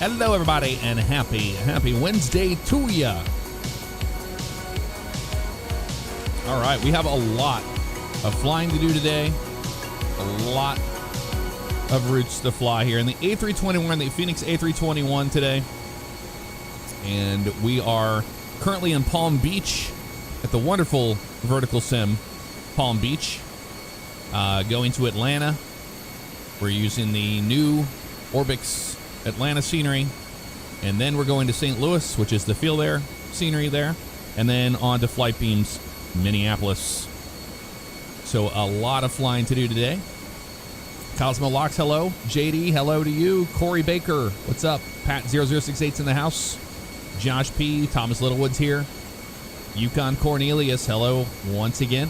Hello, everybody, and happy Wednesday to ya. All right, we have a lot of flying to do today. A lot of routes to fly here in the A321, the Fenix A321 today. And we are currently in Palm Beach at the wonderful vertical sim Palm Beach. Going to Atlanta. We're using the new Orbix Atlanta scenery. And then we're going to St. Louis, which is the Feel Air scenery there. And then on to Flight Beam's Minneapolis. So a lot of flying to do today. Cosmo Locks, hello. JD, hello to you. Corey Baker, what's up? Pat 0068's in the house. Josh P, Thomas Littlewood's here. Yukon Cornelius, hello once again.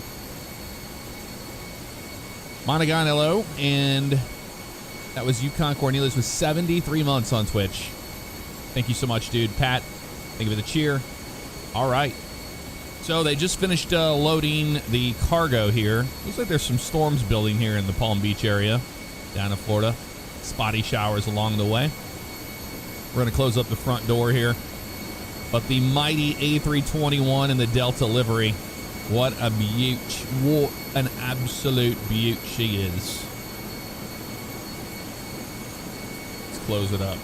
Monagon, hello. And that was Yukon Cornelius with 73 months on Twitch. Thank you so much, dude. Pat, thank you for the cheer. All right. So they just finished loading the cargo here. Looks like there's some storms building here in the Palm Beach area down in Florida. Spotty showers along the way. We're going to close up the front door here. But the mighty A321 in the Delta livery. What a beaut. What an absolute beaut she is. Let's close it up.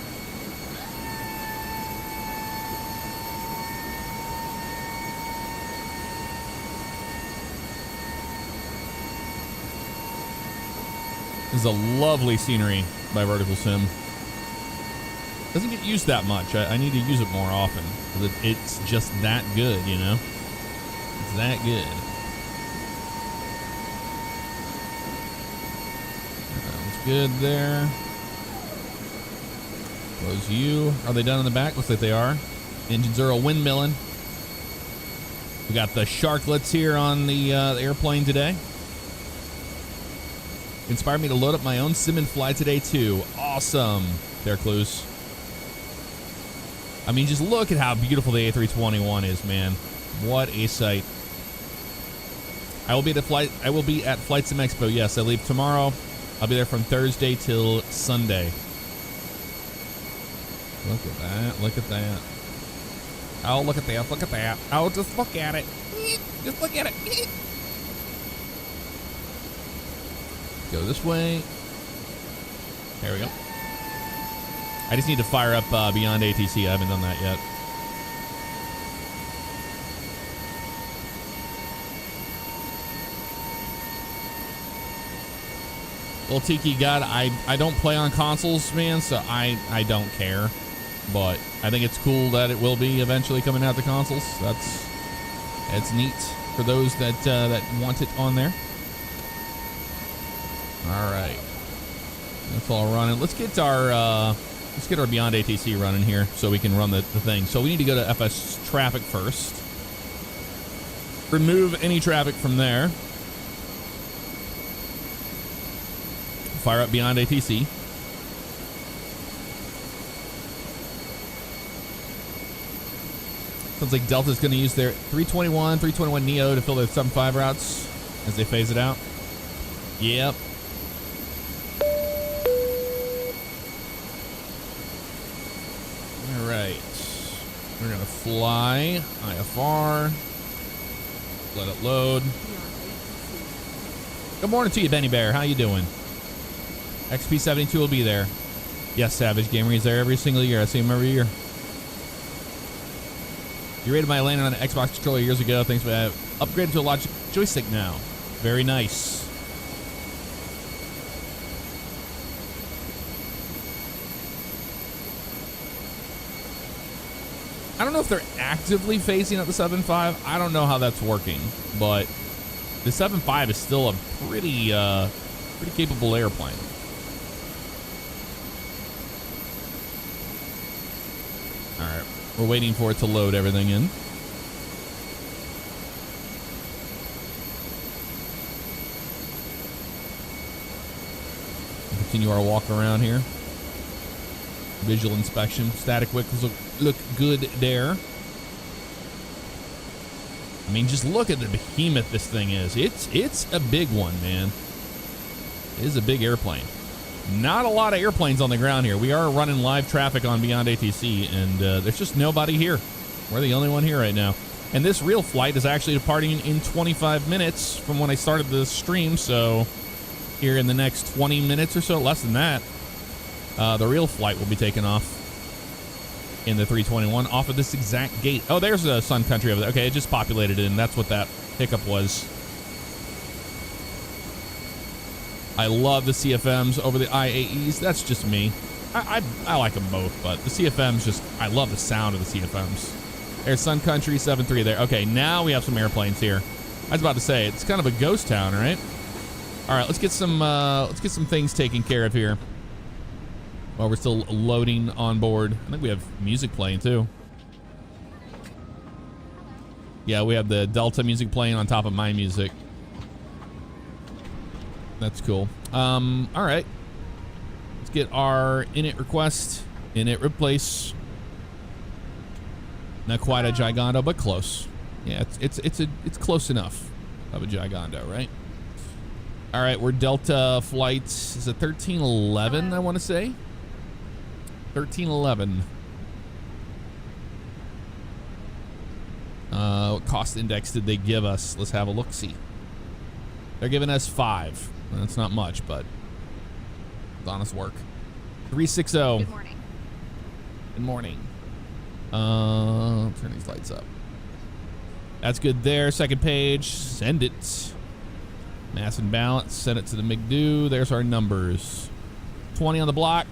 This is a lovely scenery by Vertical Sim. Doesn't get used that much. I need to use it more often. It's just that good, you know? It's that good. Sounds good there. Close you. Are they done in the back? Looks like they are. Engines are a windmilling. We got the sharklets here on the airplane today. Inspired me to load up my own sim and fly today too. Awesome. There, Clues. I mean, just look at how beautiful the A321 is, man. What a sight. I will be at Flight Sim Expo. Yes, I leave tomorrow. I'll be there from Thursday till Sunday. Look at that. Look at that. Oh, look at that. Look at that. Oh, just look at it. Just look at it. Go this way. There we go. I just need to fire up Beyond ATC. I haven't done that yet. Little Tiki God, I don't play on consoles, man, so I don't care. But I think it's cool that it will be eventually coming out to consoles. That's neat for those that want it on there. All right, that's all running. Let's get our Beyond ATC running here so we can run the thing. So we need to go to FS traffic first. Remove any traffic from there. Fire up Beyond ATC. Sounds like Delta's going to use their 321 Neo to fill their 7.5 routes as they phase it out. Yep. All right. We're going to fly IFR. Let it load. Good morning to you, Benny Bear. How you doing? XP72 will be there. Yes, Savage Gamer is there every single year. I see him every year. You rated my landing on an Xbox controller years ago. Thanks for that. Upgraded to a Logic joystick now. Very nice. I don't know if they're actively phasing out the 7.5. I don't know how that's working, but the 7.5 is still a pretty capable airplane. All right, we're waiting for it to load everything in. Continue our walk around here. Visual inspection. Static wicks look good there. I mean, just look at the behemoth this thing is. It's a big one, man. It is a big airplane. Not a lot of airplanes on the ground here. We are running live traffic on Beyond ATC, and there's just nobody here. We're the only one here right now. And this real flight is actually departing in 25 minutes from when I started the stream, so here in the next 20 minutes or so, less than that, the real flight will be taking off in the 321 off of this exact gate. Oh, there's a Sun Country over there. Okay, it just populated in. That's what that hiccup was. I love the CFMs over the IAEs. That's just me. I like them both, but the CFMs just, I love the sound of the CFMs. There's Sun Country 7-3 there. Okay, now we have some airplanes here. I was about to say, it's kind of a ghost town, right? All right, let's get some things taken care of here while we're still loading on board. I think we have music playing too. Yeah, we have the Delta music playing on top of my music. That's cool. All right. Let's get our init request. Init replace. Not quite a Gigando, but close. Yeah, it's close enough of a Gigando, right? All right, we're Delta flights. Is it 1311, I want to say? 1311. What cost index did they give us? Let's have a look-see. They're giving us 5. That's not much, but it's honest work. 360. Good morning. Good morning. Turn these lights up. That's good there. Second page. Send it. Mass and balance. Send it to the McDo. There's our numbers. 20 on the block.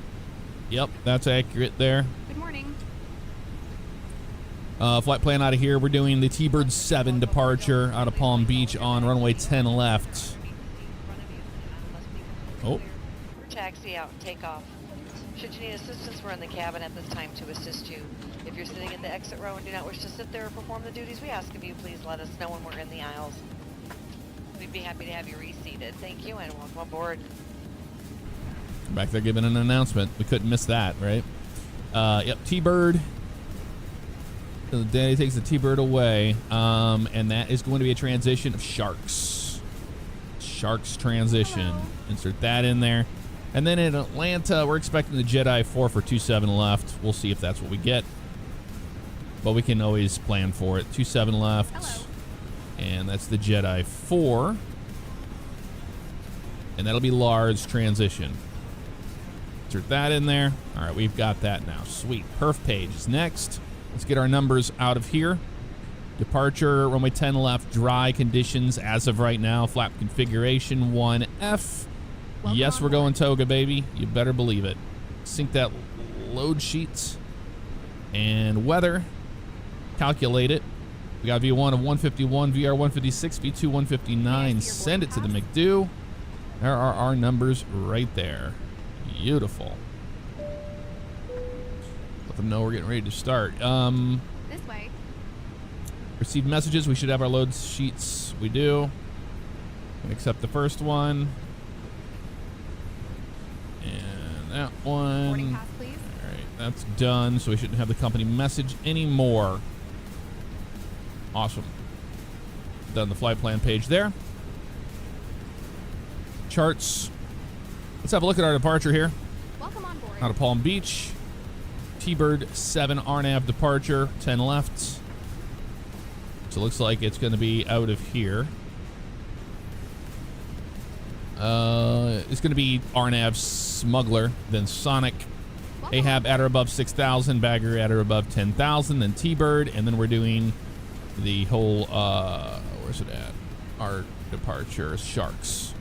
Yep, that's accurate there. Good morning. Flight plan out of here. We're doing the T-Bird 7 departure out of Palm Beach on runway 10 left. Oh. Taxi out and take off. Should you need assistance, we're in the cabin at this time to assist you. If you're sitting in the exit row and do not wish to sit there or perform the duties we ask of you, please let us know when we're in the aisles. We'd be happy to have you reseated. Thank you and welcome aboard. Back there giving an announcement. We couldn't miss that, right? Yep, T-Bird. So the daddy takes the T-Bird away, and that is going to be a transition of Sharks. Sharks transition. Hello. Insert that in there. And then in Atlanta, we're expecting the Jedi 4 for 27 left. We'll see if that's what we get. But we can always plan for it. 27 left. Hello. And that's the Jedi 4. And that'll be large transition. Insert that in there. All right, we've got that now. Sweet. Perf page is next. Let's get our numbers out of here. Departure, runway 10 left, dry conditions as of right now. Flap configuration 1F. Welcome Yes, on we're going board. toga, baby. You better believe it. Sync that load sheet and weather. Calculate it. We got V1 of 151, VR 156, V2 159. Send it to the McDo. There are our numbers right there. Beautiful. Let them know we're getting ready to start. This way. Receive messages. We should have our load sheets. We do. Accept the first one. And that one. Boarding pass, please. All right, that's done. So we shouldn't have the company message anymore. Awesome. Done the flight plan page there. Charts. Let's have a look at our departure here. Welcome on board. Out of Palm Beach. T-Bird 7 RNAV departure, 10 left. So it looks like it's going to be out of here. It's going to be RNAV Smuggler, then Sonic. Welcome Ahab at or above 6,000, Bagger at or above 10,000, then T-Bird, and then we're doing the whole, where's it at? Our departure is Sharks.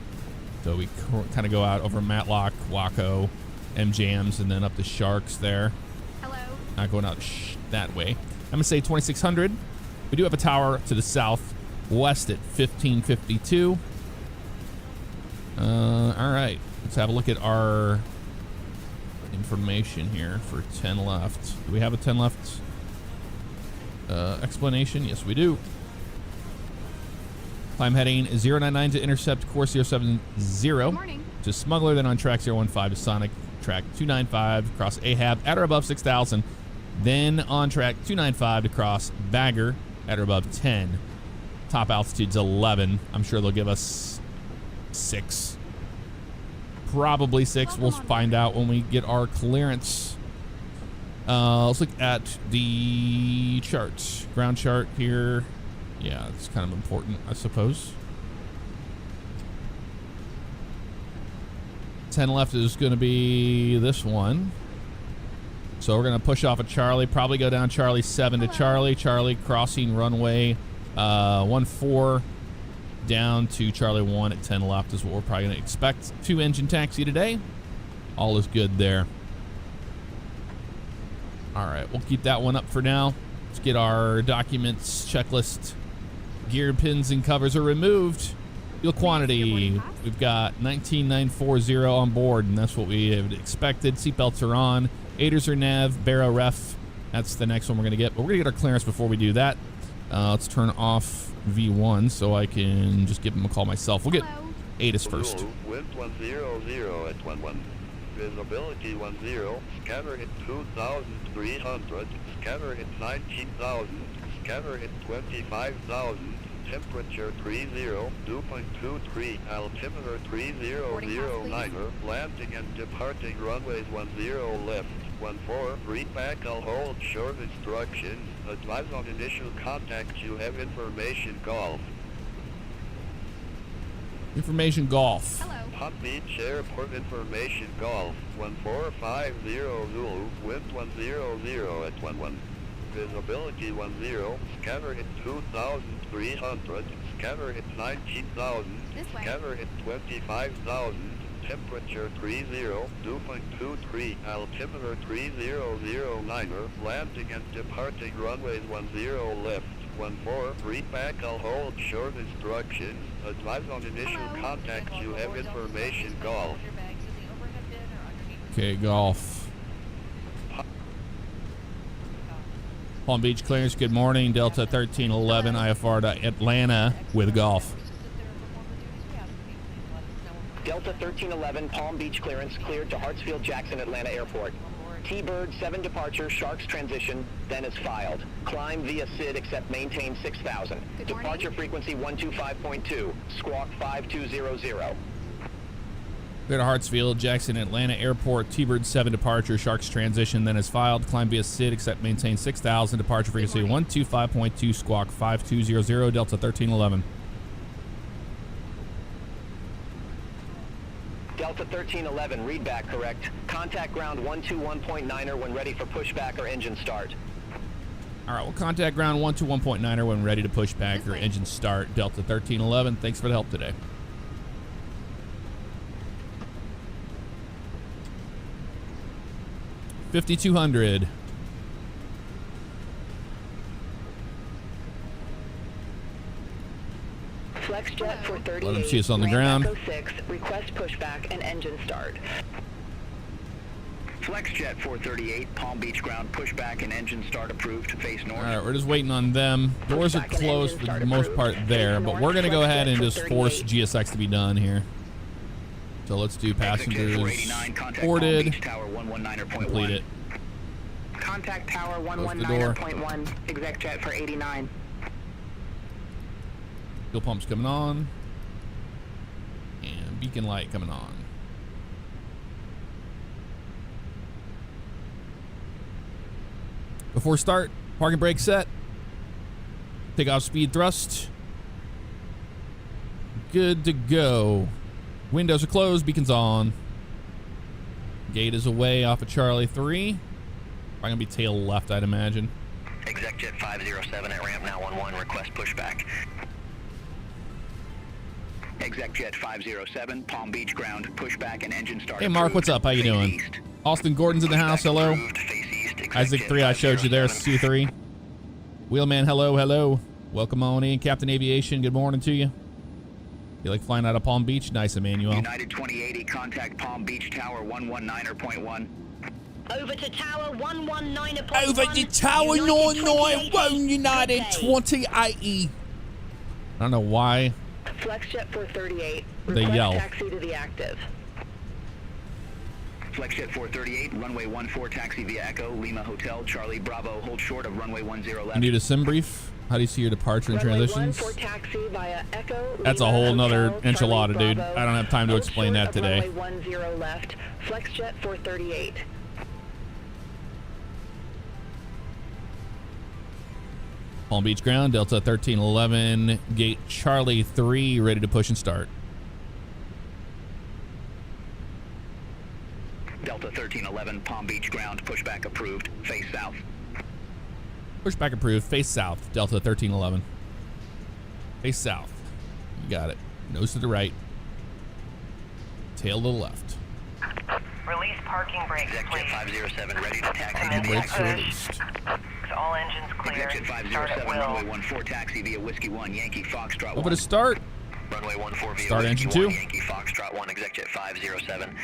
So we kind of go out over Matlock, Waco, MJMs, and then up to Sharks there. Hello. Not going out that way. I'm going to say 2600. We do have a tower to the southwest at 1552. All right. Let's have a look at our information here for 10 left. Do we have a 10 left explanation? Yes, we do. Climb heading 099 to intercept course 070 Good morning. to Smuggler, then on track 015 to Sonic, track 295 across Ahab at or above 6,000, then on track 295 to cross Bagger at or above 10. Top altitude's 11. I'm sure they'll give us 6. probably 6. We'll find out when we get our clearance. Let's look at the chart, ground chart here. Yeah, it's kind of important, I suppose. 10 left is going to be this one. So we're going to push off of Charlie, probably go down Charlie 7 to Charlie. Charlie crossing runway 14 down to Charlie 1 at 10 left is what we're probably going to expect. 2-engine taxi today. All is good there. All right, we'll keep that one up for now. Let's get our documents checklist. Gear pins and covers are removed. Fuel quantity, we've got 19,940 on board, and that's what we had expected. Seatbelts are on. Aiders are nav, Barrow ref. That's the next one we're going to get. But we're going to get our clearance before we do that. Let's turn off V1 so I can just give him a call myself. We'll get ATIS first. Wind 100 at 11. Visibility 10. Scanner hit 2,300. Scanner hit 19,000. Scanner hit 25,000. Temperature 30, 2.23, altimeter 3009, landing and departing runways 10 left, 14, read back, I'll hold short instructions, advise on initial contact, you have information golf. Information golf. Hello. Palm Beach Airport information golf, 1450 Zulu, wind 100 at 11. Visibility 10, scanner hit 2,300, scanner hit 19,000, scanner hit 25,000, temperature 30, 2.23, altimeter 3009, landing and departing runways 10 left, 14, read back, I'll hold short instructions, advise on initial contact, you have information golf. Okay, golf. Palm Beach clearance, good morning. Delta 1311, IFR to Atlanta with golf. Delta 1311, Palm Beach clearance, cleared to Hartsfield Jackson Atlanta Airport. T-Bird 7 departure, Sharks transition, then is filed. Climb via SID except maintain 6,000. Departure frequency 125.2, squawk 5200. Clear to Hartsfield, Jackson, Atlanta Airport. T-Bird 7 departure, Sharks transition, then is filed. Climb via SID, except maintain 6,000. Departure frequency 125.2, squawk 5200, Delta 1311. Delta 1311, read back correct. Contact ground 121.9er when ready for pushback or engine start. All right, we'll contact ground 121.9er when ready to push back or engine start. Delta 1311, thanks for the help today. $5,200. FlexJet for 38. Let them see us on the ground. Echo 6, request pushback and engine start. FlexJet 438, Palm Beach ground, pushback and engine start approved, face north. All right, we're just waiting on them. Doors are closed for the most part there, but we're going to go ahead and just force GSX to be done here. So let's do passengers boarded, complete it. Contact tower 119.1, exec jet for 89. Fuel pump's coming on. And beacon light coming on. Before start, parking brake set. Takeoff speed thrust. Good to go. Windows are closed, beacon's on. Gate is away off of Charlie 3. Probably gonna be tail left, I'd imagine. Exec jet 507 at ramp now 11, request pushback. Exec jet 507, Palm Beach ground, pushback and engine start. Hey Mark, what's up? How you doing? Austin Gordon's in the house, hello. Isaac 3, I showed you there, C3. Wheelman, hello, hello. Welcome on in. Captain Aviation, good morning to you. You like flying out of Palm Beach? Nice, Emmanuel. United 2080, contact Palm Beach Tower 119.1. Over to Tower 119.1. Over to Tower 991, United 2080. I don't know why FlexJet 438, they yell. Taxi to the active. FlexJet 438, runway 14, taxi via Echo, Lima Hotel, Charlie Bravo, hold short of runway 10 left. You need a sim brief? How do you see your departure and Runway transitions? 14 taxi via Echo, That's a Lima, whole nother Hotel, enchilada, Charlie, dude. Bravo. I don't have time to Hold explain short that of today. Runway 10 left, FlexJet 438. Palm Beach ground, Delta 1311, gate Charlie 3, ready to push and start. Delta 1311, Palm Beach ground, pushback approved, face south. Pushback approved, face south, Delta 1311. Face south. You got it. Nose to the right. Tail to the left. Release parking brakes, please. Executive 507, ready to taxi Commit to the the Brakes active. released. All engines clear. Executive Start at 507, will. runway 14 taxi via Whiskey 1, Yankee Foxtrot 1. Open to start. Runway 14 via Start Whiskey engine 1, 2. Yankee Foxtrot 1, Executive 507.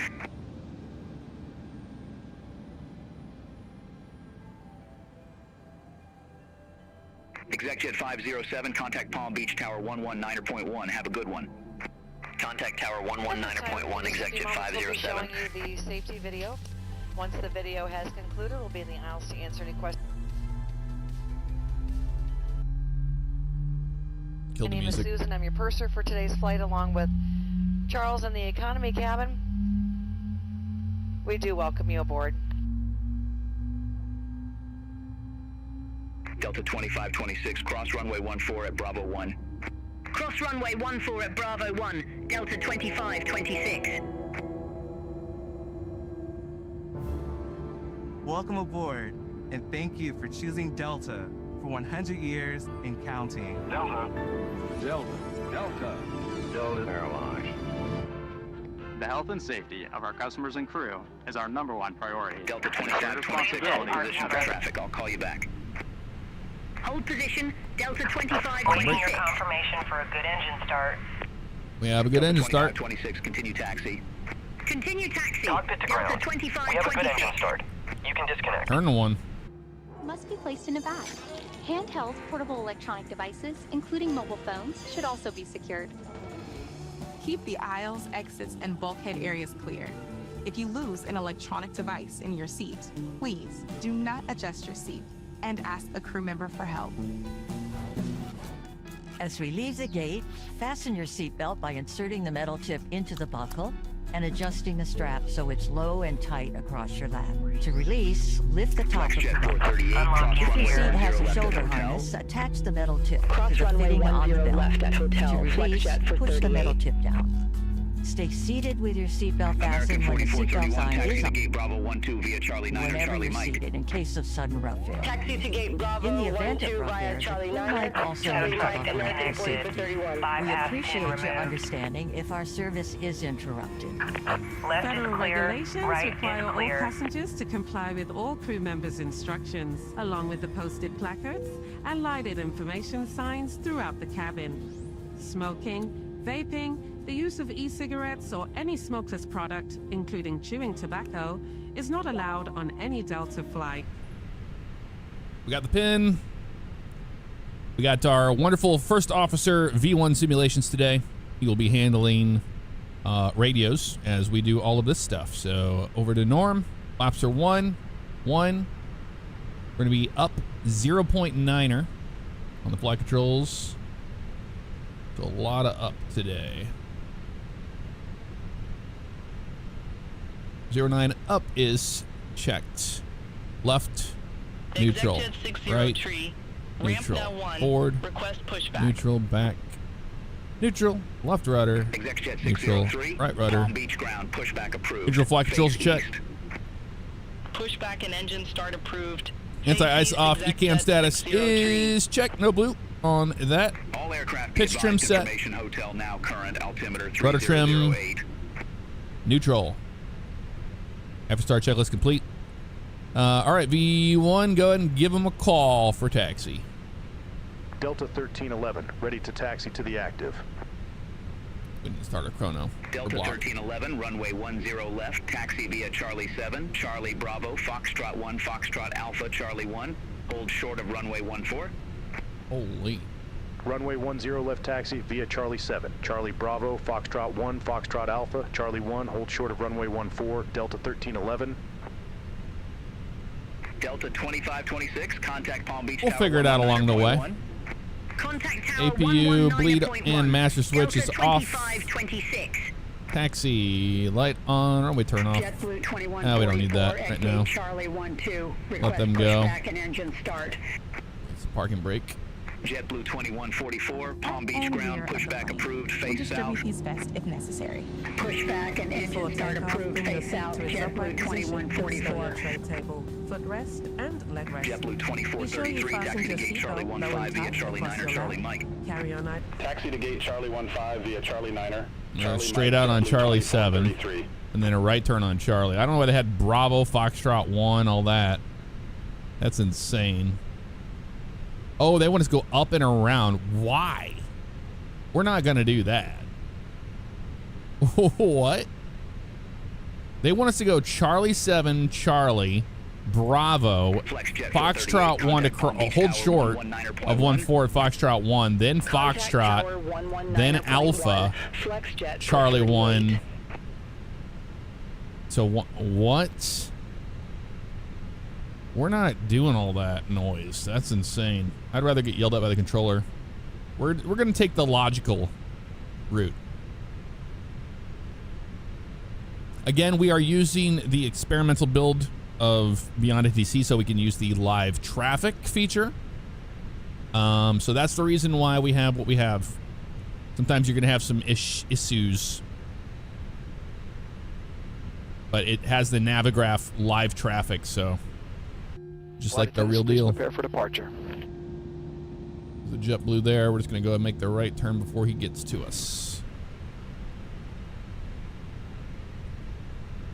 Executive 507, contact Palm Beach Tower 119.1. Have a good one. Contact Tower 119.1, Executive 507. We'll be showing you the safety video. Once the video has concluded, we'll be in the aisles to answer any questions. Kill My the name is music. Susan. I'm your purser for today's flight, along with Charles in the economy cabin. We do welcome you aboard. Delta 2526, cross runway 14 at Bravo 1. Cross runway 14 at Bravo 1, Delta 2526. Welcome aboard, and thank you for choosing Delta for 100 years and counting. Delta Airlines. The health and safety of our customers and crew is our #1 priority. Delta 2526, hold position for traffic. I'll call you back. Hold position, Delta Awaiting 2526. your confirmation for a good engine start. We have a good engine start. 2526, continue taxi. Continue taxi, Cockpit to Delta ground. We have a good engine 2526. start. You can disconnect. Turn to one. Must be placed in a bag. Handheld portable electronic devices, including mobile phones, should also be secured. Keep the aisles, exits, and bulkhead areas clear. If you lose an electronic device in your seat, please do not adjust your seat and ask a crew member for help. As we leave the gate, fasten your seatbelt by inserting the metal tip into the buckle and adjusting the strap so it's low and tight across your lap. To release, lift the top of the Jet buckle. 438, Unlock cross your If runway your seat has a 10 left at shoulder hotel. harness, attach the metal tip Cross to the runway fitting on the 10 belt. left at hotel, To release, FlexJet for push the 38. metal tip down. Stay seated with your seatbelt American fastened when the seatbelt 4431, sign taxi is to on. gate Bravo 12 via Charlie 9 or Whenever Charlie you're Mike. seated in case of sudden rough air. Taxi to gate Bravo In the event of 12 rough via air, the Charlie crew 9, might also Charlie need Mike, to American buckle 40 for 31. We appreciate your understanding if our service is interrupted. Left Federal is clear. regulations Right require is all clear. passengers to comply with all crew members' instructions, along with the posted placards and lighted information signs throughout the cabin. Smoking, vaping, the use of e-cigarettes or any smokeless product, including chewing tobacco, is not allowed on any Delta flight. We got the pin. We got our wonderful first officer V1 simulations today. He will be handling radios as we do all of this stuff. So over to Norm. Laps are 1. We're going to be up 0.9er on the flight controls. So a lot of up today. 09 up is checked. Left, neutral. Right, neutral. Forward, neutral, back. Neutral, left rudder. Executive Neutral, 603, right rudder. Palm Beach ground, pushback approved. Neutral flight controls Face check. east. Pushback and engine start approved. Anti-ice off. ECAM status is checked. No blue on that. All aircraft Pitch be trim advised set. information hotel now current altimeter Rudder trim. 3008. Neutral. After start checklist complete. All right, V1, go ahead and give him a call for taxi. Delta 1311, ready to taxi to the active. We need to start our chrono. Delta Block. 1311, runway 10 left, taxi via Charlie 7, Charlie Bravo, Foxtrot 1, Foxtrot Alpha, Charlie 1. Hold short of runway 14. Holy. Runway 10 left taxi via Charlie 7, Charlie Bravo, Foxtrot 1, Foxtrot Alpha, Charlie 1, hold short of runway 14, Delta 1311. Delta 2526, contact Palm Beach We'll Tower figure it out along the way. 119.1. Contact tower APU, bleed, 119.1. and master switch is off. 2526. Taxi, light on, or we turn off. JetBlue 2144, Oh, we don't need that right now. Charlie 12. Let them go. Back and engine start. It's parking brake. JetBlue 2144, Palm Beach ground, pushback approved, face south. These vest if necessary. Pushback and engine start approved, face out. JetBlue 2144. Table, footrest, and leg rest. JetBlue 2433, taxi to gate Charlie 15 via Charlie 9er, Charlie Mike. Carry on night. Taxi to gate Charlie 15 via Charlie 9er. Straight out on Charlie 7. And then a right turn on Charlie. I don't know why they had Bravo, Foxtrot 1, all that. That's insane. Oh, they want us to go up and around. Why? We're not going to do that. What? They want us to go Charlie 7, Charlie, Bravo, Foxtrot 1 to hold short of 1-4 at Foxtrot 1, then Foxtrot, then Alpha, Charlie 1. So what? We're not doing all that noise. That's insane. I'd rather get yelled at by the controller. We're going to take the logical route. Again, we are using the experimental build of Beyond ATC so we can use the live traffic feature. So that's the reason why we have what we have. Sometimes you're going to have some issues. But it has the Navigraph live traffic, so just like the real deal. Prepare for departure. The JetBlue there. We're just going to go ahead and make the right turn before he gets to us.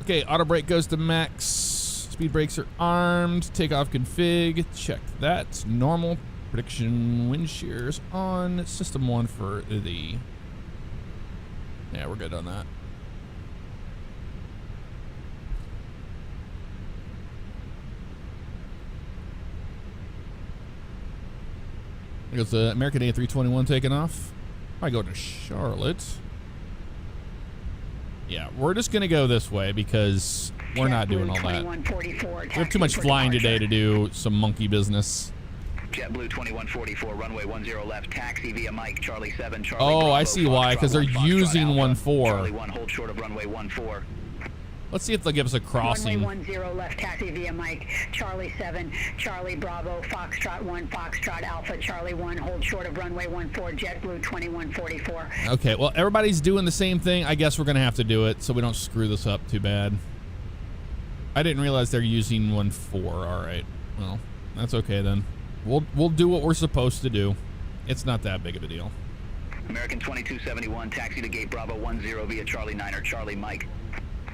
Okay, auto brake goes to max. Speed brakes are armed. Takeoff config. Check that. Normal. Prediction wind shears on. System 1 for the... Yeah, we're good on that. There goes the American A321 taking off. I go to Charlotte. Yeah, we're just going to go this way because we're not doing all that. We have too much flying today to do some monkey business. JetBlue 2144, runway 10 left, taxi via Mike, Charlie 7, Charlie. Oh, Bravo, I see why, because they're using 1-4. Charlie 1, hold short of runway 14. Let's see if they'll give us a crossing. Runway 10 left, taxi via Mike, Charlie 7, Charlie Bravo, Foxtrot 1, Foxtrot Alpha, Charlie 1, hold short of runway 14, JetBlue 2144. Okay, well, everybody's doing the same thing. I guess we're going to have to do it so we don't screw this up too bad. I didn't realize they're using 1-4. All right, well, that's okay then. We'll do what we're supposed to do. It's not that big of a deal. American 2271, taxi to gate Bravo 10 via Charlie 9er, Charlie Mike.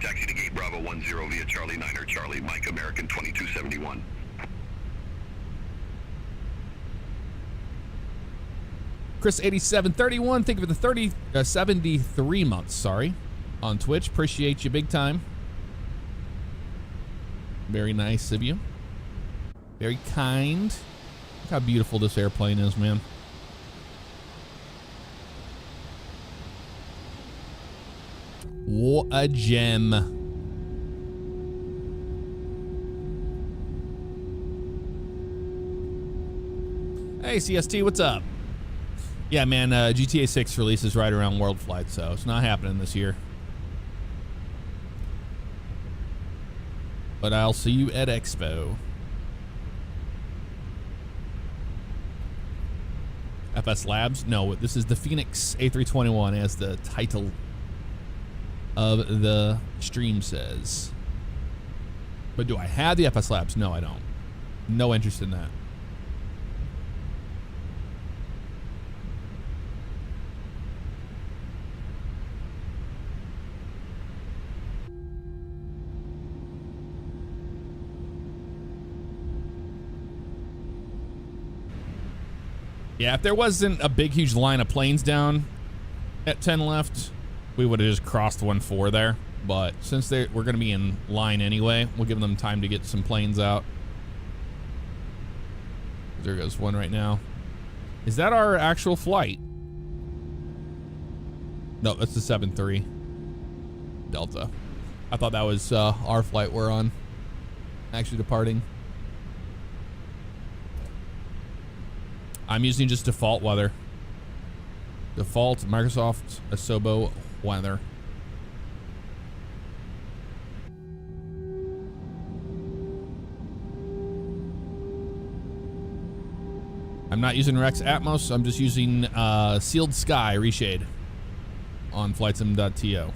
Taxi to gate Bravo 10 via Charlie 9er, Charlie Mike, American 2271. Chris 8731, thank you for the 73 months, sorry, on Twitch. Appreciate you big time. Very nice of you. Very kind. Look how beautiful this airplane is, man. What a gem. Hey, CST, what's up? Yeah, man, GTA 6 releases right around World Flight, so it's not happening this year. But I'll see you at Expo. FS Labs? No, this is the Fenix A321 as the title of the stream says. But do I have the FS Labs? No, I don't. No interest in that. Yeah, if there wasn't a big, huge line of planes down at 10 left, we would have just crossed 1-4 there. But since we're going to be in line anyway, we'll give them time to get some planes out. There goes one right now. Is that our actual flight? No, that's the 7-3 Delta. I thought that was our flight we're on, actually departing. I'm using just default weather. Default Microsoft Asobo weather. I'm not using Rex Atmos. I'm just using Sealed Sky Reshade on flightsim.to.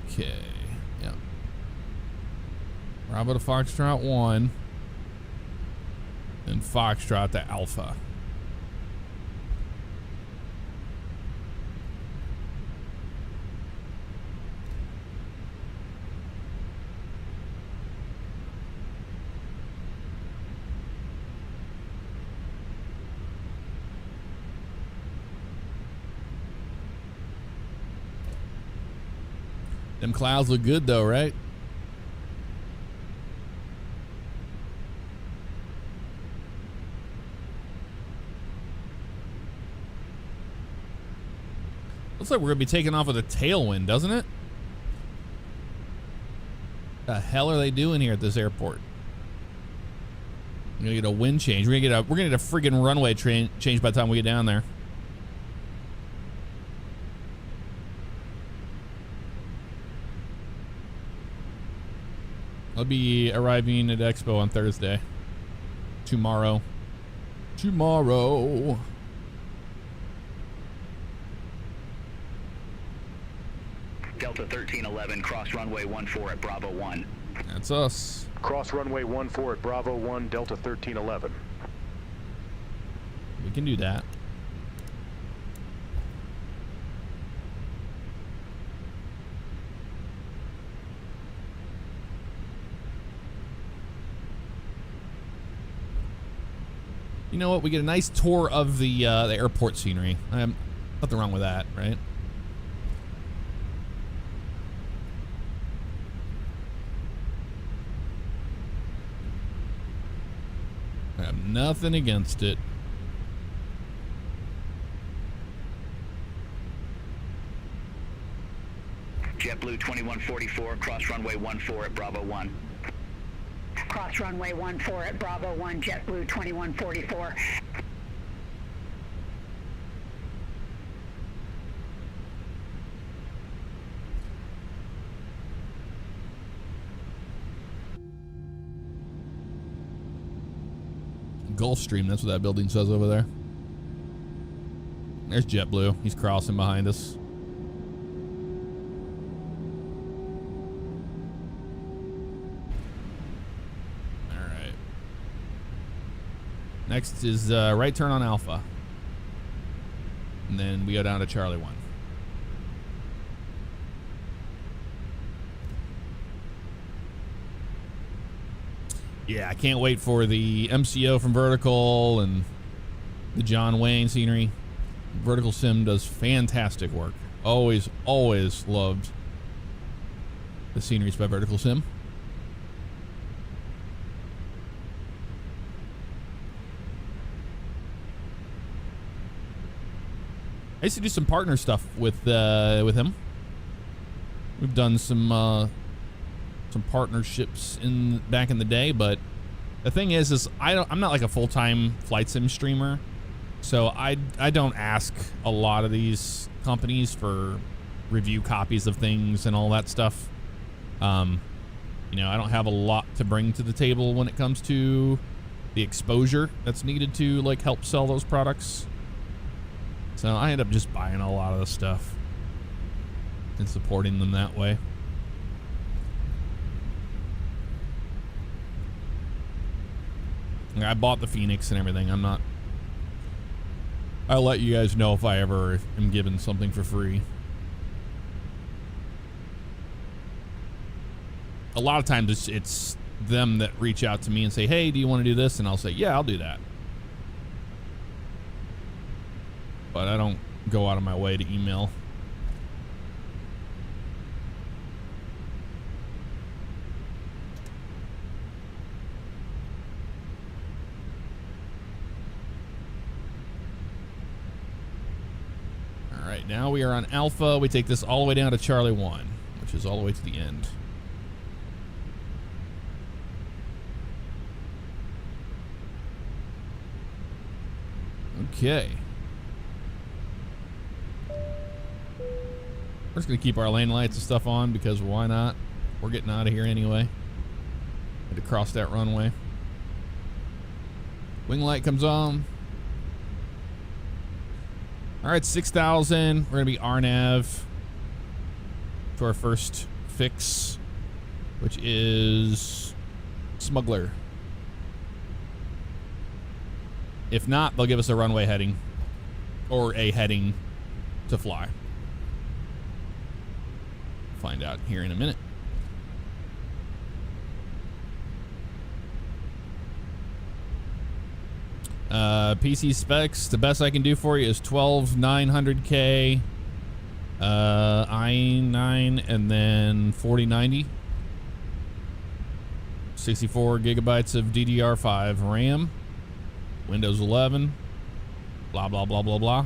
Okay. Yeah. Bravo to Foxtrot 1. And Foxtrot to Alpha. Them clouds look good though, right? Looks like we're gonna be taking off with a tailwind, doesn't it? The hell are they doing here at this airport? We're gonna get a wind change. We're gonna get a friggin' runway change by the time we get down there. I'll be arriving at Expo on Thursday. Tomorrow. Delta 1311, cross runway 14 at Bravo 1. That's us. Cross runway 14 at Bravo 1, Delta 1311. We can do that. You know what? We get a nice tour of the airport scenery. Nothing wrong with that, right? I have nothing against it. JetBlue 2144, cross runway 14 at Bravo 1. Cross runway 14 at Bravo 1, JetBlue 2144. Gulfstream, that's what that building says over there. There's JetBlue. He's crossing behind us. Next is right turn on Alpha. And then we go down to Charlie 1. Yeah, I can't wait for the MCO from Vertical and the John Wayne scenery. Vertical Sim does fantastic work. Always loved the sceneries by Vertical Sim. I used to do some partner stuff with him. We've done some partnerships back in the day, but the thing is I'm not like a full-time flight sim streamer, so I don't ask a lot of these companies for review copies of things and all that stuff. I don't have a lot to bring to the table when it comes to the exposure that's needed to like help sell those products. So I end up just buying a lot of the stuff and supporting them that way. I bought the Fenix and everything. I'll let you guys know if I ever am given something for free. A lot of times it's them that reach out to me and say, hey, do you want to do this? And I'll say, yeah, I'll do that. But I don't go out of my way to email. All right, now we are on Alpha. We take this all the way down to Charlie 1, which is all the way to the end. Okay. We're just going to keep our lane lights and stuff on because why not? We're getting out of here anyway. Had to cross that runway. Wing light comes on. All right, 6,000. We're going to be RNAV to our first fix, which is Smuggler. If not, they'll give us a runway heading or a heading to fly. Find out here in a minute. PC specs, the best I can do for you is 12,900K, i9, and then 4090. 64 gigabytes of DDR5 RAM, Windows 11, blah, blah, blah, blah, blah.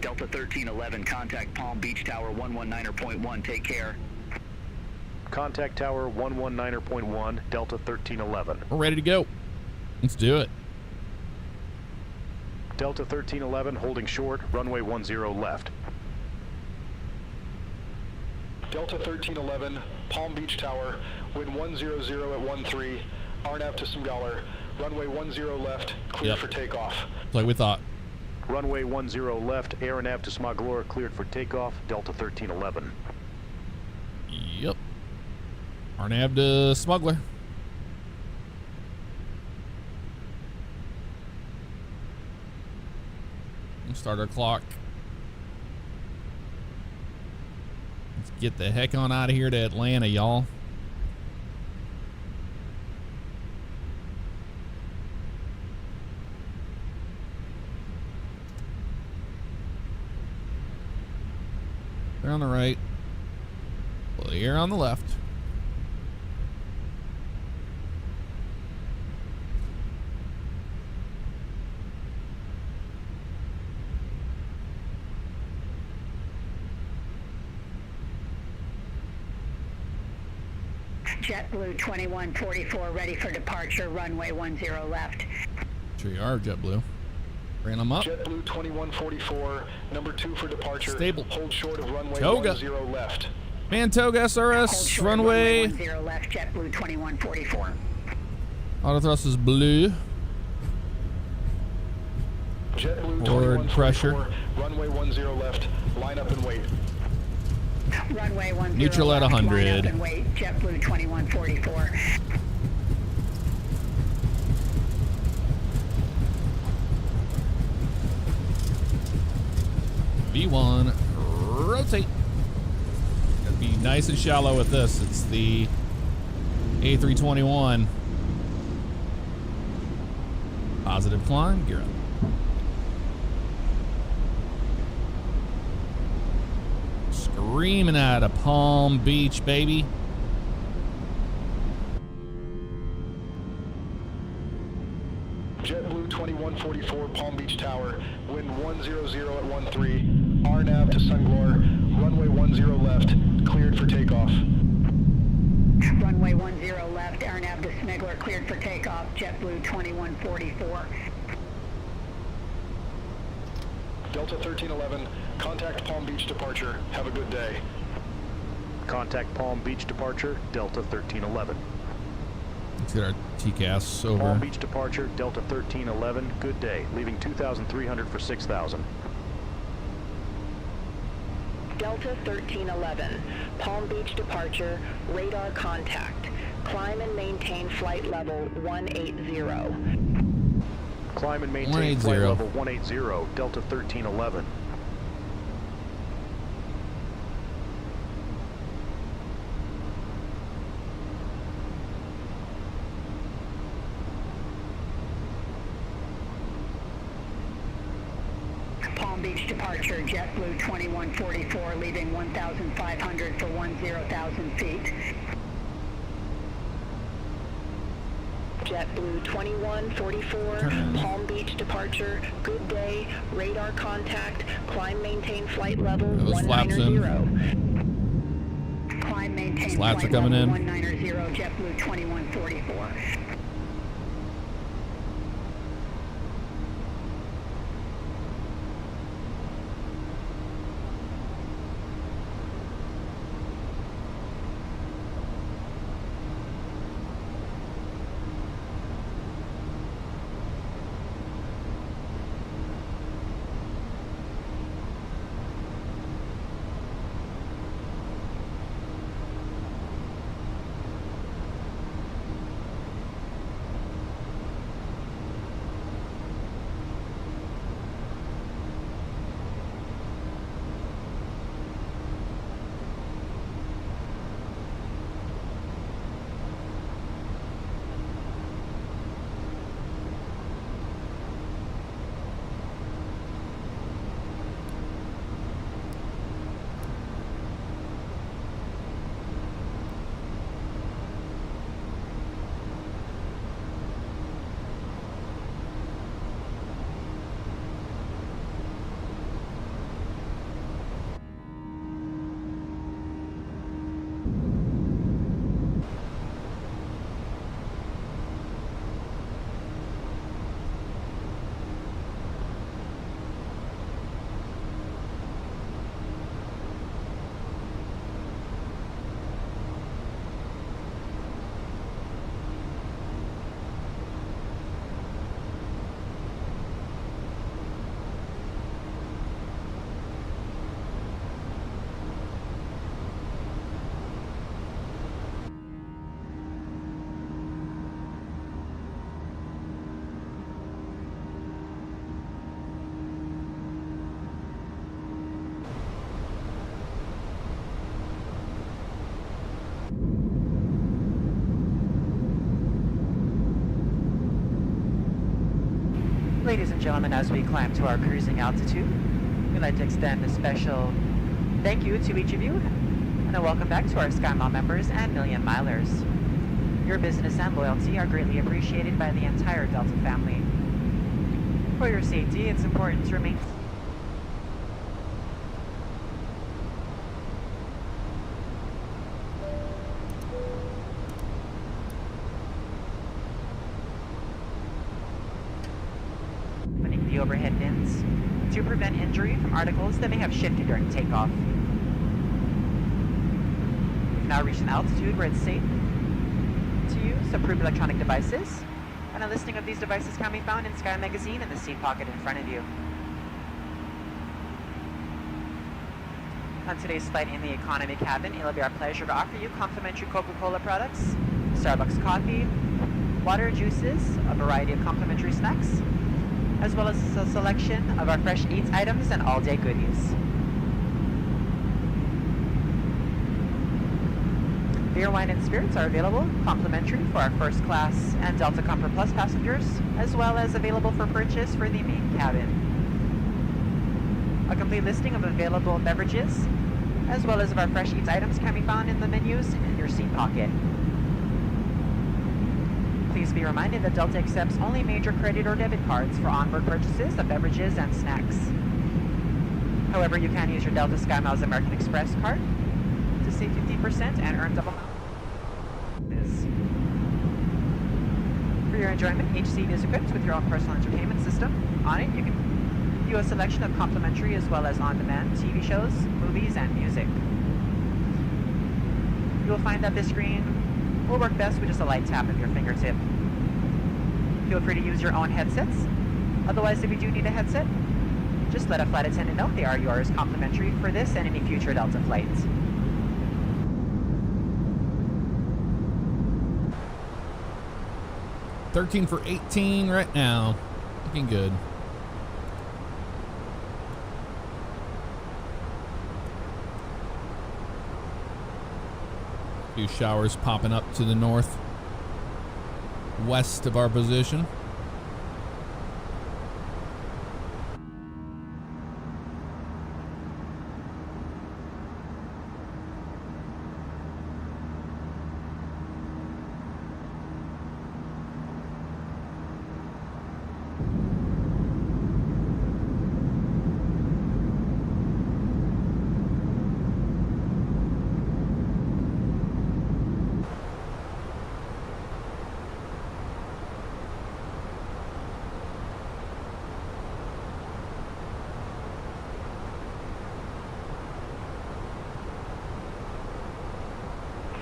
Delta 1311, contact Palm Beach Tower 119.1, take care. Contact Tower 119.1, Delta 1311. We're ready to go. Let's do it. Delta 1311 holding short, runway 10 left. Delta 1311, Palm Beach Tower, wind 100 at 13, RNAV to Smuggler, runway 10 left, clear for takeoff. Like we thought. Runway 10 left, AirNav to Smuggler, cleared for takeoff, Delta 1311. Yep. RNAV to Smuggler. Let's start our clock. Let's get the heck on out of here to Atlanta, y'all. Clear on the right. Clear on the left. JetBlue 2144 ready for departure, runway 10 left. Sure you are, JetBlue. Bring them up. JetBlue 2144, number 2 for departure. Stable. Hold short of runway Toga. 10 left. Mantoga SRS, runway. 10 left, JetBlue 2144. Auto thrust is blue. JetBlue Forward pressure. 2144, runway 10 left, line up and wait. Runway 10 Neutral at left, 100. line up and wait, JetBlue 2144. V1, rotate. Gotta be nice and shallow with this. It's the A321. Positive climb, gear up. Screaming at a Palm Beach, baby. JetBlue 2144, Palm Beach Tower, wind 100 at 13, RNAV to Sunglore, runway 10 left, cleared for takeoff. Runway 10 left, RNAV to Smuggler, cleared for takeoff, JetBlue 2144. Delta 1311, contact Palm Beach departure. Have a good day. Contact Palm Beach departure, Delta 1311. Let's get our TCAS over. Palm Beach departure, Delta 1311, good day. Leaving 2,300 for 6,000. Delta 1311, Palm Beach departure, radar contact. Climb and maintain flight level 180. Climb and maintain flight level 180, Delta 1311. Palm Beach departure, JetBlue 2144, leaving 1,500 for 10,000 feet. JetBlue 2144, Palm Beach departure, good day, radar contact, climb maintain flight level 190. Climb maintain Slats are flight coming level in. 190, JetBlue 2144. Ladies and gentlemen, as we climb to our cruising altitude, we'd like to extend a special thank you to each of you and a welcome back to our SkyMile members and Million Milers. Your business and loyalty are greatly appreciated by the entire Delta family. For your safety, it's important to remain the overhead bins to prevent injury from articles that may have shifted during takeoff. We've now reached an altitude where it's safe to use approved electronic devices, and a listing of these devices can be found in Sky Magazine in the seat pocket in front of you. On today's flight in the economy cabin, it'll be our pleasure to offer you complimentary Coca-Cola products, Starbucks coffee, water, juices, a variety of complimentary snacks, as well as a selection of our fresh eats items and all-day goodies. Beer, wine, and spirits are available complimentary for our first class and Delta Comfort Plus passengers, as well as available for purchase for the main cabin. A complete listing of available beverages, as well as of our fresh eats items, can be found in the menus in your seat pocket. Please be reminded that Delta accepts only major credit or debit cards for onboard purchases of beverages and snacks. However, you can use your Delta SkyMiles American Express card to save 50% and earn double miles. For your enjoyment, each seat is equipped with your own personal entertainment system. On it, you can view a selection of complimentary as well as on-demand TV shows, movies, and music. You will find that this screen will work best with just a light tap of your fingertip. Feel free to use your own headsets. Otherwise, if you do need a headset, just let a flight attendant know they are yours complimentary for this and any future Delta flights. $13 for $18 right now. Looking good. Few showers popping up to the north west of our position.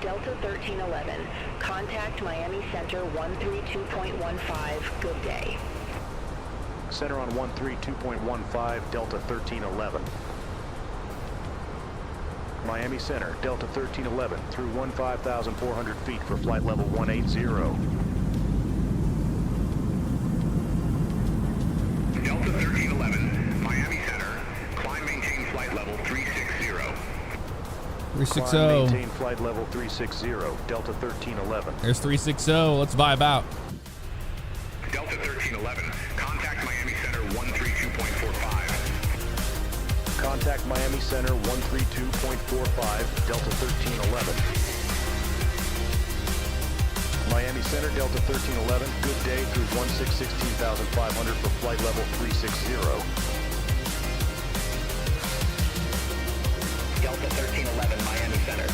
Delta 1311, contact Miami Center 132.15, good day. Center on 132.15, Delta 1311. Miami Center, Delta 1311, through 15,400 feet for flight level 180. Delta 1311, Miami Center, climb maintain flight level 360. 360. Climb maintain flight level 360, Delta 1311. There's 360. Let's vibe out. Delta 1311, contact Miami Center 132.45. Contact Miami Center 132.45, Delta 1311. Miami Center, Delta 1311, good day through 16,500 for flight level 360. Delta 1311, Miami Center.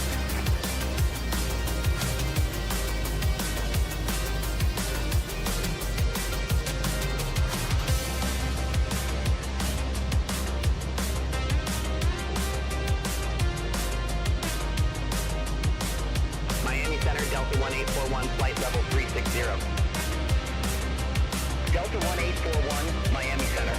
Miami Center, Delta 1841, flight level 360. Delta 1841, Miami Center.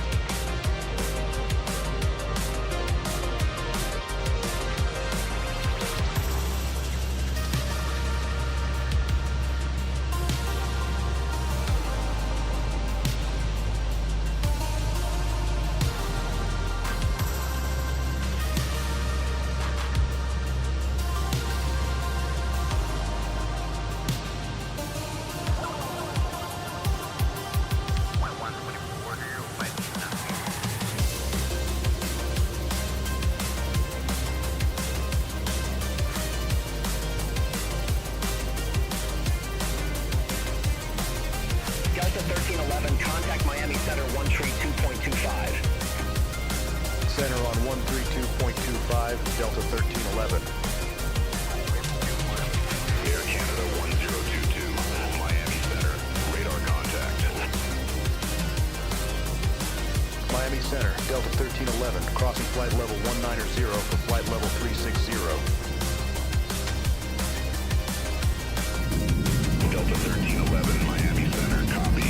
Delta 1311, contact Miami Center 132.25. Center on 132.25, Delta 1311. Air Canada 1022, Miami Center, radar contact. Miami Center, Delta 1311, crossing flight level 190 for flight level 360. Delta 1311, Miami Center, copy.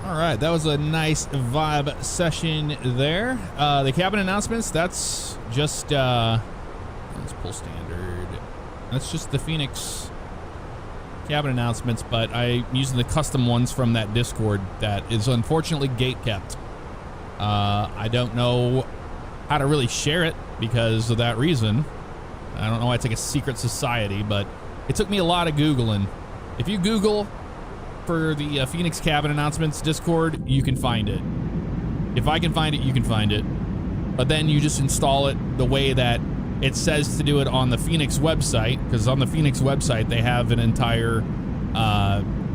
All right, that was a nice vibe session there. The cabin announcements, that's just, let's pull standard. That's just the Fenix cabin announcements, but I'm using the custom ones from that Discord that is unfortunately gate kept. I don't know how to really share it because of that reason. I don't know why it's like a secret society, but it took me a lot of Googling. If you Google for the Fenix cabin announcements Discord, you can find it. If I can find it, you can find it. But then you just install it the way that it says to do it on the Fenix website, because on the Fenix website they have an entire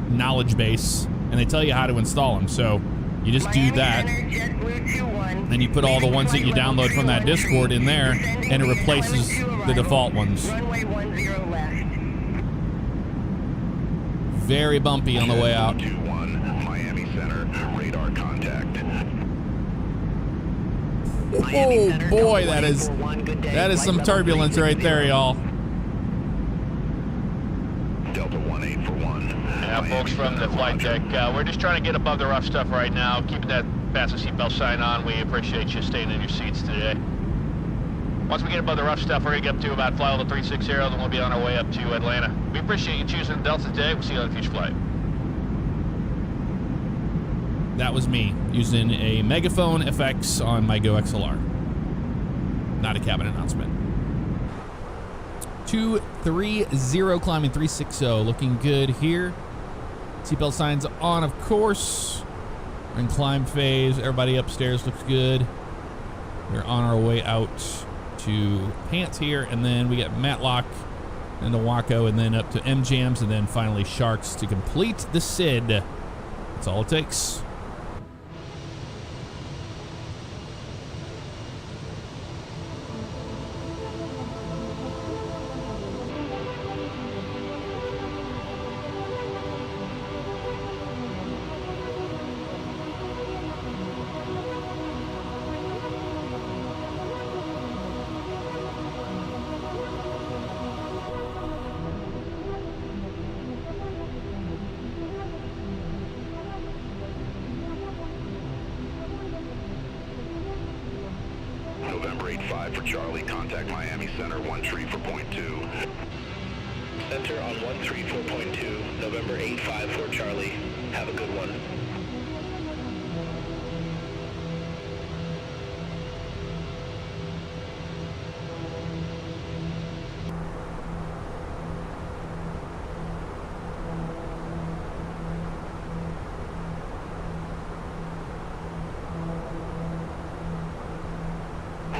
knowledge base and they tell you how to install them. So you just do that, then you put all the ones that you download from that Discord in there, and it replaces the default ones. Very bumpy on the way out. Miami Center, radar contact. Oh boy, that is some turbulence right there, y'all. Delta 1841. Yeah, folks from the flight deck, we're just trying to get above the rough stuff right now, keeping that fasten seatbelt sign on. We appreciate you staying in your seats today. Once we get above the rough stuff, we're going to get up to about flight level 360, then we'll be on our way up to Atlanta. We appreciate you choosing Delta today. We'll see you on a future flight. That was me using a Megaphone FX on my Go XLR. not a cabin announcement. 230 climbing 360, looking good here. Seatbelt signs on, of course. We're in climb phase. Everybody upstairs looks good. We're on our way out to pants here, and then we got Matlock and the Waco, and then up to M-Jams, and then finally Sharks to complete the SID. That's all it takes. November 85 for Charlie, contact Miami Center, 13 for point 2. Center on 134.2, November 85 for Charlie. Have a good one.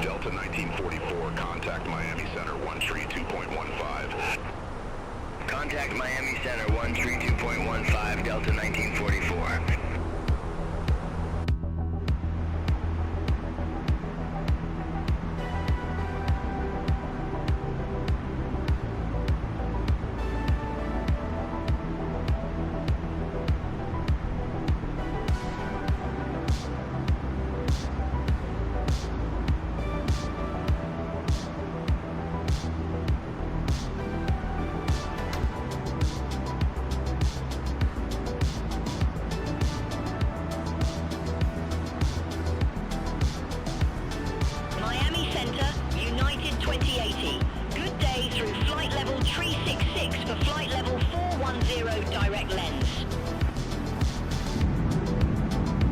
Delta 1944, contact Miami Center, 132.15. Contact Miami Center 132.15, Delta 1944.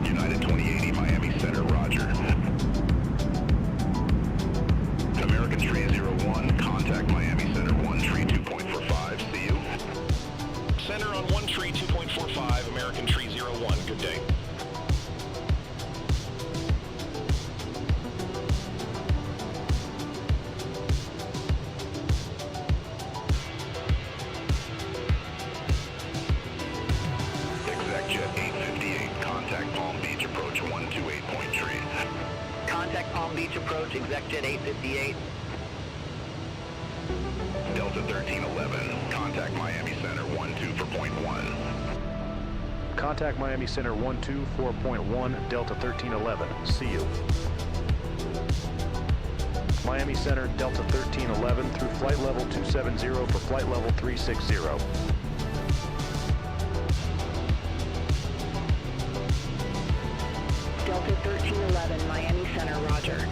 United 2080, Miami Center, roger. American Tree 01, contact Miami Center, 132.45, see you. Center on 132.45, American Tree 01, good day. Jet 858, contact Palm Beach approach 128.3. Contact Palm Beach approach, ExecJet 858. Delta 1311, contact Miami Center 12 for point 1. Contact Miami Center 124.1, Delta 1311. See you. Miami Center, Delta 1311 through flight level 270 for flight level 360. Delta 1311, Miami Center, roger.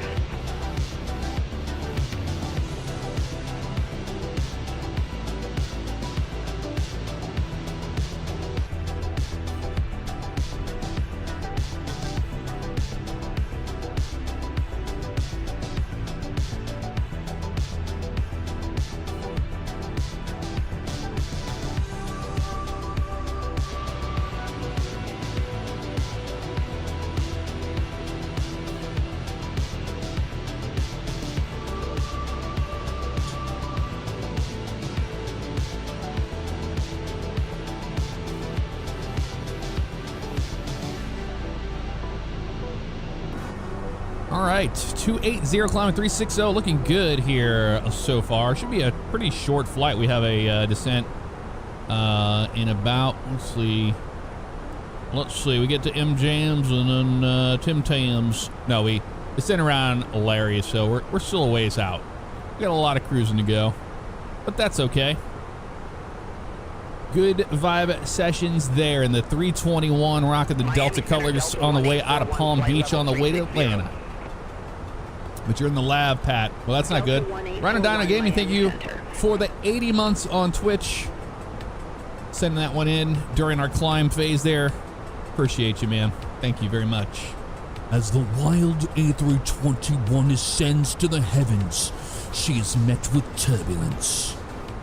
All right, 280 climbing 360, looking good here so far. Should be a pretty short flight. We have a descent in about, let's see, we get to M-Jams and then Tim Tams. No, we descend around Alaria, so we're still a ways out. We got a lot of cruising to go, but that's okay. Good vibe sessions there in the 321, rocking the Delta colors on the way out of Palm Beach, on the way to Atlanta. But you're in the lab, Pat. Well, that's not good. Rhino Dino Gaming, thank you for the 80 months on Twitch. Sending that one in during our climb phase there. Appreciate you, man. Thank you very much. As the wild A321 ascends to the heavens, she is met with turbulence.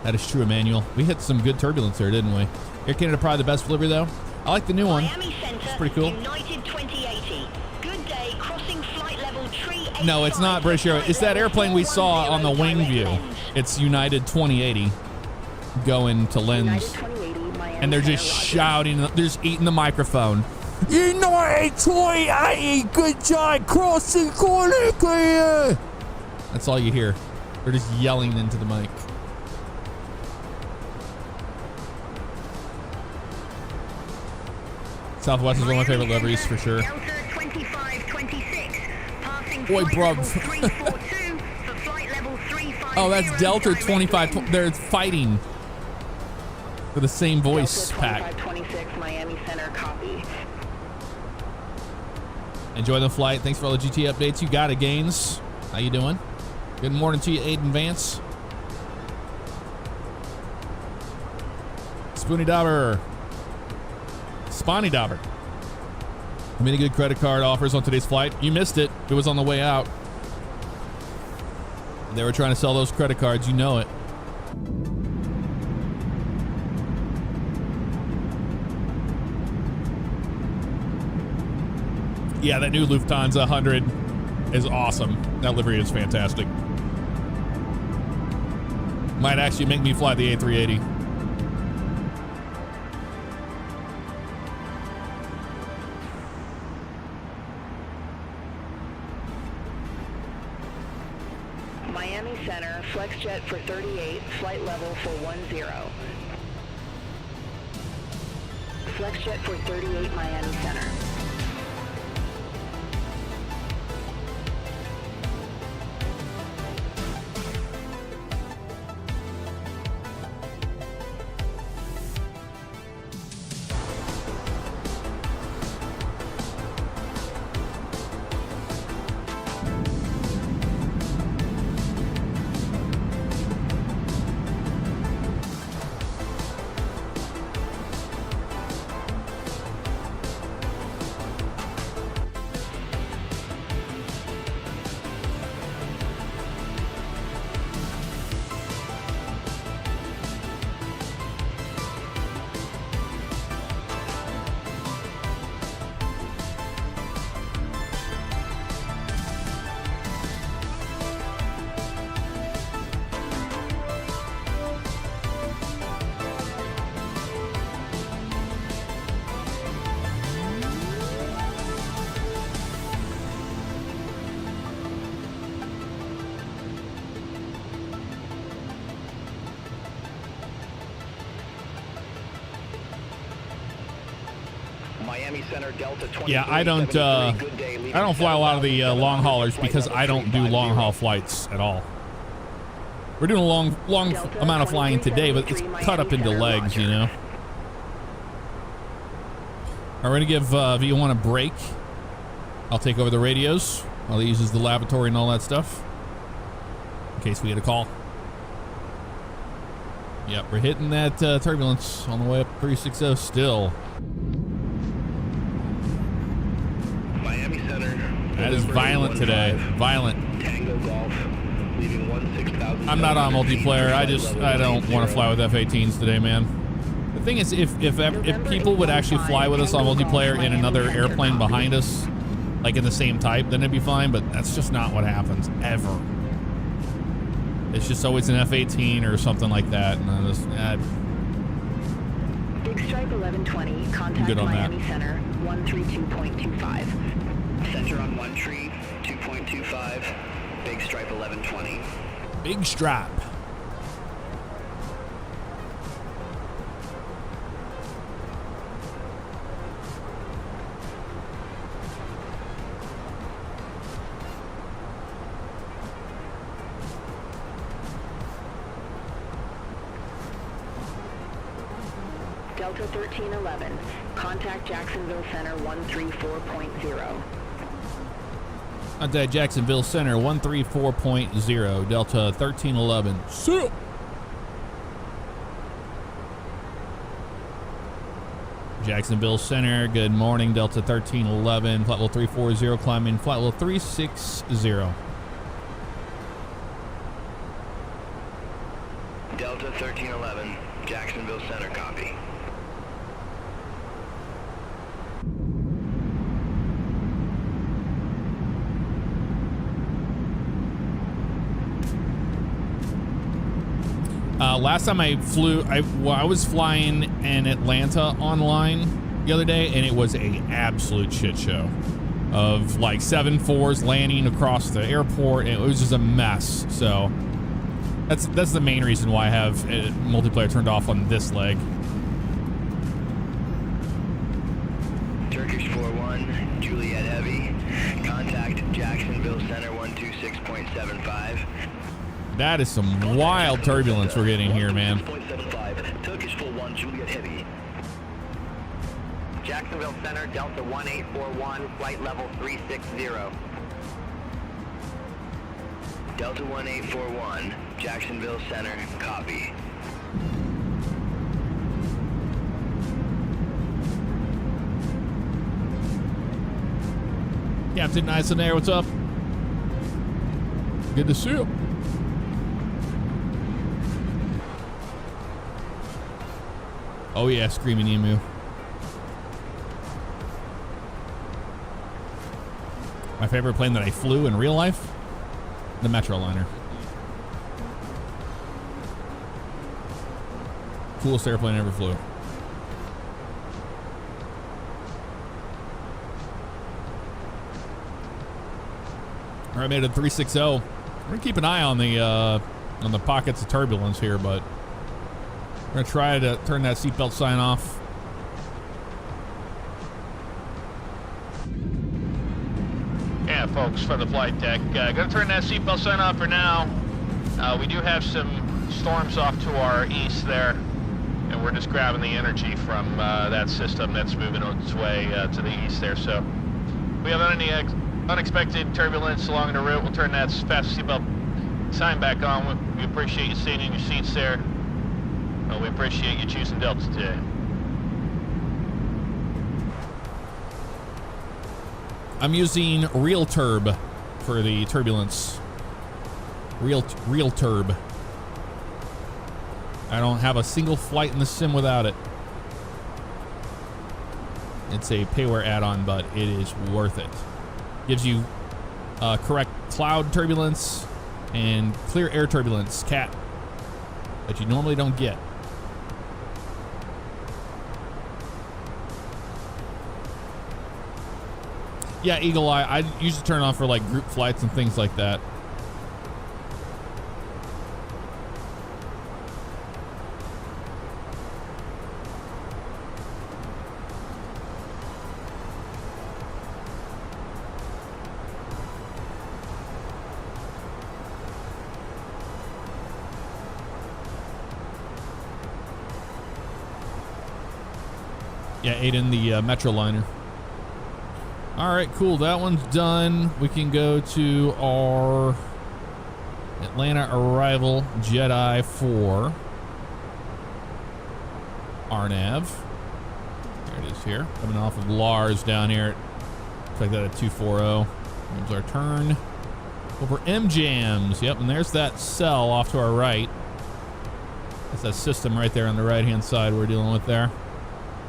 That is true, Emmanuel. We hit some good turbulence there, didn't we? Air Canada probably the best delivery, though. I like the new one. It's pretty cool. United 2080. Good day, crossing flight level 385. No, it's not British Airways. It's that airplane we saw on the wing view. It's United 2080 going to Lens. And they're just shouting. They're just eating the microphone. United 2080, good day, crossing here. That's all you hear. They're just yelling into the mic. Southwest is one of my favorite liveries for sure. Boy, bruv. Oh, that's Delta 25. They're fighting for the same voice pack. 2526 Miami Center, copy. Enjoy the flight. Thanks for all the GT updates. You got it, Gaines. How you doing? Good morning to you, Aiden Vance. Spoony Dauber. Spawny Dauber. Many good credit card offers on today's flight. You missed it. It was on the way out. They were trying to sell those credit cards. You know it. Yeah, that new Lufthansa 100 is awesome. That livery is fantastic. Might actually make me fly the A380. Miami Center, FlexJet for 38, flight level for 10. FlexJet for 38, Miami Center. Yeah, I don't fly a lot of the long haulers because I don't do long haul flights at all. We're doing a long amount of flying today, but it's cut up into legs, you know. All right, we're gonna give V1 a break. I'll take over the radios while he uses the lavatory and all that stuff in case we get a call. Yep, we're hitting that turbulence on the way up 360 still. Miami Center. That is violent today. Violent. Tango Golf, leaving 16,000. I'm not on multiplayer. I don't want to fly with F-18s today, man. The thing is, if people would actually fly with us on multiplayer in another airplane behind us, like in the same type, then it'd be fine. But that's just not what happens ever. It's just always an F-18 or something like that. And I just, Big Stripe 1120, contact good on Miami that. Center, 132.25. Center on 1 tree, 2.25, Big Stripe 1120. Big Stripe. Delta 1311, contact Jacksonville Center 134.0. Contact Jacksonville Center 134.0, Delta 1311. See. Jacksonville Center, good morning. Delta 1311, flight level 340, climbing flight level 360. Delta 1311, Jacksonville Center, copy. Last time I flew, I was flying in Atlanta online the other day, and it was a absolute shit show of like 747s landing across the airport, and it was just a mess. So that's the main reason why I have multiplayer turned off on this leg. Turkish 41, Juliet Heavy, contact Jacksonville Center 126.75. That is some wild turbulence we're getting here, man. Turkish 41, Juliet Heavy. Jacksonville Center, Delta 1841, flight level 360. Delta 1841, Jacksonville Center, copy. Captain Nice in there, what's up? Good to see you. Oh yeah, Screaming Emu. My favorite plane that I flew in real life? The Metroliner. Coolest airplane I ever flew. All right, made it 360. We're gonna keep an eye on the pockets of turbulence here, but we're gonna try to turn that seatbelt sign off. Yeah, folks, from the flight deck, gonna turn that seatbelt sign off for now. We do have some storms off to our east there, and we're just grabbing the energy from that system that's moving on its way to the east there. So we have any unexpected turbulence along the route, we'll turn that fast seatbelt sign back on. We appreciate you staying in your seats there. We appreciate you choosing Delta today. I'm using Real Turb for the turbulence. Real Turb. I don't have a single flight in the sim without it. It's a payware add-on, but it is worth it. Gives you correct cloud turbulence and clear air turbulence, CAT, that you normally don't get. Yeah, Eagle Eye, I usually turn on for like group flights and things like that. Yeah, Aiden, the Metroliner. All right, cool. That one's done. We can go to our Atlanta arrival, Jedi 4. RNAV. There it is here. Coming off of Lars down here. Looks like that at 240. There's our turn. Over M-Jams. Yep, and there's that cell off to our right. That's that system right there on the right-hand side we're dealing with there.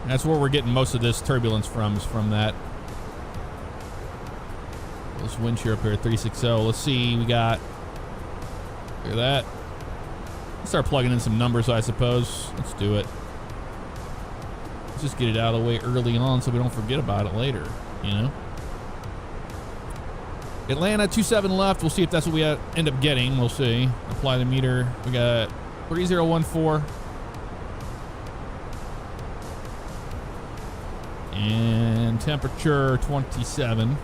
And that's where we're getting most of this turbulence from, is from that. This wind shear up here at 360. Let's see, we got, look at that. Let's start plugging in some numbers, I suppose. Let's do it. Let's just get it out of the way early on so we don't forget about it later, you know? Atlanta, 27 left. We'll see if that's what we end up getting. We'll see. Apply the meter. We got 3014. And temperature 27.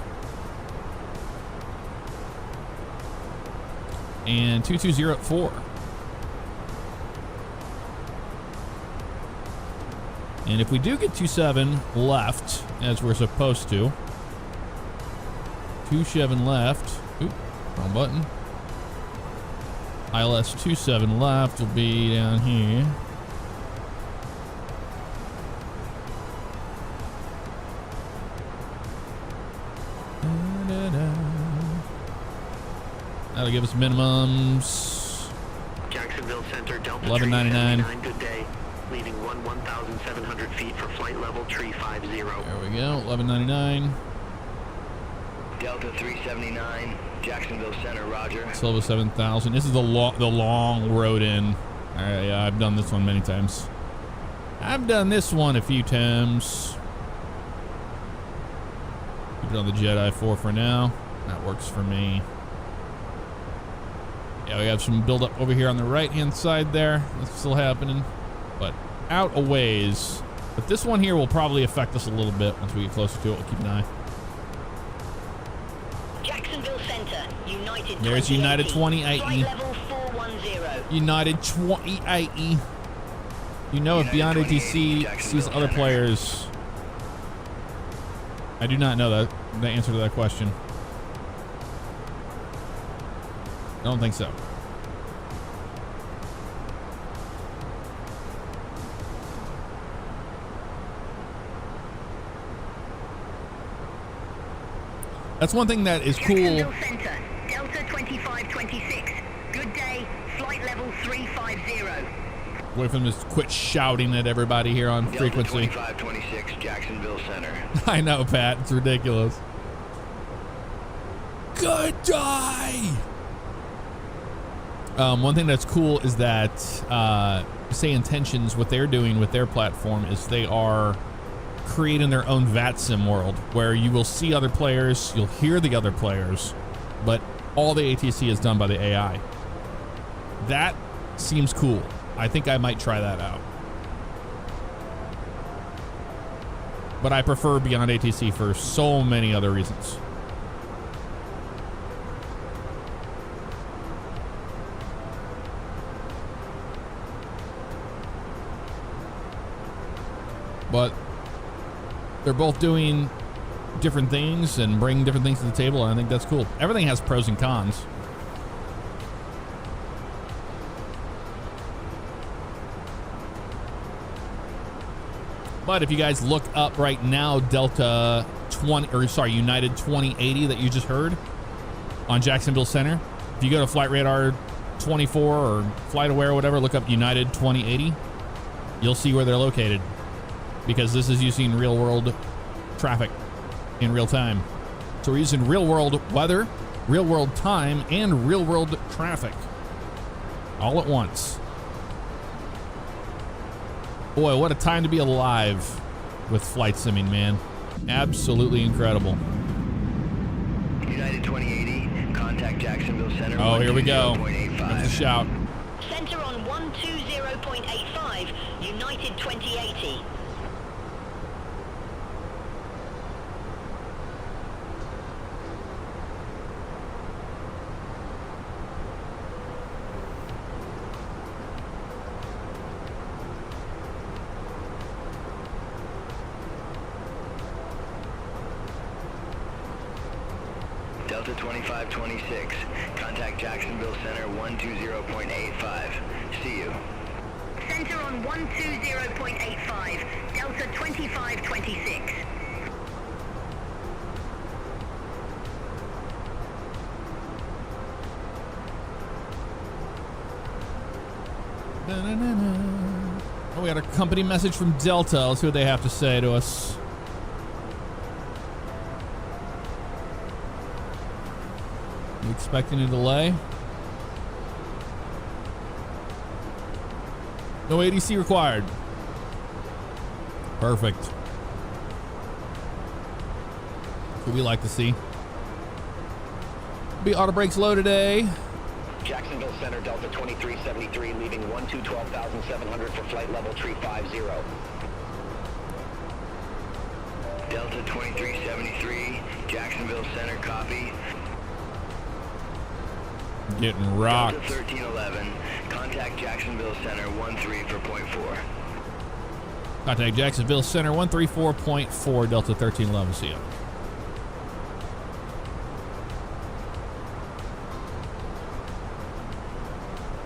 And 220 at 4. And if we do get 27 left, as we're supposed to, 27 left. Oop, wrong button. ILS 27 left will be down here. That'll give us minimums. Jacksonville Center, Delta 1199. Good day. Leaving 1,700 feet for flight level 350. There we go. 1199. Delta 379, Jacksonville Center, roger. Silva 7000. This is the long road in. All right, yeah, I've done this one many times. I've done this one a few times. Keep it on the Jedi 4 for now. That works for me. Yeah, we have some buildup over here on the right-hand side there. That's still happening, but out a ways. But this one here will probably affect us a little bit once we get closer to it. We'll keep an eye. Jacksonville Center, United. There's United 2080. Flight level 410. United 2080. You know, if Beyond ATC sees other players, I do not know the answer to that question. I don't think so. That's one thing that is cool. Jacksonville Center, Delta 2526. Good day, flight level 350. Wait for them to quit shouting at everybody here on frequency. Delta 2526, Jacksonville Center. I know, Pat. It's ridiculous. Good day. One thing that's cool is that, say Intentions, what they're doing with their platform is they are creating their own VATSIM world where you will see other players, you'll hear the other players, but all the ATC is done by the AI. That seems cool. I think I might try that out. But I prefer Beyond ATC for so many other reasons. But they're both doing different things and bring different things to the table, and I think that's cool. Everything has pros and cons. But if you guys look up right now, United 2080 that you just heard on Jacksonville Center. If you go to Flight Radar 24 or FlightAware or whatever, look up United 2080. You'll see where they're located, because this is using real world traffic in real time. So we're using real world weather, real world time, and real world traffic all at once. Boy, what a time to be alive with flight simming, man. Absolutely incredible. United 2080, contact Jacksonville Center. Oh, here we go. That's a shout. Center on 120.85, United 2080. Delta 2526, contact Jacksonville Center 120.85. See you. Center on 120.85, Delta 2526. Oh, we got a company message from Delta. Let's see what they have to say to us. You expecting a delay? No ADC required. Perfect. That's what we like to see. Be auto brakes low today. Jacksonville Center, Delta 2373, leaving 12,700 for flight level 350. Delta 2373, Jacksonville Center, copy. Getting rocked. Delta 1311, contact Jacksonville Center 13 for .4. Contact Jacksonville Center 134.4, Delta 1311. See ya.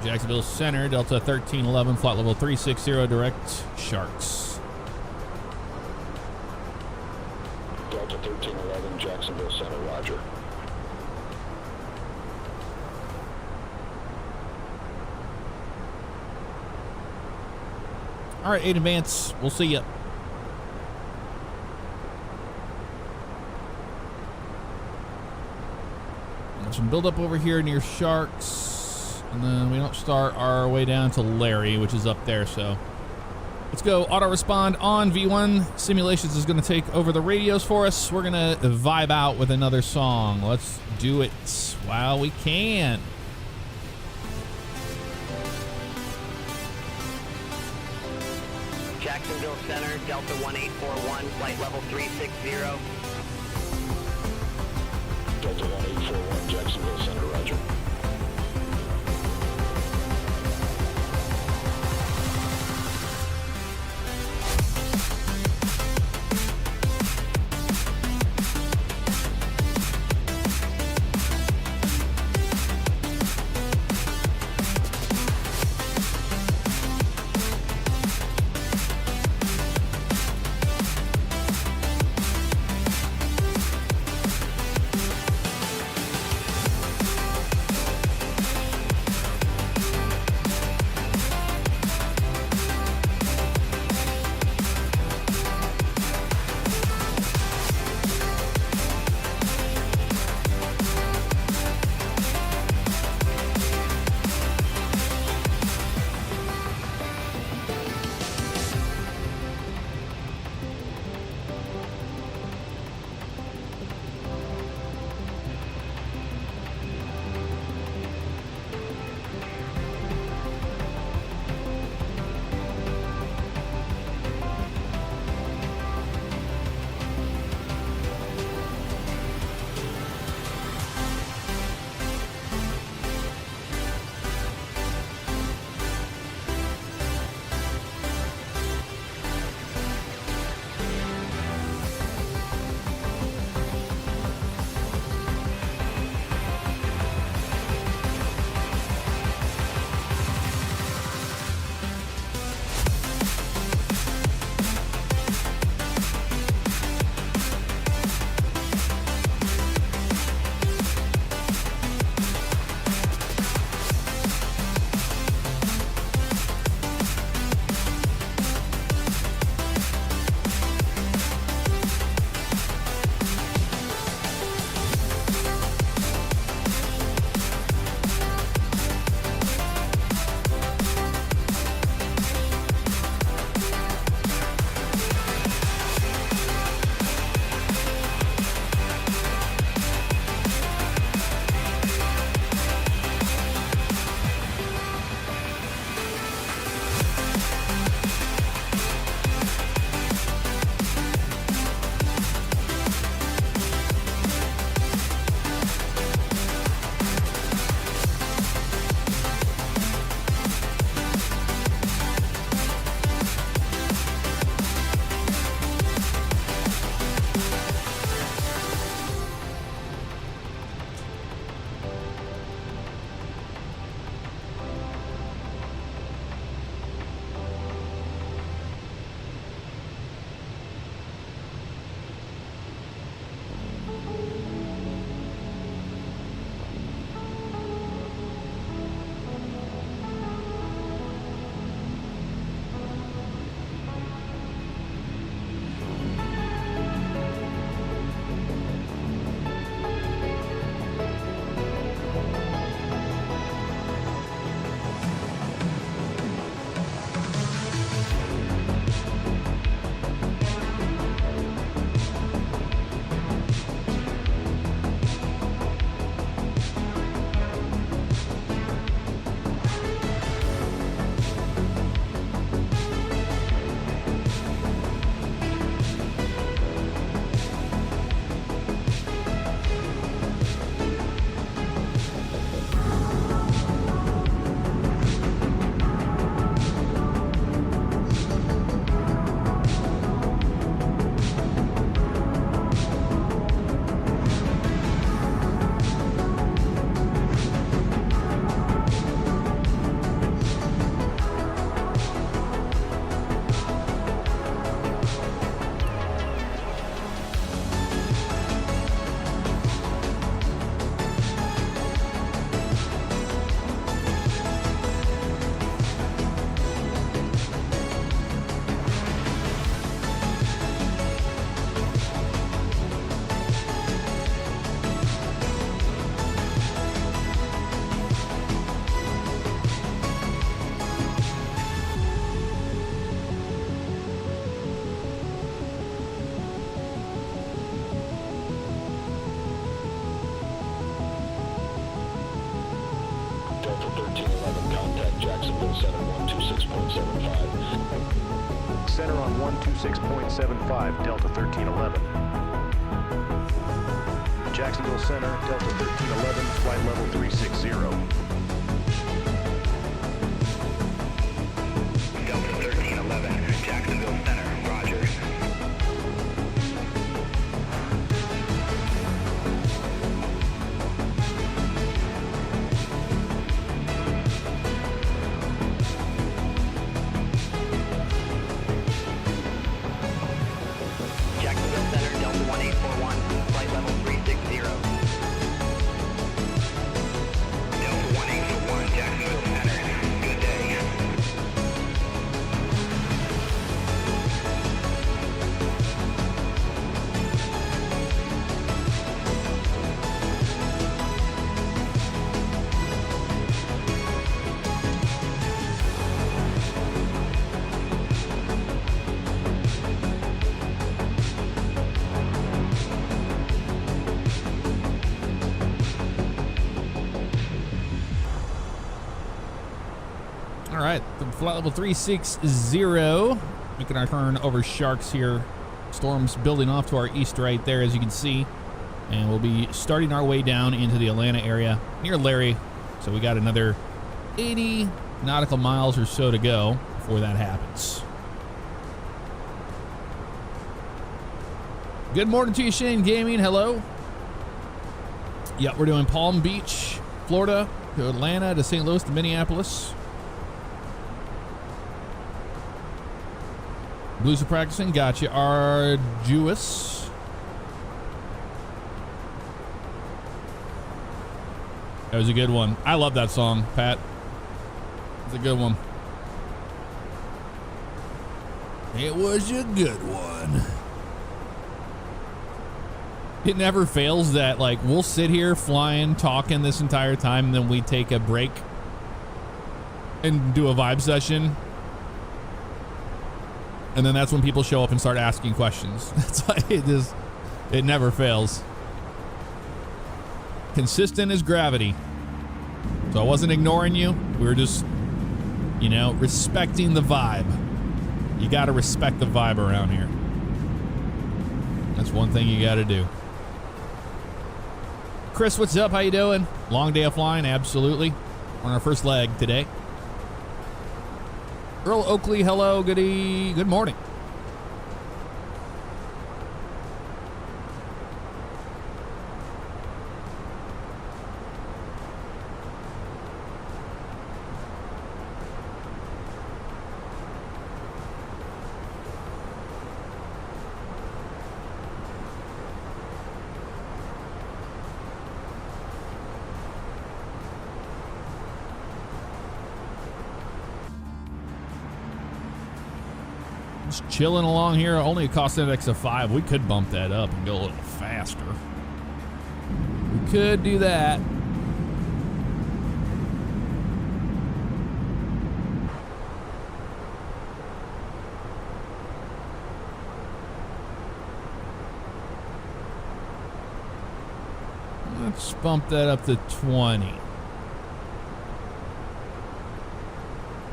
Jacksonville Center, Delta 1311, flight level 360, direct Sharks. Delta 1311, Jacksonville Center, roger. All right, 8 advance. We'll see ya. There's some buildup over here near Sharks, and then we don't start our way down to Larry, which is up there, so let's go. Auto respond on V1. Simulations is going to take over the radios for us. We're going to vibe out with another song. Let's do it while we can. Jacksonville Center, Delta 1841, flight level 360. Delta 1841, Jacksonville Center, roger. 126.75. Center on 126.75, Delta 1311. Jacksonville Center, Delta 1311, flight level 360. Delta 1311, Jacksonville Center, roger. Jacksonville Center, Delta 1841, flight level 360. Delta 1841, Jacksonville Center, good day. All right, the flight level 360, making our turn over Sharks here. Storm's building off to our east right there, as you can see. And we'll be starting our way down into the Atlanta area near Larry. So we got another 80 nautical miles or so to go before that happens. Good morning to you, Shane Gaming. Hello. Yep, we're doing Palm Beach, Florida, to Atlanta, to St. Louis, to Minneapolis. Blues are practicing. Gotcha. Arduous. That was a good one. I love that song, Pat. It's a good one. It was a good one. It never fails that, like, we'll sit here flying, talking this entire time, and then we take a break and do a vibe session. And then that's when people show up and start asking questions. That's why it never fails. Consistent as gravity. So I wasn't ignoring you. We were just, you know, respecting the vibe. You got to respect the vibe around here. That's one thing you got to do. Chris, what's up? How you doing? Long day of flying? Absolutely. On our first leg today. Earl Oakley, hello, good morning. Just chilling along here. Only a cost index of 5. We could bump that up and go a little faster. We could do that. Let's bump that up to 20.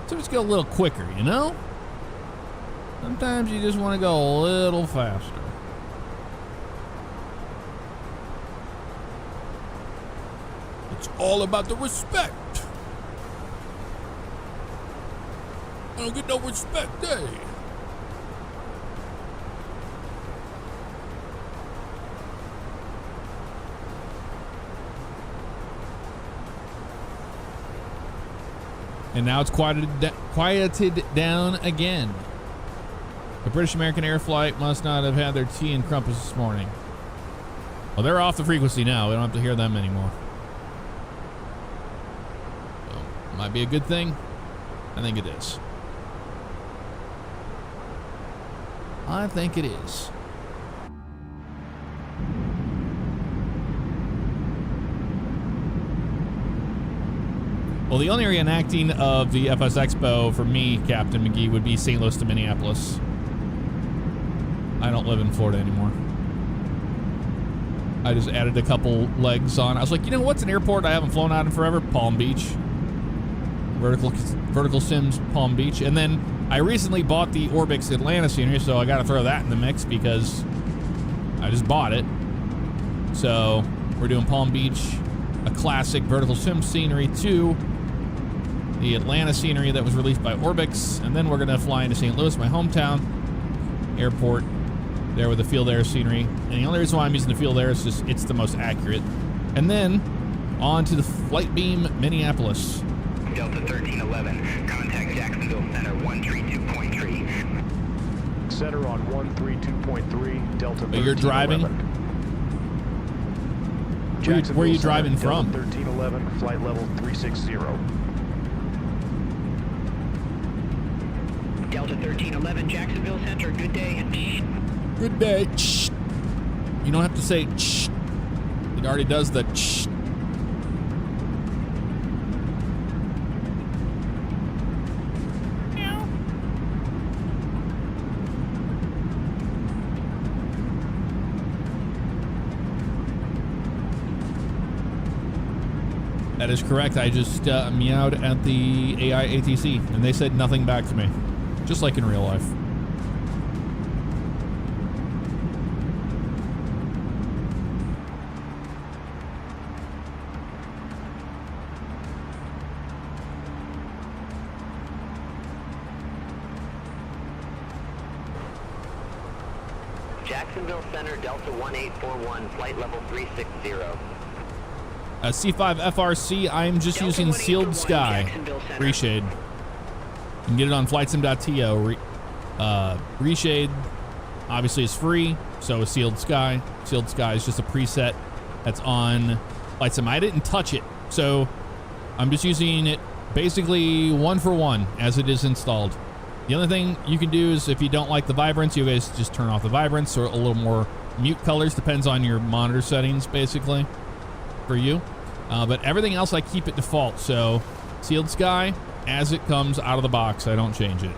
So just go a little quicker, you know? Sometimes you just want to go a little faster. It's all about the respect. I don't get no respect, eh? And now it's quieted down again. The British American Air Flight must not have had their tea and crumpets this morning. Well, they're off the frequency now. We don't have to hear them anymore. So, might be a good thing. I think it is. I think it is. Well, the only reenacting of the FS Expo for me, Captain McGee, would be St. Louis to Minneapolis. I don't live in Florida anymore. I just added a couple legs on. I was like, you know what's an airport I haven't flown out in forever? Palm Beach. Vertical Sims Palm Beach. And then I recently bought the Orbix Atlanta scenery, so I got to throw that in the mix because I just bought it. So we're doing Palm Beach, a classic Vertical Sim scenery, to the Atlanta scenery that was released by Orbix, and then we're going to fly into St. Louis, my hometown airport, there with the Field Air scenery. And the only reason why I'm using the Field Air is just it's the most accurate. And then on to the Flight Beam Minneapolis. Delta 1311, contact Jacksonville Center 132.3. Center on 132.3, Delta 1311. But you're driving? Where are you driving from? Delta 1311, flight level 360. Delta 1311, Jacksonville Center, good day. Good day. You don't have to say ch. It already does the ch. That is correct. I just meowed at the AI ATC, and they said nothing back to me, just like in real life. Jacksonville Center, Delta 1841, flight level 360. C5 FRC, I'm just using Sealed Sky. Reshade. You can get it on flightsim.to. Reshade, obviously, is free. So is Sealed Sky. Sealed Sky is just a preset that's on FlightSim. I didn't touch it, so I'm just using it basically one for one as it is installed. The only thing you can do is if you don't like the vibrance, you guys just turn off the vibrance or a little more mute colors. Depends on your monitor settings, basically, for you. But everything else, I keep it default. So Sealed Sky, as it comes out of the box, I don't change it.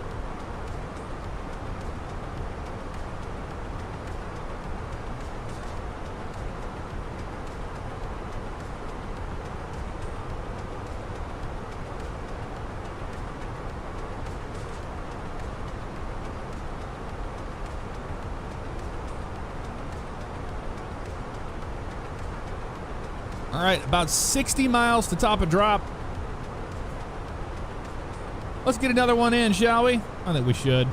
All right, about 60 miles to top a drop. Let's get another one in, shall we? I think we should.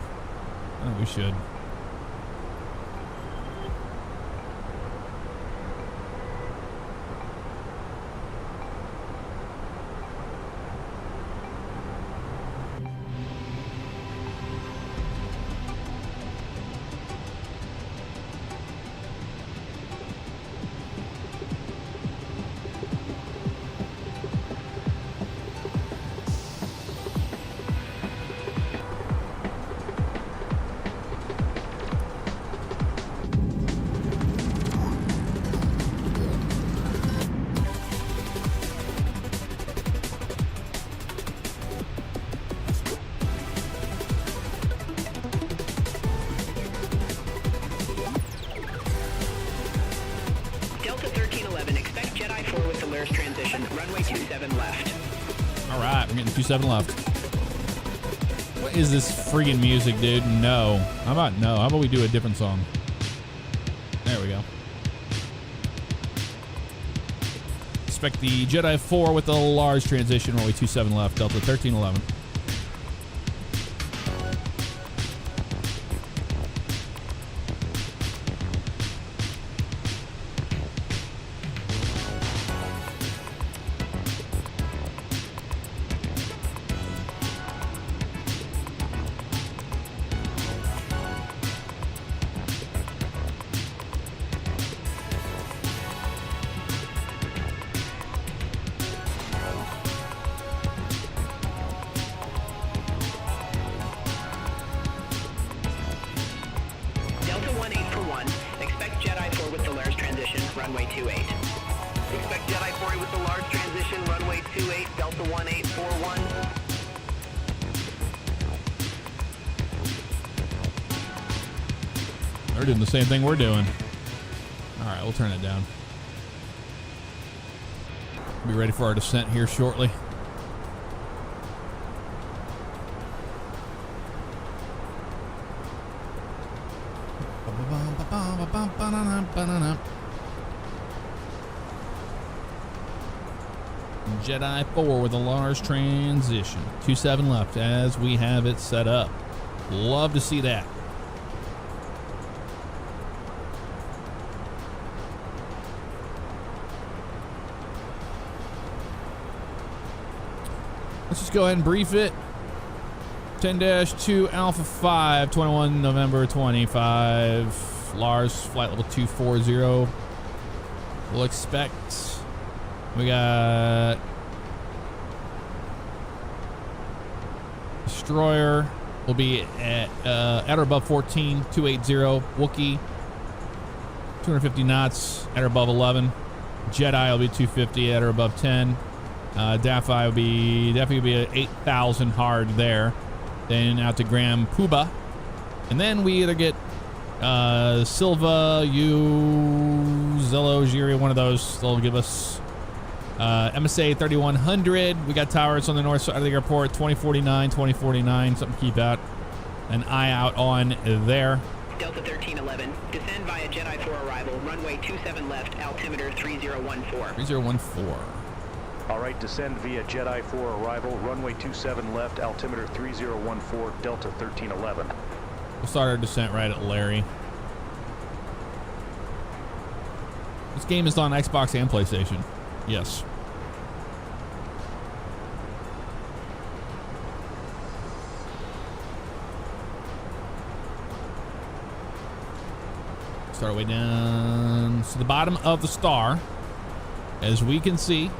Delta 1311, expect Jedi 4 with the Lair's transition, runway 27 left. All right, we're getting 27 left. What is this friggin' music, dude? No. How about no? How about we do a different song? There we go. Expect the Jedi 4 with the large transition, runway 27 left, Delta 1311. runway 28. Expect Jedi 4 with the large transition, runway 28, Delta 1841. They're doing the same thing we're doing. All right, we'll turn it down. Be ready for our descent here shortly. Jedi 4 with a large transition. 27 left as we have it set up. Love to see that. Let's just go ahead and brief it. 10-2 Alpha 5, 21 November 25. Lars, flight level 240. We'll expect. We got Destroyer will be at or above 14, 280. Wookiee, 250 knots, at or above 11. Jedi will be 250 at or above 10. Daffy will be definitely at 8,000 hard there. Then out to Graham Puba, and then we either get Silva, Zello, Jiri, one of those. They'll give us MSA 3100. We got towers on the north side of the airport. 2049, something to keep out an eye out on there. Delta 1311, descend via Jedi 4 arrival, runway 27 left, altimeter 3014. 3014. All right, descend via Jedi 4 arrival, runway 27 left, altimeter 3014, Delta 1311. We'll start our descent right at Larry. This game is on Xbox and PlayStation. Yes. Start way down. So the bottom of the star, as we can see,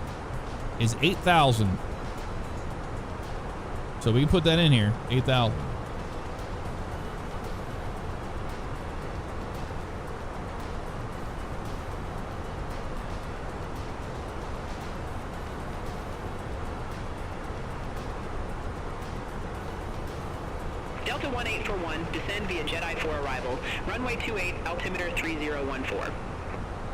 is 8,000. So we can put that in here, 8,000. Delta 1841, descend via Jedi 4 arrival, runway 28, altimeter 3014.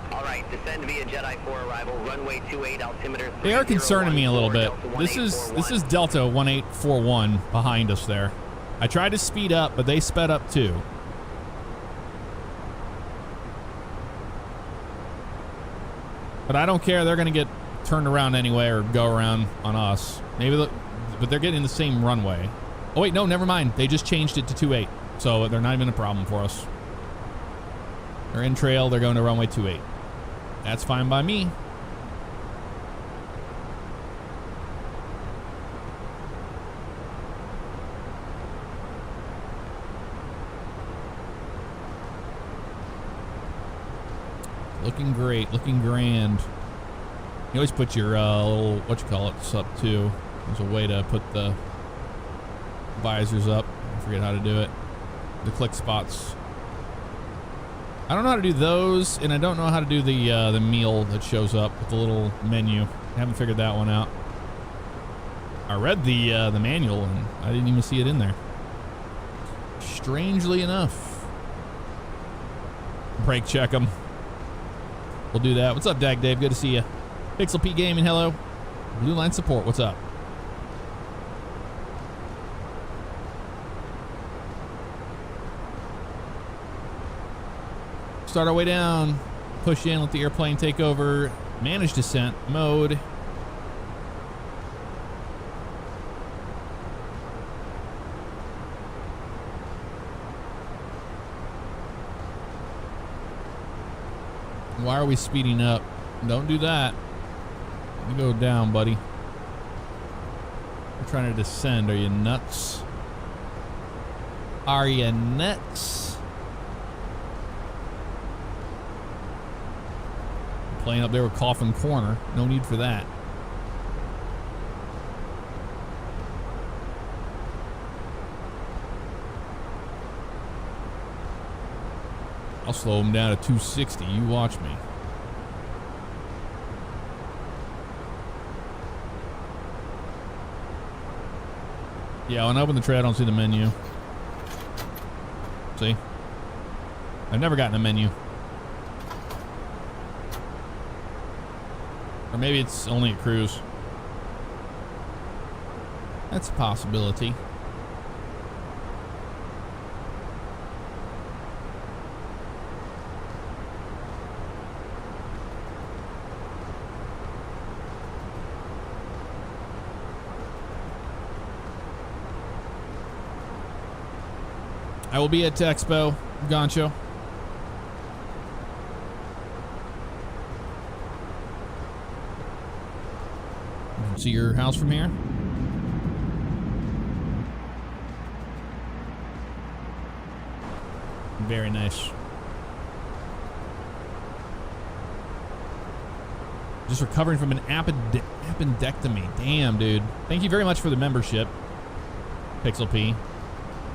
All right, descend via Jedi 4 arrival, runway 28, altimeter 3014. They are concerning me a little bit. This is Delta 1841 behind us there. I tried to speed up, but they sped up too. But I don't care. They're going to get turned around anyway or go around on us. But they're getting the same runway. Oh, wait, no, never mind. They just changed it to 28. So they're not even a problem for us. They're in trail. They're going to runway 28. That's fine by me. Looking great, looking grand. You always put your little, up too. There's a way to put the visors up. I forget how to do it. The click spots. I don't know how to do those, and I don't know how to do the meal that shows up with the little menu. I haven't figured that one out. I read the manual, and I didn't even see it in there. Strangely enough. Brake check them. We'll do that. What's up, Dag Dave? Good to see you. Pixel P Gaming, hello. Blue Line Support, what's up? Start our way down. Push in, let the airplane take over. Manage descent mode. Why are we speeding up? Don't do that. You go down, buddy. We're trying to descend. Are you nuts? Are you nuts? Plane up there with Coffin Corner. No need for that. I'll slow him down to 260. You watch me. Yeah, when I open the tray, I don't see the menu. See? I've never gotten a menu. Or maybe it's only at cruise. That's a possibility. I will be at Expo, Gancho. You can see your house from here. Very nice. Just recovering from an appendectomy. Damn, dude. Thank you very much for the membership, Pixel P.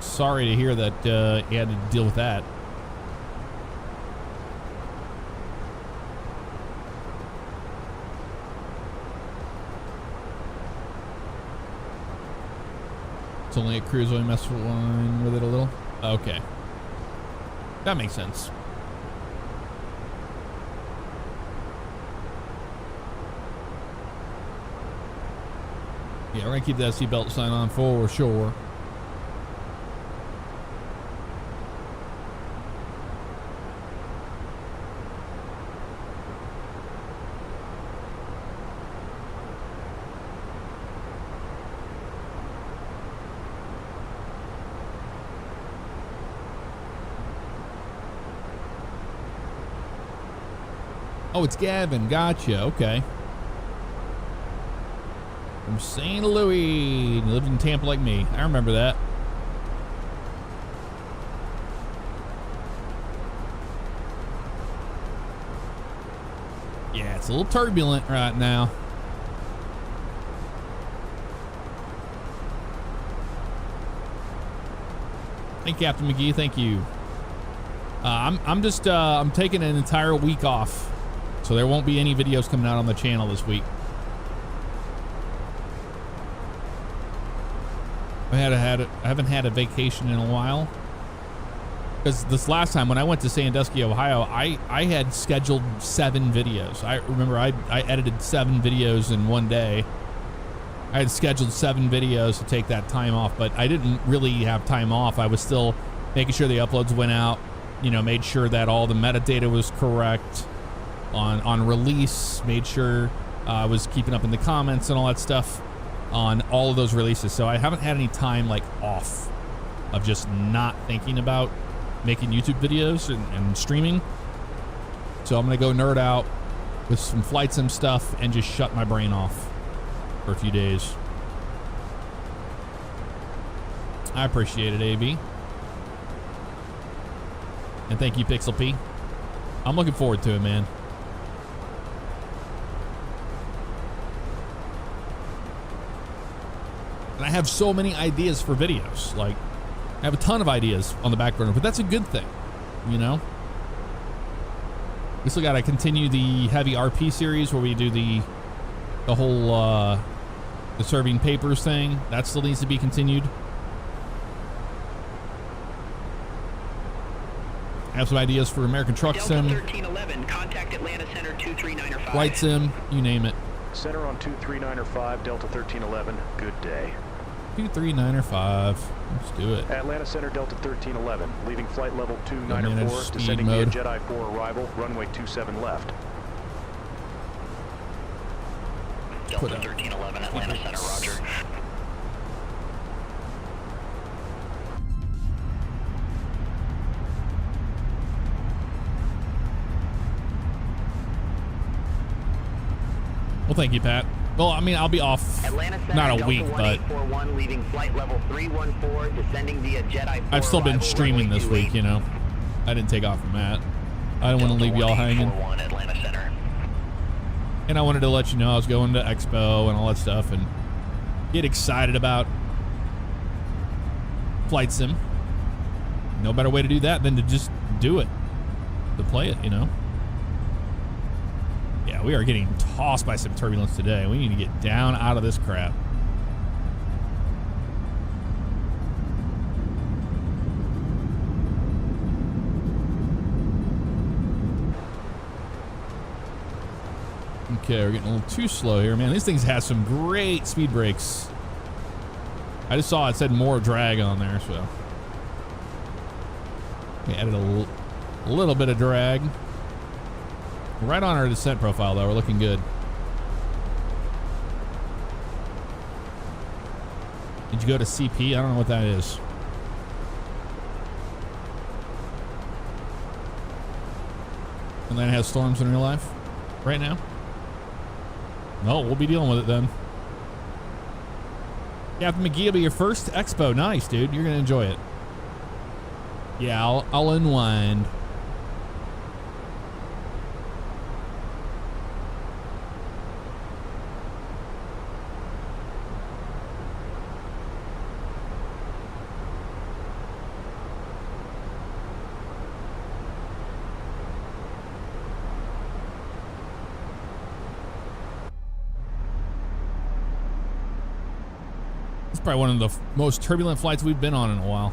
Sorry to hear that you had to deal with that. It's only a cruise, only mess with it a little. Okay. That makes sense. Yeah, we're gonna keep that seatbelt sign on for sure. Oh, it's Gavin. Gotcha. Okay. From St. Louis. He lived in Tampa like me. I remember that. Yeah, it's a little turbulent right now. Thank you, Captain McGee. Thank you. I'm taking an entire week off. So there won't be any videos coming out on the channel this week. I haven't had a vacation in a while. Because this last time when I went to Sandusky, Ohio, I had scheduled 7 videos. I remember I edited 7 videos in one day. I had scheduled 7 videos to take that time off, but I didn't really have time off. I was still making sure the uploads went out, you know, made sure that all the metadata was correct on release, made sure I was keeping up in the comments and all that stuff on all of those releases. So I haven't had any time like off of just not thinking about making YouTube videos and streaming. So I'm gonna go nerd out with some flight sim stuff and just shut my brain off for a few days. I appreciate it, AB. And thank you, Pixel P. I'm looking forward to it, man. And I have so many ideas for videos. Like, I have a ton of ideas on the back burner, but that's a good thing, you know? We still got to continue the heavy RP series where we do the whole the serving papers thing. That still needs to be continued. I have some ideas for American Truck Sim, 1311, contact Atlanta Center 23905. Flight Sim, you name it. Center on 23905, Delta 1311, good day. 23905, let's do it. Atlanta Center, Delta 1311, leaving flight level 294, descending via Jedi 4 arrival, runway 27 left. Delta 1311, Atlanta Center, roger. Well, thank you, Pat. Well, I mean, I'll be off not a week, but leaving flight level 314, descending via Jedi 4 I've still been streaming this week, you know. I didn't take off from that. I didn't want to leave y'all hanging. Atlanta Center. And I wanted to let you know I was going to Expo and all that stuff and get excited about Flight Sim. No better way to do that than to just do it, to play it, you know. Yeah, we are getting tossed by some turbulence today. We need to get down out of this crap. Okay, we're getting a little too slow here, man. These things have some great speed brakes. I just saw it said more drag on there, so we added a little bit of drag. Right on our descent profile, though. We're looking good. Did you go to CP? I don't know what that is. Atlanta has storms in real life right now? No, we'll be dealing with it then. Captain McGee will be your first expo. Nice, dude. You're going to enjoy it. Yeah, I'll unwind. It's probably one of the most turbulent flights we've been on in a while.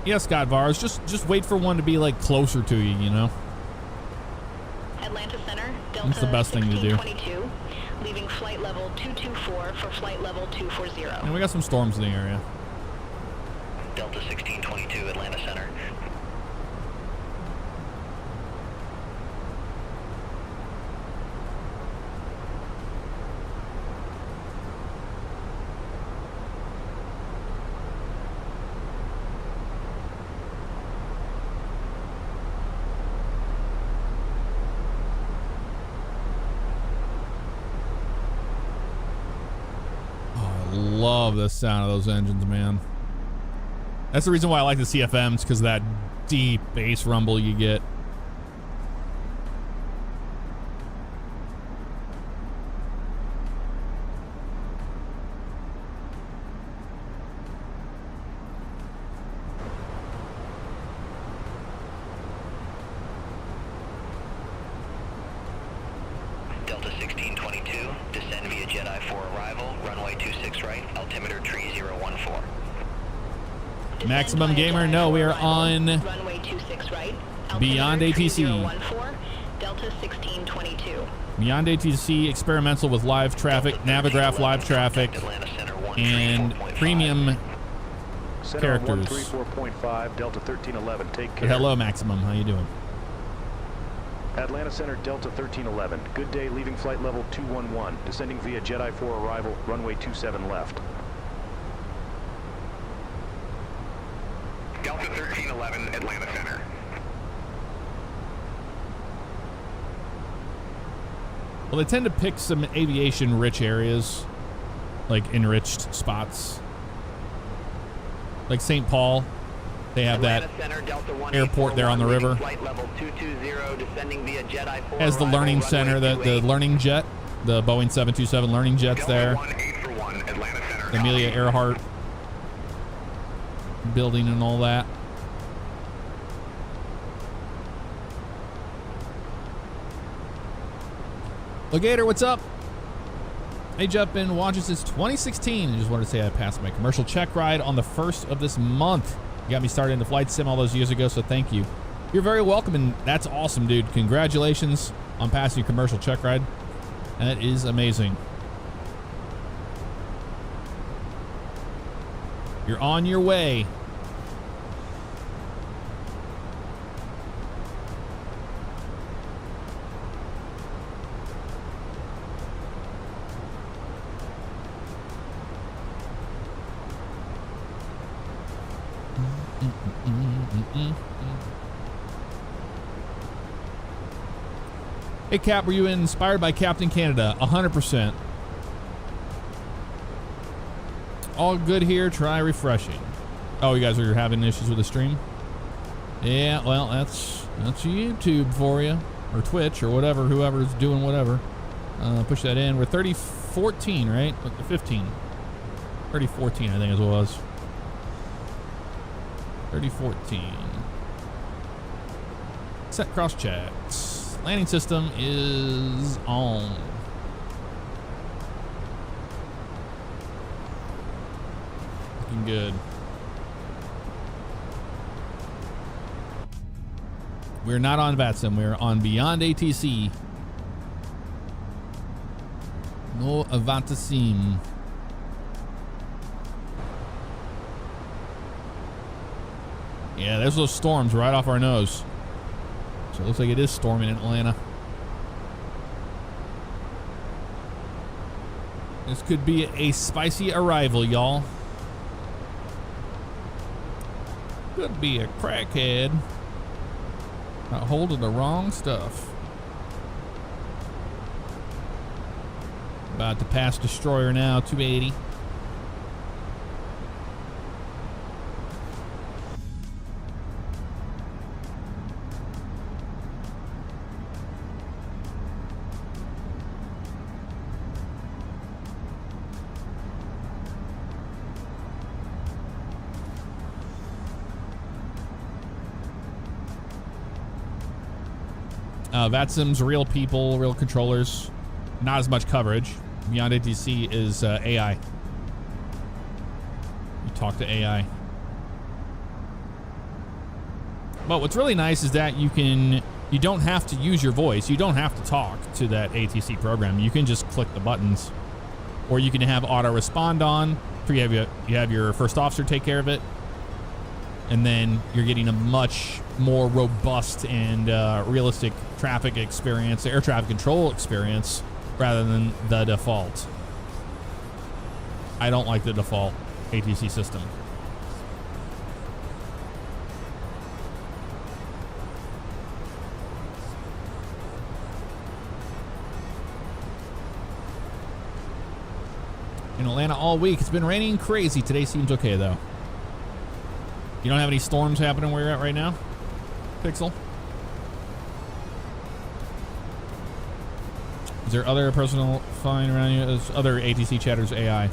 Yeah, Scott Vars, just wait for one to be like closer to you, you know? Atlanta Center, Delta That's the best thing to do. 1622, leaving flight level 224 for flight level 240. And we got some storms in the area. Delta 1622, Atlanta Center. Love the sound of those engines, man. That's the reason why I like the CFMs, because of that deep bass rumble you get. Delta 1622, descend via Jedi for arrival, runway 26 right, altimeter tree 014. Maximum Gamer, no, we are on Runway 26 right, Beyond ATC. 014, Delta 1622. Beyond ATC experimental with live traffic, Navigraph live traffic, and premium Center characters. 134.5, Delta 1311, take care. Hello, Maximum, how you doing? Atlanta Center, Delta 1311. Good day, leaving flight level 211. Descending via Jedi for arrival, runway 27 left. Delta 1311, Atlanta Center. Well, they tend to pick some aviation-rich areas, like enriched spots. Like St. Paul, they have that airport there on the river. Has the learning center, the learning jet, the Boeing 727 learning jets there. The Amelia Earhart building and all that. Legator, what's up? Age up and watches since 2016. I just wanted to say I passed my commercial check ride on the 1st of this month. You got me started into flight sim all those years ago, so thank you. You're very welcome, and that's awesome, dude. Congratulations on passing your commercial check ride. That is amazing. You're on your way. Hey, Cap, were you inspired by Captain Canada? 100%. All good here. Try refreshing. Oh, you guys are having issues with the stream? Yeah, well, that's YouTube for you, or Twitch, or whatever, whoever's doing whatever. Push that in. We're 3014, right? 15. 3014, I think is what it was. 3014. Set cross checks. Landing system is on. Looking good. We're not on VATSIM. We're on Beyond ATC. No VATSIM. Yeah, there's those storms right off our nose. So it looks like it is storming in Atlanta. This could be a spicy arrival, y'all. Could be a crackhead not holding the wrong stuff. About to pass destroyer now, 280. VATSIM's real people, real controllers. Not as much coverage. Beyond ATC is AI. You talk to AI. But what's really nice is that you don't have to use your voice. You don't have to talk to that ATC program. You can just click the buttons. Or you can have auto respond on. You have your first officer take care of it. And then you're getting a much more robust and realistic traffic experience, air traffic control experience, rather than the default. I don't like the default ATC system. In Atlanta all week. It's been raining crazy. Today seems okay, though. You don't have any storms happening where you're at right now, Pixel? Is there other personal flying around you? There's other ATC chatters AI.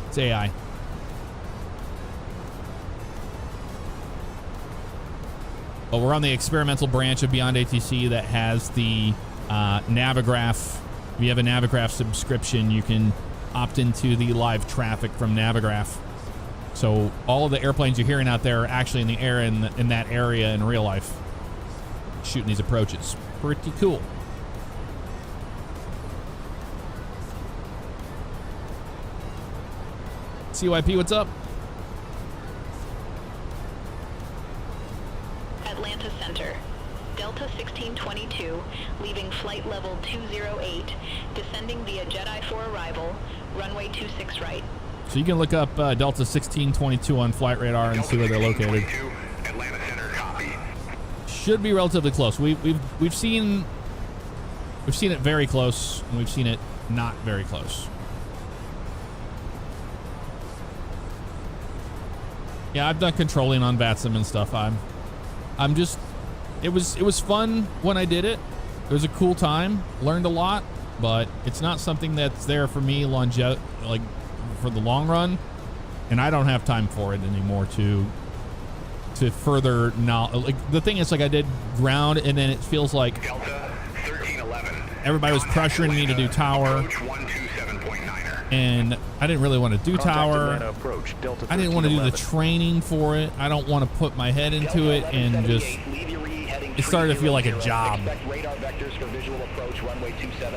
It's AI. But we're on the experimental branch of Beyond ATC that has the Navigraph. If you have a Navigraph subscription, you can opt into the live traffic from Navigraph. So all of the airplanes you're hearing out there are actually in the air in that area in real life, shooting these approaches. Pretty cool. CYP, what's up? Atlanta Center. Delta 1622, leaving flight level 208, descending via Jedi for arrival, runway 26 right. So you can look up Delta 1622 on flight radar and see where they're located. Atlanta Center, copy. Should be relatively close. We've seen it very close, and we've seen it not very close. Yeah, I've done controlling on VATSIM and stuff. I'm just it was fun when I did it. It was a cool time. Learned a lot, but it's not something that's there for me for the long run, and I don't have time for it anymore to further now. Like the thing is, like I did ground, and then it feels like Delta 1311. Everybody was pressuring me to do tower, and I didn't really want to do tower. I didn't want to do the training for it. I don't want to put my head into it, and just it started to feel like a job.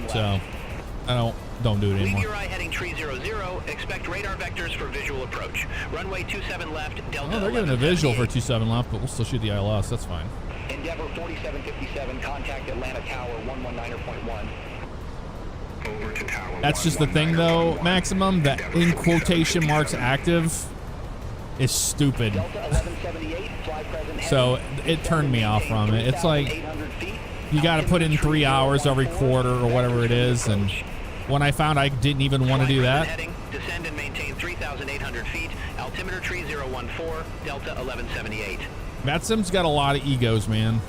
So I don't do it anymore. Leave your eye heading 300. Expect radar vectors for visual approach. Runway 27 left, Delta. Oh, they're giving a visual for 27 left, but we'll still shoot the ILS. That's fine. Endeavor 4757, contact Atlanta Tower 119.1. Over to tower. That's just the thing, though, Maximum. That in quotation marks active is stupid. So it turned me off from it. It's like you got to put in 3 hours every quarter or whatever it is, and when I found I didn't even want to do that. Descend and maintain 3,800 feet. Altimeter 3014, Delta 1178. VATSIM's got a lot of egos, man.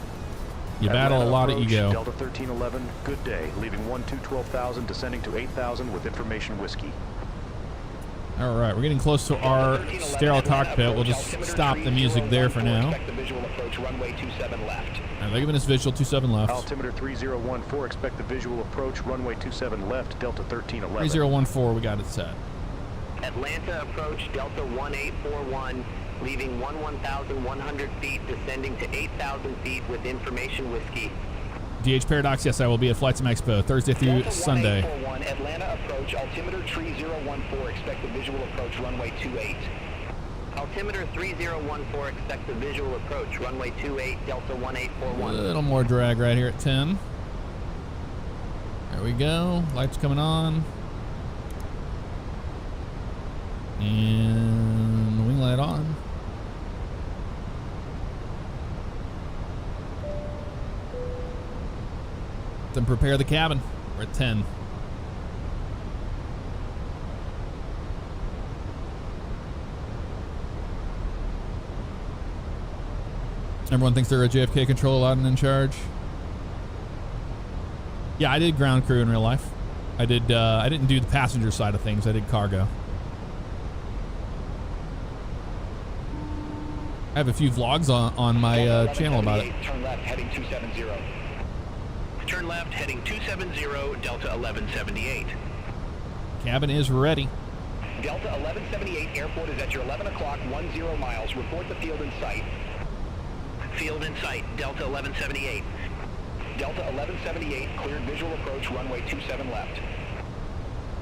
You battle a lot of ego. Delta 1311, good day. Leaving 12,000, descending to 8,000 with information whiskey. All right, we're getting close to our sterile cockpit. We'll just stop the music there for now. They're giving us visual 27 left. Altimeter 3014, expect the visual approach, runway 27 left, Delta 1311. 3014, we got it set. Atlanta approach, Delta 1841, leaving 1,100 feet, descending to 8,000 feet with information whiskey. DH Paradox, yes, I will be at Flight Sim Expo Thursday through Sunday. Atlanta approach, altimeter 3014, expect the visual approach, runway 28. Altimeter 3014, expect the visual approach, runway 28, Delta 1841. A little more drag right here at 10. There we go. Lights coming on. And wing light on. Then prepare the cabin. We're at 10. Everyone thinks they're a JFK control loud and in charge. Yeah, I did ground crew in real life. I didn't do the passenger side of things. I did cargo. I have a few vlogs on my channel about it. Turn left, heading 270. Turn left, heading 270, Delta 1178. Cabin is ready. Delta 1178, airport is at your 11 o'clock, 10 miles. Report the field in sight. Field in sight, Delta 1178. Delta 1178, cleared visual approach, runway 27 left.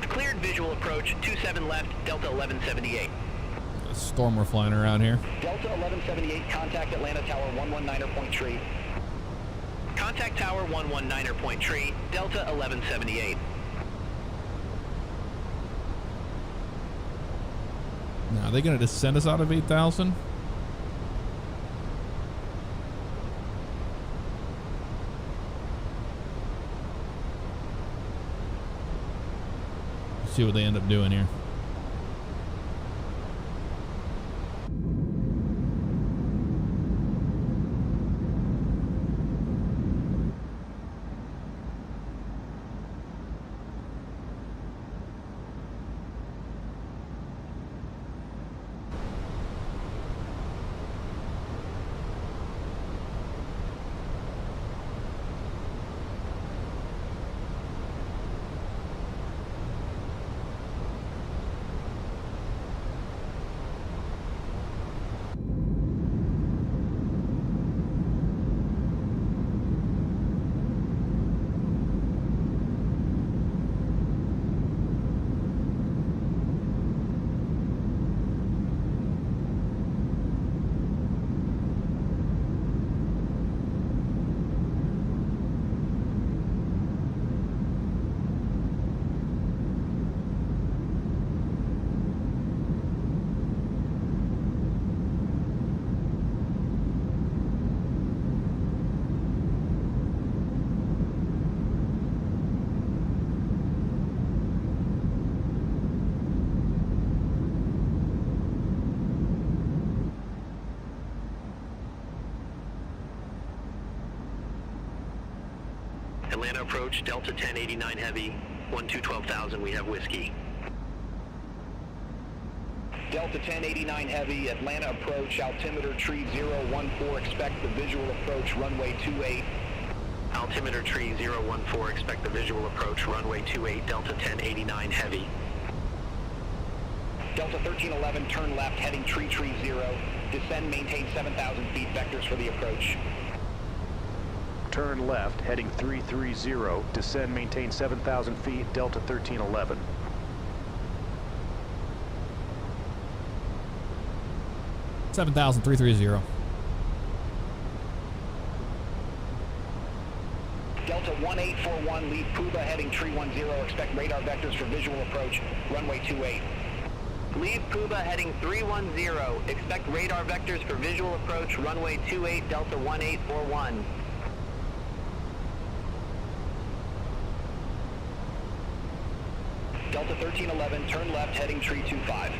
Cleared visual approach, 27 left, Delta 1178. A storm we're flying around here. Delta 1178, contact Atlanta Tower 119er point tree. Contact Tower 119er point tree, Delta 1178. Now, are they going to just send us out of 8,000? See what they end up doing here. Atlanta approach, Delta 1089 heavy, 12,000, we have whiskey. Delta 1089 heavy, Atlanta approach, altimeter tree 014, expect the visual approach, runway 28. Altimeter tree 014, expect the visual approach, runway 28, Delta 1089 heavy. Delta 1311, turn left, heading tree 0, descend, maintain 7,000 feet, vectors for the approach. Turn left, heading 330, descend, maintain 7,000 feet, Delta 1311. $7,330. Delta 1841, leave Puba heading tree 10, expect radar vectors for visual approach, runway 28. Leave Puba heading 310, expect radar vectors for visual approach, runway 28, Delta 1841. Delta 1311, turn left, heading tree 25.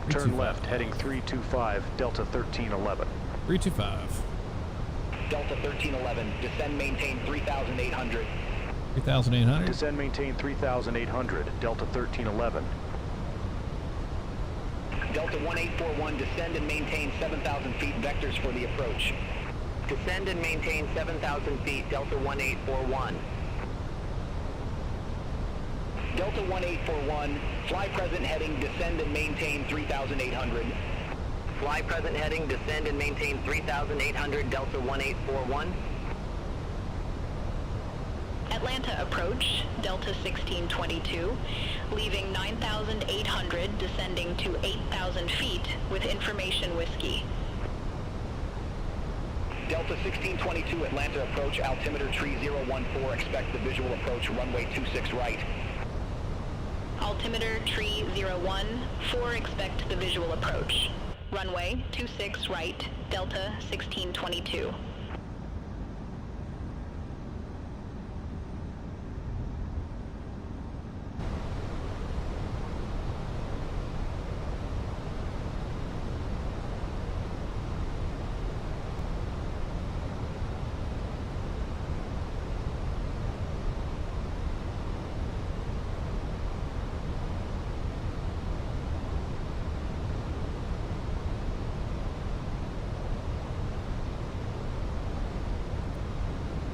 Turn left, heading 325, Delta 1311. 325. Delta 1311, descend, maintain 3,800. 3,800? Descend, maintain 3,800, Delta 1311. Delta 1841, descend and maintain 7,000 feet, vectors for the approach. Descend and maintain 7,000 feet, Delta 1841. Delta 1841, fly present heading, descend and maintain 3,800. Fly present heading, descend and maintain 3,800, Delta 1841. Atlanta approach, Delta 1622, leaving 9,800, descending to 8,000 feet with information whiskey. Delta 1622, Atlanta approach, altimeter tree 014, expect the visual approach, runway 26 right. Altimeter tree 014, expect the visual approach. Runway 26 right, Delta 1622.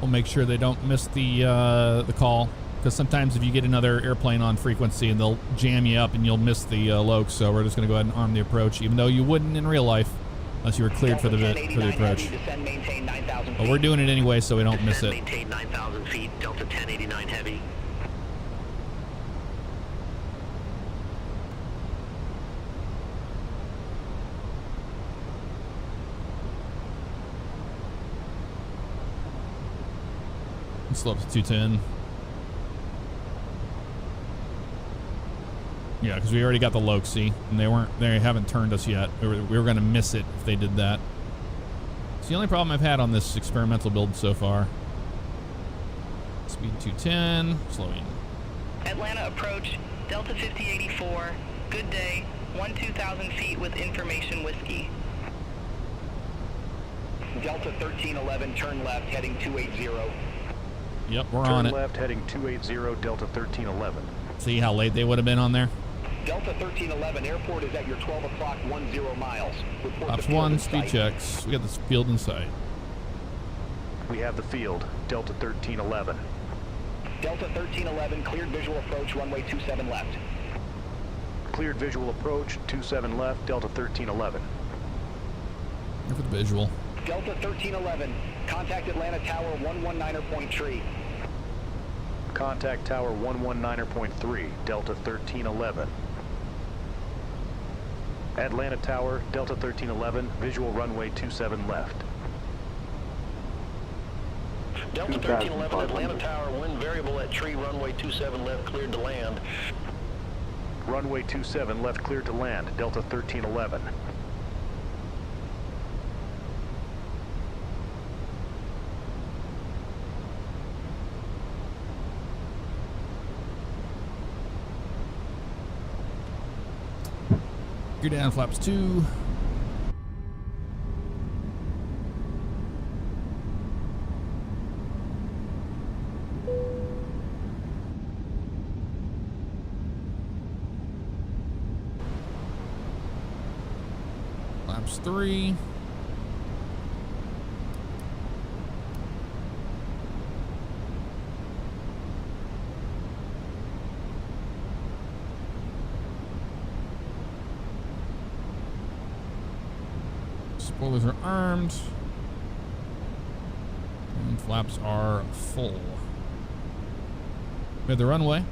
We'll make sure they don't miss the call, because sometimes if you get another airplane on frequency and they'll jam you up and you'll miss the loc. So we're just going to go ahead and arm the approach, even though you wouldn't in real life unless you were cleared for the approach. But we're doing it anyway, so we don't miss it. Maintain 9,000 feet, Delta 1089 heavy. Slow up to 210. Yeah, because we already got the loc, see, and they haven't turned us yet. We were going to miss it if they did that. It's the only problem I've had on this experimental build so far. Speed 210, slowing. Atlanta approach, Delta 5084, good day, 2,000 feet with information whiskey. Delta 1311, turn left, heading 280. Yep, we're on it. Turn left, heading 280, Delta 1311. See how late they would have been on there? Delta 1311, airport is at your 12 o'clock, 10 miles. Ops 1, speed checks. We got this field in sight. We have the field, Delta 1311. Delta 1311, cleared visual approach, runway 27 left. Cleared visual approach, 27 left, Delta 1311. Here for the visual. Delta 1311, contact Atlanta Tower 119er point tree. Contact Tower 119er point 3, Delta 1311. Atlanta Tower, Delta 1311, visual runway 27 left. Delta 1311, Atlanta Tower, wind variable at tree, runway 27 left, cleared to land. Runway 27 left, cleared to land, Delta 1311. Gear down, flaps 2. Flaps 3. Spoilers are armed. And flaps are full. We have the runway.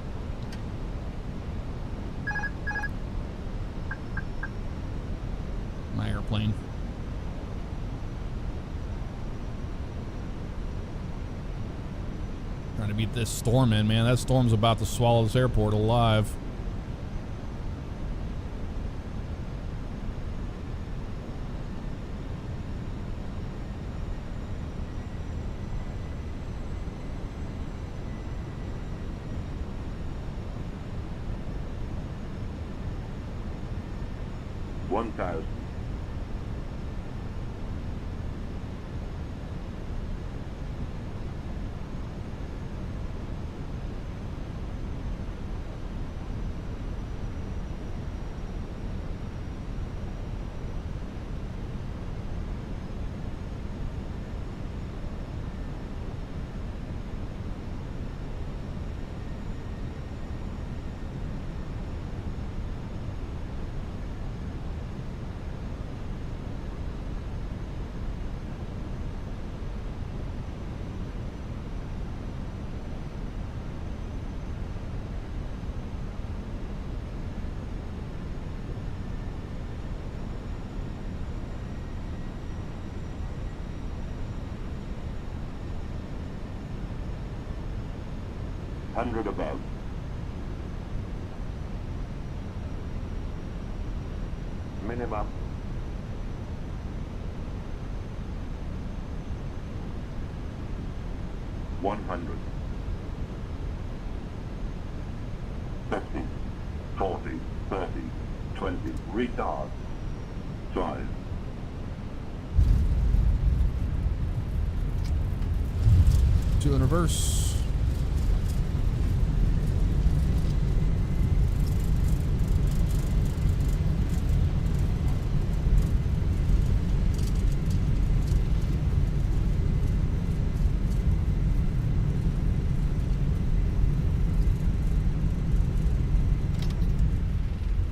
My airplane. Trying to beat this storm in, man. That storm's about to swallow this airport alive. 800 above. Minimum. $100. 50, 40, 30, 20, retard. 5. Two in reverse.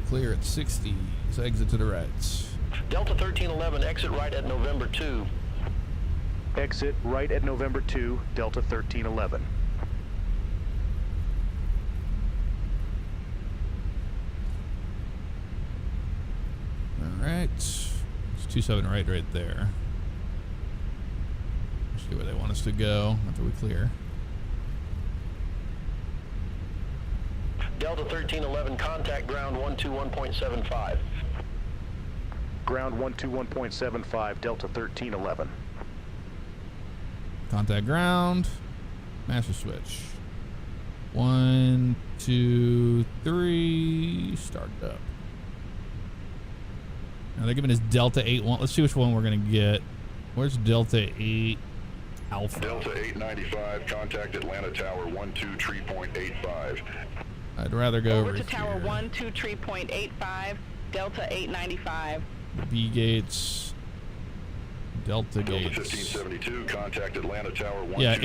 Clear at 60. Exit to the right. Delta 1311, exit right at November 2. Exit right at November 2, Delta 1311. All right. It's 27 right there. Let's see where they want us to go after we clear. Delta 1311, contact ground 121.75. Ground 121.75, Delta 1311. Contact ground. Master switch. 1, 2, 3. Start up. Now they're giving us Delta 81. Let's see which one we're going to get. Where's Delta 8 Alpha? Delta 895, contact Atlanta Tower 12.3.85. I'd rather go over to Tower here. 123.85, Delta 895. B gates. Delta gates. 1572, contact Atlanta Tower 123.85. Yeah,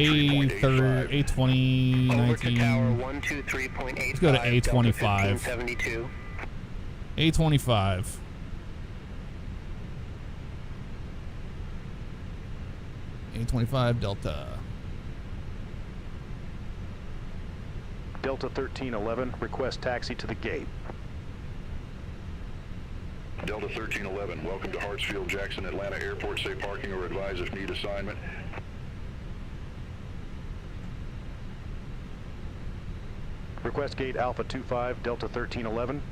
A20, 19. Tower 123.85. Let's go to A25. 1572. A25. A25 Delta. Delta 1311, request taxi to the gate. Delta 1311, welcome to Hartsfield Jackson Atlanta Airport. Safe parking or advise if need assignment. Request gate Alpha 25, Delta 1311.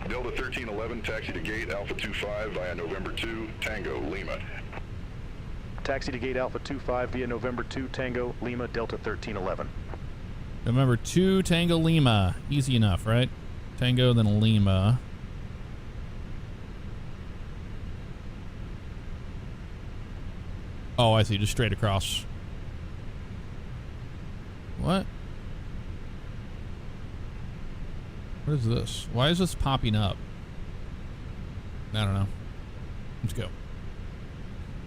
Delta 1311, taxi to gate Alpha 25 via November 2, Tango, Lima. Taxi to gate Alpha 25 via November 2, Tango, Lima, Delta 1311. November 2, Tango, Lima. Easy enough, right? Tango, then Lima. Oh, I see. Just straight across. What? What is this? Why is this popping up? I don't know. Let's go.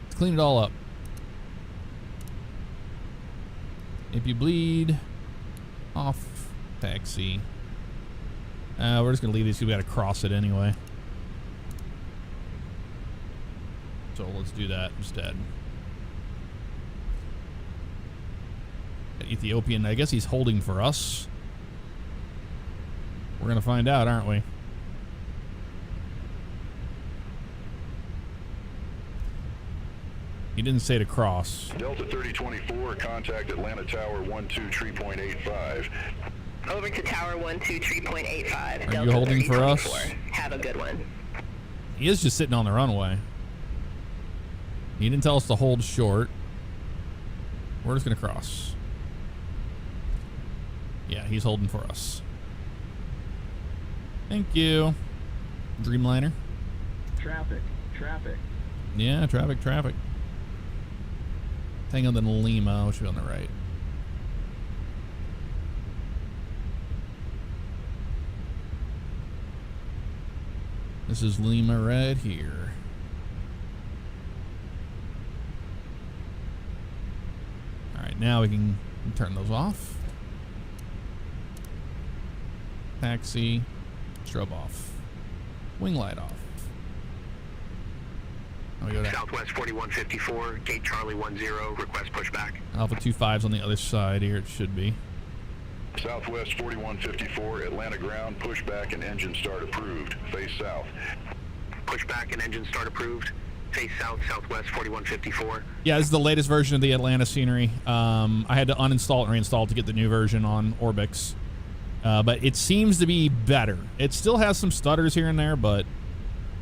Let's clean it all up. If you bleed, off taxi. We're just gonna leave these because we gotta cross it anyway. So let's do that instead. Ethiopian, I guess he's holding for us. We're gonna find out, aren't we? He didn't say to cross. Delta 3024, contact Atlanta Tower 123.85. Over to Tower 123.85. Are you holding for us? Have a good one. He is just sitting on the runway. He didn't tell us to hold short. We're just gonna cross. Yeah, he's holding for us. Thank you. Dreamliner. Traffic. Yeah, traffic. Tango then Lima, which should be on the right. This is Lima right here. Alright, now we can turn those off. Taxi. Strobe off. Wing light off. Now we go to Southwest 4154, gate Charlie 10, request pushback. Alpha 25's on the other side here, it should be. Southwest 4154, Atlanta ground, pushback and engine start approved. Face south. Pushback and engine start approved. Face south, southwest 4154. Yeah, this is the latest version of the Atlanta scenery. I had to uninstall and reinstall to get the new version on Orbix. But it seems to be better. It still has some stutters here and there, but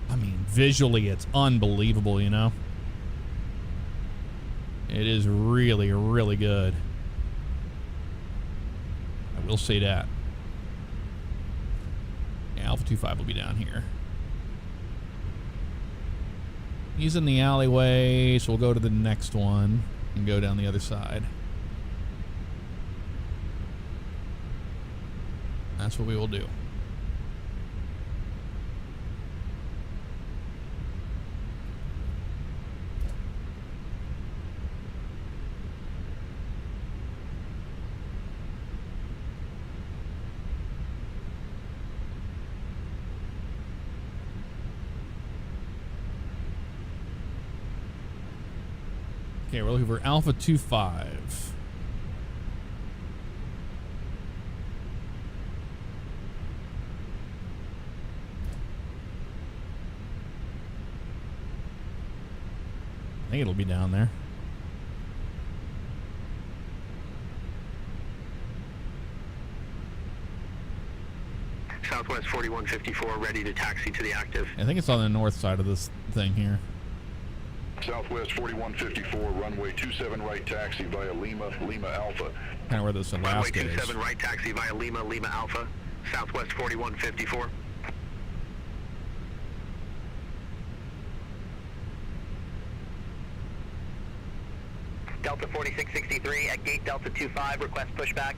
I mean, visually it's unbelievable, you know? It is really, really good. I will say that. Yeah, Alpha 25 will be down here. He's in the alleyway, so we'll go to the next one and go down the other side. That's what we will do. Okay, we're looking for Alpha 25. I think it'll be down there. Southwest 4154, ready to taxi to the active. I think it's on the north side of this thing here. Southwest 4154, runway 27 right taxi via Lima, Lima Alpha. Kind of where this Runway Alaska is. 27 right taxi via Lima, Lima Alpha. Southwest 4154. Delta 4663 at gate Delta 25, request pushback.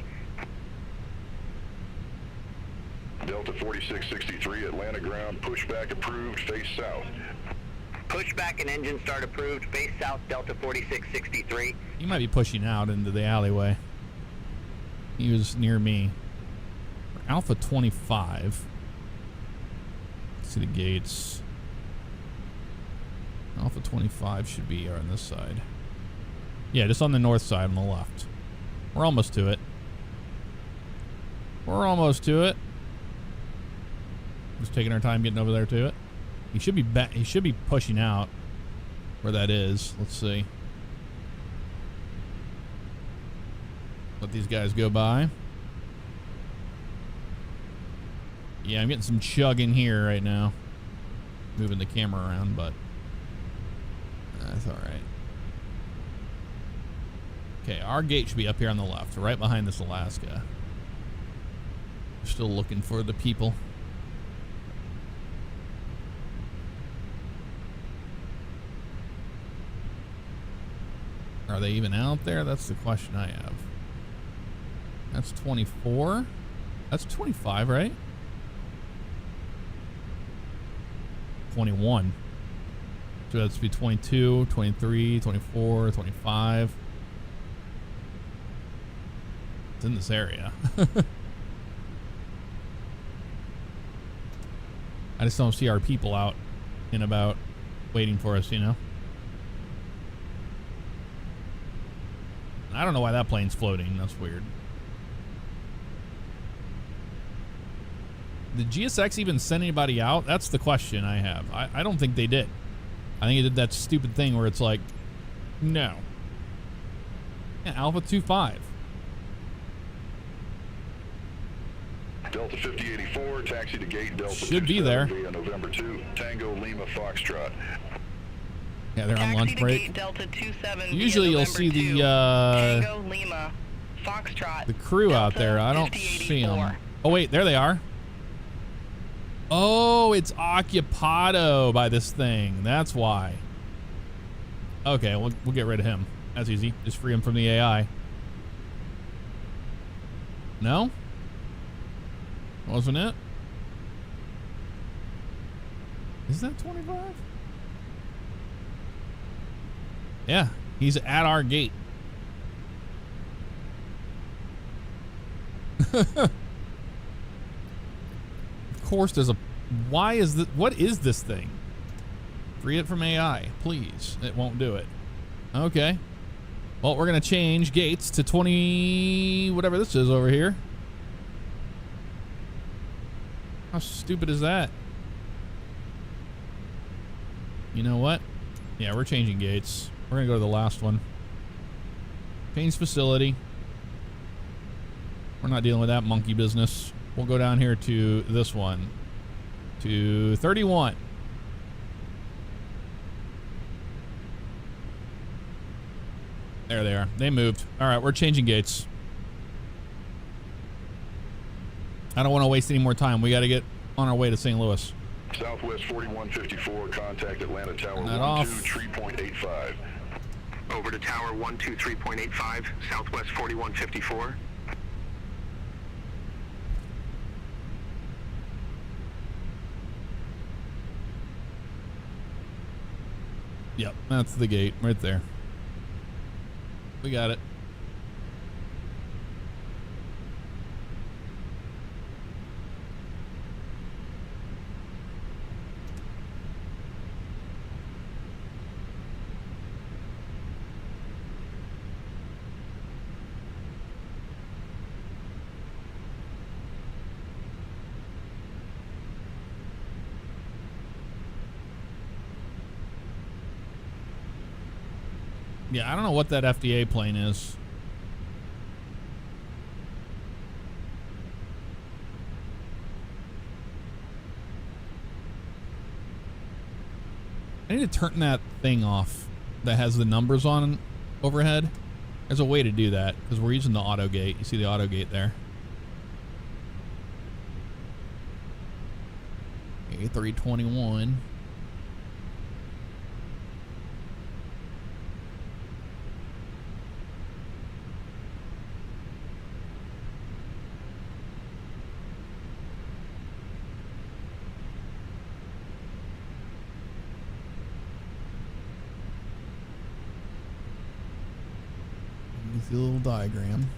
Delta 4663, Atlanta ground, pushback approved, face south. Pushback and engine start approved, face south Delta 4663. He might be pushing out into the alleyway. He was near me. For Alpha 25. Let's see the gates. Alpha 25 should be on this side. Yeah, just on the north side on the left. We're almost to it. We're almost to it. Just taking our time getting over there to it. He should be he should be pushing out where that is. Let's see. Let these guys go by. Yeah, I'm getting some chugging here right now. Moving the camera around, but that's all right. Okay, our gate should be up here on the left, right behind this Alaska. We're still looking for the people. Are they even out there? That's the question I have. That's 24. That's 25, right? 21. So that's be 22, 23, 24, 25. It's in this area. I just don't see our people out and about waiting for us, you know? I don't know why that plane's floating. That's weird. Did GSX even send anybody out? That's the question I have. I don't think they did. I think it did that stupid thing where it's like, no. Yeah, Alpha 25. Delta 5084, taxi to gate Delta should be there. Via November 2, Tango Lima Foxtrot. Yeah, they're on lunch break. Delta 27 Usually you'll see the Tango Lima Foxtrot. the crew out there. I don't see them. Oh wait, there they are. Oh, it's occupado by this thing. That's why. Okay, we'll get rid of him. That's easy. Just free him from the AI. No? Wasn't it? Is that 25? Yeah, he's at our gate. Of course there's a... Why is this... What is this thing? Free it from AI, please. It won't do it. Okay. Well, we're going to change gates to 20... Whatever this is over here. How stupid is that? You know what? Yeah, we're changing gates. We're gonna go to the last one. Change facility. We're not dealing with that monkey business. We'll go down here to this one. To 31. There they are. They moved. All right, we're changing gates. I don't want to waste any more time. We got to get on our way to St. Louis. Southwest 4154, contact Atlanta Tower 123.85. Over to Tower 123.85, Southwest 4154. Yep, that's the gate right there. We got it. Yeah, I don't know what that FDA plane is. I need to turn that thing off that has the numbers on overhead. There's a way to do that because we're using the auto gate. You see the auto gate there. A321. The little diagram.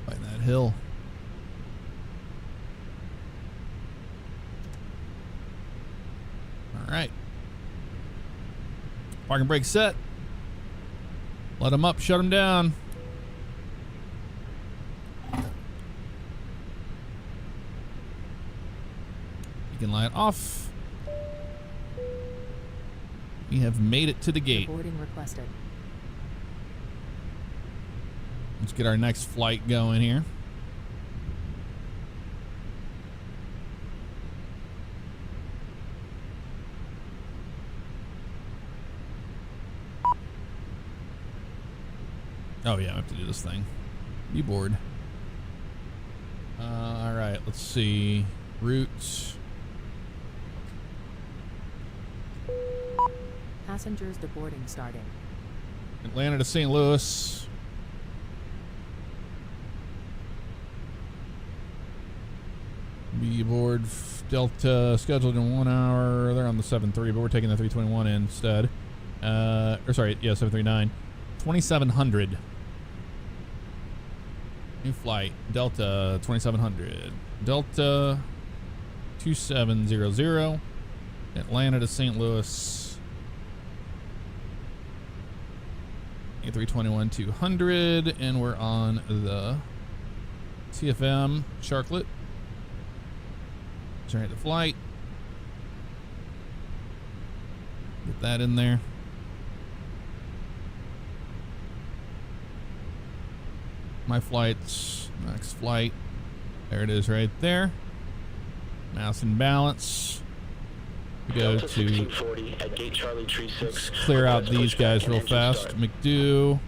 By that hill. Alright. Parking brake set. Let them up, shut them down. Beacon light off. We have made it to the gate. Boarding requested. Let's get our next flight going here. Oh yeah, I have to do this thing. Be bored. All right, let's see. Routes. Passengers deboarding starting. Atlanta to St. Louis. Be aboard Delta, scheduled in 1 hour. They're on the 7-3, but we're taking the 321 instead. Or sorry, yeah, 739. 2700. New flight, Delta 2700. Delta 2700. Atlanta to St. Louis. A321 200. And we're on the TFM Sharklet. Generate the flight. Get that in there. My flight's next flight. There it is right there. Mass and balance. We go Delta to 1640 at gate Charlie Tree 6. clear out these guys real fast. McDo,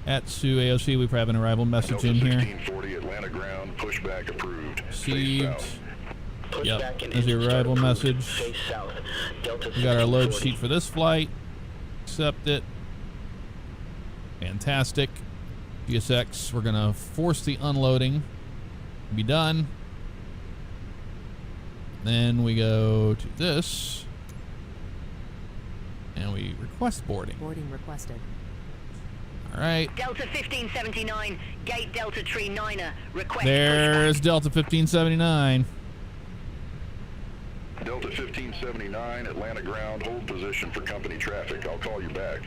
Atsu, AOC. We probably have an arrival message in here. 1640 Atlanta ground, pushback approved. Received. Yep, there's the arrival message. We got our load sheet for this flight. Accept it. Fantastic. GSX, we're gonna force the unloading. Be done. Then we go to this. And we request boarding. Boarding requested. All right. Delta 1579, gate Delta Tree 9er, request There's pushback. Delta 1579. Delta 1579, Atlanta ground, hold position for company traffic. I'll call you back.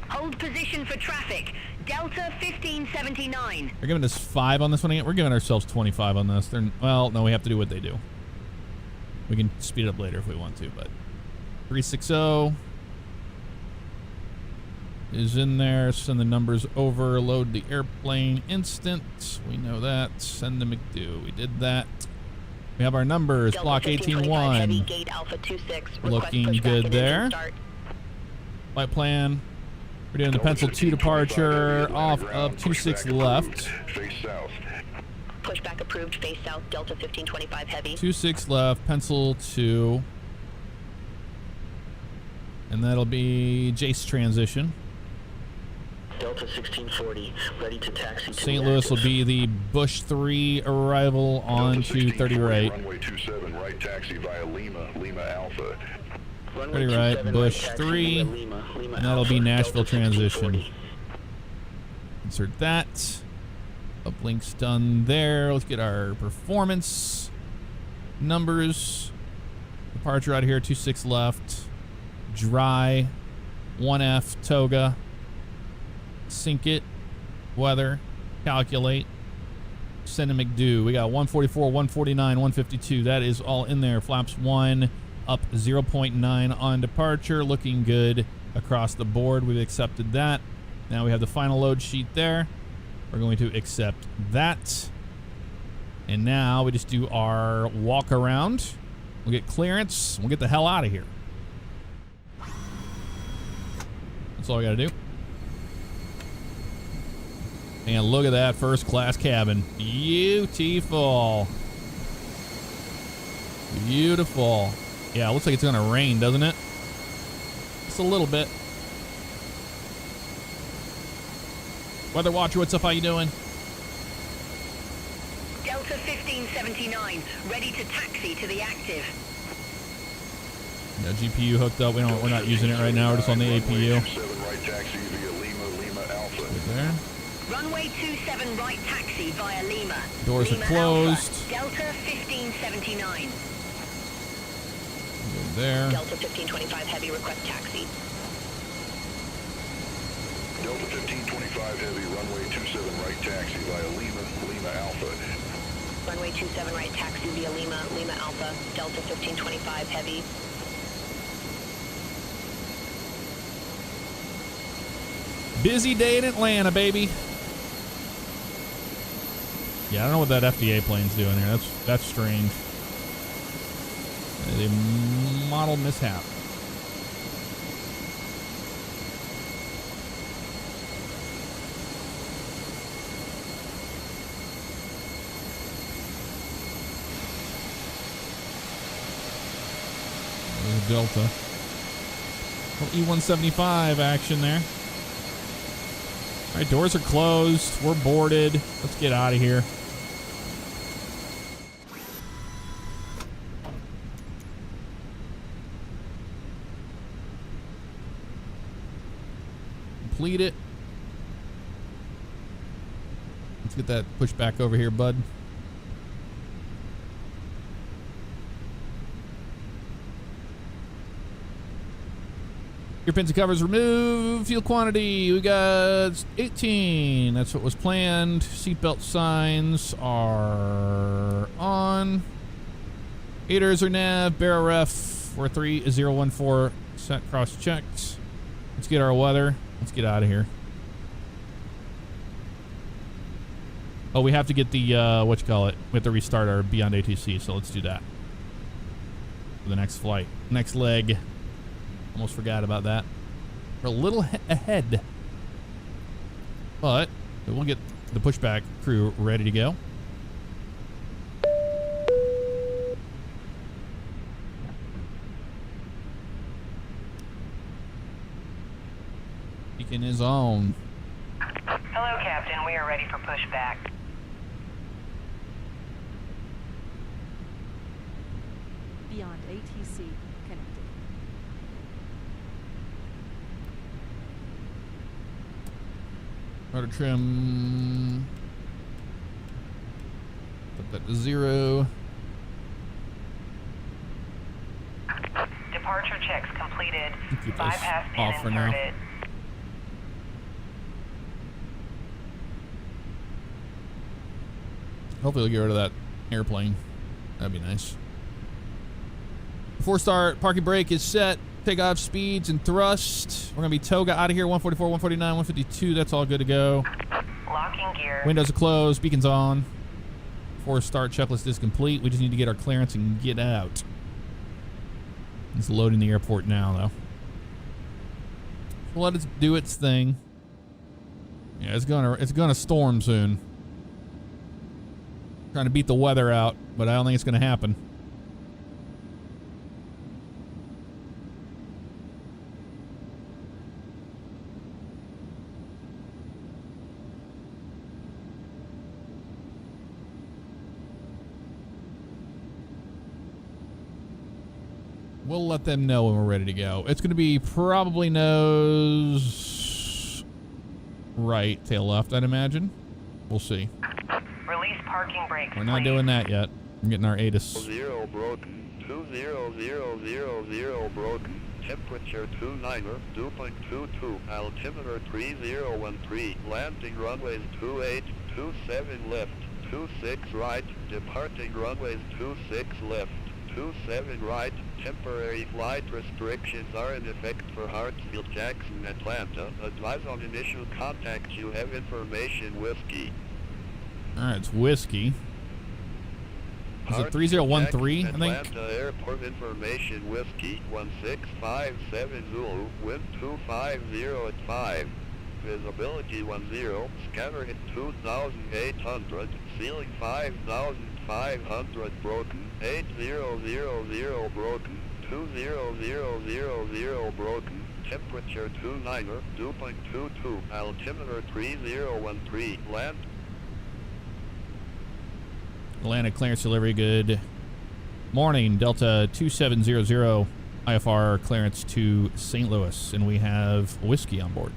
Hold position for traffic. Delta 1579. They're giving us 5 on this one. We're giving ourselves 25 on this. Well, no, we have to do what they do. We can speed it up later if we want to, but 360 is in there. Send the numbers over. Load the airplane instant. We know that. Send the McDo. We did that. We have our numbers. Block 18-1. Gate Alpha 26. Looking good there. Flight plan. We're doing the pencil 2 departure off of 26 left. Face south. Pushback approved. Face south. Delta 1525 heavy. 26 left. Pencil 2. And that'll be Jace transition. Delta 1640, ready to taxi to St. Louis will be the Bush 3 arrival on to 30 right. Runway 27, right taxi via Lima, Lima Alpha. 30 right, Bush 3. And that'll be Nashville transition. Insert that. Uplink's done there. Let's get our performance numbers. Departure out here, 26 left. Dry, 1F, Toga. Sync it, weather, calculate, send a McDo. We got 144, 149, 152. That is all in there. Flaps 1 up 0.9 on departure. Looking good across the board. We've accepted that. Now we have the final load sheet there. We're going to accept that. And now we just do our walk around. We'll get clearance. We'll get the hell out of here. That's all we got to do. And look at that first class cabin. Beautiful. Beautiful. Yeah, it looks like it's going to rain, doesn't it? Just a little bit. Weather Watcher, what's up? How you doing? Delta 1579, ready to taxi to the active. Yeah, GPU hooked up. We're not using it right now. We're just on the APU. Right taxi via Lima, Lima Alpha. Right there. Runway 27 right taxi via Lima. Doors Lima are closed. Alpha, Delta 1579. Good there. Delta 1525 heavy, request taxi. Delta 1525 heavy, runway 27 right taxi via Lima, Lima Alpha. Runway 27 right taxi via Lima, Lima Alpha. Delta 1525 heavy. Busy day in Atlanta, baby. Yeah, I don't know what that FDA plane's doing here. That's strange. It is a model mishap. There's Delta. Little E-175 action there. All right, doors are closed. We're boarded. Let's get out of here. Complete it. Let's get that pushed back over here, bud. Gear pins and covers removed. Fuel quantity, we got 18. That's what was planned. Seatbelt signs are on. Aiders are nav. Barrel ref. We're 3014. Set cross checked. Let's get our weather. Let's get out of here. Oh, we have to get the, we have to restart our Beyond ATC, so let's do that. For the next flight. Next leg. Almost forgot about that. We're a little ahead. But we'll get the pushback crew ready to go. Beacon is on. Hello, Captain. We are ready for pushback. Beyond ATC connected. Rudder trim. Put that to 0. Departure checks completed. Keep those Bypass pin off for now. inserted. Hopefully we'll get rid of that airplane. That'd be nice. Before start, parking brake is set. Takeoff speeds and thrust. We're gonna be toga out of here. 144, 149, 152. That's all good to go. Locking gear. Windows are closed. Beacons on. Before start, checklist is complete. We just need to get our clearance and get out. It's loading the airport now, though. We'll let it do its thing. Yeah, it's gonna storm soon. Trying to beat the weather out, but I don't think it's gonna happen. We'll let them know when we're ready to go. It's going to be probably nose right, tail left, I'd imagine. We'll see. Release parking brake. We're not doing that yet. I'm getting our ATIS. 0 broken. 20000 broken. Temperature 29er, 2.22. Altimeter 3013. Landing runways 28, 27 left, 26 right. Departing runways 26 left, 27 right. Temporary flight restrictions are in effect for Hartsfield, Jackson, Atlanta. Advise on initial contact. You have information, Whiskey. Alright, it's Whiskey. Is it 3013, I think? Atlanta Airport information, Whiskey 1657 Zulu, wind 250 at 5. Visibility 10, scanner hit 2,800, ceiling 5,500 broken, 8000 broken, 20000 broken, temperature 29er, 2.22, altimeter 3013, land. Atlanta clearance delivery, good morning. Delta 2700 IFR clearance to St. Louis, and we have Whiskey on board.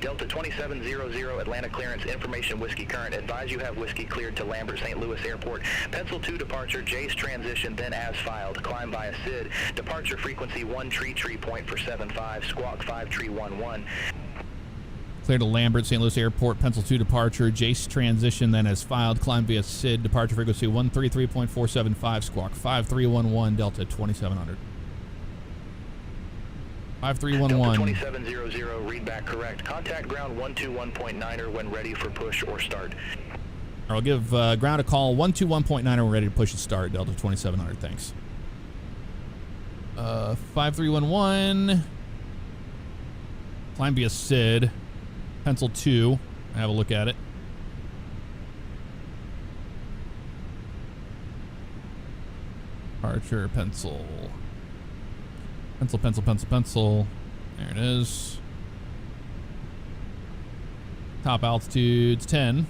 Delta 2700 Atlanta clearance information Whiskey current. Advise you have Whiskey cleared to Lambert St. Louis Airport. Pencil 2 departure, Jace transition, then as filed. Climb via SID. Departure frequency 1 tree point for 75. Squawk 5311. Clear to Lambert St. Louis Airport. Pencil 2 departure. Jace transition, then as filed. Climb via SID. Departure frequency 133.475. Squawk 5311 Delta 2700. 5311. Delta 2700, read back correct. Contact ground 121.9er when ready for push or start. I'll give ground a call 121.9 when we're ready to push and start. Delta 2700, thanks. 5311. Climb via SID. Pencil 2. Have a look at it. Departure, pencil. Pencil. There it is. Top altitude's 10.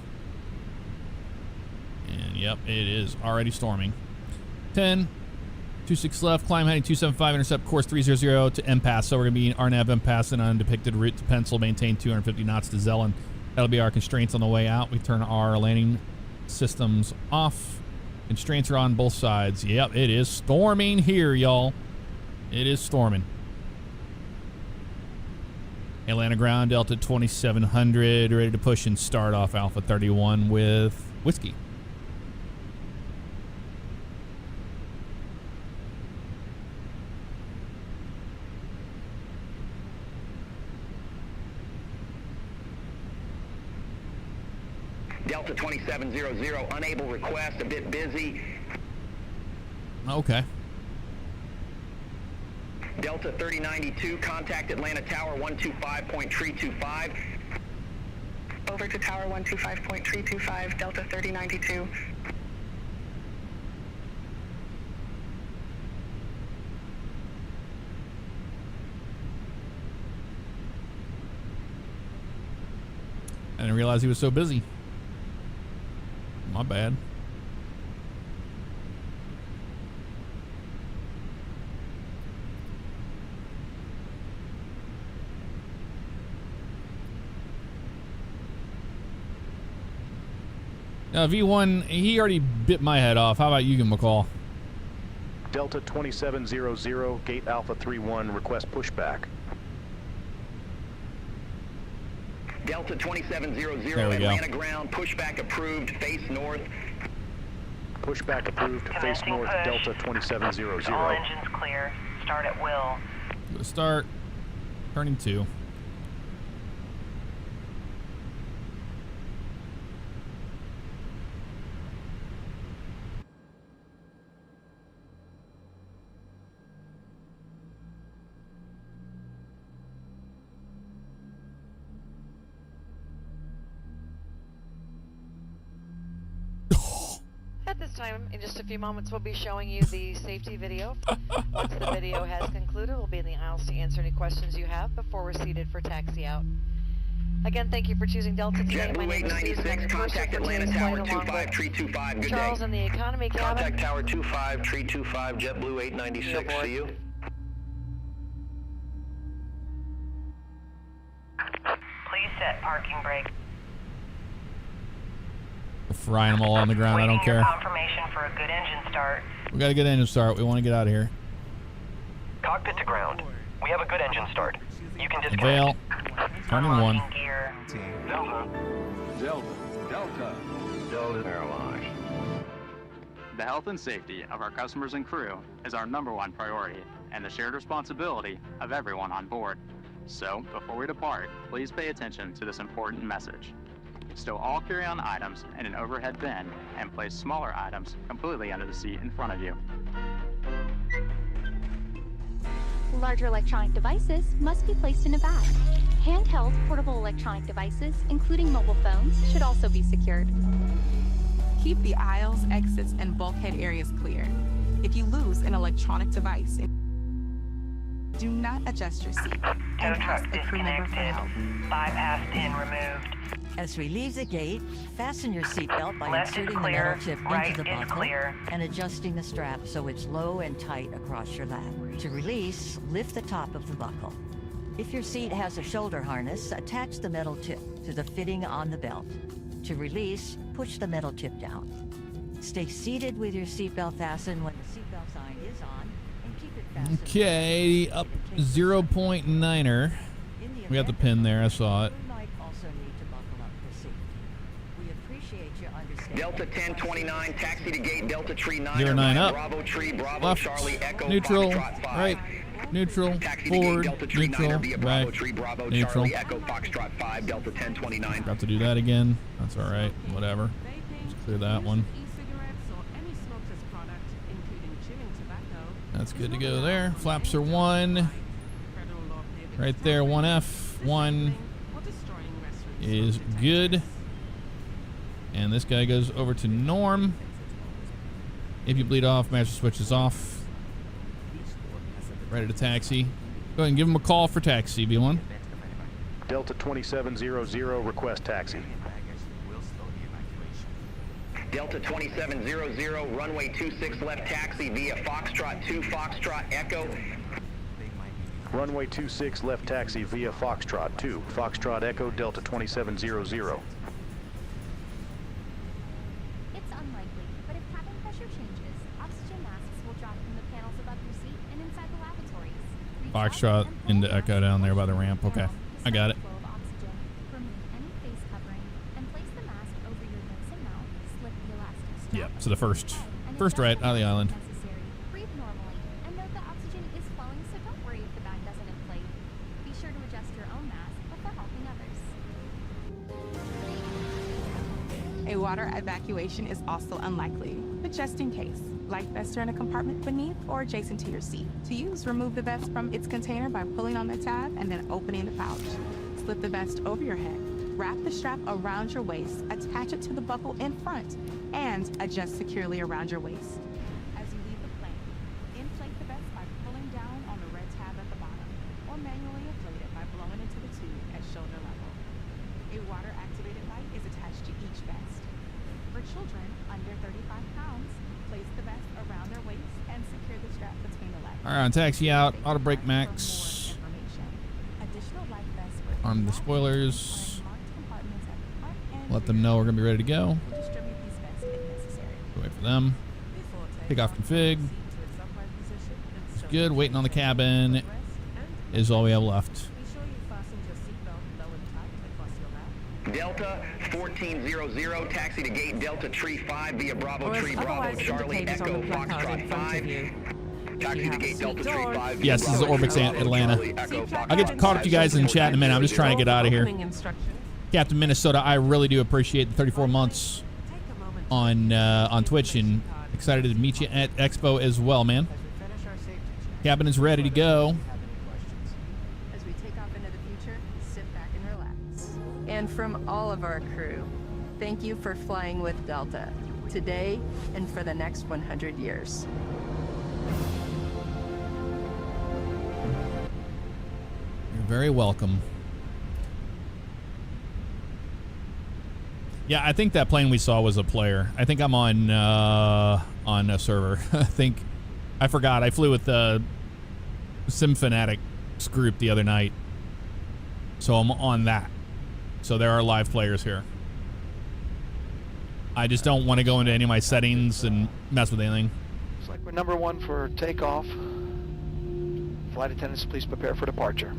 And yep, it is already storming. 10. 26 left, climb heading 275, intercept course 300 to MPass. So we're going to be in RNAV MPass and on depicted route to Pencil, maintain 250 knots to Zelen. That'll be our constraints on the way out. We turn our landing systems off. Constraints are on both sides. Yep, it is storming here, y'all. It is storming. Atlanta ground, Delta 2700, ready to push and start off Alpha 31 with Whiskey. Delta 2700, unable request, a bit busy. Okay. Delta 3092, contact Atlanta Tower 125.325. Over to Tower 125.325, Delta 3092. I didn't realize he was so busy. My bad. Now, V1, he already bit my head off. How about you give him a call? Delta 2700, gate Alpha 31, request pushback. Delta 2700, There we go. Atlanta ground, pushback approved, face north. Pushback approved, face north, Delta 2700. All engines clear. Start at will. Start. Turning 2. At this time, in just a few moments, we'll be showing you the safety video. Once the video has concluded, we'll be in the aisles to answer any questions you have before we're seated for taxi out. Again, thank you for choosing Delta today. My name is Susan. I'm the Contact Atlanta Tower 25325. Good Charles day. in the economy cabin. Contact Tower 25325, JetBlue 896. See you. Please set parking brake. We're frying them all on the ground. I don't Waiting your care. confirmation for a good engine start. We got a good engine start. We want to get out of here. Cockpit to ground. We have a good engine start. You can disconnect. Veil. Turning 1. Gear. Delta Airlines. The health and safety of our customers and crew is our #1 priority and the shared responsibility of everyone on board. So, before we depart, please pay attention to this important message. Stow all carry-on items in an overhead bin and place smaller items completely under the seat in front of you. Larger electronic devices must be placed in a bag. Handheld portable electronic devices, including mobile phones, should also be secured. Keep the aisles, exits, and bulkhead areas clear. If you lose an electronic device, do not adjust your seat and ask a crew member for help. Bypass pin removed. As we leave the gate, fasten your seatbelt by Left is inserting the clear, metal tip right into the is buckle clear. and adjusting the strap so it's low and tight across your lap. To release, lift the top of the buckle. If your seat has a shoulder harness, attach the metal tip to the fitting on the belt. To release, push the metal tip down. Stay seated with your seatbelt fastened when the seatbelt sign is on, and keep it fastened. Okay, up 0.9er. We got the pin there. I saw it. Delta 1029, taxi to gate Delta Tree 9. 09 up. Bravo Tree, Bravo Left. Charlie Echo. Neutral. Foxtrot 5. Right. Neutral. Taxi to Forward. gate Delta Tree 9 Neutral. via Bravo Right. Tree, Bravo Neutral. Charlie Echo Foxtrot 5, Delta 1029. Got to do that again. That's all right. Whatever. Just clear that one. That's good to go there. Flaps are 1. Right there, 1F. 1 is good. And this guy goes over to norm. If you bleed off, master switch is off. Ready to taxi. Go ahead and give him a call for taxi, B1. Delta 2700, request taxi. Delta 2700, runway 26 left taxi via Foxtrot 2, Foxtrot Echo. Runway 26 left taxi via Foxtrot 2, Foxtrot Echo, Delta 2700. It's unlikely, but if cabin pressure changes, oxygen masks will drop from the panels above your seat and inside the lavatories. Foxtrot into Echo down there by the ramp. Okay, I got it. Flow of oxygen. Remove any face covering and place the mask over your lips and mouth. Slip the elastic strap. Yep, so the first right out of the island. Necessary. Breathe normally and note that oxygen is flowing, so don't worry if the bag doesn't inflate. Be sure to adjust your own mask before helping others. A water evacuation is also unlikely, but just in case, life vests are in a compartment beneath or adjacent to your seat. To use, remove the vest from its container by pulling on the tab and then opening the pouch. Slip the vest over your head. Wrap the strap around your waist, attach it to the buckle in front, and adjust securely around your waist. As you leave the plane, inflate the vest by pulling down on the red tab at the bottom, or manually inflate it by blowing into the tube at shoulder level. A water-activated light is attached to each vest. For children under 35 pounds, place the vest around their waist and secure the strap between the legs. All right, taxi out. Auto brake max. Additional life vests for Arm the spoilers. Let them know we're gonna be ready to go. We'll distribute these Wait for them. Takeoff config. It's good. Waiting on the cabin is all we have left. Delta 1400, taxi to gate Delta Tree 5 via Bravo Tree Bravo Charlie Echo Foxtrot 5. Taxi to gate Delta Tree 5. Yes, this is Orbix Atlanta. I'll get caught up to you guys in chat in a minute. I'm just trying to get out of here. Captain Minnesota, I really do appreciate the 34 months on Twitch, and excited to meet you at Expo as well, man. Cabin is ready to go. As we take off into the future, sit back and relax. And from all of our crew, thank you for flying with Delta today and for the next 100 years. You're very welcome. Yeah, I think that plane we saw was a player. I think I'm on a server. I forgot. I flew with the Sim Fanatics group the other night, so I'm on that. So there are live players here. I just don't want to go into any of my settings and mess with anything. Looks like we're number 1 for takeoff. Flight attendants, please prepare for departure.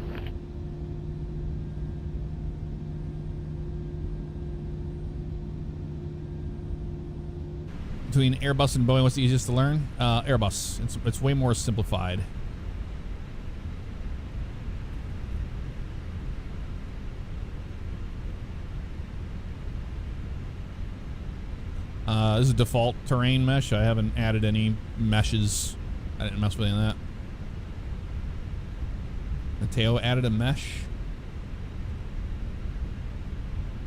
Between Airbus and Boeing, what's the easiest to learn? Airbus. It's way more simplified. This is default terrain mesh. I haven't added any meshes. I didn't mess with any of that. Mateo added a mesh.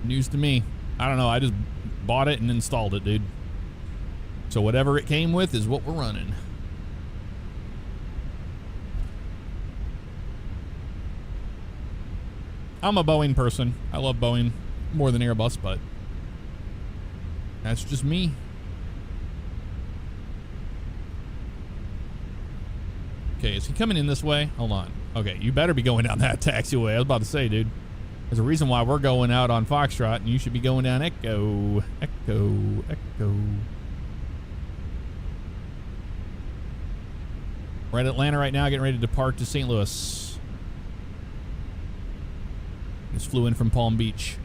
News to me. I don't know. I just bought it and installed it, dude. So whatever it came with is what we're running. I'm a Boeing person. I love Boeing more than Airbus, but that's just me. Okay, is he coming in this way? Hold on. Okay, you better be going down that taxiway. I was about to say, dude. There's a reason why we're going out on Foxtrot, and you should be going down Echo. Echo. Echo. We're at Atlanta right now, getting ready to depart to St. Louis. Just flew in from Palm Beach.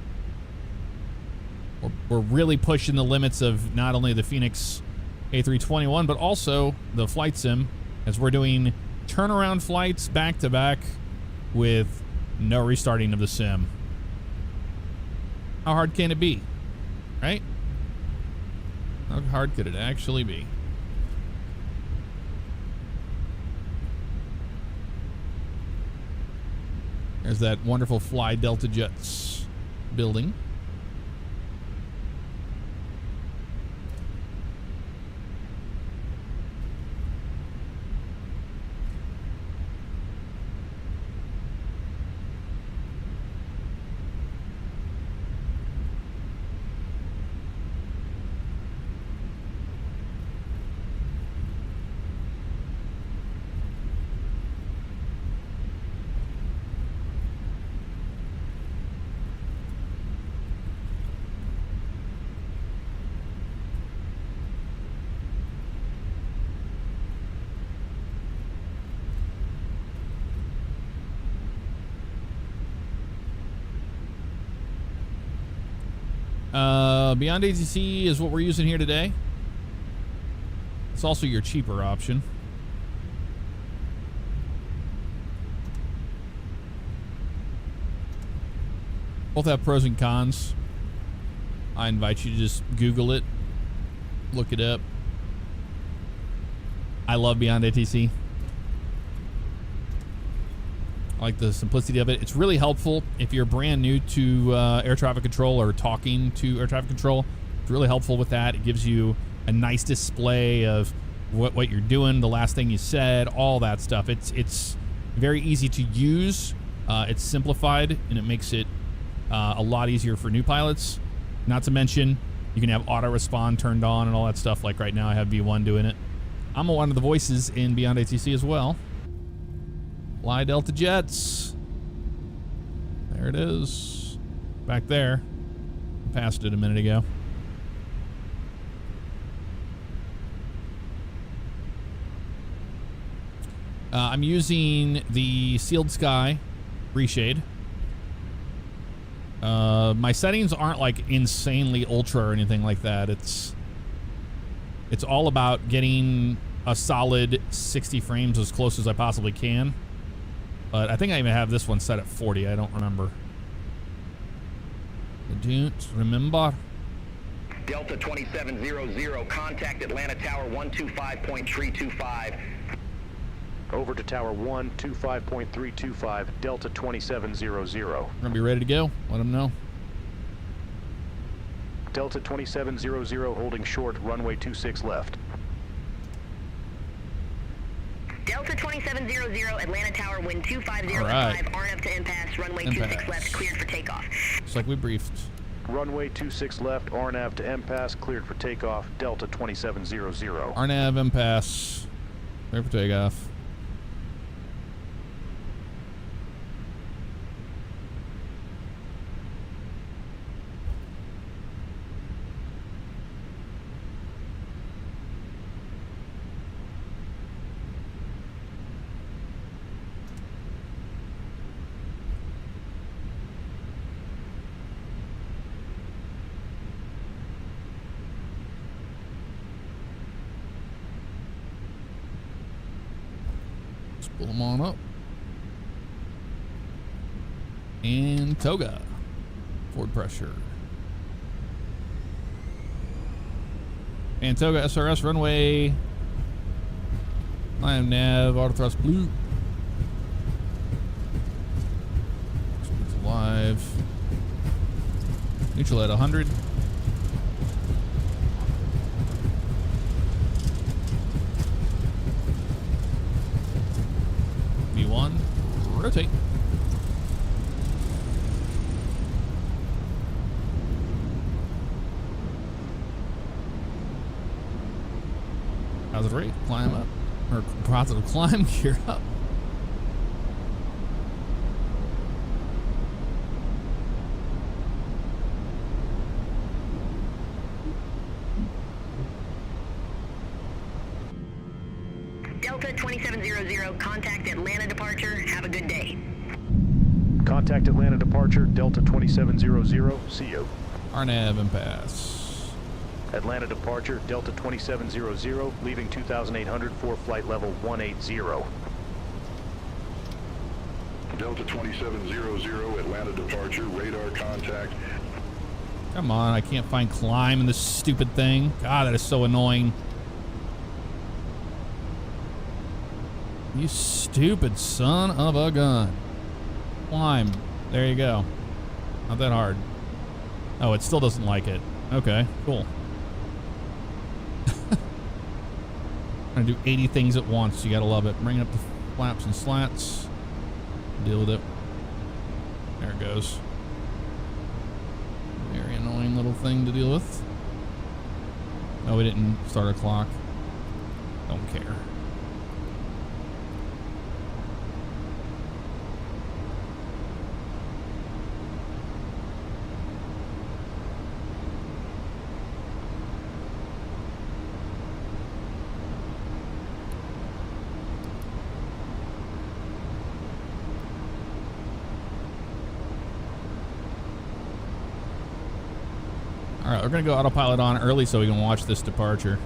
We're really pushing the limits of not only the Fenix A321, but also the flight sim, as we're doing turnaround flights back to back with no restarting of the sim. How hard can it be? Right? How hard could it actually be? There's that wonderful Fly Delta Jets building. Beyond ATC is what we're using here today. It's also your cheaper option. Both have pros and cons. I invite you to just Google it, look it up. I love Beyond ATC. I like the simplicity of it. It's really helpful if you're brand new to air traffic control or talking to air traffic control. It's really helpful with that. It gives you a nice display of what you're doing, the last thing you said, all that stuff. It's very easy to use. It's simplified, and it makes it a lot easier for new pilots. Not to mention, you can have auto respond turned on and all that stuff. Like right now, I have V1 doing it. I'm one of the voices in Beyond ATC as well. Fly Delta Jets. There it is. Back there. Passed it a minute ago. I'm using the Sealed Sky reshade. My settings aren't like insanely ultra or anything like that. It's all about getting a solid 60 frames as close as I possibly can. But I think I even have this one set at 40. I don't remember. I don't remember. Delta 2700, contact Atlanta Tower 125.325. Over to Tower 125.325, Delta 2700. We're gonna be ready to go. Let them know. Delta 2700 holding short, runway 26 left. Delta 2700, Atlanta Tower, wind 250 All right. 5, RNF to impasse, runway 26 left, cleared for takeoff. Just like we briefed. Runway 26 left, RNAV to impasse, cleared for takeoff, Delta 2700. RNAV impasse, cleared for takeoff. Pull them on up. And toga. Forward pressure. And toga SRS runway. I am nav, auto thrust blue. Speed's alive. Neutral at 100. V1, rotate. Positive rate, climb up. Or positive climb, gear up. Delta 2700, contact Atlanta departure. Have a good day. Contact Atlanta departure, Delta 2700. See you. RNAV impasse. Atlanta departure, Delta 2700, leaving 2800 for flight level 180. Delta 2700, Atlanta departure, radar contact. Come on, I can't find climb in this stupid thing. God, that is so annoying. You stupid son of a gun. Climb. There you go. Not that hard. Oh, it still doesn't like it. Okay, cool. Trying to do 80 things at once. You gotta love it. Bring up the flaps and slats. Deal with it. There it goes. Very annoying little thing to deal with. Oh, we didn't start a clock. Don't care. All right, we're gonna go autopilot on early so we can watch this departure.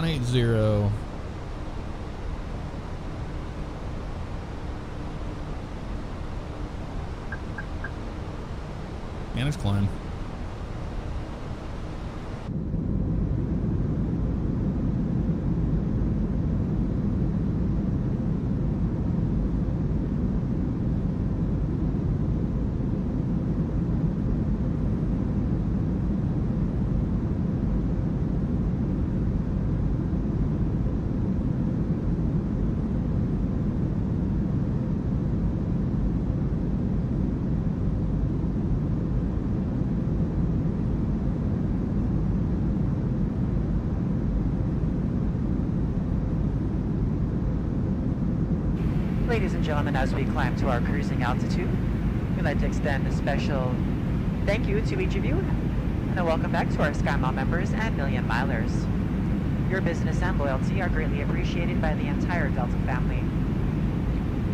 180. Manage climb. Ladies and gentlemen, as we climb to our cruising altitude, we'd like to extend a special thank you to each of you and a welcome back to our SkyMile members and Million Milers. Your business and loyalty are greatly appreciated by the entire Delta family.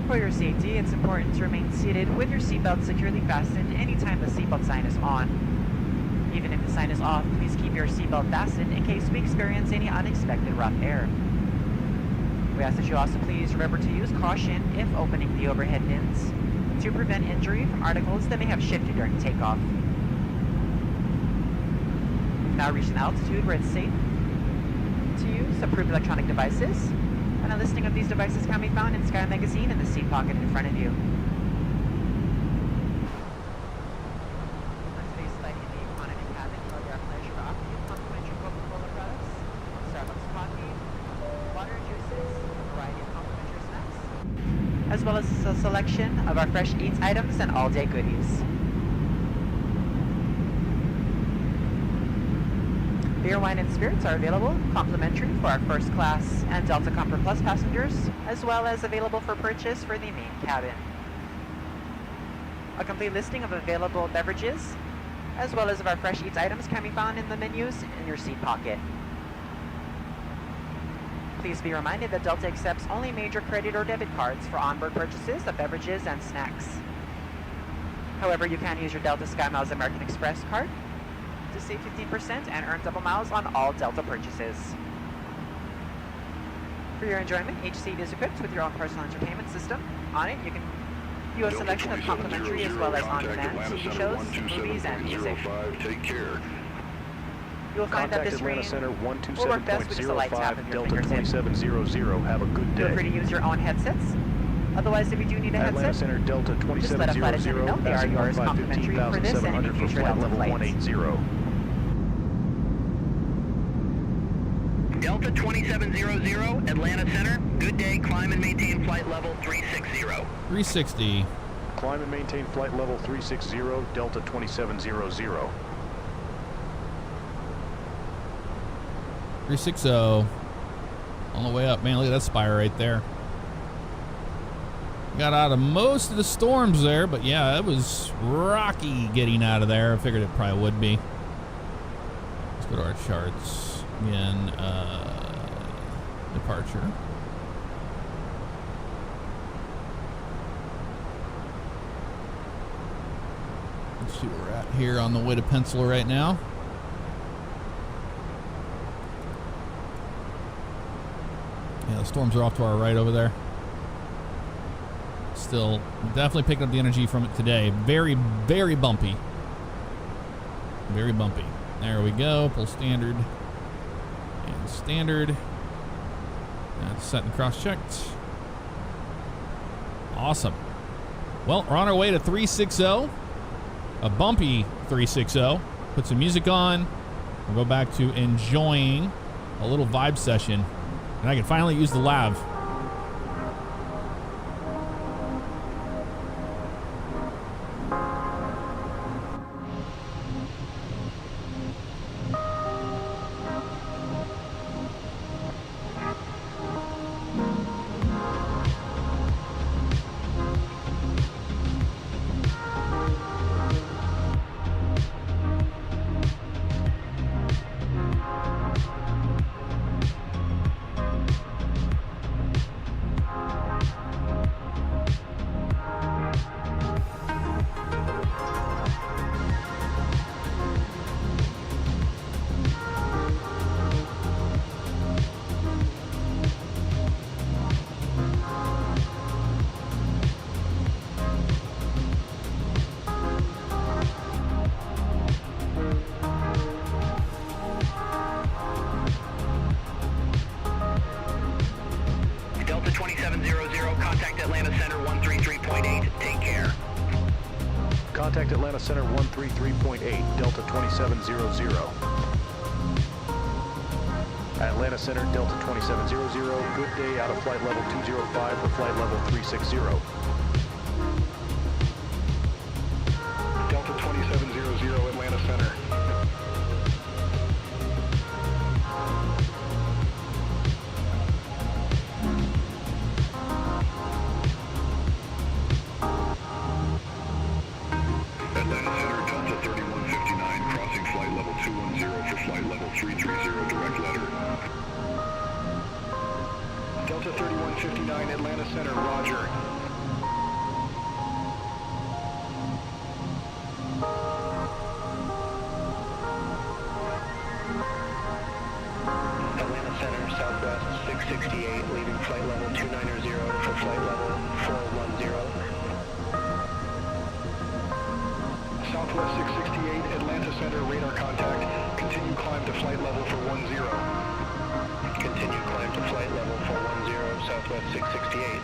For your safety, it's important to remain seated with your seatbelt securely fastened anytime the seatbelt sign is on. Even if the sign is off, please keep your seatbelt fastened in case we experience any unexpected rough air. We ask that you also please remember to use caution if opening the overhead bins to prevent injury from articles that may have shifted during takeoff. We've now reached an altitude where it's safe to use approved electronic devices, and a listing of these devices can be found in Sky Magazine in the seat pocket in front of you. On today's flight in the economy cabin, you'll get a pleasure of opting complimentary Coca-Cola products, Starbucks coffee, water juices, a variety of complimentary snacks, as well as a selection of our fresh eats items and all-day goodies. Beer, wine, and spirits are available complimentary for our first class and Delta Comfort Plus passengers, as well as available for purchase for the main cabin. A complete listing of available beverages, as well as of our fresh eats items, can be found in the menus in your seat pocket. Please be reminded that Delta accepts only major credit or debit cards for onboard purchases of beverages and snacks. However, you can use your Delta SkyMiles American Express card to save 15% and earn double miles on all Delta purchases. For your enjoyment, each seat is equipped with your own personal entertainment system. On it, you can view a selection of complimentary as well as on-demand TV shows, movies, and music. Take care. You will find that this Atlanta range Center will work best with just a light tap of your Delta fingertip. 2700. Have a good day. Feel free to use your own headsets. Otherwise, if you do need a Atlanta headset, Center Delta just let a flight 2700. attendant know they are yours complimentary for this and any future flight Delta level flights. 180. Delta 2700, Atlanta Center. Good day. Climb and maintain flight level 360. 360. Climb and maintain flight level 360, Delta 2700. 360. On the way up. Man, look at that spire right there. Got out of most of the storms there, but yeah, it was rocky getting out of there. I figured it probably would be. Let's go to our charts. Again, departure. Let's see where we're at here on the way to Pencil right now. Yeah, the storms are off to our right over there. Still definitely picking up the energy from it today. Very, very bumpy. Very bumpy. There we go. Pull standard. And standard. That's set and cross-checked. Awesome. Well, we're on our way to 360. A bumpy 360. Put some music on. We'll go back to enjoying a little vibe session. And I can finally use the lav. contact Atlanta Center 133.8, Delta 2700. Atlanta Center, Delta 2700, good day out of flight level 205 for flight level 360. Delta 2700, Atlanta Center. Atlanta Center, Delta 3159, crossing flight level 210 for flight level 330, direct letter. Delta 3159, Atlanta Center, roger. Atlanta Center, Southwest 668, leaving flight level 290 for flight level 410. Southwest 668, Atlanta Center, radar contact. Continue climb to flight level for 10. Continue climb to flight level 410, Southwest 668.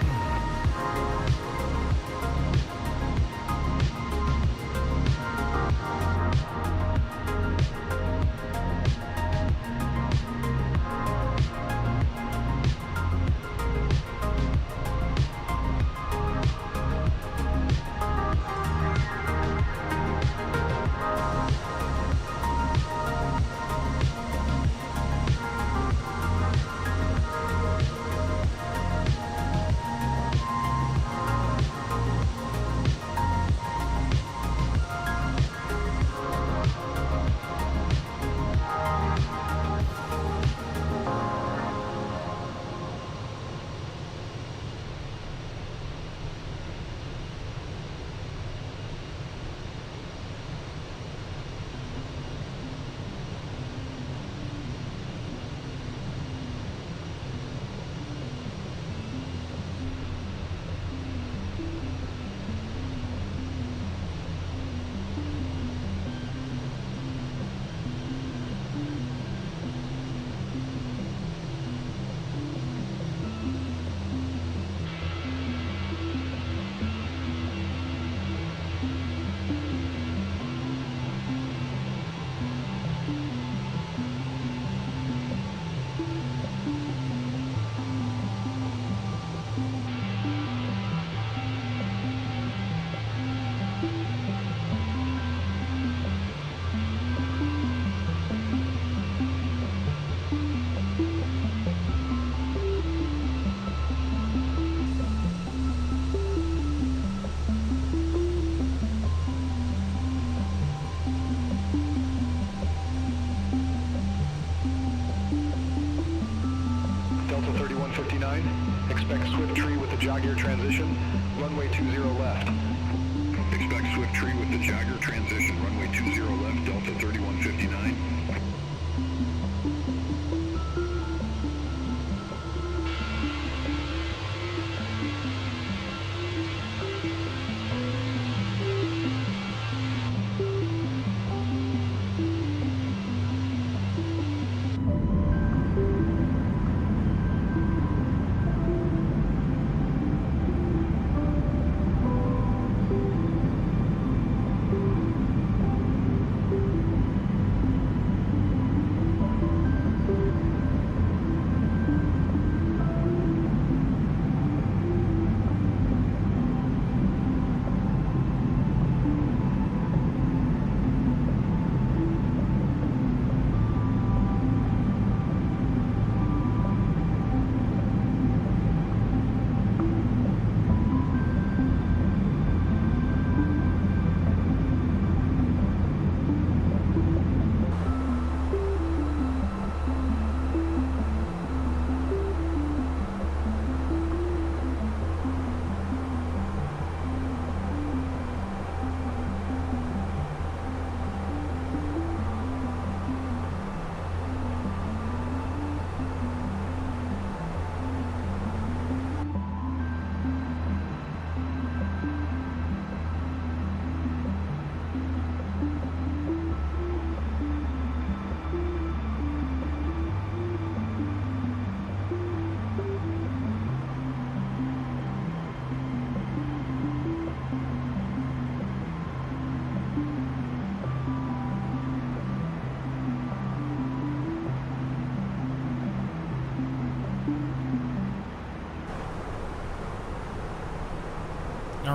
Delta 3159, expect swift tree with the jog-ear transition, runway 20 left. Expect swift tree with the jogger transition, runway 20 left, Delta 3159.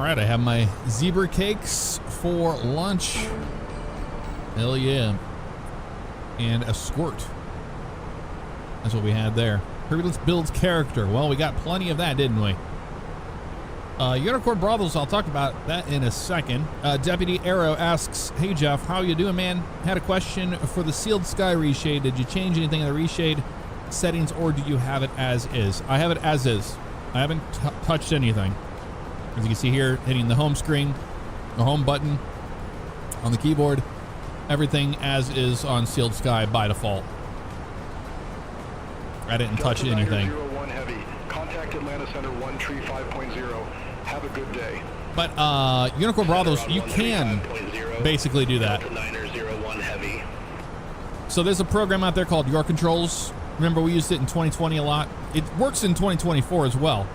right, I have my zebra cakes for lunch. Hell yeah. And a squirt. That's what we had there. Turbulence builds character. Well, we got plenty of that, didn't we? Unicorn Brothels, I'll talk about that in a second. Deputy Arrow asks, hey Jeff, how you doing, man? Had a question for the Sealed Sky reshade. Did you change anything in the reshade settings, or do you have it as is? I have it as is. I haven't touched anything. As you can see here, hitting the home screen, the home button on the keyboard, everything as is on Sealed Sky by default. I didn't touch anything. 01 Heavy. Contact Atlanta Center 1 Tree 5.0. Have a good day. But Unicorn Brothels, you can basically do that. So there's a program out there called Your Controls. Remember, we used it in 2020 a lot. It works in 2024 as well.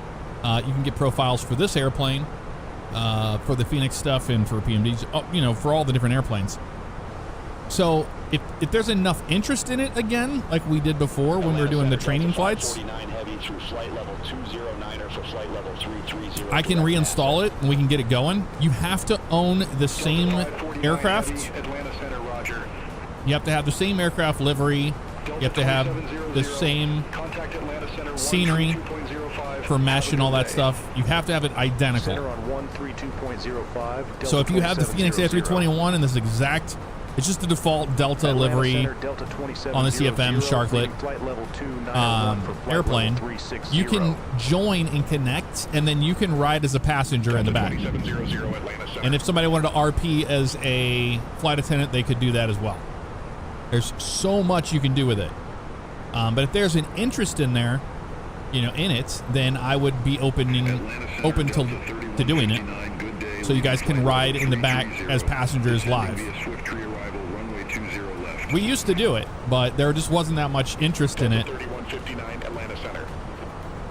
You can get profiles for this airplane, for the Fenix stuff, and for PMDs, you know, for all the different airplanes. So if there's enough interest in it again, like we did before when we were doing the training flights, I can reinstall it and we can get it going. You have to own the same aircraft. You have to have the same aircraft livery. You have to have the same scenery for mesh and all that stuff. You have to have it identical. So if you have the Fenix A321 and this exact, it's just the default Delta livery on the CFM Sharklet airplane, you can join and connect, and then you can ride as a passenger in the back. And if somebody wanted to RP as a flight attendant, they could do that as well. There's so much you can do with it. But if there's an interest in there, you know, in it, then I would be open to doing it, so you guys can ride in the back as passengers live. We used to do it, but there just wasn't that much interest in it,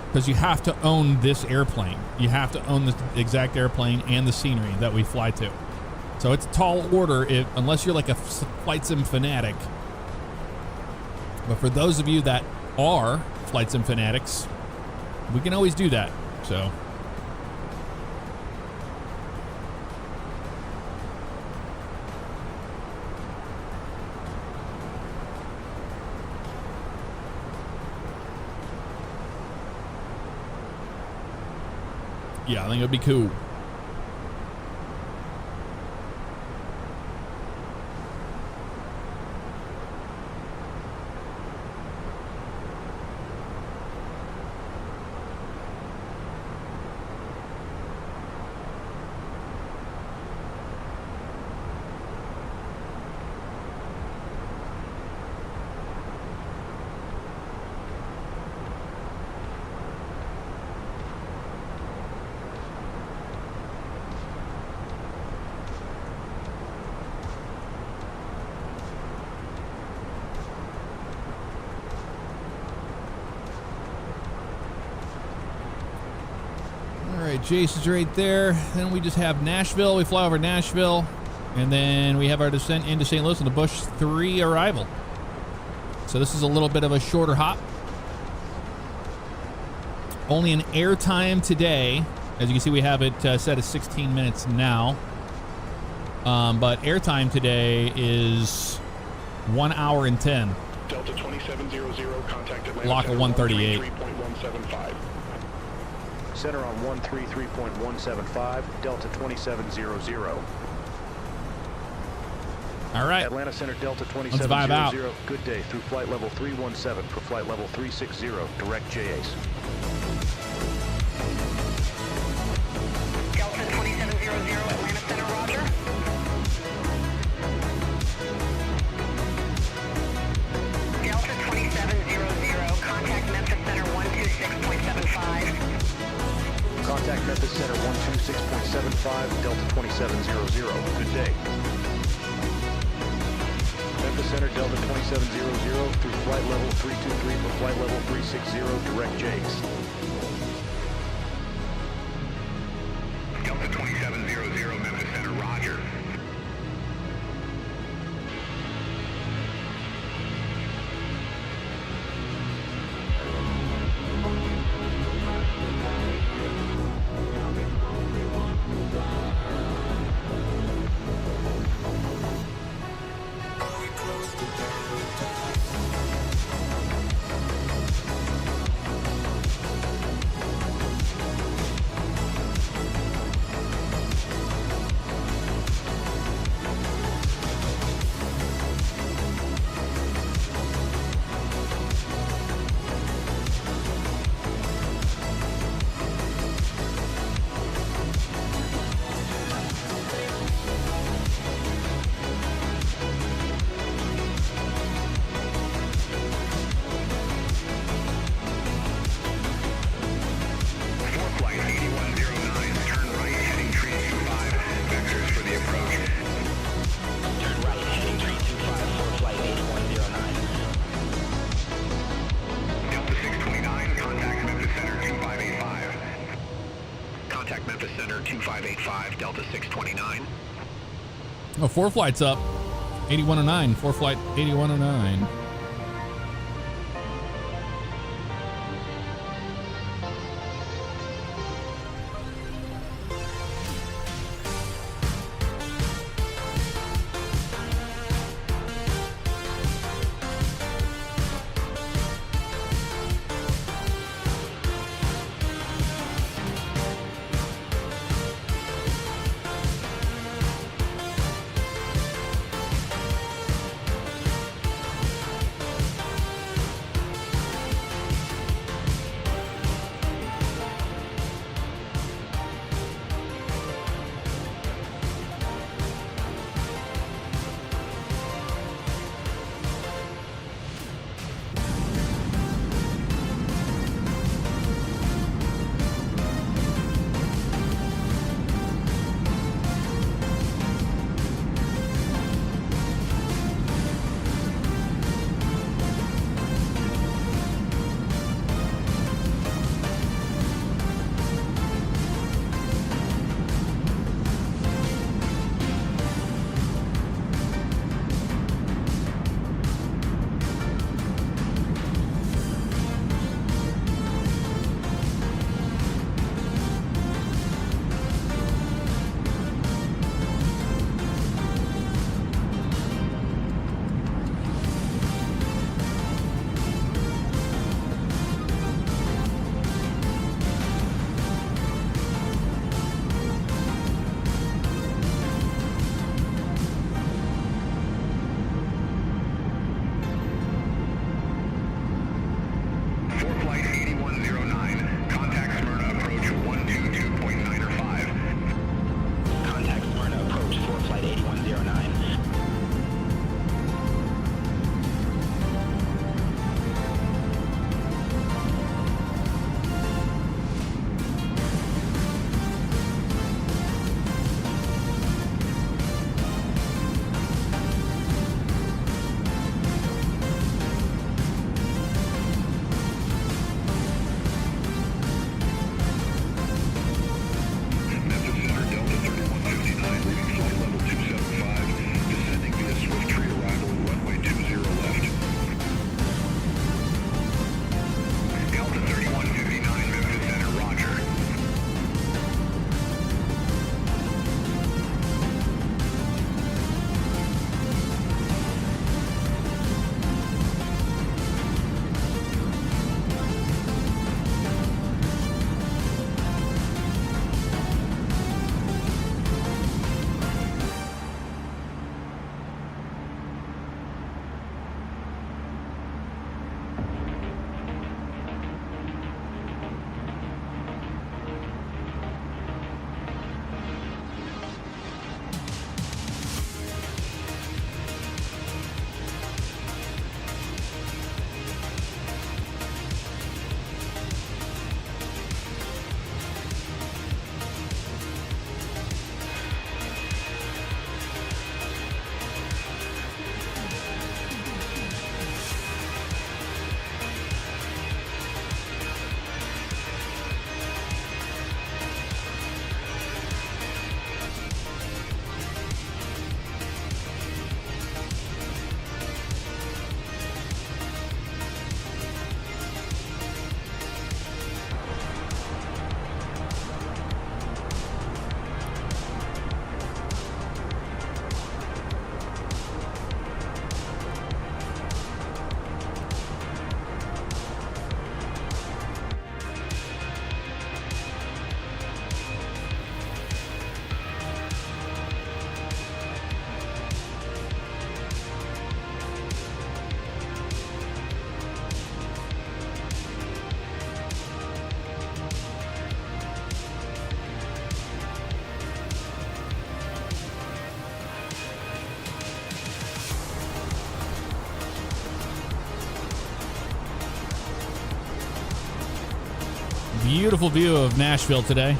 because you have to own this airplane. You have to own the exact airplane and the scenery that we fly to. So it's a tall order unless you're like a flight sim fanatic. But for those of you that are flight sim fanatics, we can always do that. So yeah, I think it would be cool. Jason's right there. Then we just have Nashville. We fly over Nashville, and then we have our descent into St. Louis on the Bush 3 arrival. So this is a little bit of a shorter hop. Only an air time today. As you can see, we have it set as 16 minutes now. But air time today is 1 hour and 10. Delta 2700, contact Atlanta Block of 138. 133.175. Center on 133.175, Delta 2700. All right. Atlanta Center, Delta Let's vibe out. 2700. Good day through flight level 317 for flight level 360. Direct JACE. Delta 2700, Atlanta Center, roger. Delta 2700, contact Memphis Center 126.75. Contact Memphis Center 126.75, Delta 2700. Good day. Memphis Center, Delta 2700 through flight level 323 for flight level 360, direct JACE. Delta 2700, Memphis Center, roger. 8109. Oh, 4 flights up. 8109. 4 flight 8109. Beautiful view of Nashville today.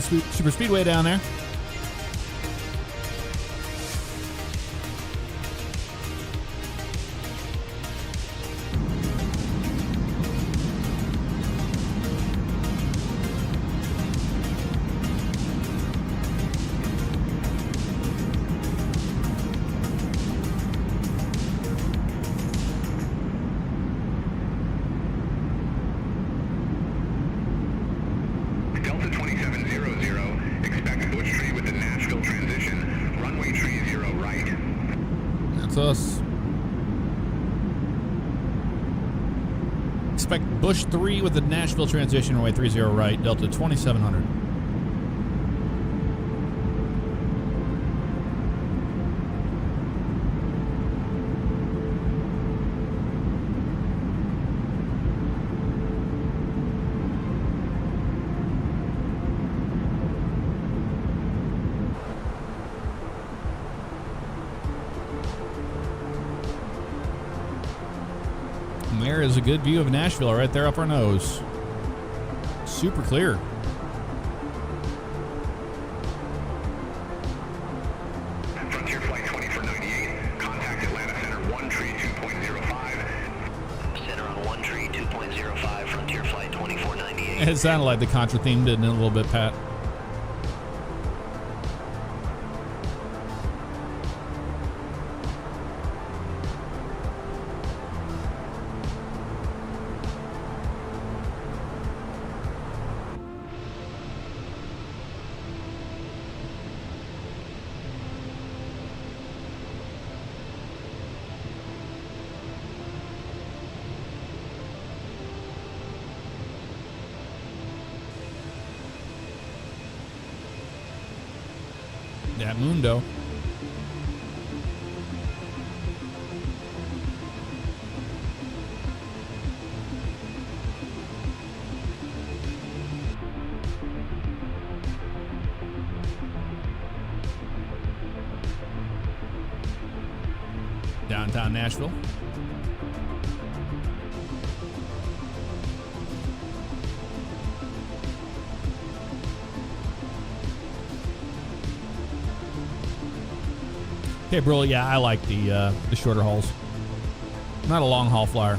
See the super speedway down there. Delta 2700, expect bush tree with the Nashville transition, runway tree 0 right. That's us. Expect Bush 3 with the Nashville transition, runway 30 right, Delta 2700. There is a good view of Nashville right there up our nose. Super clear. Frontier Flight 2498, contact Atlanta Center 1 tree 2.05. Center on 1 tree 2.05, Frontier Flight 2498. It sounded like the Contra theme, didn't it, a little bit, Pat? That Mundo. Downtown Nashville. Okay, bro. Yeah, I like the shorter hauls. I'm not a long haul flyer.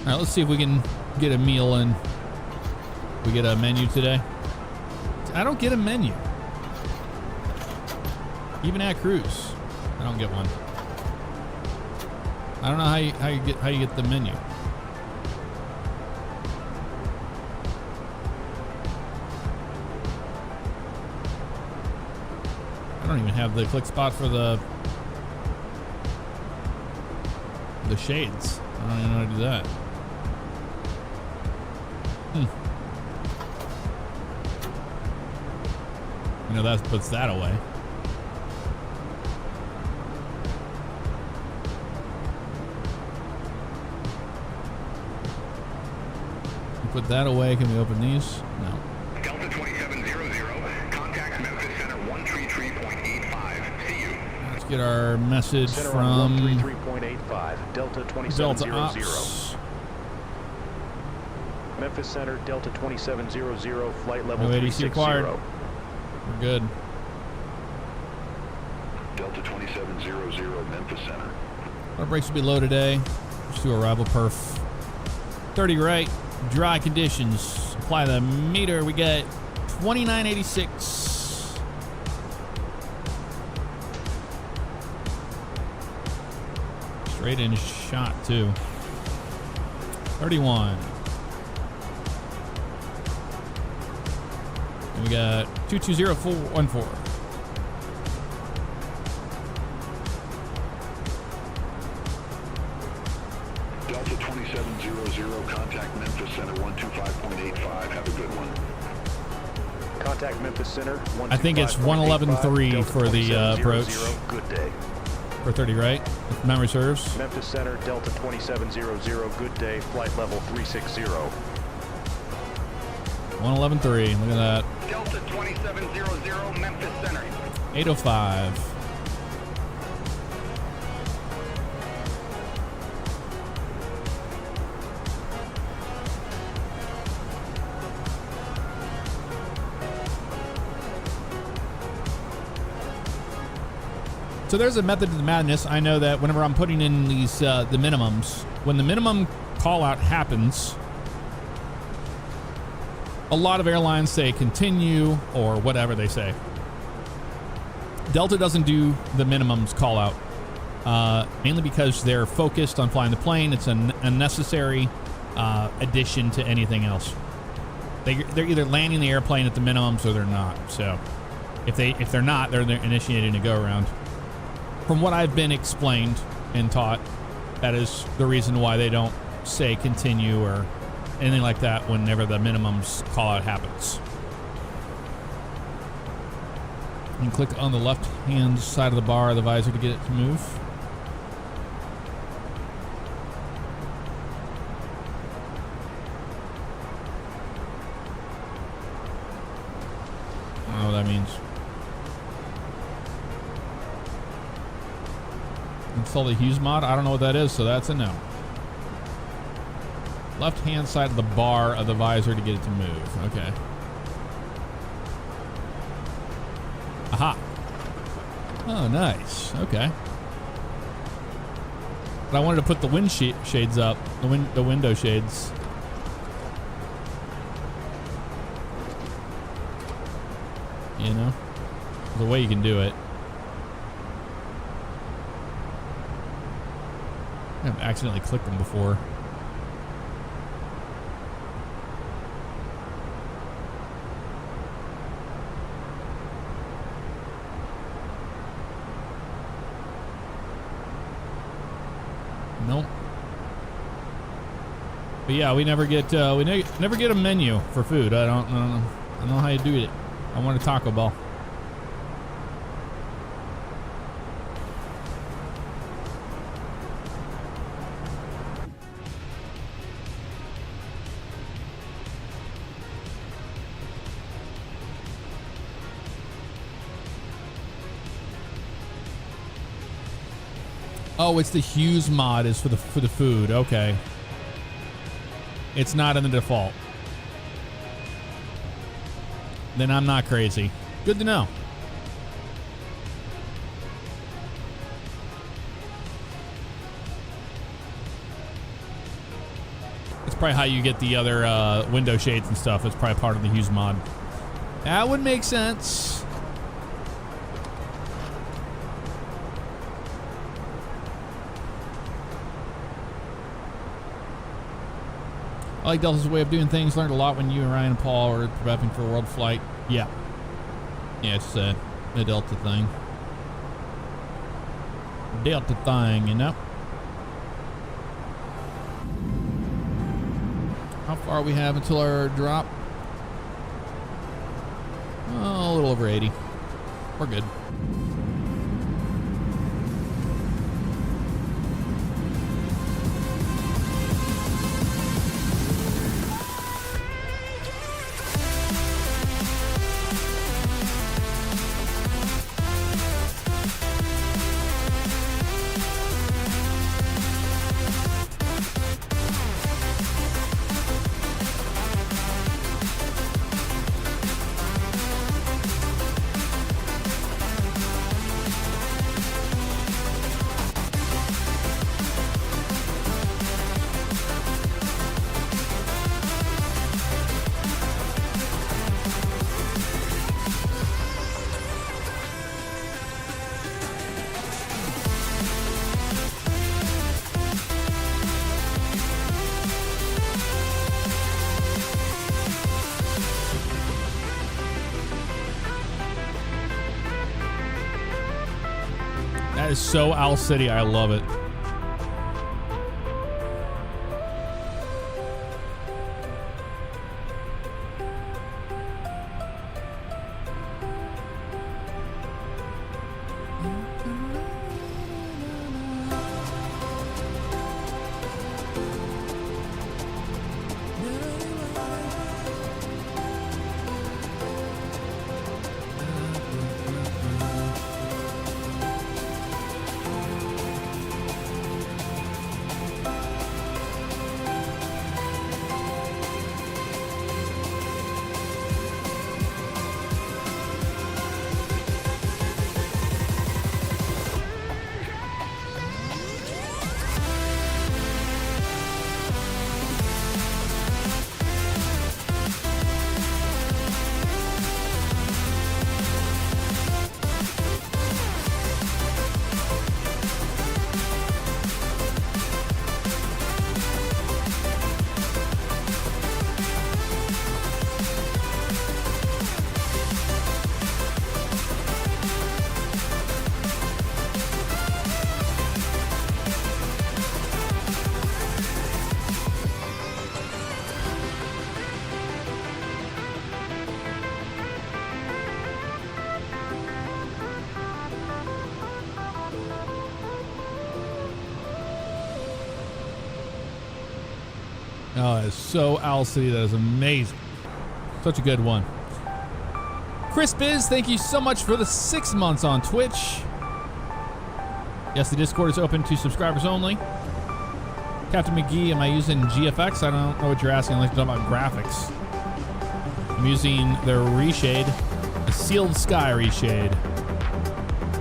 All right, let's see if we can get a meal in. We get a menu today. I don't get a menu. Even at cruise, I don't get one. I don't know how you get the menu. I don't even have the click spot for the shades. I don't even know how to do that. You know, that puts that away. Put that away. Can we open these? No. Delta 2700, contact Memphis Center 133.85. See you. Let's get our message Center from 133.85, Delta 2700. Delta Ops. Memphis Center, Delta 2700, flight level No ADC 360. required. We're good. Delta 2700, Memphis Center. Our brakes will be low today. Let's do arrival perf. 30 right. Dry conditions. Apply the meter. We got 2986. Straight in shot too. 31. And we got 220414. Delta 2700, contact Memphis Center 125.85. Have a good one. Contact Memphis Center 125.85. I think it's 111.3 for the approach. Good day. for 30, right? If memory serves. Memphis Center, Delta 2700, good day, flight level 360. 111.3, look at that. Delta 2700, Memphis Center. 805. So there's a method to the madness. I know that whenever I'm putting in these the minimums, when the minimum call out happens, a lot of airlines say continue or whatever they say. Delta doesn't do the minimums call out, mainly because they're focused on flying the plane. It's an unnecessary addition to anything else. They're either landing the airplane at the minimums or they're not. So if they're not, they're initiating a go around. From what I've been explained and taught, that is the reason why they don't say continue or anything like that whenever the minimums call out happens. You can click on the left hand side of the bar of the visor to get it to move. I don't know what that means. Install the Hughes mod. I don't know what that is, so that's a no. Left hand side of the bar of the visor to get it to move. Okay. Aha. Oh, nice. Okay. But I wanted to put the wind shades up. The window shades. You know? There's a way you can do it. I've accidentally clicked them before. Nope. But yeah, we never get never get a menu for food. I don't know how you do it. I want a Taco Bell. Oh, it's the Hughes mod is for the food. Okay. It's not in the default. Then I'm not crazy. Good to know. It's probably how you get the other window shades and stuff. It's probably part of the Hughes mod. That would make sense. I like Delta's way of doing things. Learned a lot when you and Ryan and Paul were prepping for a world flight. Yeah. Yeah, it's a Delta thing. Delta thing, you know? How far we have until our drop? Oh, a little over 80. We're good. That is so Owl City. I love it. Oh, that is so Owl City. That is amazing. Such a good one. Chris Biz, thank you so much for the 6 months on Twitch. Yes, the Discord is open to subscribers only. Captain McGee, am I using GFX? I don't know what you're asking. Let's talk about graphics. I'm using the reshade, the Sealed Sky reshade.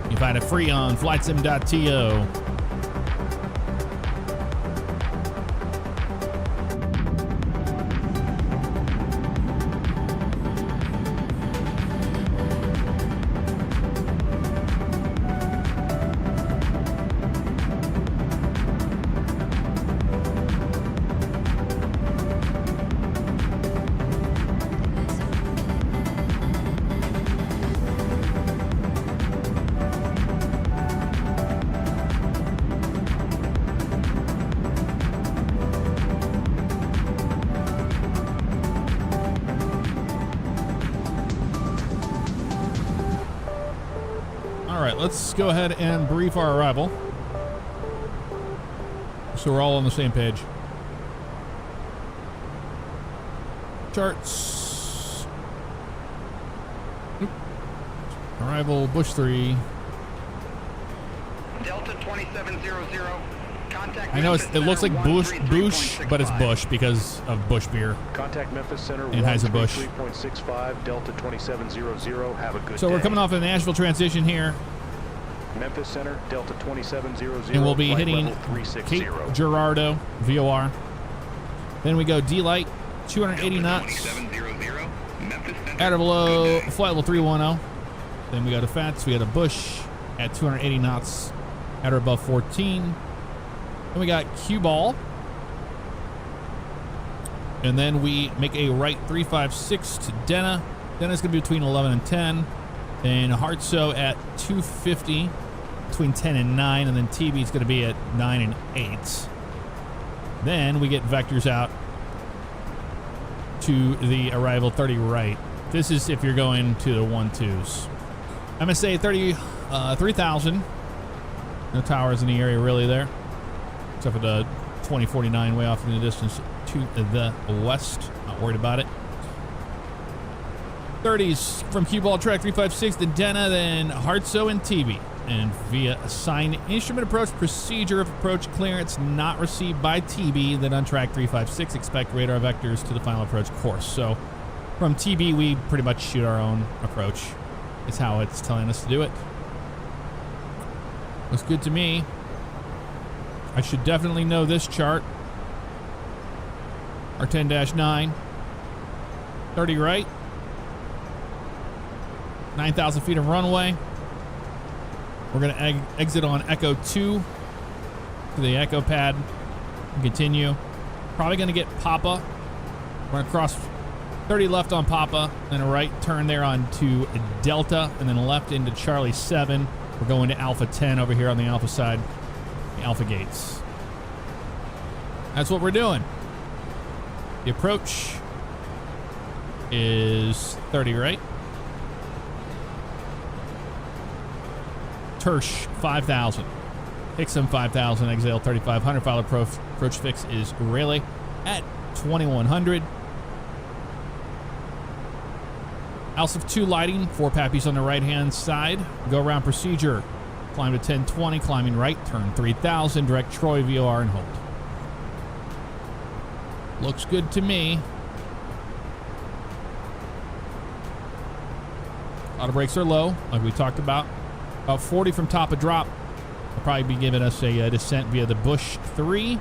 You can find it free on flightsim.to. Let's go ahead and brief our arrival so we're all on the same page. Charts. Oop. Arrival, Bush 3. Delta 2700. Contact I know it looks like Bush, but it's Bush because of Bush beer. Contact Memphis Center. And Anheuser-Busch. 3.65 Delta 2700. Have a good day. So we're coming off of the Nashville transition here. Memphis Center, Delta 2700. And we'll be hitting Cape Girardeau, VOR. Then we go D-Light, 280 knots. At or below, flight level 310. Then we go to FATS, we got a Bush at 280 knots, at or above 14. Then we got Q-Ball. And then we make a right 356 to Denna. Denna's going to be between 11 and 10. Then Hartso at 250, between 10 and 9, and then TB is going to be at 9 and 8. Then we get vectors out to the arrival 30 right. This is if you're going to the 1-2s. MSA 3,000. No towers in the area really there, except for the 2049 way off in the distance to the west. Not worried about it. 30s from Q-Ball track 356 to Denna, then Hartso and TB. And via assigned instrument approach procedure, if approach clearance not received by TB, then on track 356, expect radar vectors to the final approach course. So from TB, we pretty much shoot our own approach. Is how it's telling us to do it. Looks good to me. I should definitely know this chart. Our 10-9. 30 right. 9,000 feet of runway. We're going to exit on Echo 2 to the Echo pad and continue. Probably going to get Papa. We're going to cross 30 left on Papa, then a right turn there onto Delta, and then left into Charlie 7. We're going to Alpha 10 over here on the Alpha side, the Alpha gates. That's what we're doing. The approach is 30 right. Tersh 5,000. Hixum 5,000. Exhale 3,500. File approach fix is Rayleigh at 2,100. ALSIF 2 lighting. 4 Pappies on the right hand side. Go around procedure. Climb to 1020. Climbing right. Turn 3,000. Direct Troy VOR and hold. Looks good to me. Auto brakes are low, like we talked about. About 40 from top of drop. They'll probably be giving us a descent via the Bush 3.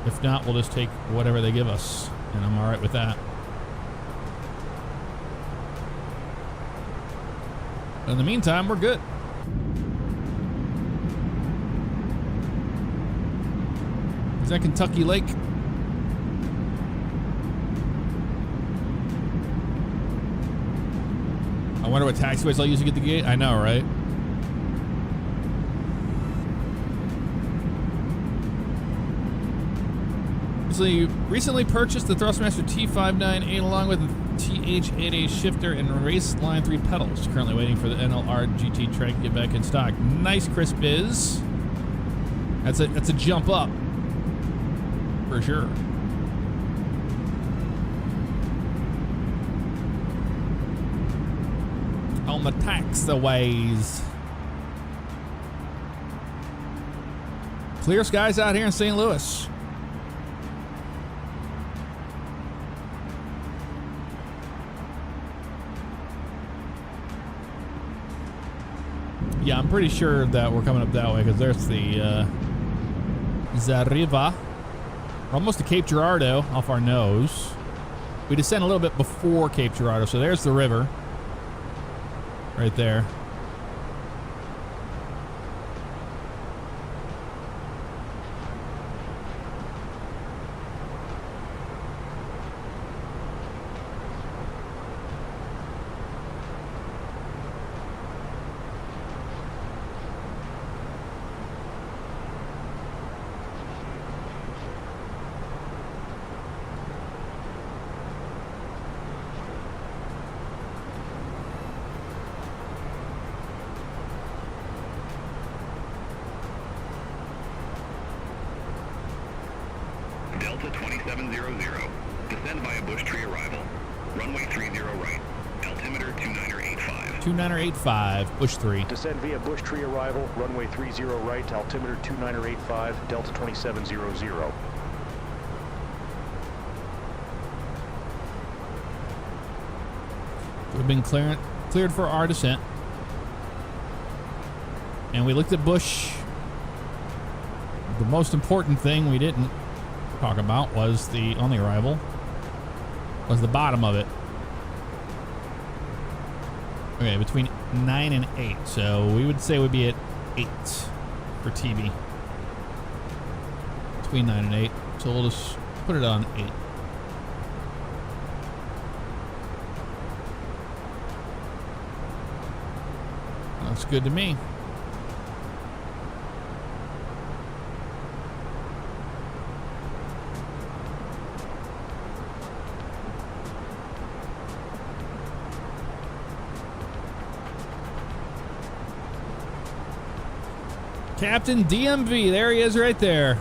If not, we'll just take whatever they give us, and I'm all right with that. In the meantime, we're good. Is that Kentucky Lake? I wonder what taxiways I'll use to get the gate. I know, right? Recently purchased the Thrustmaster T598 along with the TH8A shifter and race line 3 pedals. Currently waiting for the NLR GT track to get back in stock. Nice, Chris Biz. That's a jump up for sure. On the taxiways. Clear skies out here in St. Louis. Yeah, I'm pretty sure that we're coming up that way because there's the Zariva. We're almost to Cape Girardeau off our nose. We descend a little bit before Cape Girardeau, so there's the river right there. Delta 2700, descend via Bush Tree arrival, runway 30 right, altimeter 2985. 2985, Bush 3. Descend via Bush Tree arrival, runway 30 right, altimeter 2985, Delta 2700. We've been cleared for our descent. And we looked at Bush. The most important thing we didn't talk about was on the arrival was the bottom of it. Okay, between 9 and 8. So we would say we'd be at 8 for TB. Between 9 and 8. So we'll just put it on 8. Looks good to me. Captain DMV, there he is right there.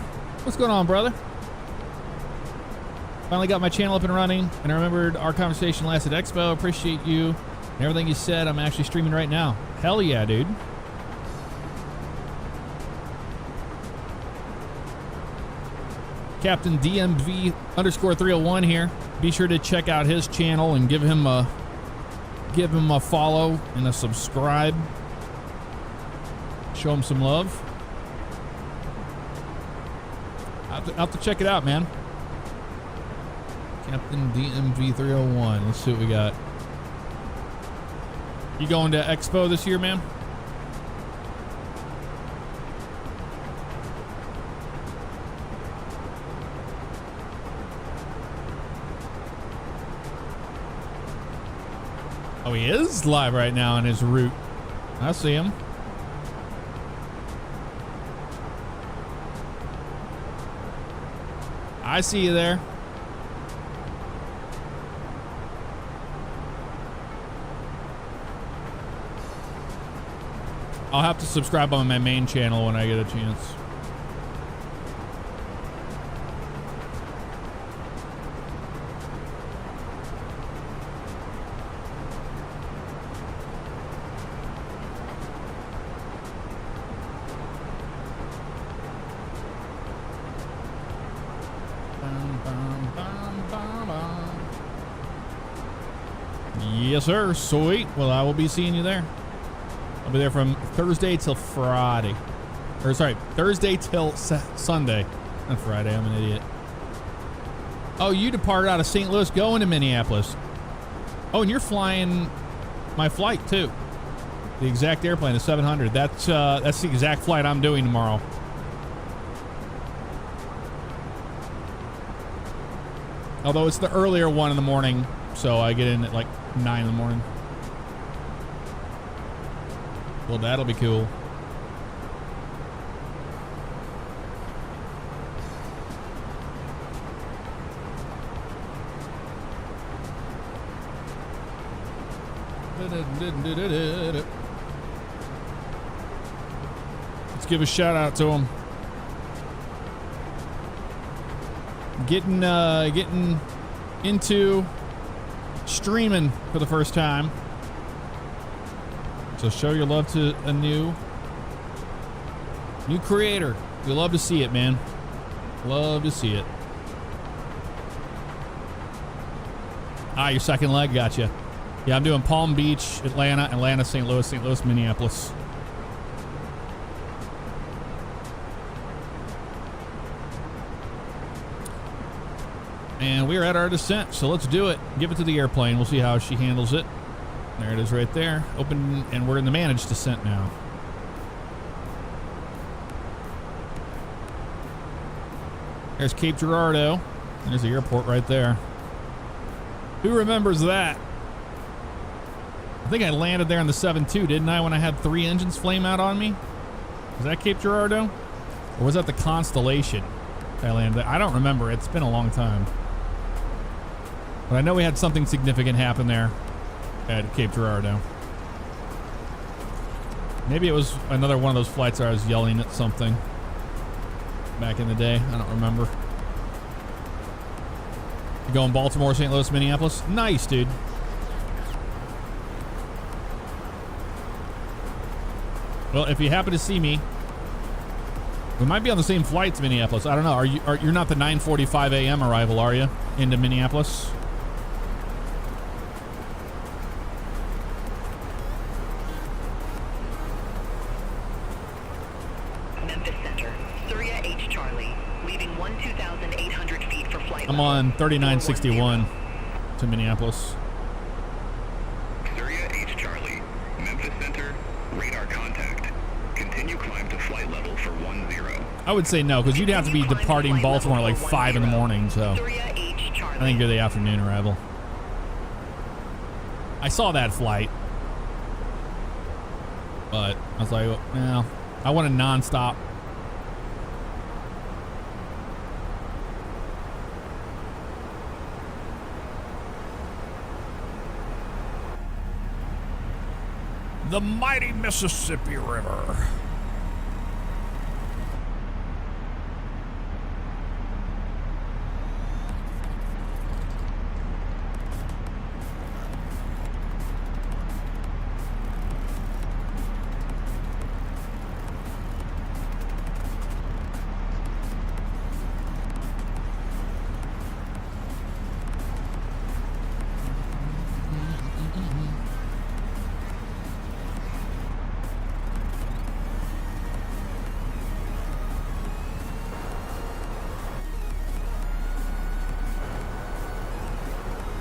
What's going on, brother? Finally got my channel up and running, and I remembered our conversation last at Expo. Appreciate you and everything you said. I'm actually streaming right now. Hell yeah, dude. Captain DMV _ 301 here. Be sure to check out his channel and give him a follow and a subscribe. Show him some love. I'll have to check it out, man. Captain DMV 301. Let's see what we got. You going to Expo this year, man? Oh, he is live right now on his route. I see him. I see you there. I'll have to subscribe on my main channel when I get a chance. Yes, sir. Sweet. Well, I will be seeing you there. I'll be there from Thursday till Friday. Or, sorry, Thursday till Sunday. Not Friday. I'm an idiot. Oh, you departed out of St. Louis going to Minneapolis. Oh, and you're flying my flight, too. The exact airplane, the 700. That's the exact flight I'm doing tomorrow. Although it's the earlier one in the morning, so I get in at like 9 in the morning. Well, that'll be cool. Let's give a shout out to him. getting into streaming for the first time. So show your love to a new creator. We love to see it, man. Love to see it. Ah, your second leg, gotcha. Yeah, I'm doing Palm Beach, Atlanta, St. Louis, Minneapolis. And we're at our descent, so let's do it. Give it to the airplane. We'll see how she handles it. There it is right there. Open, and we're in the managed descent now. There's Cape Girardeau. There's the airport right there. Who remembers that? I think I landed there in the 7-2, didn't I, when I had 3 engines flame out on me? Was that Cape Girardeau? Or was that the Constellation I landed there? I don't remember. It's been a long time. But I know we had something significant happen there at Cape Girardeau. Maybe it was another one of those flights where I was yelling at something back in the day. I don't remember. Going Baltimore, St. Louis, Minneapolis. Nice, dude. Well, if you happen to see me, we might be on the same flight to Minneapolis. I don't know. You're not the 9:45 a.m. arrival, are you? Into Minneapolis? Memphis Center, Surya H. Charlie, leaving 12,800 feet for flight. I'm on 3961 to Minneapolis. Surya H. Charlie, Memphis Center, radar contact. Continue climb to flight level for 10. I would say no, because you'd have to be departing Baltimore at like 5 in the morning, so I think you're the afternoon arrival. I saw that flight, but I was like, well, I want a nonstop. The mighty Mississippi River.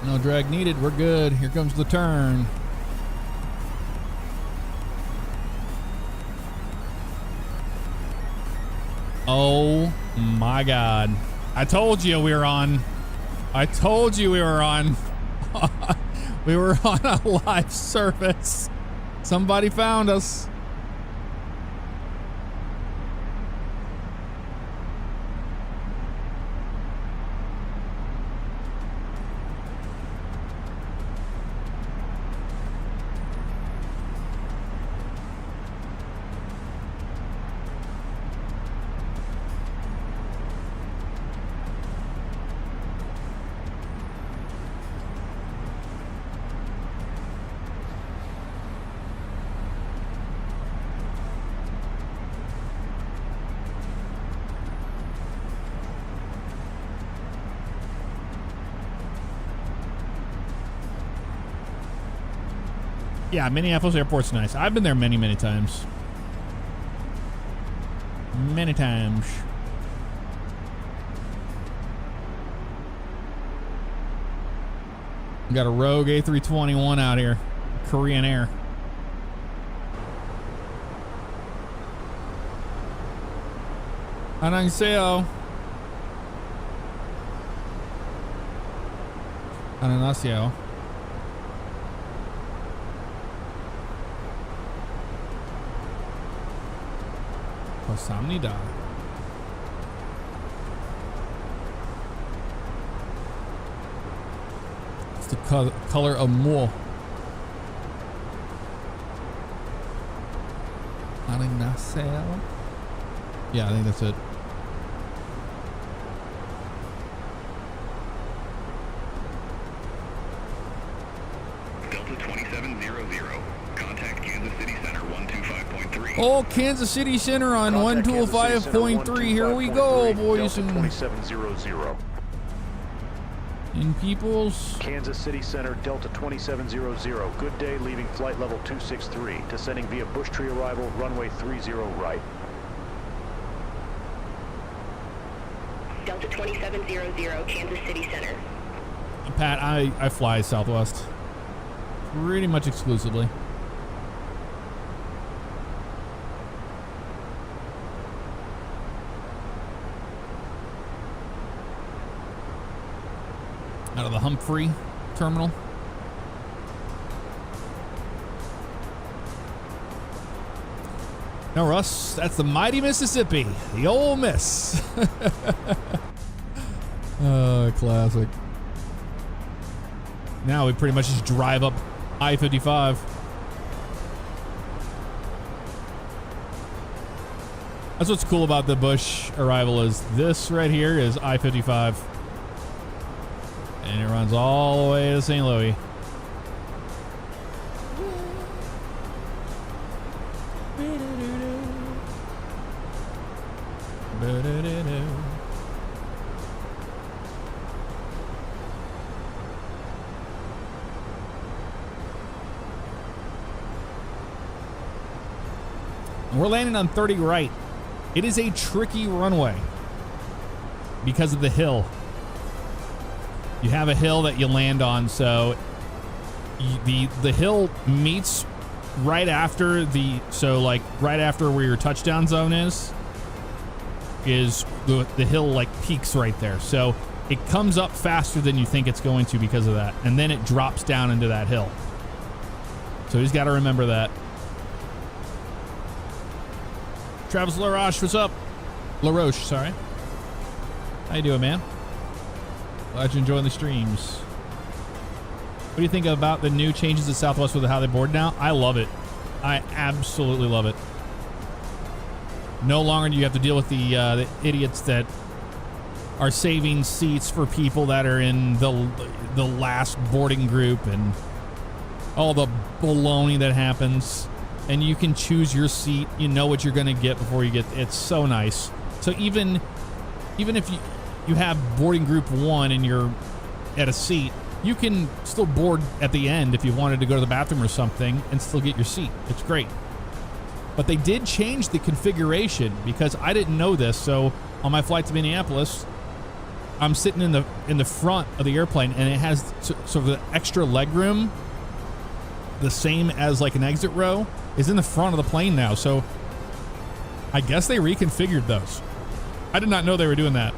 No drag needed. We're good. Here comes the turn. Oh my God. I told you we were on. I told you we were on. We were on a live service. Somebody found us. Yeah, Minneapolis Airport's nice. I've been there many, many times. Many times. We got a rogue A321 out here. Korean Air. 안녕하세요. 안녕하세요. 감사합니다. It's the color of more. 안녕하세요. Yeah, I think that's it. Delta 2700. Contact Kansas City Center 125.3. Oh, Kansas City Center on 125.3. Here we go, boys and 2700. in peoples. Kansas City Center, Delta 2700. Good day, leaving flight level 263. Descending via Bush Tree arrival, runway 30 right. Delta 2700, Kansas City Center. Pat, I fly Southwest pretty much exclusively. Out of the Humphrey terminal. No, Russ, that's the mighty Mississippi, the Ole Miss. Classic. Now we pretty much just drive up I-55. That's what's cool about the Bush arrival is this right here is I-55. And it runs all the way to St. Louis. We're landing on 30 right. It is a tricky runway because of the hill. You have a hill that you land on, so the hill meets right after right after where your touchdown zone is the hill like peaks right there. So it comes up faster than you think it's going to because of that, and then it drops down into that hill. So you just got to remember that. Travis LaRoche, what's up? LaRoche, sorry. How you doing, man? Glad you're enjoying the streams. What do you think about the new changes at Southwest with how they board now? I love it. I absolutely love it. No longer do you have to deal with the idiots that are saving seats for people that are in the last boarding group and all the baloney that happens. And you can choose your seat. You know what you're going to get before you get. It's so nice. So even if you have boarding group 1 and you're at a seat, you can still board at the end if you wanted to go to the bathroom or something and still get your seat. It's great. But they did change the configuration because I didn't know this. So on my flight to Minneapolis, I'm sitting in the front of the airplane and it has sort of the extra leg room, the same as like an exit row, is in the front of the plane now. So I guess they reconfigured those. I did not know they were doing that.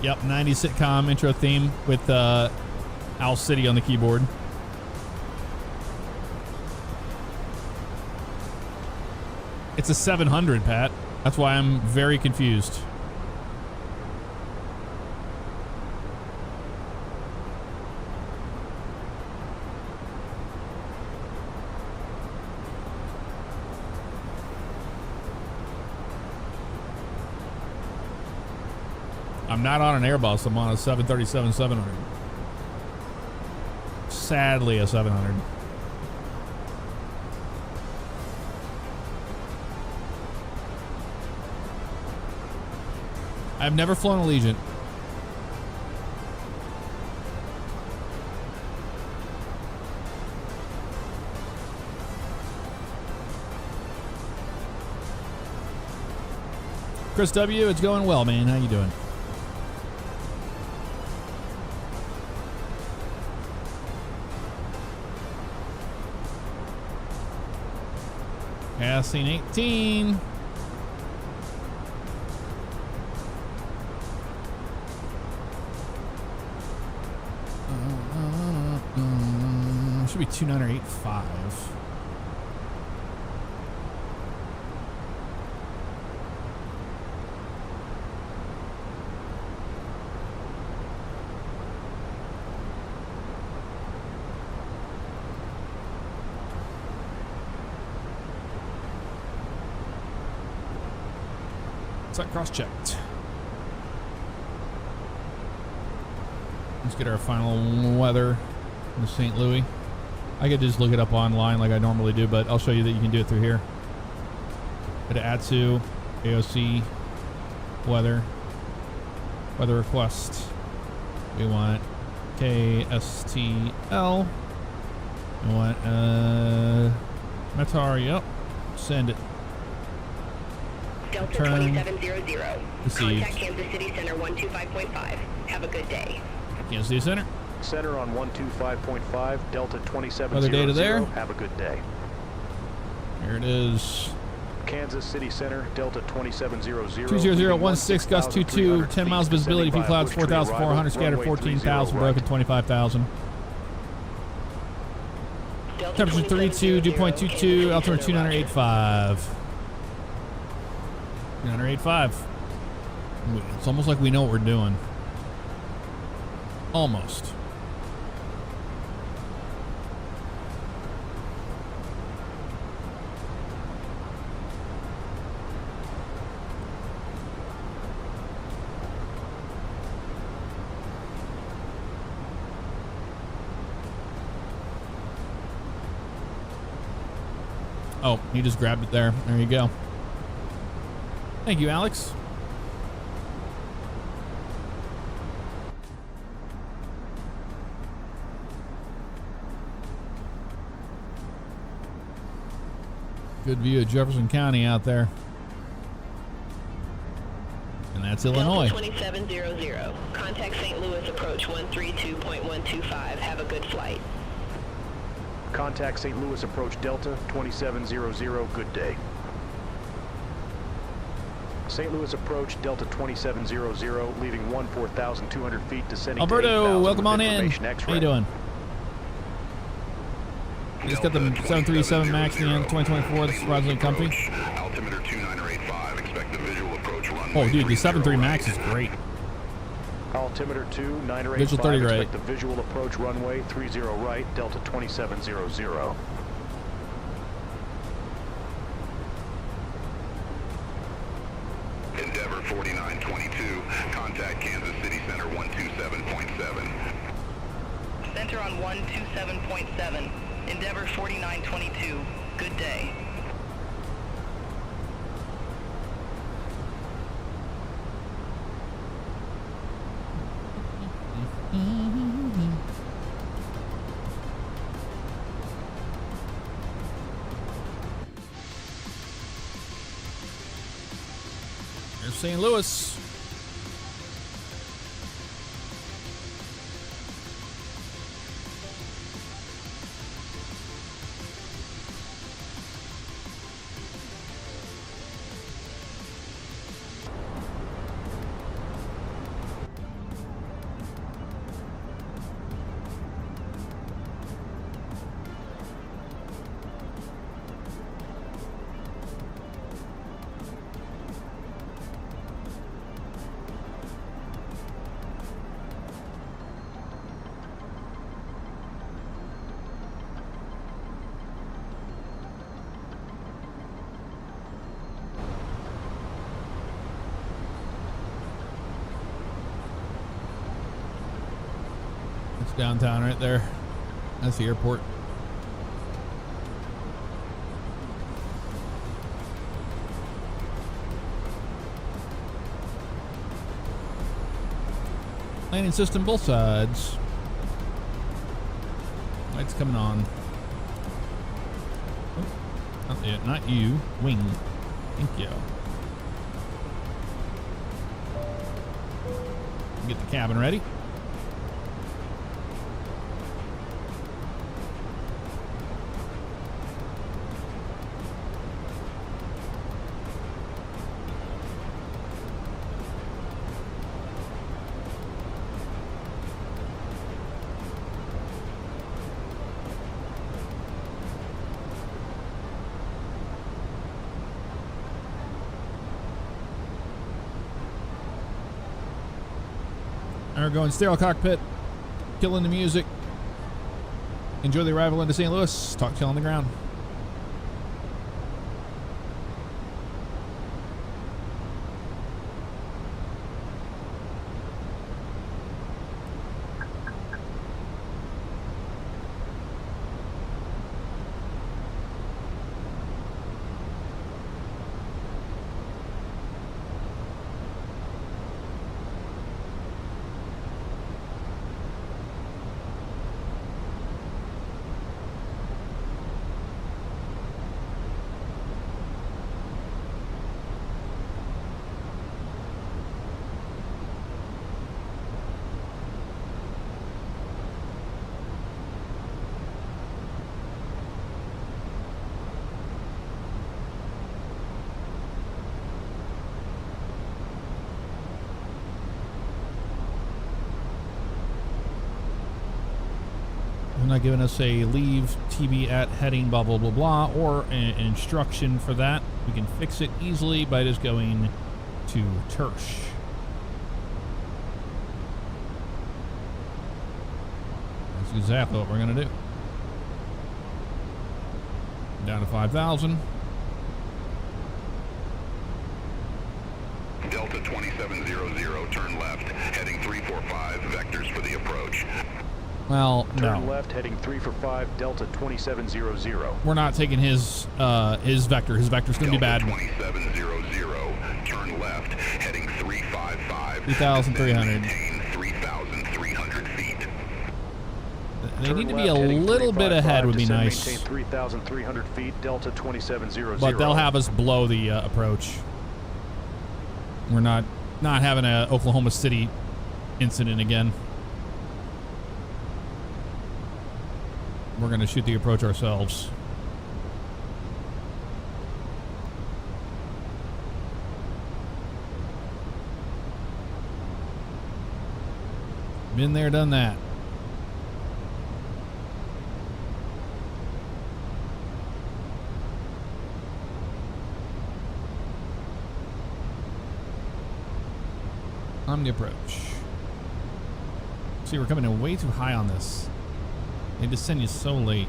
Yep, 90s sitcom intro theme with Owl City on the keyboard. It's a 700, Pat. That's why I'm very confused. I'm not on an Airbus. I'm on a 737-700. Sadly, a 700. I've never flown Allegiant. Chris W., it's going well, man. How you doing? Passing 18. Should be 2985. Set cross-checked. Let's get our final weather in St. Louis. I could just look it up online like I normally do, but I'll show you that you can do it through here. Go to ATSU, AOC, weather request. We want KSTL. We want Metar, yep. Send it. Delta Return. 2700. Received. Contact Kansas City Center 125.5. Have a good day. Kansas City Center. Center on 125.5, Delta 2700. Other data there. Have a good day. Here it is. Kansas City Center, Delta 2700. 20016, gust 22, 10 miles visibility, few clouds 4,400, scatter 14,000, broken 25,000. Temperature 32, dew point 22, altimeter 2985. 2985. It's almost like we know what we're doing. Almost. Oh, he just grabbed it there. There you go. Thank you, Alex. Good view of Jefferson County out there. And that's Illinois. Delta 2700. Contact St. Louis approach 132.125. Have a good flight. Contact St. Louis approach Delta 2700. Good day. St. Louis approach Delta 2700, leaving 14,200 feet, descending Alberto, to 8,000 welcome on in. X-ray. How you doing? We just got the 737 MAX in the end 2024. This is surprisingly comfy. Altimeter 2985. Expect the visual approach runway. Oh, dude, the 73 MAX is great. Altimeter 2985. Visual 30 right. Expect the visual approach runway 30 right, Delta 2700. Endeavor 4922. Contact Kansas City Center 127.7. Center on 127.7. Endeavor 4922. Good day. There's St. Louis. Downtown right there. That's the airport. Landing system both sides. Lights coming on. Oh, not yet, not you. Wing. Thank you. Get the cabin ready. We're going sterile cockpit, killing the music. Enjoy the arrival into St. Louis. Talk to you on the ground. not giving us a leave TB at heading blah blah blah blah or an instruction for that. We can fix it easily by just going to Tersh. That's exactly what we're going to do. Down to 5,000. Delta 2700, turn left, heading 345, vectors for the approach. Well, Turn no. left, heading 345, Delta 2700. We're not taking his vector. His vector's going to be bad. 2700, turn left, heading 355. 3,300. 3,300 feet. They need to be a little bit ahead would be nice. Maintain 3,300 feet, Delta 2700. But they'll have us blow the approach. We're not having a Oklahoma City incident again. We're going to shoot the approach ourselves. Been there, done that. On the approach. See, we're coming in way too high on this. They just send you so late.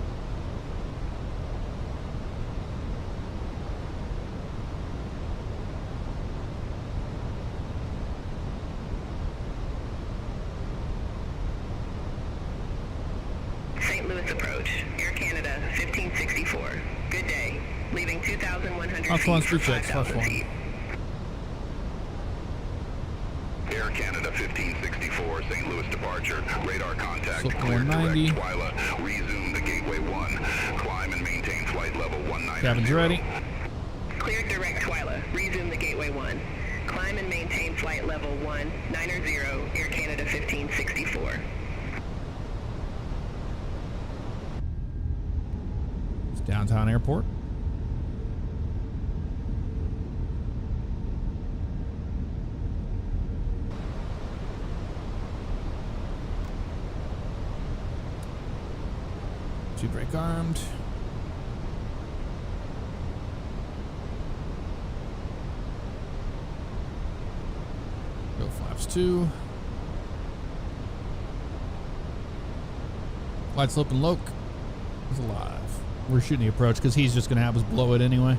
St. Louis approach. Air Canada 1564. Good day. Leaving 2,100 Fox feet one, for street checks. Fox 5,000 one. feet. Air Canada 1564, St. Louis departure. Radar contact. So Clear 490. direct Twyla. Resume the Gateway 1. Climb and maintain flight level 190. Cabin's ready. Cleared direct Twyla. Resume the Gateway 1. Climb and maintain flight level 190, Air Canada 1564. It's downtown airport. Two brake armed. Go flaps 2. Wide slope and Loke is alive. We're shooting the approach because he's just going to have us blow it anyway.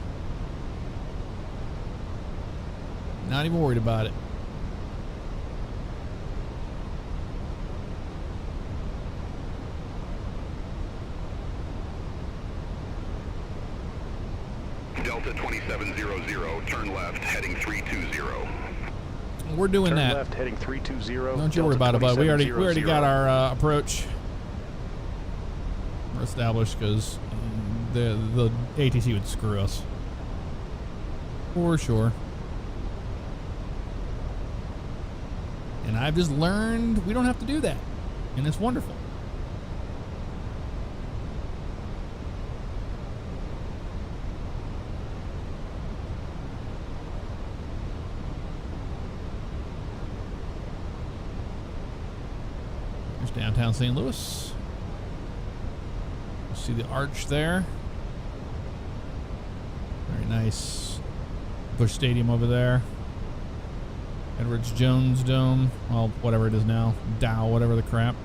Not even worried about it. Delta 2700, turn left, heading 320. We're doing Turn that. left, heading 320. Don't you worry about it, bud. We already got our approach. We're established because the ATC would screw us. For sure. And I've just learned we don't have to do that. And it's wonderful. There's downtown St. Louis. See the arch there. Very nice. Busch Stadium over there. Edwards Jones Dome. Well, whatever it is now. Dow, whatever the crap.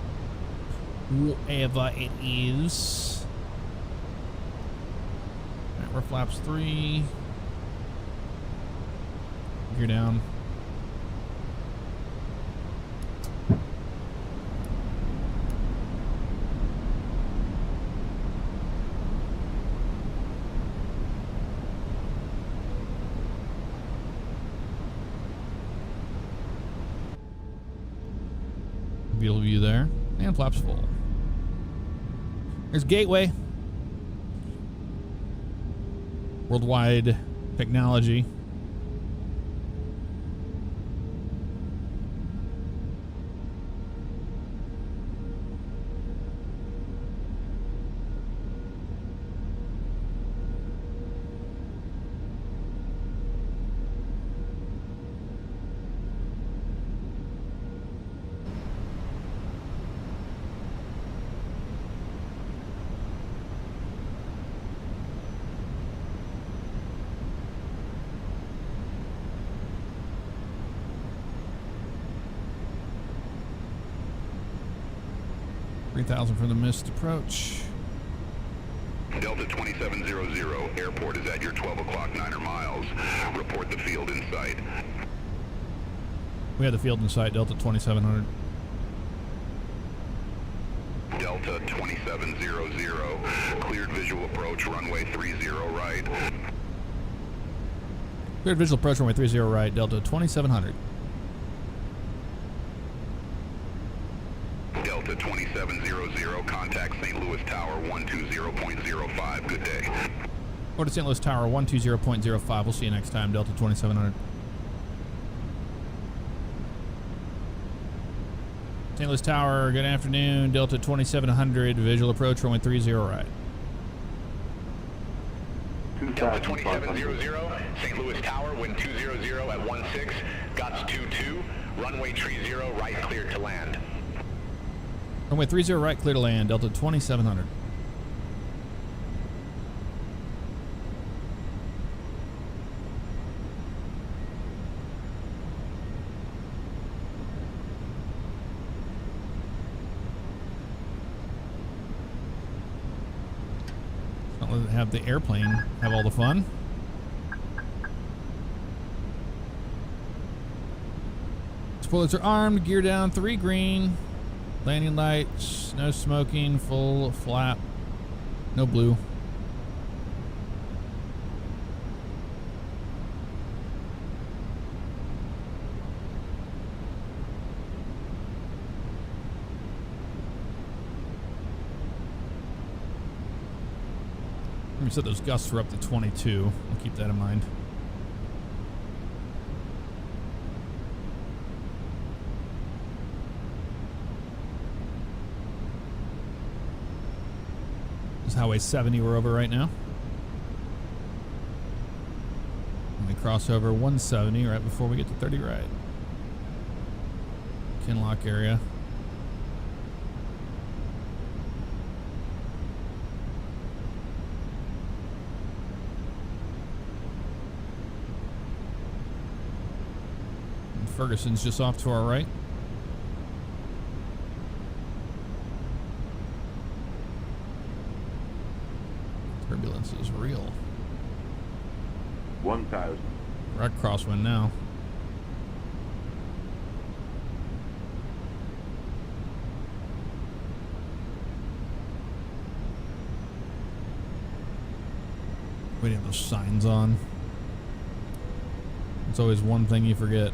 Whatever it is. Alright, we're flaps 3. Gear down. Beautiful view there. And flaps full. There's Gateway. Worldwide technology. 3,000 for the missed approach. Delta 2700, airport is at your 12 o'clock 9 miles. Report the field in sight. We have the field in sight, Delta 2700. Delta 2700, cleared visual approach, runway 30 right. Cleared visual approach, runway 30 right, Delta 2700. Delta 2700, contact St. Louis Tower 120.05, good day. Or to St. Louis Tower 120.05. We'll see you next time, Delta 2700. St. Louis Tower, good afternoon, Delta 2700, visual approach, runway 30 right. Delta 2700, St. Louis Tower, wind 200 at 16, guts 22, runway 30 right, cleared to land. Runway 30 right, clear to land, Delta 2700. Don't let it have the airplane have all the fun. Spoilers are armed, gear down, 3 green. Landing lights, no smoking, full flap, no blue. We said those gusts were up to 22. We'll keep that in mind. Highway 70 we're over right now. And we cross over 170 right before we get to 30 right. Kinlock area. And Ferguson's just off to our right. Turbulence is real. 1,000. We're at crosswind now. We have those signs on. It's always one thing you forget.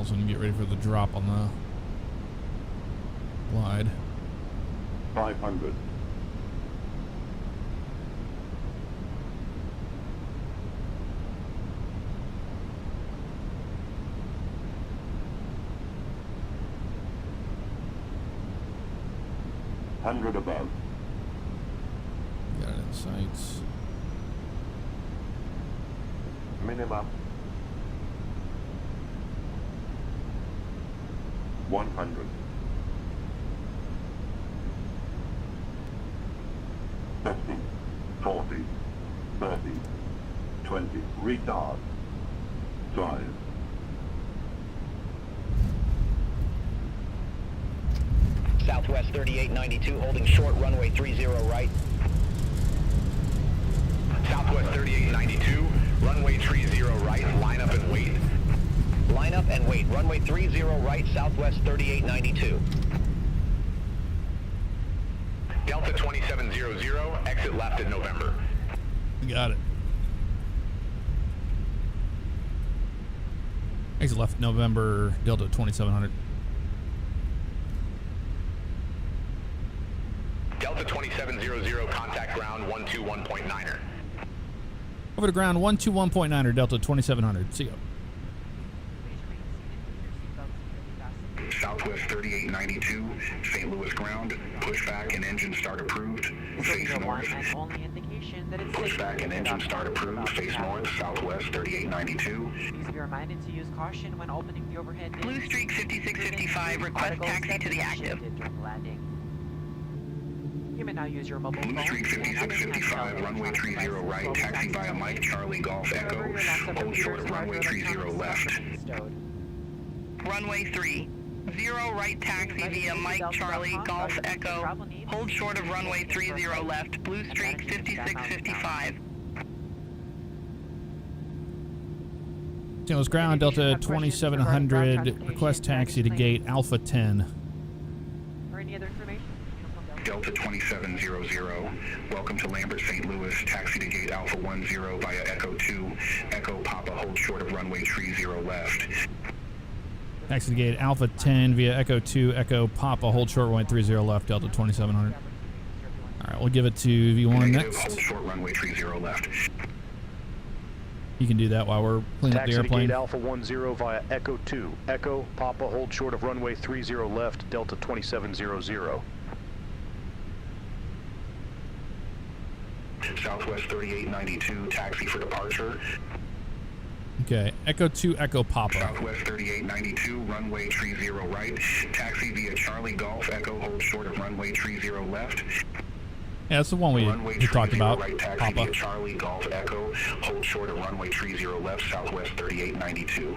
And get ready for the drop on the glide. 500. $100 above. Got it in sights. Minimum. 100. 50, 40, 30, 20, retard. 5. Southwest 3892, holding short, runway 30 right. Southwest 3892, runway 30 right, line up and wait. Line up and wait, runway 30 right, Southwest 3892. Delta 2700, exit left at November. Got it. Exit left November, Delta 2700. Delta 2700, contact ground 121.9er. Over to ground 121.9er, Delta 2700. See ya. Southwest 3892, St. Louis ground, pushback and engine start approved. Face north. Only indication information that it's Pushback and engine start approved. Face north, southwest 3892. Please be reminded to use caution when opening the overhead bins. Blue Streak 5655, request taxi to the active. During landing. You may now use your mobile Blue phone. Streak 5655, runway 30 right, taxi via Mike Charlie Golf Echo, hold short of runway 30 left. Runway 30 right, taxi via Mike Charlie Golf Echo, hold short of runway 30 left, Blue Streak 5655. St. Ground, Delta 2700, request taxi to gate Alpha 10. Or any other information? Delta 2700, welcome to Lambert, St. Louis, taxi to gate Alpha 10 via Echo 2, Echo Papa, hold short of runway 30 left. Taxi to gate Alpha 10 via Echo 2, Echo Papa, hold short runway 30 left, Delta 2700. All right, we'll give it to V1 next. Hold short runway 30 left. You can do that while we're cleaning up the airplane. Taxi to gate Alpha 10 via Echo 2, Echo Papa, hold short of runway 30 left, Delta 2700. Southwest 3892, taxi for departure. Okay, Echo 2, Echo Papa. Southwest 3892, runway 30 right, taxi via Charlie Golf Echo, hold short of runway 30 left. Yeah, that's the one we talked about. Right, taxi Papa. via Charlie Golf Echo, hold short of runway 30 left, Southwest 3892.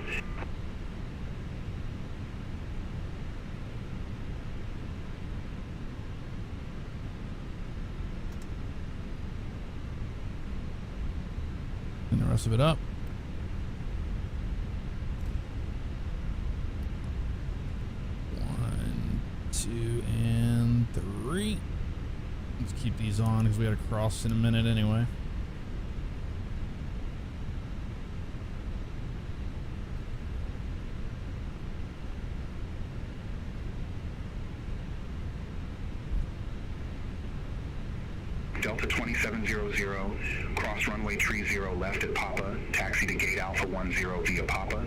And the rest of it up. One, two, and three. Let's keep these on because we got to cross in a minute anyway. Delta 2700, cross runway 30 left at Papa, taxi to gate Alpha 10 via Papa,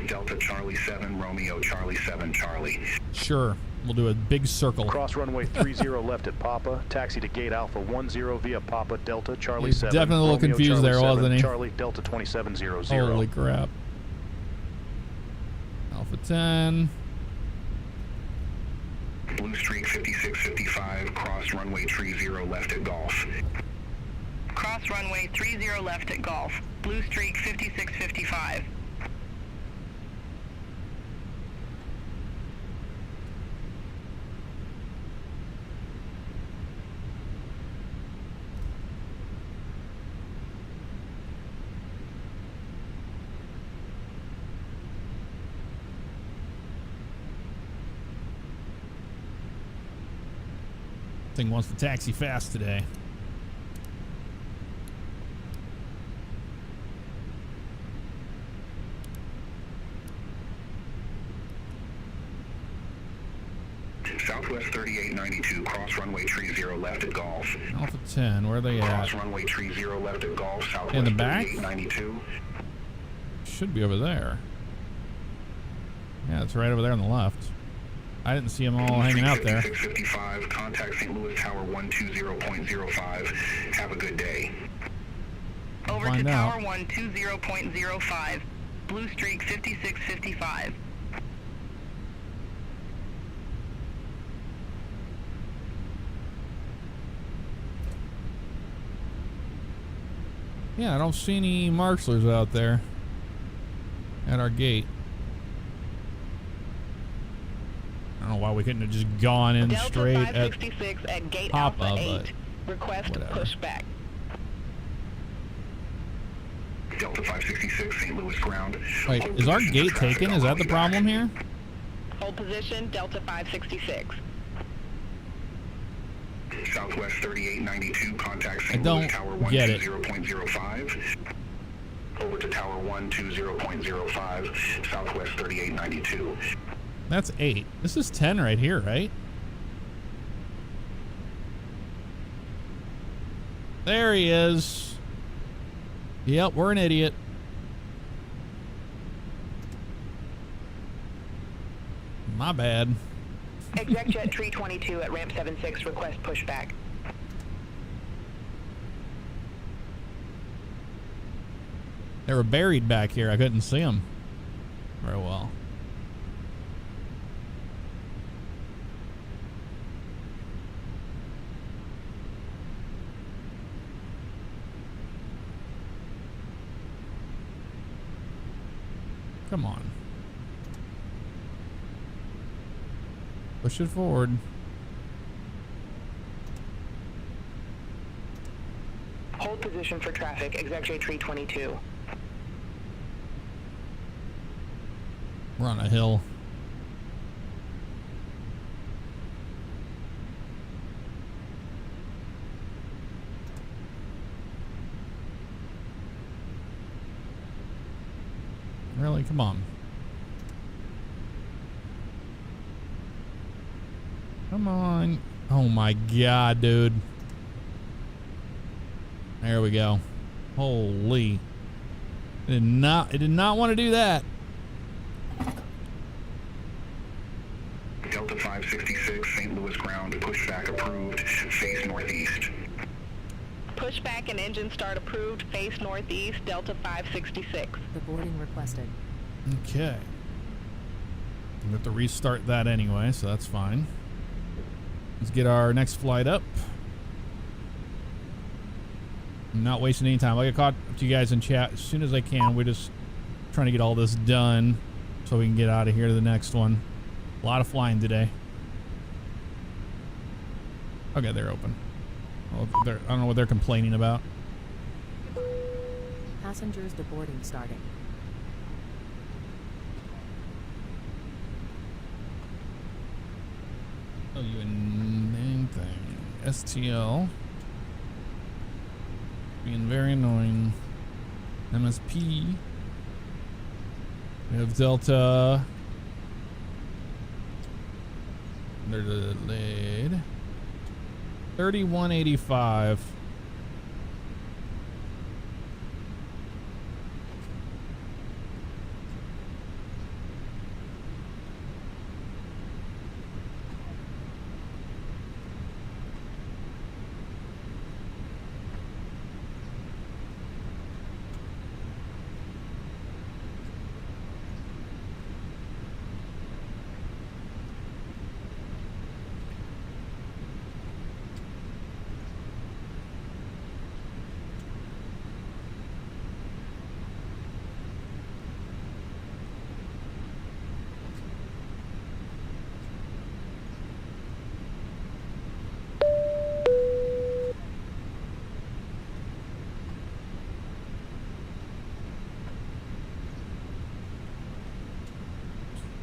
Delta Charlie 7, Romeo Charlie 7, Charlie. Sure, we'll do a big circle. Cross runway 30 left at Papa, taxi to gate Alpha 10 via Papa, Delta Charlie 7. Definitely a little Romeo, confused Charlie there, 7, wasn't he? Charlie Delta 2700. Holy crap. Alpha 10. Blue Streak 5655, cross runway 30 left at Golf. Cross runway 30 left at Golf, Blue Streak 5655. Thing wants to taxi fast today. Southwest 3892, cross runway 30 left at Golf. Alpha 10, where are they at? Cross runway 30 left at Golf, Southwest In the back? 3892. Should be over there. Yeah, it's right over there on the left. I didn't see them all hanging out there. 5655, contact St. Louis Tower 120.05. Have a good day. Over to Tower 120.05, Blue Streak 5655. Yeah, I don't see any marshals out there at our gate. I don't know why we couldn't have just gone in Delta straight 566 at gate Papa, Alpha but 8. Request whatever. pushback. Delta 566, St. Louis ground. Wait, is our gate taken? Is that the problem here? Hold position, Delta 566. Southwest 3892, contact I St. don't Louis Tower get it. 120.05. Over to Tower 120.05, Southwest 3892. That's 8. This is 10 right here, right? There he is. Yep, we're an idiot. My bad. Exec Jet 322 at ramp 76, request pushback. They were buried back here. I couldn't see them very well. Come on. Push it forward. Hold position for traffic, exec J322. We're on a hill. Really? Come on. Come on. Oh my God, dude. There we go. Holy. It did not want to do that. Delta 566, St. Louis ground, pushback approved, face northeast. Pushback and engine start approved, face northeast, Delta 566. The boarding requested. Okay. We have to restart that anyway, so that's fine. Let's get our next flight up. I'm not wasting any time. I'll get caught up to you guys in chat as soon as I can. We're just trying to get all this done so we can get out of here to the next one. A lot of flying today. Okay, they're open. Well, I don't know what they're complaining about. Passengers deboarding starting. Oh, you name thing. STL. Being very annoying. MSP. We have Delta. They're delayed. 3185.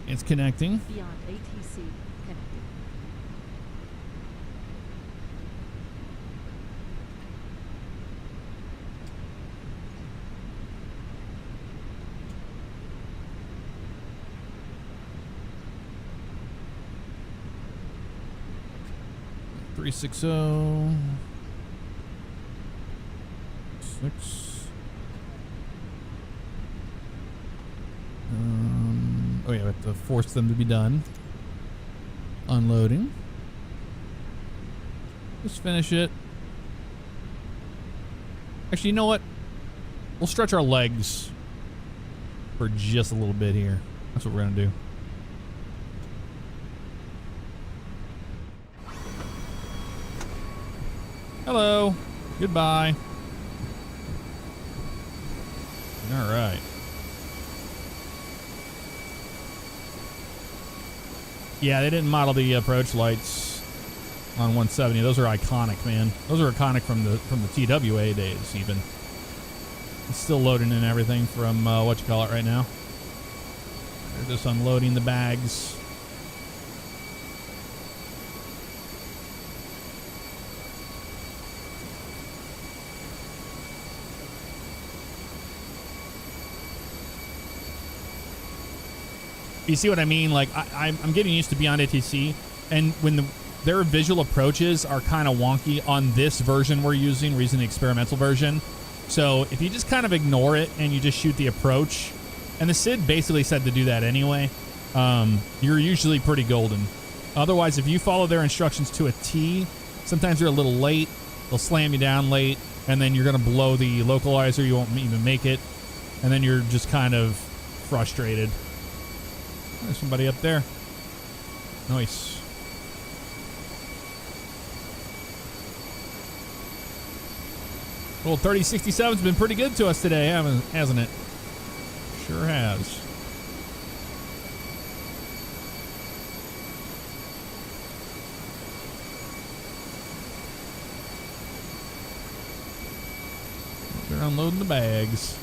It's connecting. Beyond ATC connected. Three 6. Oh yeah, we have to force them to be done. Unloading. Just finish it. Actually, you know what? We'll stretch our legs for just a little bit here. That's what we're gonna do. Hello. Goodbye. All right. Yeah, they didn't model the approach lights on 170. Those are iconic, man. Those are iconic from the TWA days, even. It's still loading in everything from what you call it right now. They're just unloading the bags. You see what I mean? Like, I'm getting used to Beyond ATC, and when their visual approaches are kind of wonky on this version we're using the experimental version. So if you just kind of ignore it and you just shoot the approach, and the SID basically said to do that anyway, you're usually pretty golden. Otherwise, if you follow their instructions to a T, sometimes they're a little late, they'll slam you down late, and then you're going to blow the localizer, you won't even make it. And then you're just kind of frustrated. There's somebody up there. Nice. Well, 3067's been pretty good to us today, hasn't it? Sure has. They're unloading the bags.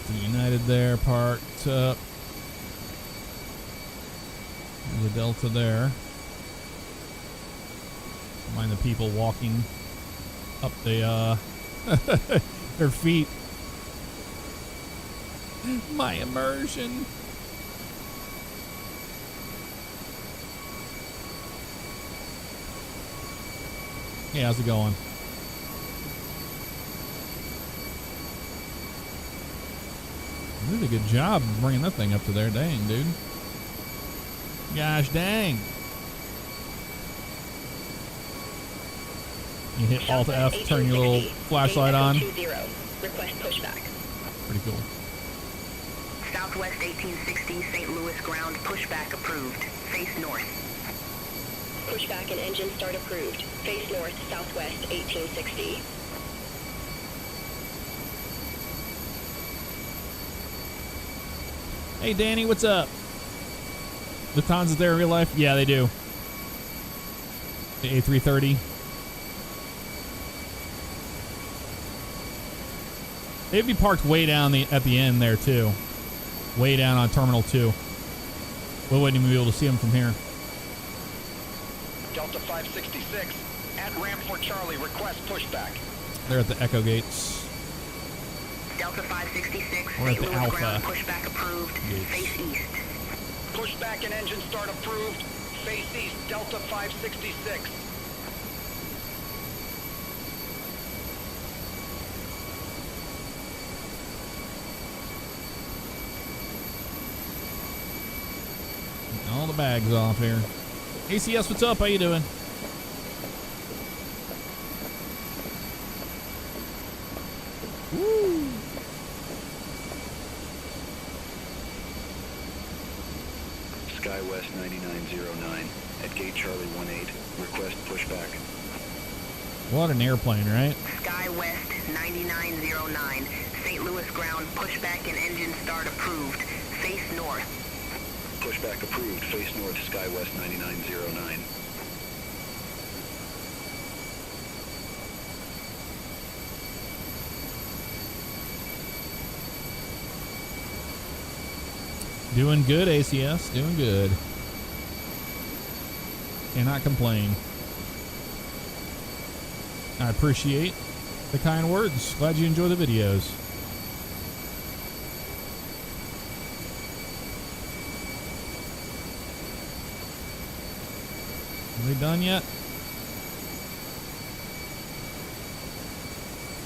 The United there parked up. There's a Delta there. Mind the people walking up the their feet. My immersion. Hey, how's it going? You did a good job bringing that thing up to there. Dang, dude. Gosh dang. You hit Alt F, turn your little flashlight on. Request pushback. Pretty cool. Southwest 1860, St. Louis ground, pushback approved. Face north. Pushback and engine start approved. Face north, Southwest 1860. Hey, Danny, what's up? Lufthansa's there in real life? Yeah, they do. The A330. They'd be parked way down at the end there, too. Way down on Terminal 2. We wouldn't even be able to see them from here. Delta 566, at ramp for Charlie, request pushback. They're at the Echo gates. Delta 566, We're at St. the Louis Alpha ground, pushback approved. gates. Face east. Pushback and engine start approved. Face east, Delta 566. All the bags off here. ACS, what's up? How you doing? Woo! SkyWest 9909 at gate Charlie 18. Request pushback. What an airplane, right? SkyWest 9909, St. Louis ground, pushback and engine start approved. Face north. Pushback approved. Face north, SkyWest 9909. Doing good, ACS. Doing good. Cannot complain. I appreciate the kind words. Glad you enjoy the videos. Are they done yet?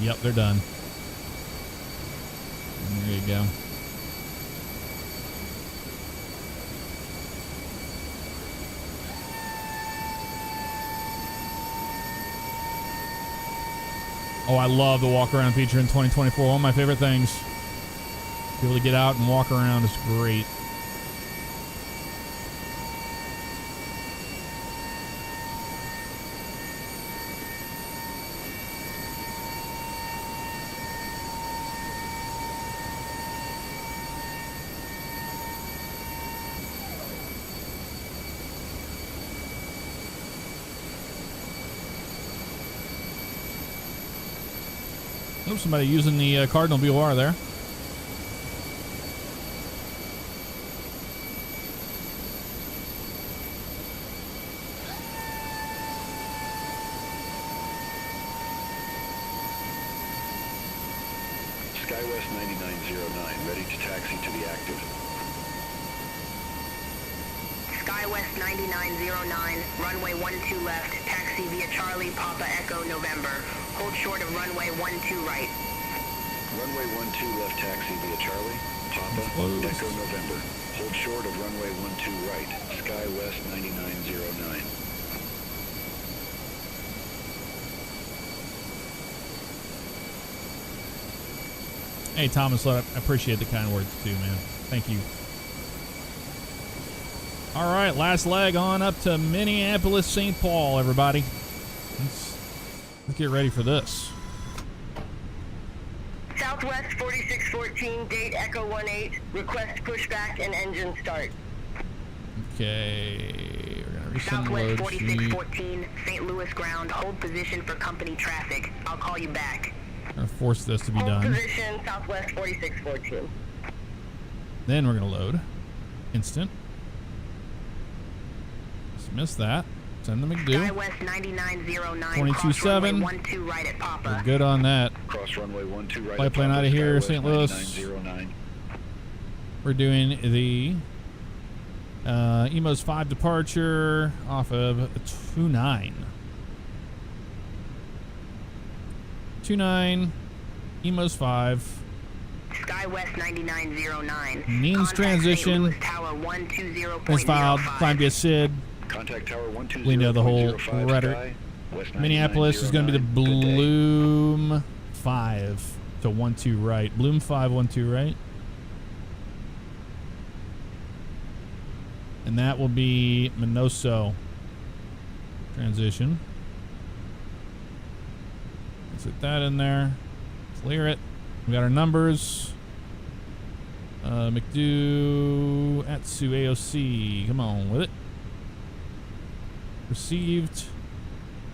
Yep, they're done. There you go. Oh, I love the walk around feature in 2024. One of my favorite things. Be able to get out and walk around is great. Oh, somebody using the Cardinal BOR there. SkyWest 9909, ready to taxi to the active. SkyWest 9909, runway 12 left, taxi via Charlie, Papa Echo, November. Hold short of runway 12 right. Runway 12 left, taxi via Charlie, Papa Echo, November. Hold short of runway 12 right, SkyWest 9909. Hey, Thomas, I appreciate the kind words too, man. Thank you. All right, last leg on up to Minneapolis, St. Paul, everybody. Let's get ready for this. Southwest 4614, date Echo 18, request pushback and engine start. Okay, we're gonna resend the Southwest load 4614, St. Louis ground, hold position for company traffic. I'll call you back. I'm gonna force this to be Hold done. position, Southwest 4614. Then we're gonna load. Instant. Dismiss that. Send the McDo. SkyWest 9909, 22-7. 12 right at Papa. We're good on that. Cross runway 12 right. Flight plan out of here, St. Louis. 9909. We're doing the EMOS 5 departure off of 29. 29, EMOS 5. SkyWest 9909. Means transition. Tower 120.05. Is filed. Climb via SID. Contact tower 120. We know the whole rhetoric. Minneapolis is going to be the Bloom 5 to 12 right. Bloom 5, 12 right. And that will be Minoso transition. Let's put that in there. Clear it. We got our numbers. McDo, Atsu, AOC. Come on with it. Received.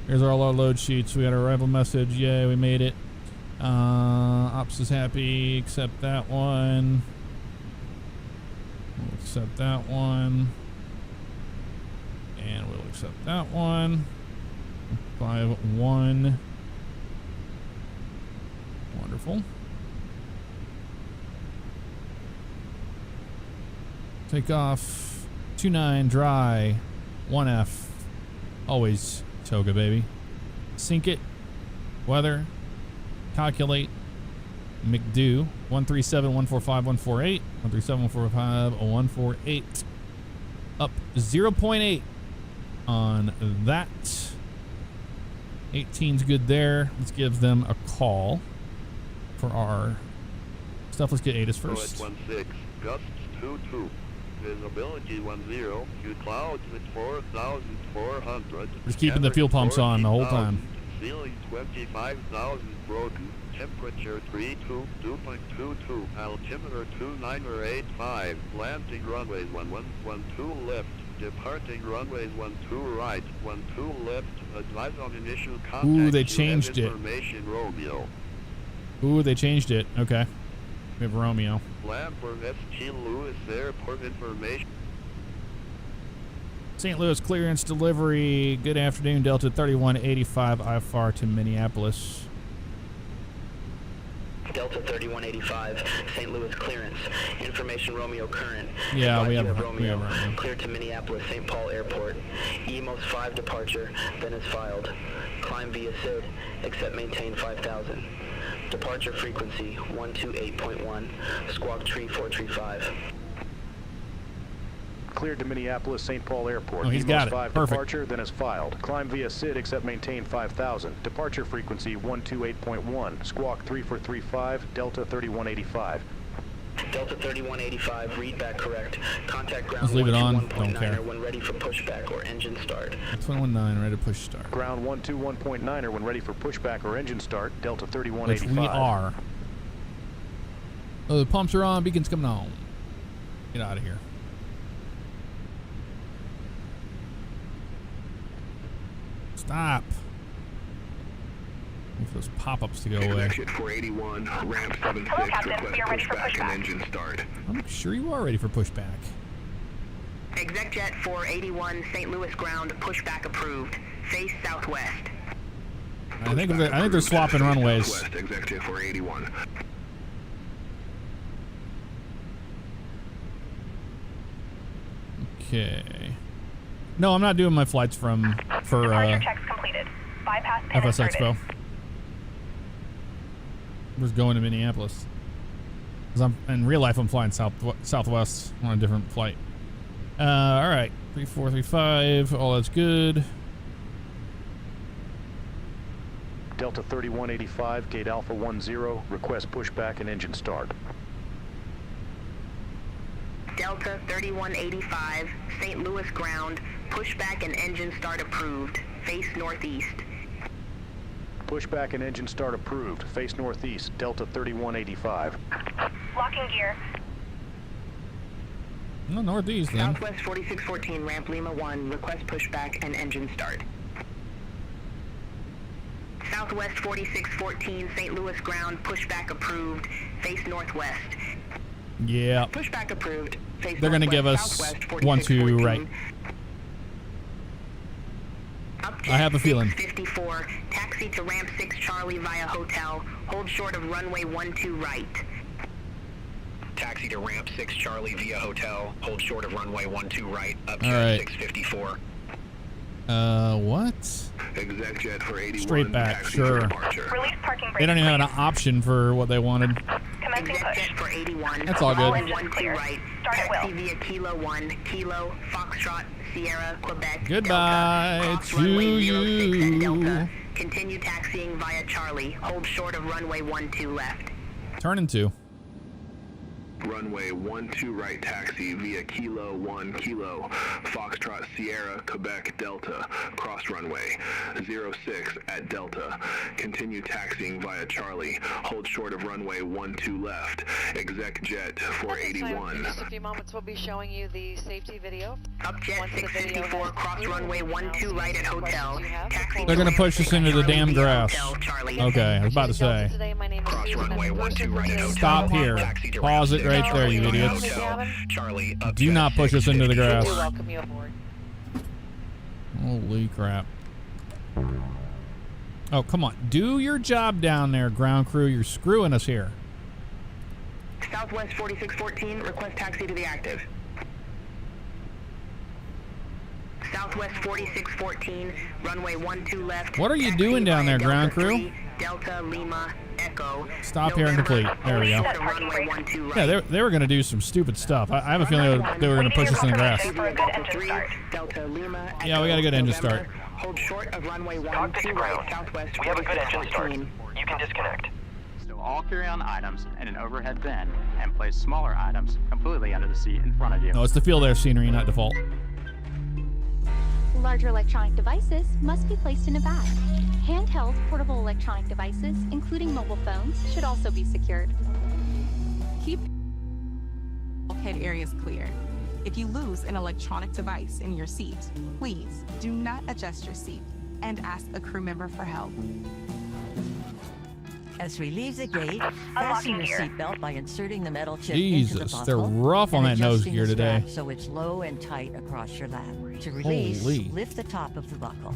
Here's all our load sheets. We got our arrival message. Yay, we made it. Ops is happy. Accept that one. We'll accept that one. And we'll accept that one. 5-1. Wonderful. Take off. 29 dry. 1F. Always toga, baby. Sync it. Weather. Calculate. McDo. 137-145-148. 137-145-148. Up 0.8 on that. 18's good there. Let's give them a call for our stuff. Let's get ATIS first. 16, gusts 22. Visibility 10, few clouds at 4,400. Just keeping the fuel pumps on the whole time. Ceiling 25,000 broken. Temperature 2.22. Altimeter 2985. Landing runways 1112 left. Departing runways 12 right. 12 left. Advise on initial contact. Ooh, they changed it. Information Romeo. Ooh, they changed it. Okay. We have Romeo. Lambert St. Louis Airport information. St. Louis clearance delivery. Good afternoon, Delta 3185 IFR to Minneapolis. Delta 3185, St. Louis clearance. Information Romeo current. Yeah, we have Romeo. Cleared to Minneapolis St. Paul Airport. EMOS 5 departure, then is filed. Climb via SID, except maintain 5,000. Departure frequency 128.1, Squawk Tree 435. Cleared to Minneapolis St. Paul Airport. Oh, he's got it. 5 Perfect. Departure, then is filed. Climb via SID, except maintain 5,000. Departure frequency 128.1, Squawk 3435, Delta 3185. Delta 3185, read back correct. Contact ground Let's leave it on. Don't care. when ready for pushback or engine start. 119, ready to push start. Ground 121.9er when ready for pushback or engine start, Delta 3185. Which we are. Oh, the pumps are on, beacon's coming on. Get out of here. Stop. Wait for those pop-ups to go away. Exit 481, ramp 76, request pushback and engine start. I'm sure you are ready for pushback. ExecJet 481, St. Louis ground, pushback approved. Face southwest. I think they're swapping runways. Southwest, ExecJet 481. Okay. No, I'm not doing my flights for checks completed. Bypass pin FS inserted. Expo. I'm just going to Minneapolis. 'Cause in real life, I'm flying Southwest on a different flight. All right, 3435. All that's good. Delta 3185, gate Alpha 10, request pushback and engine start. Delta 3185, St. Louis ground, pushback and engine start approved. Face northeast. Pushback and engine start approved. Face northeast, Delta 3185. Locking gear. No, northeast then. Southwest 4614, ramp Lima 1, request pushback and engine start. Southwest 4614, St. Louis ground, pushback approved. Face northwest. Yeah. Pushback approved. Face They're going to give us 1-2 right. I have a feeling. 54, taxi to ramp 6 Charlie via hotel. Hold short of runway 12 right. Taxi to ramp 6 Charlie via hotel. Hold short of runway 12 right. Up to right. 654. What? Exec jet for 81. Straight back, sure. Release parking brake. They don't even have an option for what they wanted. Commencing push. For 81. That's all good. All engines clear. Right. Start at will. Via Kilo 1, Kilo, Foxtrot, Sierra, Quebec. Goodbye Delta. to Runway 06 you. at Delta. Continue taxiing via Charlie. Hold short of runway 12 left. Turn into. Runway 12 right taxi via Kilo 1 Kilo, Foxtrot Sierra, Quebec Delta, cross runway 06 at Delta. Continue taxiing via Charlie. Hold short of runway 12 left. Exec jet 481. In just a few moments, we'll be showing you the safety video. Up jet 654, cross runway 12 right at hotel. Taxi They're going to push us into the damn grass. Okay, I was about to say. Today, my name is Susan. Stop here. Pause it right there, you idiots. Do not push us into the grass. Welcome you aboard. Holy crap. Oh, come on. Do your job down there, ground crew. You're screwing us here. Southwest 4614, request taxi to the active. Southwest 4614, runway 12 left. What are you doing down there, ground crew? Delta Lima Echo. Stop here and complete. There we go. Yeah, they were going to do some stupid stuff. I have a feeling they were going to push us in the grass. Yeah, we got a good engine start. Hold short of runway 12 right, southwest. We have a good engine start. You can disconnect. Stow all carry-on items in an overhead bin and place smaller items completely under the seat in front of you. No, it's the field air scenery, not default. Larger electronic devices must be placed in a bag. Handheld portable electronic devices, including mobile phones, should also be secured. Keep bulkhead areas clear. If you lose an electronic device in your seat, please do not adjust your seat and ask a crew member for help. As we leave the gate, fasten your seatbelt by inserting the metal chip Jesus, into the buckle. they're rough on that nose gear today. So it's low and tight across your lap. To release, Holy. lift the top of the buckle.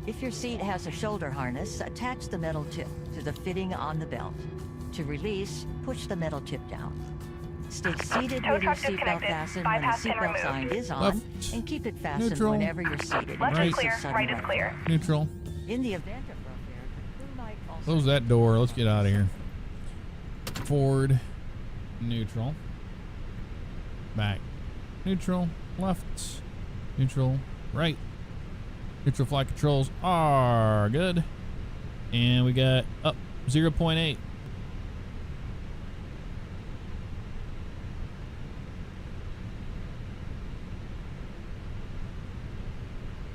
If your seat has a shoulder harness, attach the metal tip to the fitting on the belt. To release, push the metal tip down. Stay seated with your seatbelt fastened when the seatbelt sign is on, Left. and keep it fastened Neutral. whenever you're seated. Left is clear, right is clear. Neutral. In the event of rough air, the crew might also... Close that door. Let's get out of here. Forward. Neutral. Back. Neutral. Left. Neutral. Right. Neutral flight controls are good. And we got up 0.8.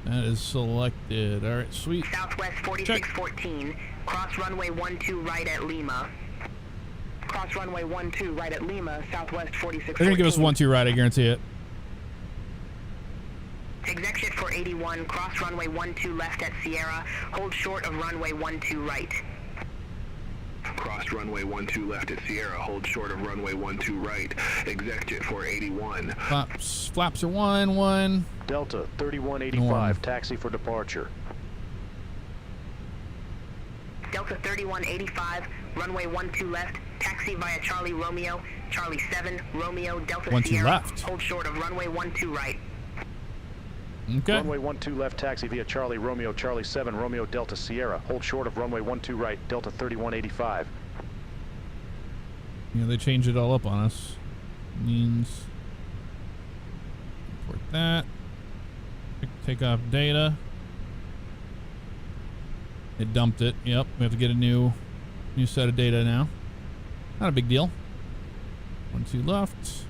That is selected. All right, sweet. Southwest 4614, cross runway 12 right at Lima. Cross runway 12 right at Lima, Southwest 4614. They're going to give us 1-2 right, I guarantee it. Exec jet 481, cross runway 12 left at Sierra. Hold short of runway 12 right. Cross runway 12 left at Sierra. Hold short of runway 12 right. Exec jet 481. Flaps are 1. Delta 3185, taxi for departure. Delta 3185, runway 12 left. Taxi via Charlie Romeo. Charlie 7, Romeo, Delta 1-2 Sierra. left. Hold short of runway 12 right. Okay. Runway 12 left, taxi via Charlie Romeo, Charlie 7, Romeo, Delta Sierra. Hold short of runway 12 right, Delta 3185. Yeah, they changed it all up on us. Means import that. Take off data. It dumped it. Yep, we have to get a new set of data now. Not a big deal. 12 left.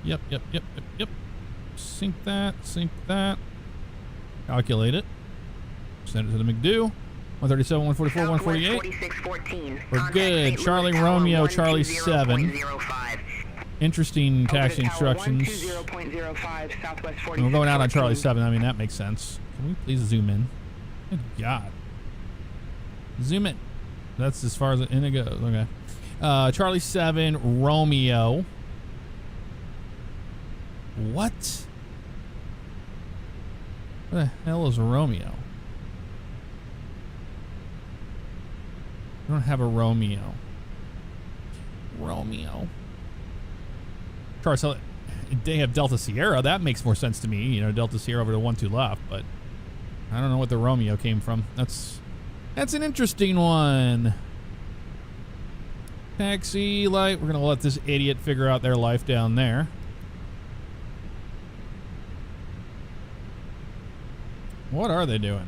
Yep. Sync that. Calculate it. Send it to the McDo. 137, 144, 148. We're good. Charlie Romeo, Charlie 7. Interesting taxi instructions. And we're going out on Charlie 7. I mean, that makes sense. Can we please zoom in? Good God. Zoom in. That's as far as it goes. Okay. Charlie 7, Romeo. What? What the hell is Romeo? I don't have a Romeo. Charlie, they have Delta Sierra. That makes more sense to me. You know, Delta Sierra over to 12 left, but I don't know what the Romeo came from. That's an interesting one. Taxi light. We're gonna let this idiot figure out their life down there. What are they doing?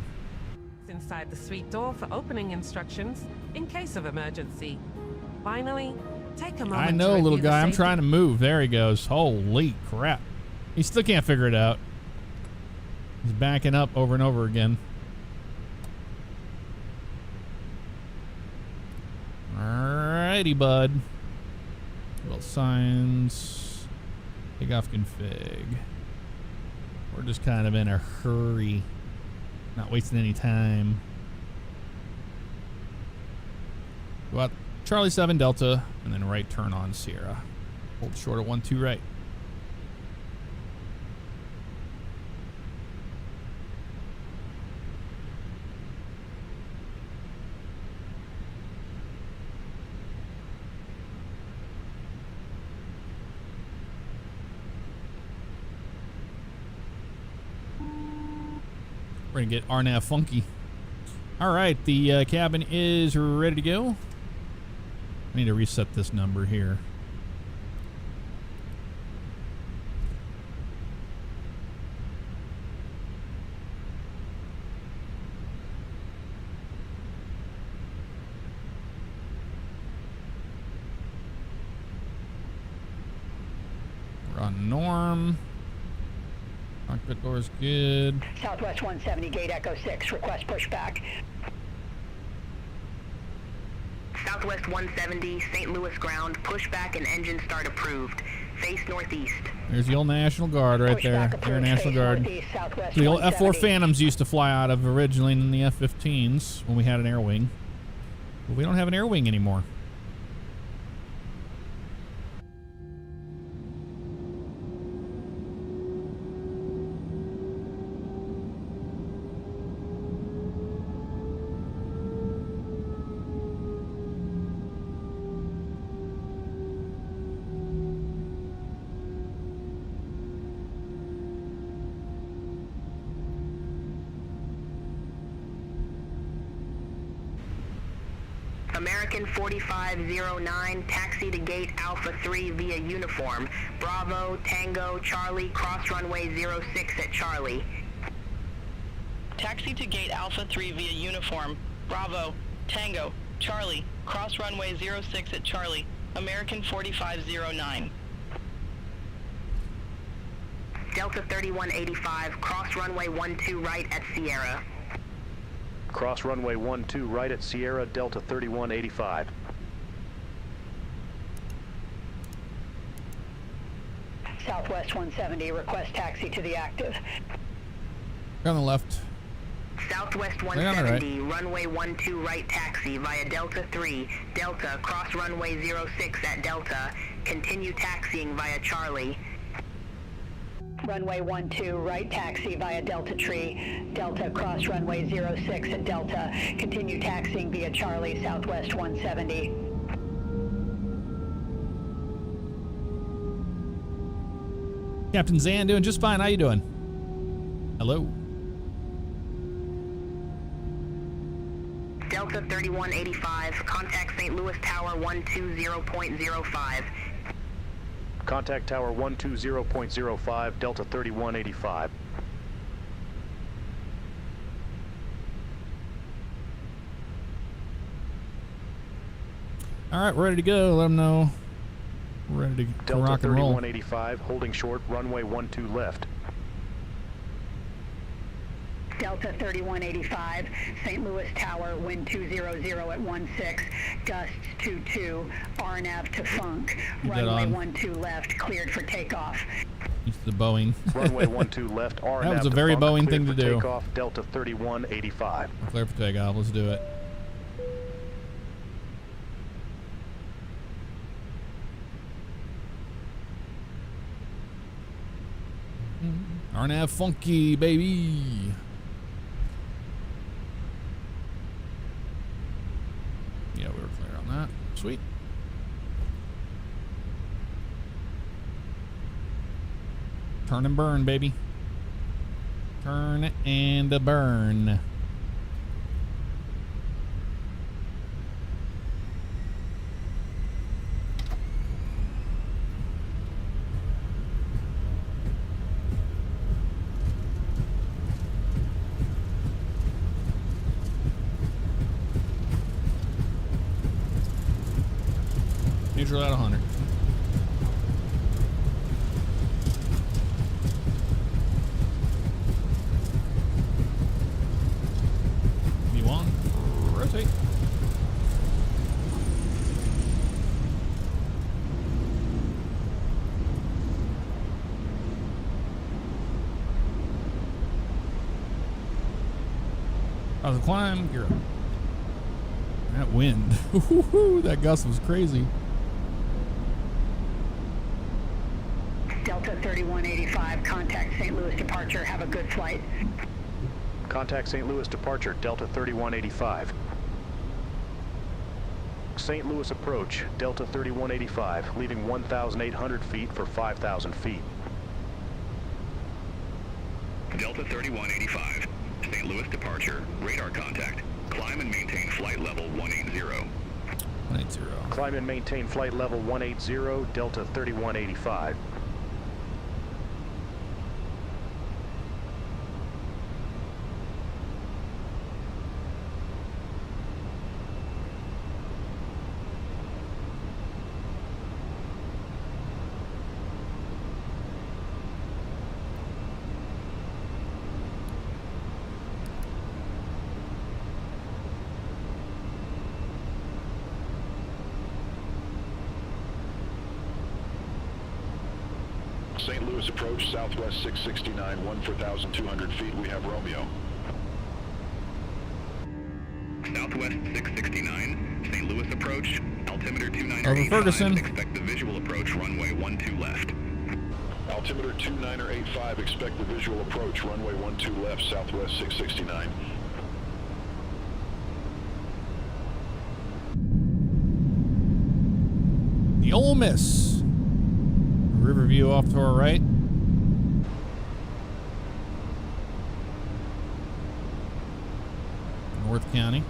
Inside the suite door for opening instructions in case of emergency. Finally, take a moment. I know, little guy. I'm trying to move. There he goes. Holy crap. He still can't figure it out. He's backing up over and over again. Alrighty, bud. Well, signs. Takeoff config. We're just kind of in a hurry. Not wasting any time. Go out Charlie 7 Delta and then right turn on Sierra. Hold short at 12 right. We're gonna get RNAV funky. All right, the cabin is ready to go. I need to reset this number here. We're on norm. Cockpit door's good. Southwest 170, gate Echo 6, request pushback. Southwest 170, St. Louis ground, pushback and engine start approved. Face northeast. There's the old National Guard right there. Air National Guard. The old F4 Phantoms used to fly out of originally in the F-15s when we had an air wing. But we don't have an air wing anymore. American 4509, taxi to gate Alpha 3 via uniform. Bravo, Tango, Charlie, cross runway 06 at Charlie. Taxi to gate Alpha 3 via uniform. Bravo, Tango, Charlie, cross runway 06 at Charlie. American 4509. Delta 3185, cross runway 12 right at Sierra. Cross runway 12 right at Sierra, Delta 3185. Southwest 170, request taxi to the active. On the left. Southwest 170, runway 12 right taxi via Delta 3, Delta, cross runway 06 at Delta, continue taxiing via Charlie. Runway 12 right taxi via Delta Tree, Delta, cross runway 06 at Delta, continue taxiing via Charlie, Southwest 170. Captain Zan doing just fine. How you doing? Hello. Delta 3185, contact St. Louis Tower 120.05. Contact Tower 120.05, Delta 3185. All right, we're ready to go. Let them know. We're ready to Delta rock and roll. 3185, holding short, runway 12 left. Delta 3185, St. Louis Tower, wind 200 at 16, gusts 22, RNAV to Funk, runway 12 left, cleared for takeoff. Use the Boeing. Runway 12 left, RNAV That was a to very Funk, Boeing cleared thing to for do. Takeoff, Delta 3185. Clear for takeoff. Let's do it. RNAV funky, baby. Yeah, we were clear on that. Sweet. Turn and burn, baby. Turn and burn. Neutral at 100. V1, rotate. How's the climb? Gear up. That wind. That gust was crazy. Delta 3185, contact St. Louis departure. Have a good flight. Contact St. Louis departure, Delta 3185. St. Louis approach, Delta 3185, leaving 1,800 feet for 5,000 feet. Delta 3185, St. Louis departure, radar contact. Climb and maintain flight level 180. 180. Climb and maintain flight level 180, Delta 3185. St. Louis approach, southwest 669, 14,200 feet. We have Romeo. Southwest 669, St. Louis approach, altimeter Over 2985. Ferguson. Expect the visual approach, runway 12 left. Altimeter 2985, expect the visual approach, runway 12 left, southwest 669. The Ole Miss. Riverview off to our right. North County.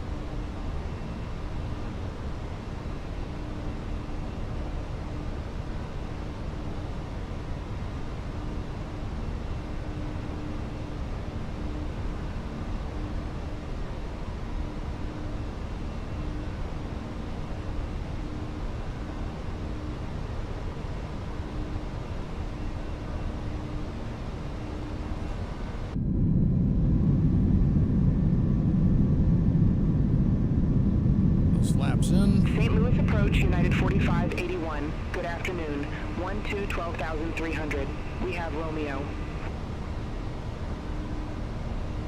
Flaps in. St. Louis approach, United 4581. Good afternoon. 12,300. We have Romeo.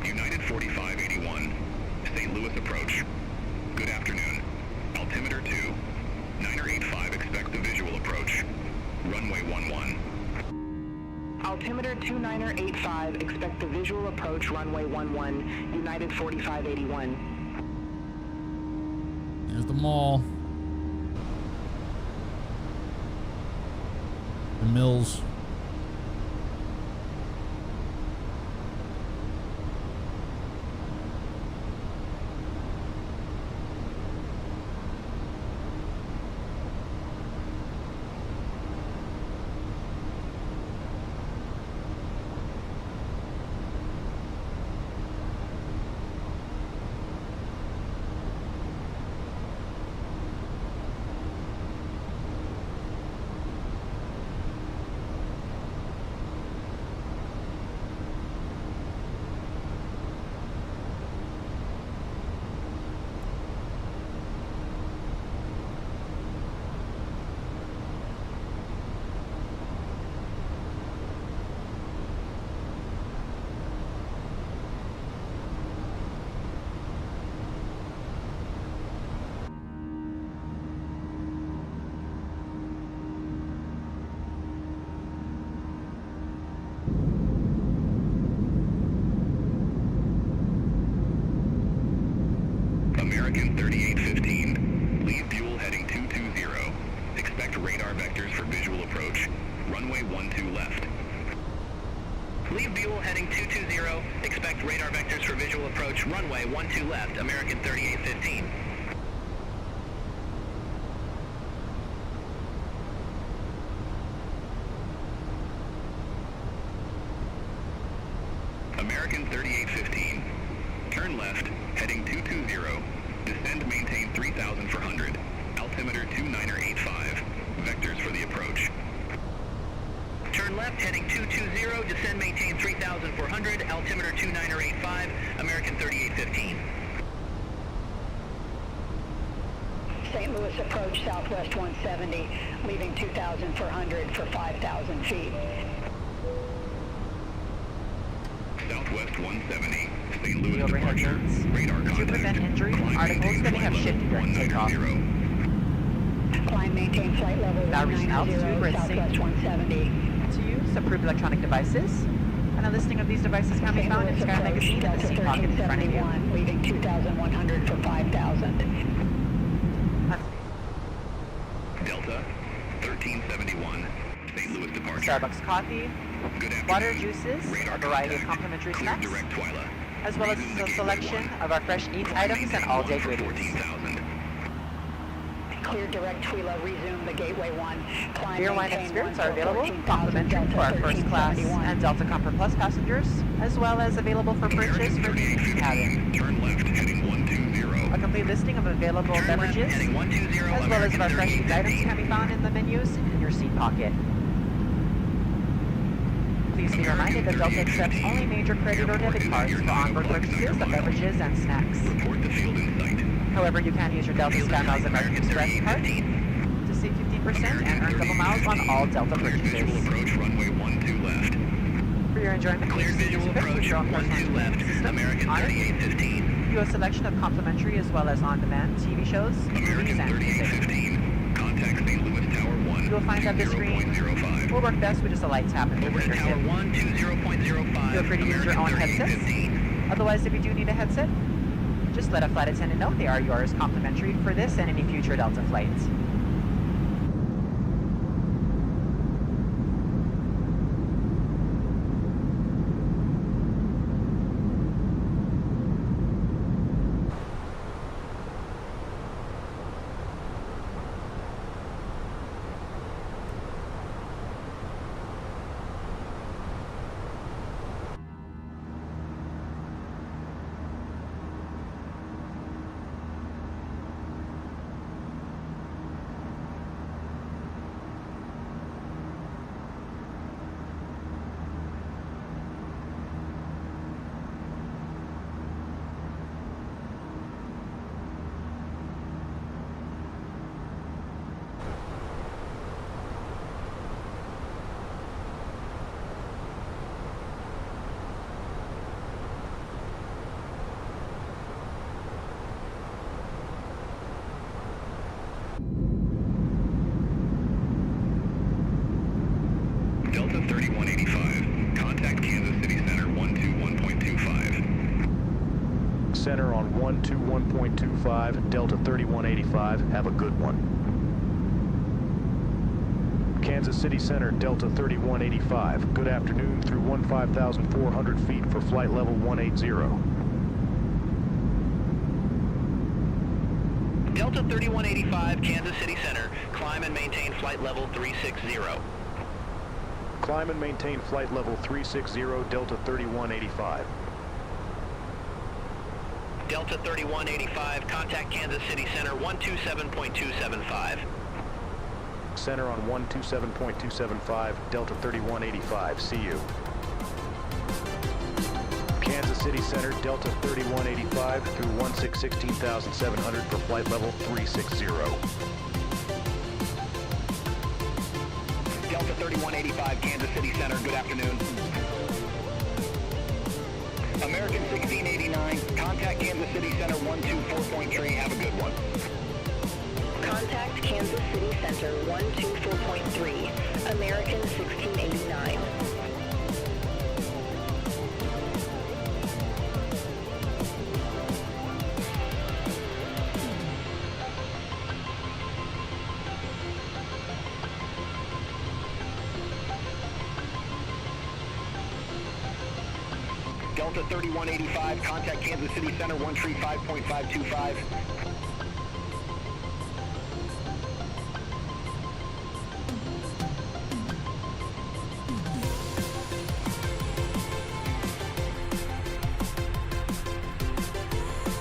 United 4581, St. Louis approach. Good afternoon. Altimeter 2, 985, expect the visual approach. Runway 11. Altimeter 2985, expect the visual approach, runway 11. United 4581. There's the mall. The mills. American 3815. Leave Buell heading 220. Expect radar vectors for visual approach. Runway 12 left. Leave Buell heading 220. Expect radar vectors for visual approach. Runway 12 left. American 3815. American 3815. Turn left, heading 220. Descend, maintain 3,000 for 100. Altimeter 2985. Vectors for the approach. Turn left, heading 220. Descend, maintain 3,400. Altimeter 2985. American 3815. St. Louis approach Southwest 170, leaving 2,400 for 5,000 feet. Southwest 170. St. Louis overhead departure. zones. Radar To contact. prevent injury, articles that have shifted during takeoff. Climb, maintain flight level Now reaching altitude where 190, it's safe Southwest 170. to use approved electronic devices. And a listing of these devices can be St. found in Louis Sky approach Magazine in the Delta seat pocket in front of you. 1371, leaving 2,100 for 5,000. Delta 1371. St. Louis departure. Starbucks coffee, Good afternoon. water juices, a variety of complimentary Clear snacks, direct Twyla. as well as a selection of our fresh eats items and all-day goodies. 14,000. Clear direct Twyla, resume the Gateway 1. Climb, Beer, wine, and maintain spirits 1 are for available, 14,000, complimentary for our Delta first class 1371. and Delta Comfort Plus passengers, as well as available for purchase for the economy cabin. Turn left, heading 120. A complete listing of available beverages, heading 120. as well as of our fresh eats items 3815. can be found in the menus in your seat pocket. Please be reminded that Delta accepts only major credit or debit cards for onboard purchases of beverages and snacks. Report the field in sight. However, you can use your Delta SkyMiles American Express card to save 15% and earn double miles on all Delta Cleared visual purchases. approach, runway 12 left. For your enjoyment, Cleared please visual use approach. your own personal 12 left. system American on it. 3815. View a selection of complimentary as well as on-demand TV shows, movies, American and music. 3815. Contact St. Louis Tower 1. You will find that the screen 20.05. will work best with just a light tap of your Over to Tower fingertip. 120.05. Feel free to use your own headsets. 3815. Otherwise, if you do need a headset, just let a flight attendant know they are yours complimentary for this and any future Delta flights. Delta 3185. Contact Kansas City Center 121.25. Center on 121.25, Delta 3185. Have a good one. Kansas City Center, Delta 3185. Good afternoon through 15,400 feet for flight level 180. Delta 3185, Kansas City Center. Climb and maintain flight level 360. Climb and maintain flight level 360, Delta 3185. Delta 3185, contact Kansas City Center 127.275. Center on 127.275, Delta 3185. See you. Kansas City Center, Delta 3185 through 16,700 for flight level 360. Delta 3185, Kansas City Center. Good afternoon. American 1689, contact Kansas City Center 124.3. Have a good one. Contact Kansas City Center 124.3, American 1689. Delta 3185, contact Kansas City Center 135.525.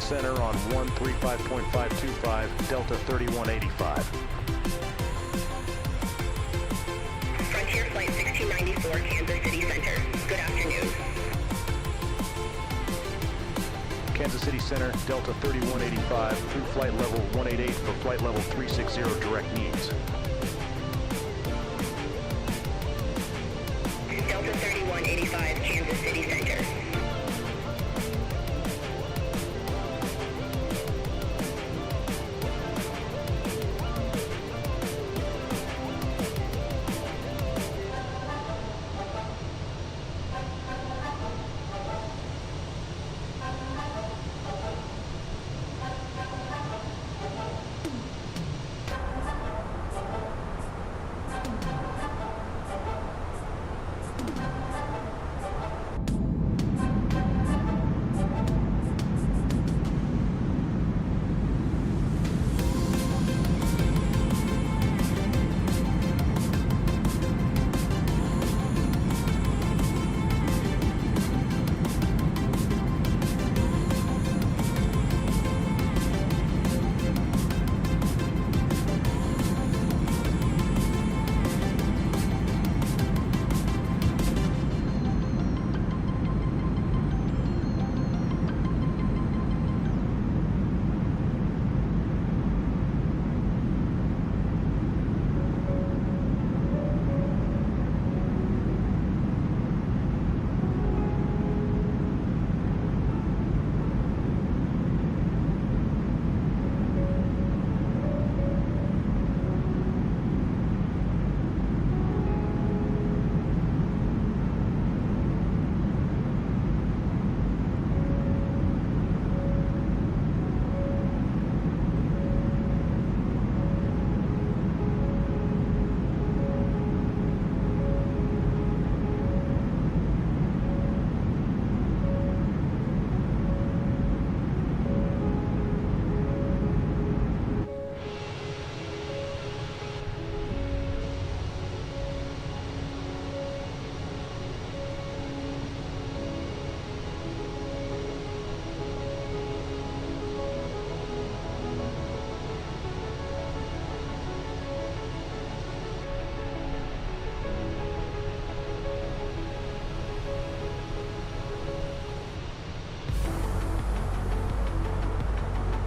Center on 135.525, Delta 3185. Frontier Flight 1694, Kansas City Center. Good afternoon. Kansas City Center, Delta 3185, through flight level 188 for flight level 360 direct needs. Delta 3185, Kansas City Center.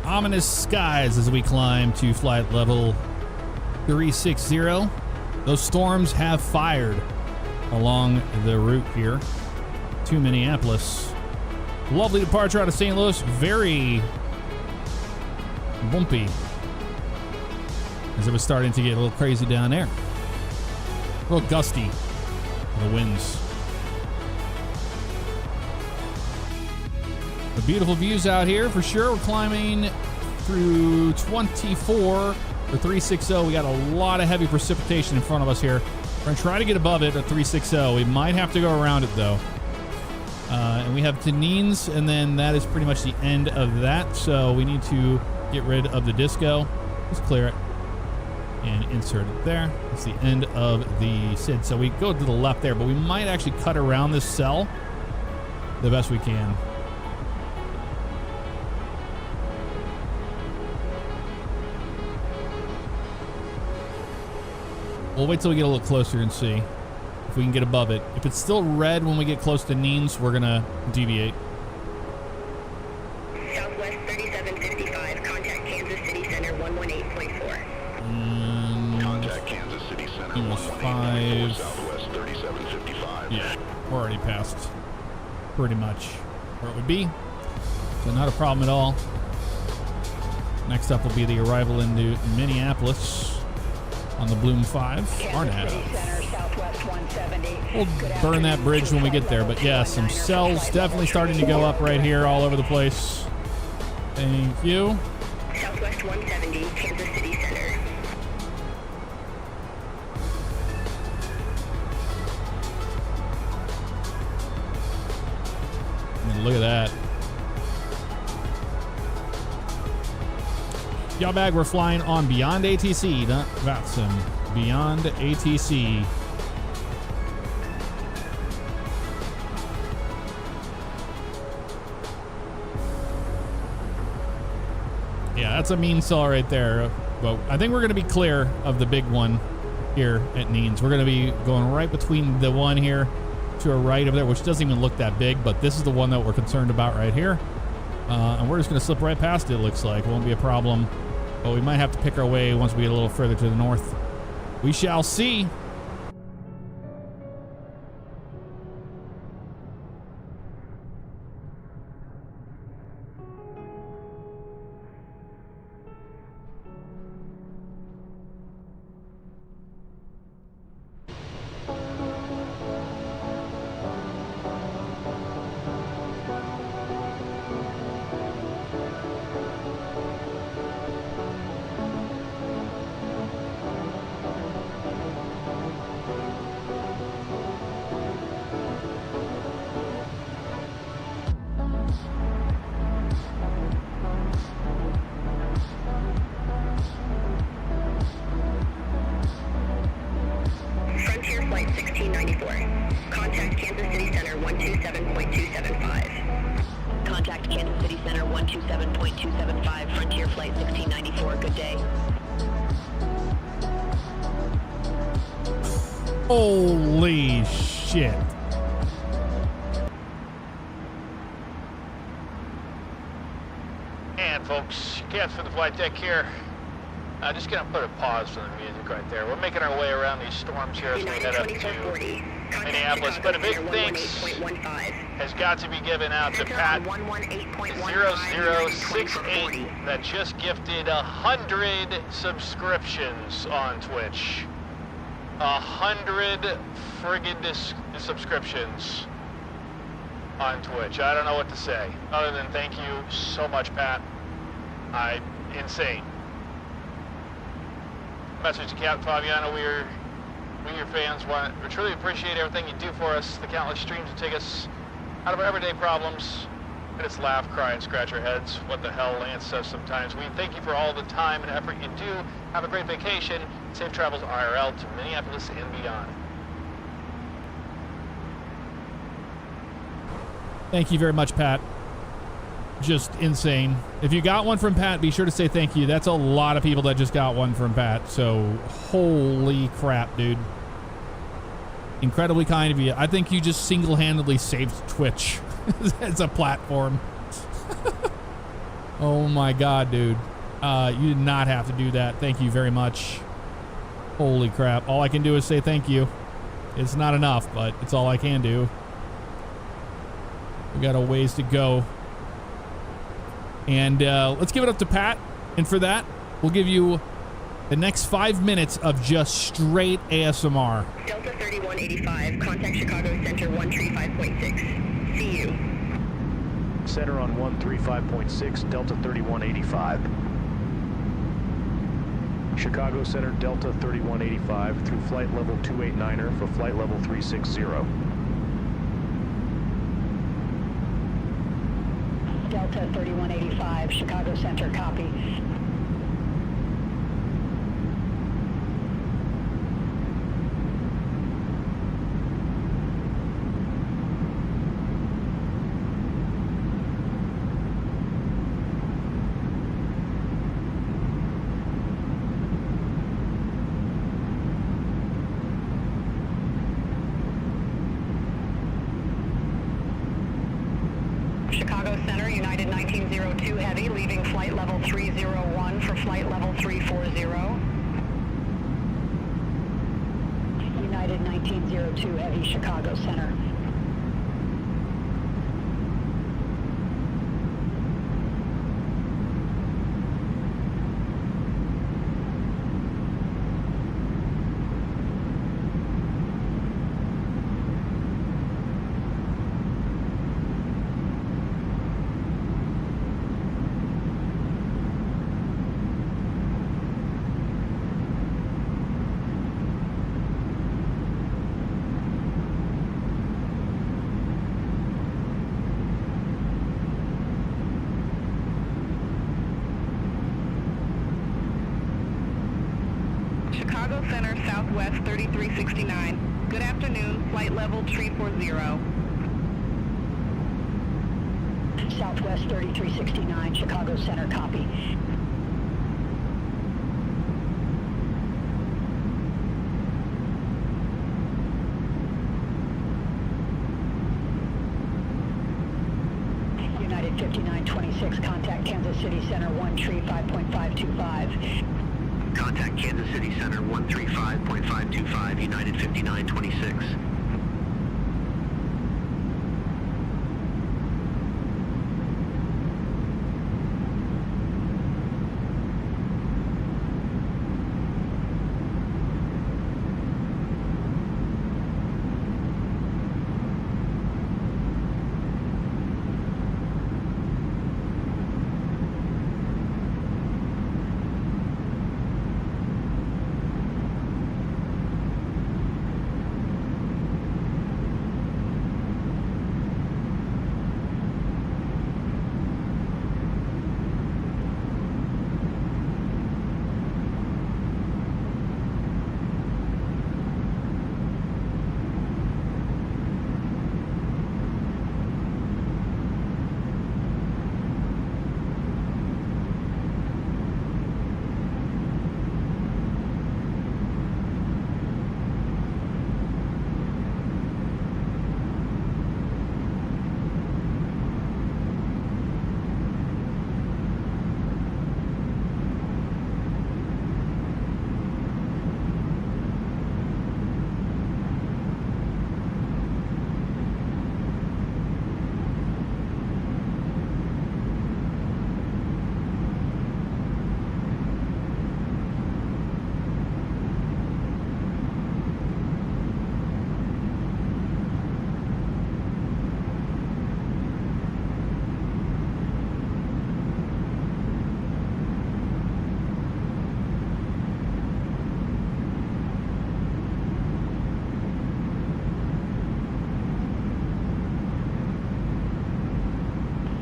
Ominous skies as we climb to flight level 360. Those storms have fired along the route here to Minneapolis. Lovely departure out of St. Louis. Very bumpy as it was starting to get a little crazy down there. A little gusty, the winds. The beautiful views out here for sure. We're climbing through 24 or 360. We got a lot of heavy precipitation in front of us here. We're going to try to get above it at 360. We might have to go around it though. And we have Tanines, and then that is pretty much the end of that. So we need to get rid of the disco. Just clear it and insert it there. That's the end of the SID. So we go to the left there, but we might actually cut around this cell the best we can. We'll wait till we get a little closer and see if we can get above it. If it's still red when we get close to Neen's, we're going to deviate. Southwest 3755, contact Kansas City Center 118.4. Contact Kansas City Center 118.4 Southwest 3755. Yeah, we're already past pretty much where it would be. So not a problem at all. Next up will be the arrival into Minneapolis on the Bloom 5. Arnett. We'll burn that bridge when we get there, but yeah, some cells definitely starting to go up right here all over the place. Thank you. Southwest 170, Kansas City Center. And Look at that. Y'all bag, we're flying on Beyond ATC, not Vatsim. Beyond ATC. Yeah, that's a mean cell right there. But I think we're going to be clear of the big one here at Neens. We're going to be going right between the one here to our right over there, which doesn't even look that big, but this is the one that we're concerned about right here. And we're just going to slip right past it, looks like. It won't be a problem. But we might have to pick our way once we get a little further to the north. We shall see. Frontier Flight 1694. Contact Kansas City Center 127.275. Contact Kansas City Center 127.275. Frontier Flight 1694. Good day. Holy shit. And folks, cats for the flight deck here. Just gonna put a pause for the music right there. We're making our way around these storms here as we head up to Minneapolis. But a big thanks has got to be given out to Pat 0068 that just gifted 100 subscriptions on Twitch. 100 friggin' subscriptions on Twitch. I don't know what to say other than thank you so much, Pat. Insane. Message to KPBI. We your fans we truly appreciate everything you do for us. The countless streams that take us out of our everyday problems. Let us laugh, cry, and scratch our heads. What the hell Lance says sometimes. We thank you for all the time and effort you do. Have a great vacation. Safe travels IRL to Minneapolis and beyond. Thank you very much, Pat. Just insane. If you got one from Pat, be sure to say thank you. That's a lot of people that just got one from Pat. So, holy crap, dude. Incredibly kind of you. I think you just single-handedly saved Twitch as a platform. Oh my god, dude. You did not have to do that. Thank you very much. Holy crap. All I can do is say thank you. It's not enough, but it's all I can do. We got a ways to go. And let's give it up to Pat. And for that, we'll give you the next 5 minutes of just straight ASMR. Delta 3185, contact Chicago Center 135.6. See you. Center on 135.6, Delta 3185. Chicago Center, Delta 3185 through flight level 289er for flight level 360. Delta 3185, Chicago Center, copy. Chicago Center, United 1902 Heavy, leaving flight level 301 for flight level 340. United 1902 Heavy, Chicago Center. Chicago Center, Southwest 3369. Good afternoon, flight level 340. Southwest 3369, Chicago Center, copy. United 5926, contact Kansas City Center 135.525. Contact Kansas City Center 135.525, United 5926.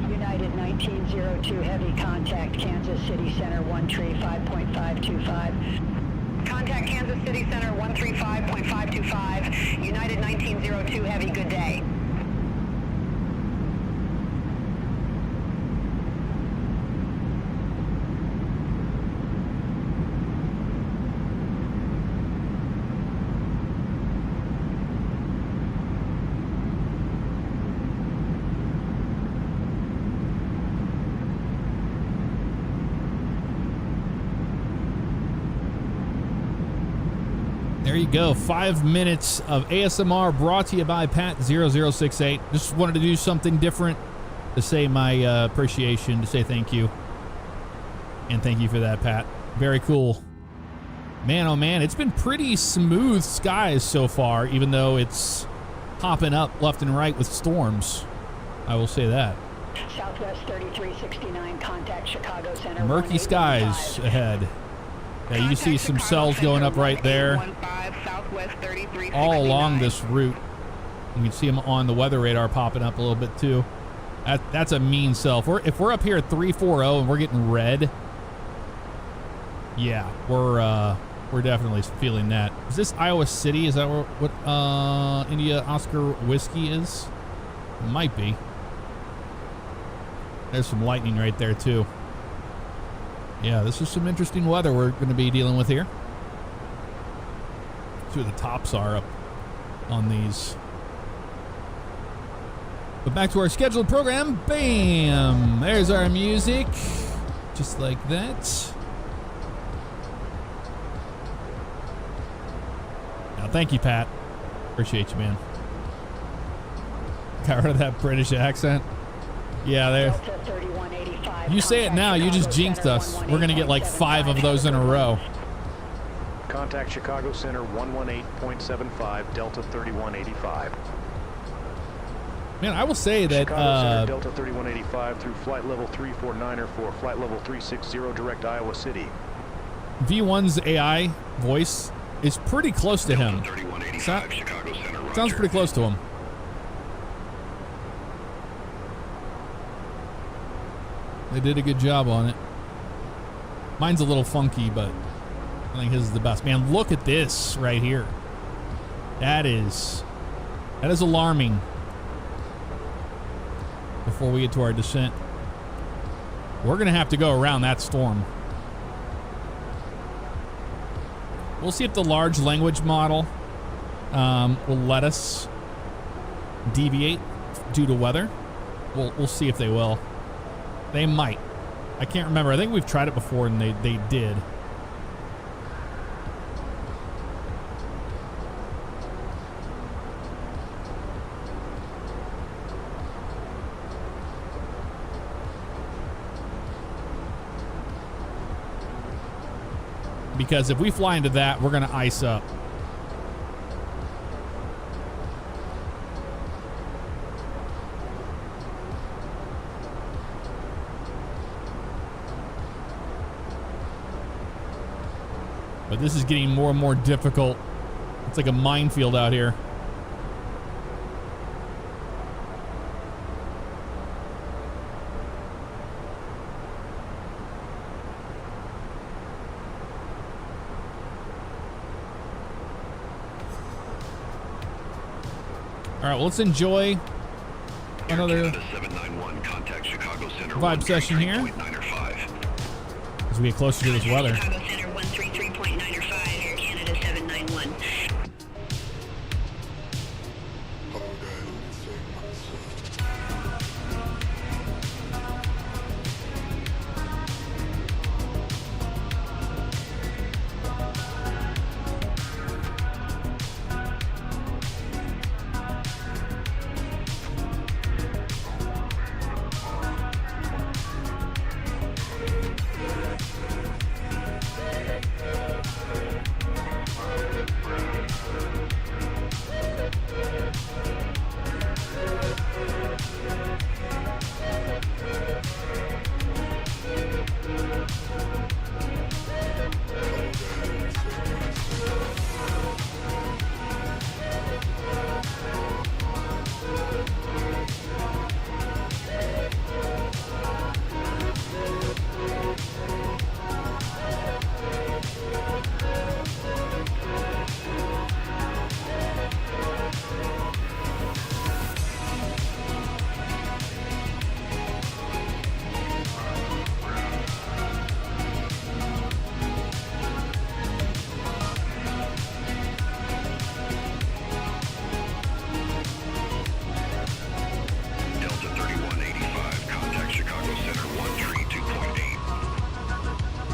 United 1902, heavy contact Kansas City Center 135.525. Contact Kansas City Center 135.525. United 1902 Heavy, good day. There you go. 5 minutes of ASMR brought to you by Pat0068. Just wanted to do something different to say my appreciation, to say thank you. And thank you for that, Pat. Very cool. Man, oh man, it's been pretty smooth skies so far, even though it's popping up left and right with storms. I will say that. Southwest 3369, contact Chicago Center. Murky skies ahead. Yeah, you can see some cells going up right there. All along this route. You can see them on the weather radar popping up a little bit too. That's a mean cell. If we're up here at 340 and we're getting red, yeah, we're definitely feeling that. Is this Iowa City? Is that what India Oscar Whiskey is? It might be. There's some lightning right there too. Yeah, this is some interesting weather we're going to be dealing with here. See what the tops are up on these. But back to our scheduled program. Bam! There's our music. Just like that. Now, thank you, Pat. Appreciate you, man. Got rid of that British accent. Yeah, there. You say it now, you just jinxed us. We're going to get like 5 of those in a row. Contact Chicago Center 118.75, Delta 3185. Man, I will say that Chicago Center, Delta 3185 through flight level 349er for flight level 360 direct Iowa City. V1's AI voice is pretty close to him. Sounds pretty close to him. They did a good job on it. Mine's a little funky, but I think his is the best. Man, look at this right here. That is alarming. Before we get to our descent, we're going to have to go around that storm. We'll see if the large language model will let us deviate due to weather. We'll see if they will. They might. I can't remember. I think we've tried it before and they did. Because if we fly into that, we're going to ice up. But this is getting more and more difficult. It's like a minefield out here. All right, well, let's enjoy another vibe session here as we get closer to this weather. Chicago Center 133.905, Air Canada 791.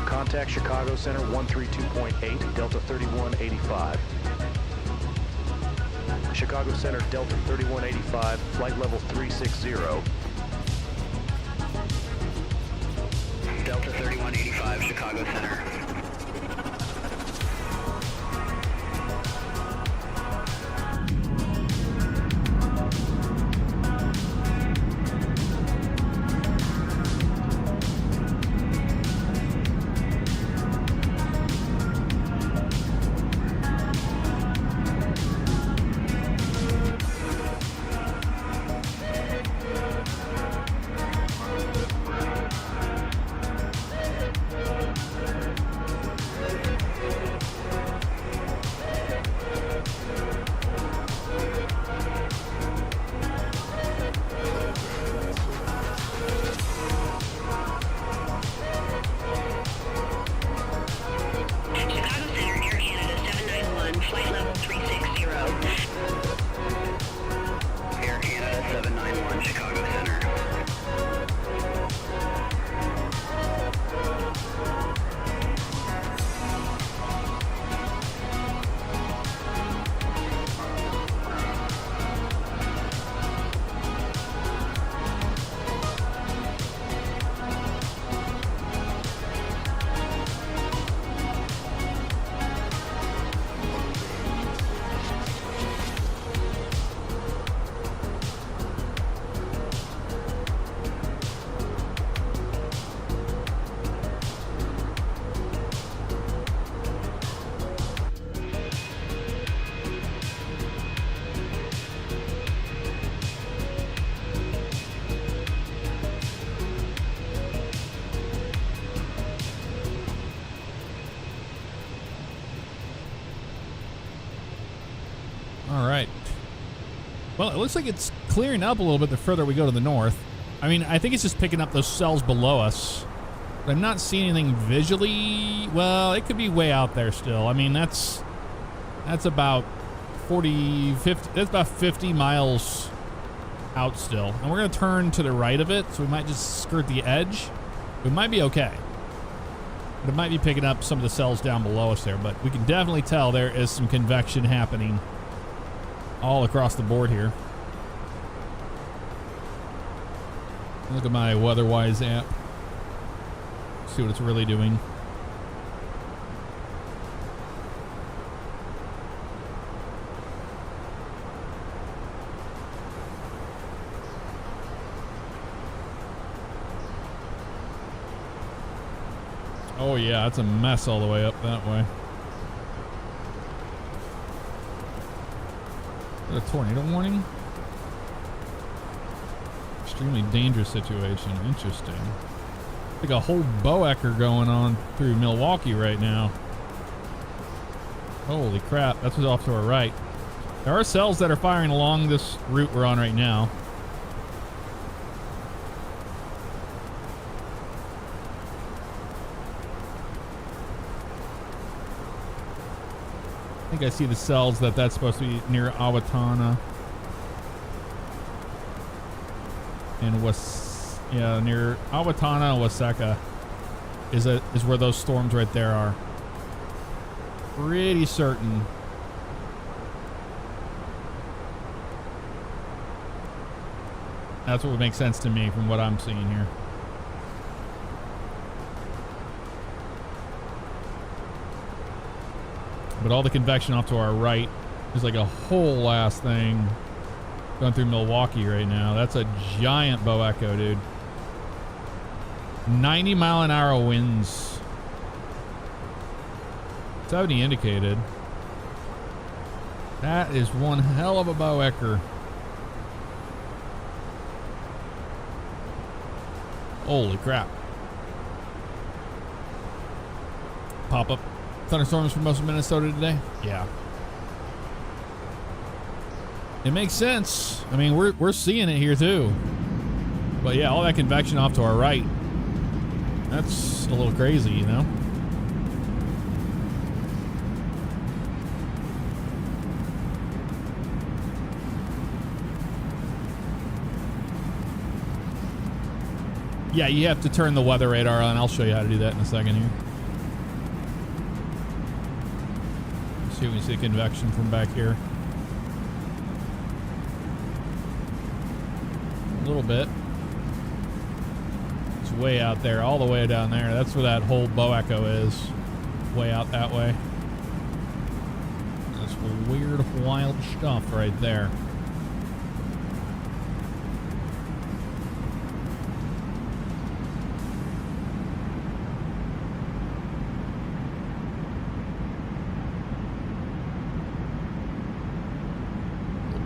Contact Chicago Center 132.8, Delta 3185. Chicago Center Delta 3185, flight level 360. Delta 3185, Chicago Center. All right. Well, it looks like it's clearing up a little bit the further we go to the north. I mean, I think it's just picking up those cells below us. But I'm not seeing anything visually. Well, it could be way out there still. I mean, that's about 40, 50, that's about 50 miles out still. And we're going to turn to the right of it, so we might just skirt the edge. We might be okay. But it might be picking up some of the cells down below us there, but we can definitely tell there is some convection happening all across the board here. Look at my WeatherWise app. See what it's really doing. Oh yeah, it's a mess all the way up that way. Is that a tornado warning? Extremely dangerous situation. Interesting. Like a whole Boecker going on through Milwaukee right now. Holy crap, that's what's off to our right. There are cells that are firing along this route we're on right now. I think I see the cells that's supposed to be near Owatonna. And near Owatonna and Waseca is where those storms right there are. Pretty certain. That's what would make sense to me from what I'm seeing here. But all the convection off to our right is like a whole ass thing going through Milwaukee right now. That's a giant Boeco, dude. 90 mile an hour winds. 70 indicated. That is one hell of a Boecker. Holy crap. Pop up thunderstorms for most of Minnesota today? Yeah. It makes sense. I mean, we're seeing it here too. But yeah, all that convection off to our right. That's a little crazy, you know? Yeah, you have to turn the weather radar on. I'll show you how to do that in a second here. See if we see convection from back here. A little bit. It's way out there, all the way down there. That's where that whole Boeco is. Way out that way. That's weird, wild stuff right there.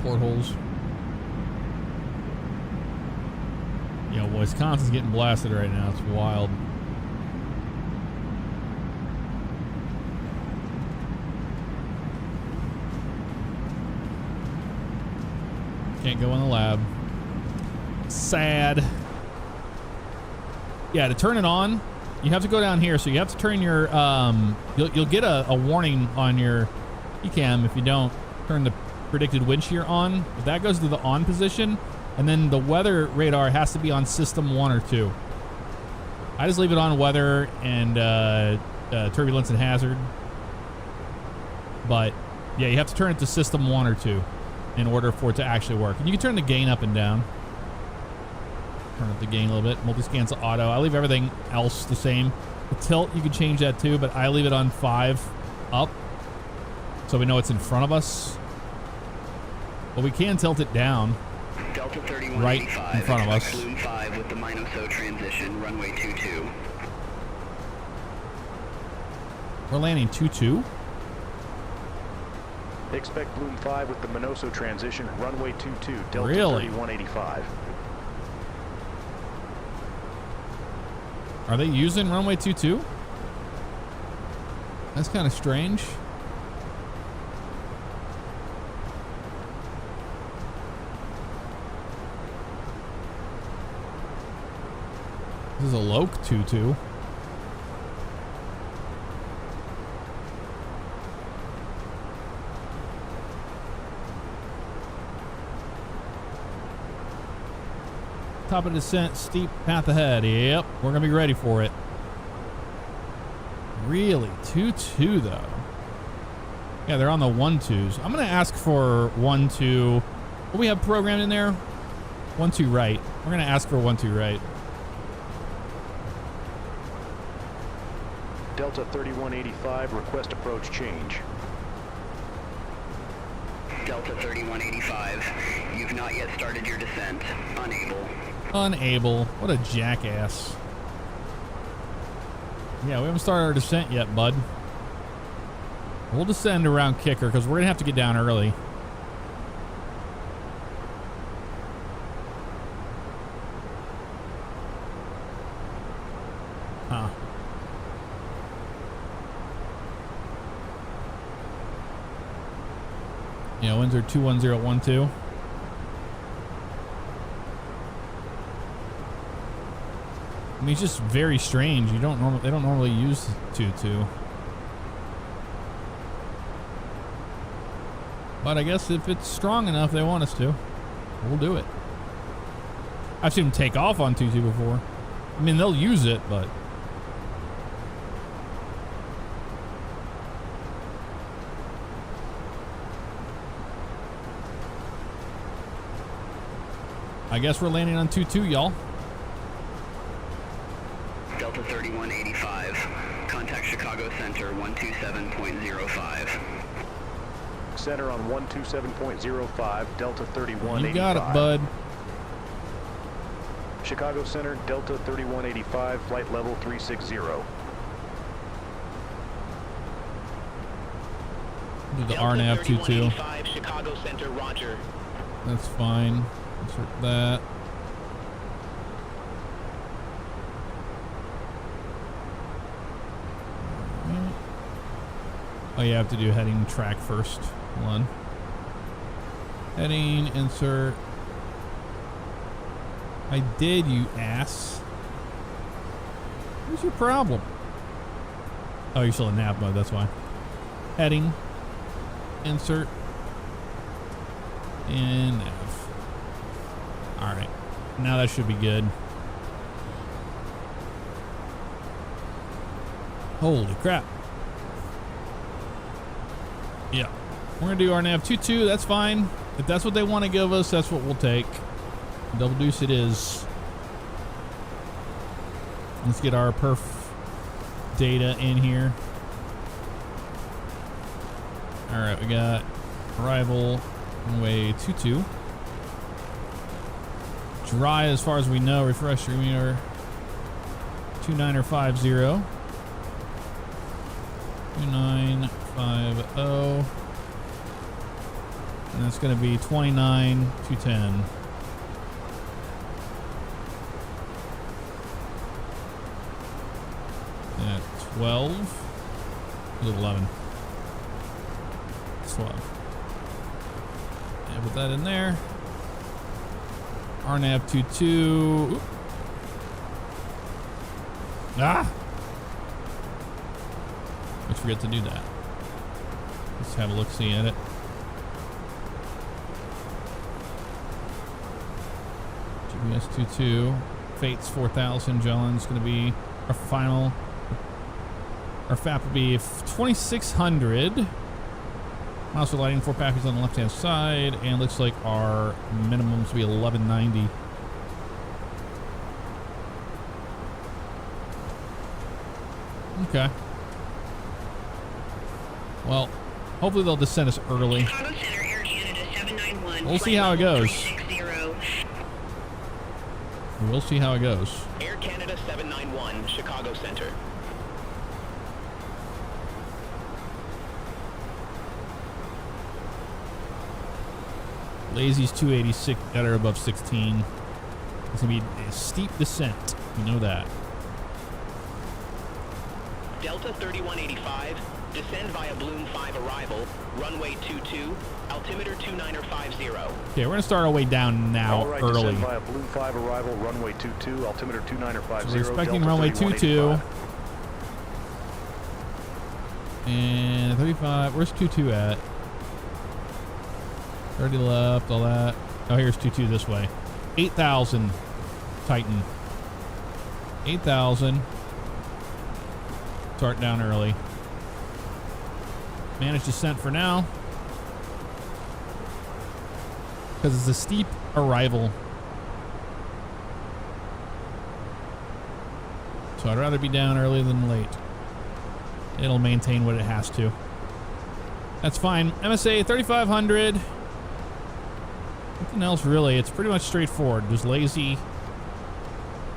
Portholes. Yeah, Wisconsin's getting blasted right now. It's wild. Can't go in the lab. Sad. Yeah, to turn it on, you have to go down here. So you have to turn your you'll get a warning on your ECAM if you don't turn the predicted wind shear on. But that goes to the on position, and then the weather radar has to be on system 1 or 2. I just leave it on weather and turbulence and hazard. But yeah, you have to turn it to system 1 or 2 in order for it to actually work. And you can turn the gain up and down. Turn up the gain a little bit. Multi-scans to auto. I leave everything else the same. The tilt, you can change that too, but I leave it on 5 up so we know it's in front of us. But we can tilt it down Delta right in front of us. Bloom 5 with the Minoso transition, runway 22. We're landing 22. Expect Bloom 5 with the Minoso transition, runway 22, Delta Really? 3185. Are they using runway 22? That's kind of strange. This is a Loke 2-2. Top of descent, steep path ahead. Yep, we're gonna be ready for it. Really, 2-2 though. Yeah, they're on the 1-2s. I'm gonna ask for 1-2. What we have programmed in there? 1-2 right. We're gonna ask for 1-2 right. Delta 3185, request approach change. Delta 3185, you've not yet started your descent. Unable. Unable. What a jackass. Yeah, we haven't started our descent yet, bud. We'll descend around kicker because we're going to have to get down early. Huh. Yeah, winds are 21012. I mean, it's just very strange. They don't normally use 2-2. But I guess if it's strong enough, they want us to. We'll do it. I've seen them take off on 2-2 before. I mean, they'll use it, but I guess we're landing on 2-2, y'all. Delta 3185, contact Chicago Center 127.05. Center on 127.05, Delta 3185. You got it, bud. Chicago Center, Delta 3185, flight level 360. Do the RNAV 2-2. Chicago Center, roger. That's fine. Insert that. Oh, you have to do heading track first. Hold on. Heading, insert. I did, you ass. What's your problem? Oh, you're still in nav mode, that's why. Heading, insert, and nav. Alright. Now that should be good. Holy crap. Yeah. We're going to do our nav 2-2. That's fine. If that's what they want to give us, that's what we'll take. Double deuce it is. Let's get our perf data in here. Alright, we got arrival runway 22. Dry as far as we know. Refresh your meter. 2950. 2950. And that's going to be 29210. At 12. Is it 11? It's 12. Yeah, put that in there. RNAV 22. Ah! Let's forget to do that. Let's have a look-see at it. GPS 22. Fates 4000. John's going to be our final. Our FAP will be 2600. Miles for lighting, 4 packages on the left-hand side, and looks like our minimums will be 1190. Okay. Well, hopefully they'll descend us early. Chicago Center, Air Canada 791. We'll see how it goes. 360. We'll see how it goes. Air Canada 791, Chicago Center. Lazy's 286 that are above 16. It's gonna be a steep descent. You know that. Delta 3185, descend via Bloom 5 arrival, runway 22, altimeter 2950. Okay, we're going to start our way down now. All right, early. descend via Bloom 5 arrival, runway 22, altimeter 2950. So we're expecting Delta runway 22. 3185. And 35. Where's 22 at? 30 left, all that. Oh, here's 22 this way. 8,000 Titan. 8,000. Start down early. Managed descent for now. Because it's a steep arrival. So I'd rather be down early than late. It'll maintain what it has to. That's fine. MSA 3500. Nothing else really. It's pretty much straightforward. Just lazy.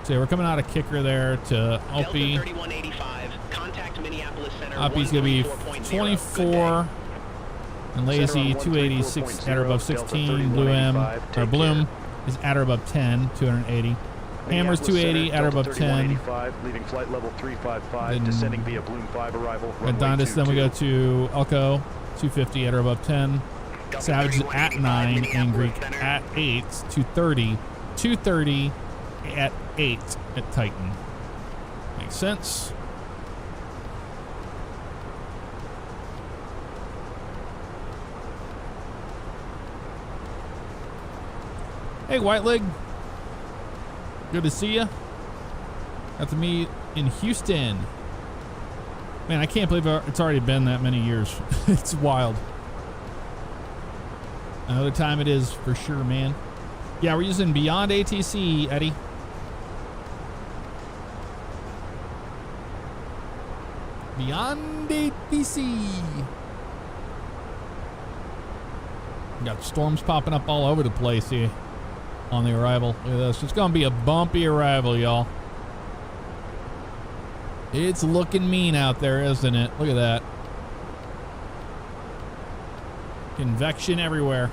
So we're coming out of kicker there to Opie. Delta 3185, contact Minneapolis Center. Opie's going to be 24. And lazy 286 at or above 16. Bloom is at or above 10, 280. Hammer's 280 at or above 10. Leaving flight level 355, descending via Bloom 5 arrival. Redondus, then we go to Elko, 250 at or above 10. Savage is at 9, and Greek at 8, 230. 230 at 8 at Titan. Makes sense. Hey, White Leg. Good to see you. Got to meet in Houston. Man, I can't believe it's already been that many years. It's wild. Another time it is for sure, man. Yeah, we're using Beyond ATC, Eddie. Beyond ATC. Got storms popping up all over the place here on the arrival. Look at this. It's going to be a bumpy arrival, y'all. It's looking mean out there, isn't it? Look at that. Convection everywhere.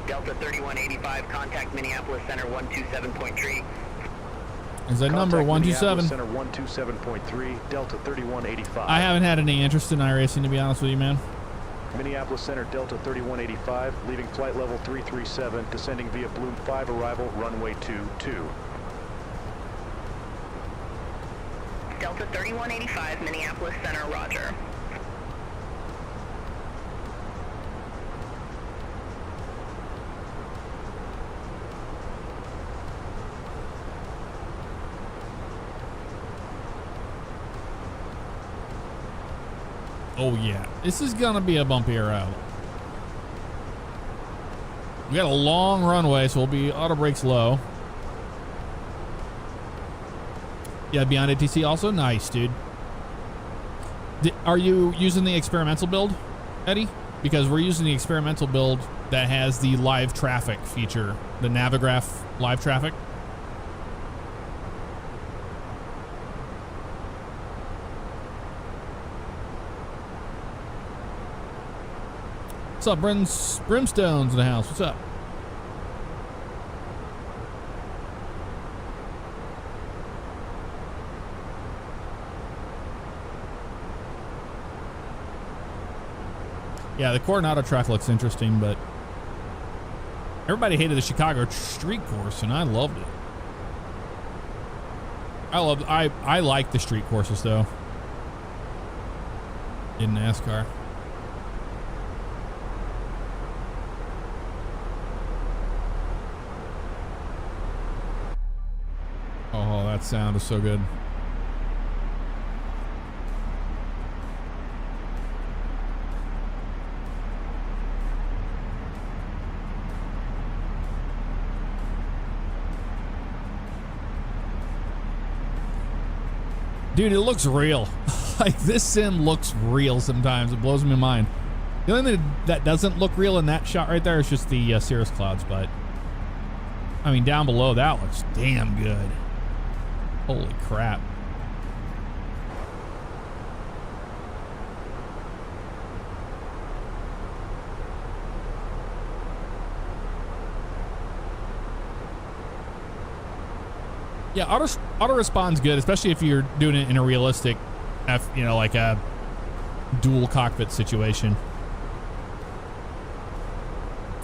Delta 3185, contact Minneapolis Center 127.3. Is that number 127? Center 127.3, Delta 3185. I haven't had any interest in iRacing, to be honest with you, man. Minneapolis Center Delta 3185, leaving flight level 337, descending via Bloom 5 arrival, runway 22. Delta 3185, Minneapolis Center, roger. Oh yeah, this is gonna be a bumpier out. We got a long runway, so we'll be auto brakes low. Yeah, Beyond ATC also nice, dude. Are you using the experimental build, Eddie? Because we're using the experimental build that has the live traffic feature, the Navigraph live traffic. What's up, Brimstone's in the house? What's up? Yeah, the Coronado track looks interesting, but everybody hated the Chicago street course, and I loved it. I like the street courses though in NASCAR. Oh, that sound is so good. Dude, it looks real. Like, this sim looks real sometimes. It blows my mind. The only thing that doesn't look real in that shot right there is just the cirrus clouds, but I mean, down below, that looks damn good. Holy crap. Yeah, auto respawn's good, especially if you're doing it in a realistic, you know, like a dual cockpit situation.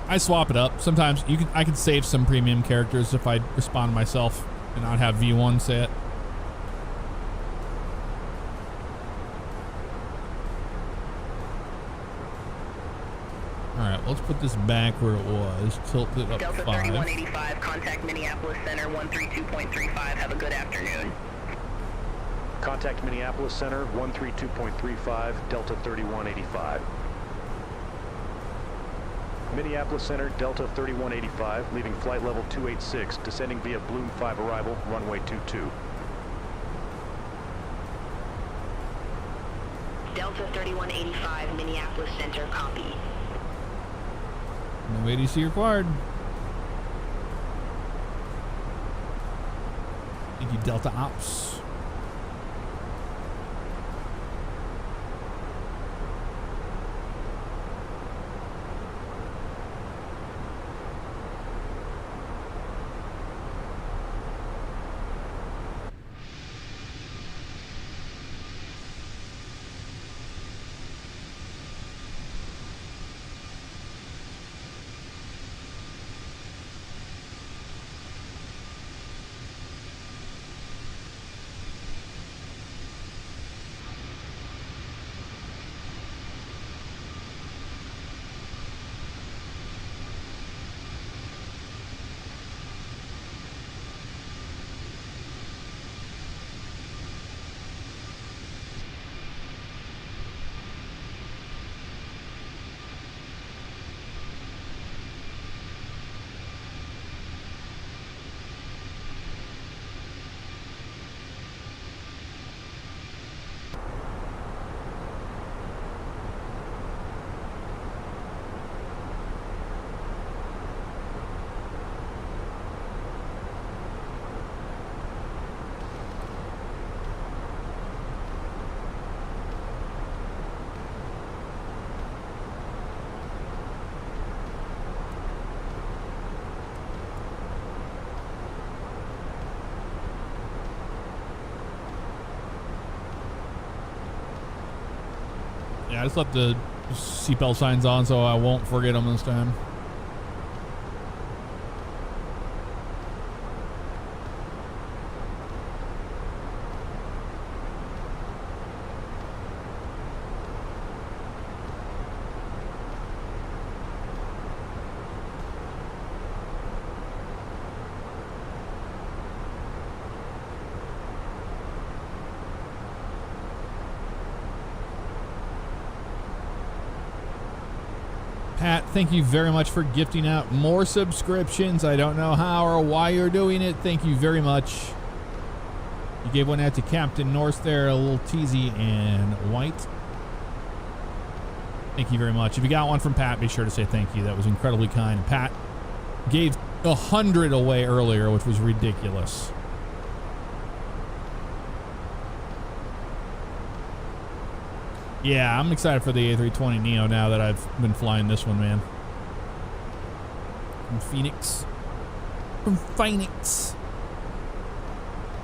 I swap it up. Sometimes I can save some premium characters if I respawn myself and not have V1 say it. Alright, let's put this back where it was. Tilt it up Delta 5. 3185, contact Minneapolis Center 132.35. Have a good afternoon. Contact Minneapolis Center 132.35, Delta 3185. Minneapolis Center, Delta 3185, leaving flight level 286, descending via Bloom 5 arrival, runway 22. Delta 3185, Minneapolis Center, copy. No ADC required. Thank you, Delta Ops. Yeah, I just left the seatbelt signs on so I won't forget them this time. Pat, thank you very much for gifting out more subscriptions. I don't know how or why you're doing it. Thank you very much. You gave one out to Captain Norse there, a little teasy and white. Thank you very much. If you got one from Pat, be sure to say thank you. That was incredibly kind. Pat gave 100 away earlier, which was ridiculous. Yeah, I'm excited for the A320 Neo now that I've been flying this one, man. From Fenix. From Fenix.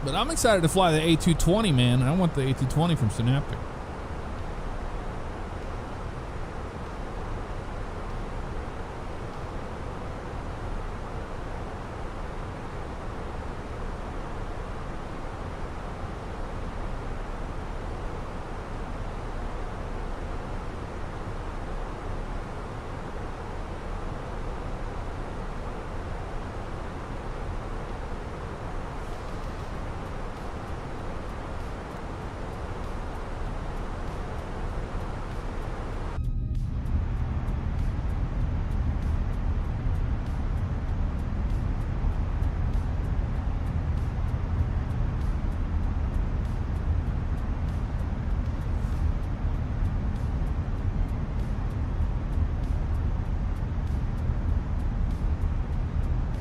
But I'm excited to fly the A220, man. I want the A220 from Synaptic.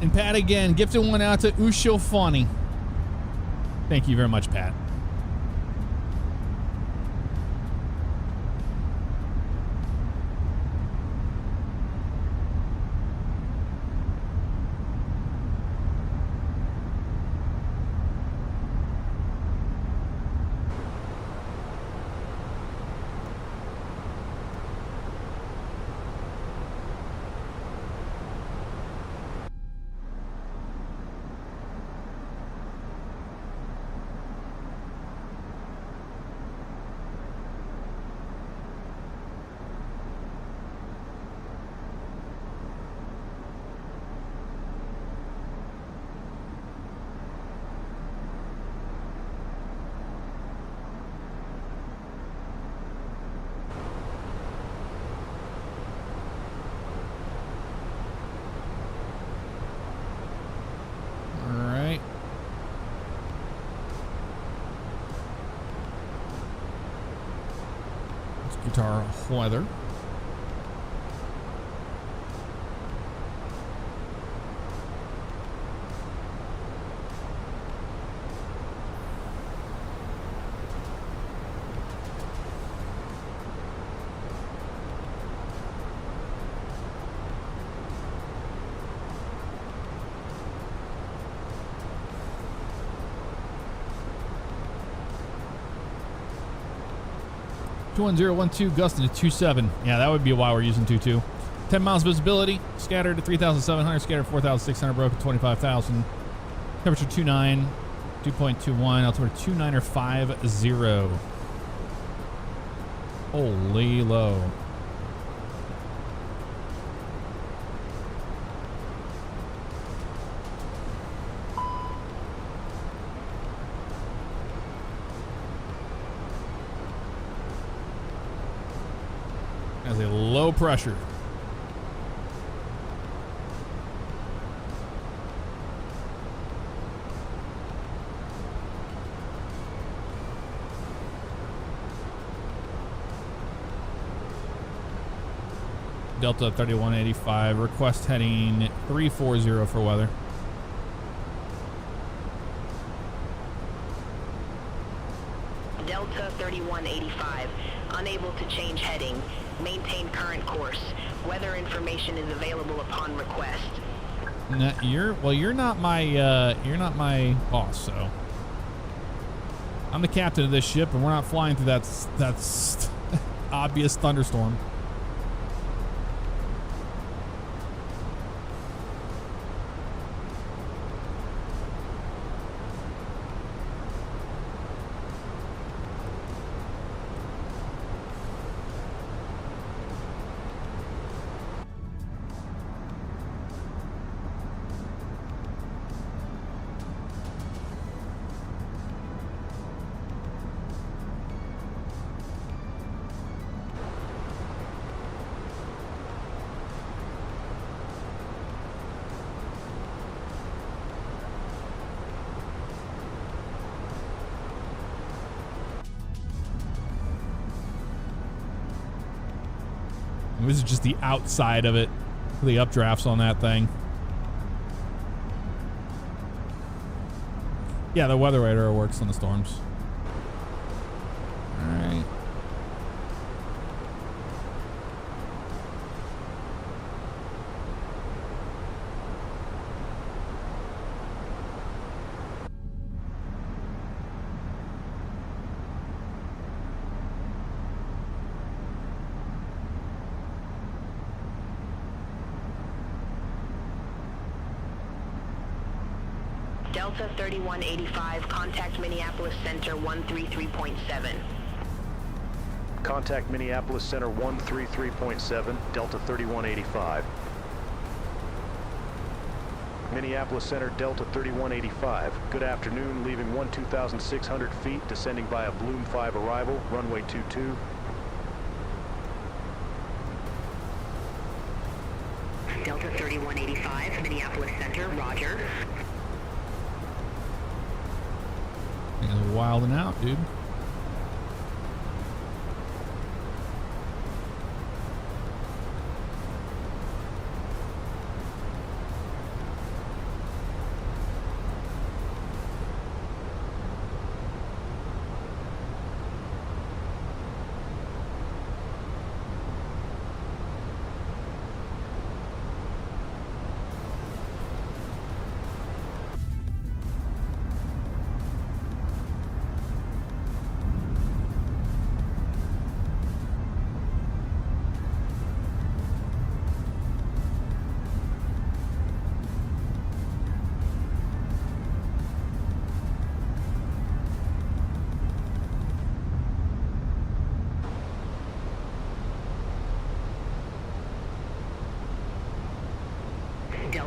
And Pat again, gifted one out to Ushofani. Thank you very much, Pat. Guitar weather. .1012 gusting to 27. Yeah, that would be why we're using 22. 10 miles visibility. Scattered to 3,700. Scattered 4,600. Broken 25,000. Temperature 29. 2.21. Altimeter 29050. Holy low. Has a low pressure. Delta 3185, request heading 340 for weather. Delta 3185, unable to change heading. Maintain current course. Weather information is available upon request. No, you're not my boss, so I'm the captain of this ship, and we're not flying through that obvious thunderstorm. This is just the outside of it. The updrafts on that thing. Yeah, the weather radar works on the storms. All right. Delta 3185, contact Minneapolis Center 133.7. Contact Minneapolis Center 133.7, Delta 3185. Minneapolis Center, Delta 3185. Good afternoon, leaving 12,600 feet, descending by a Bloom 5 arrival, runway 22. Delta 3185, Minneapolis Center, roger. It's wilding out, dude.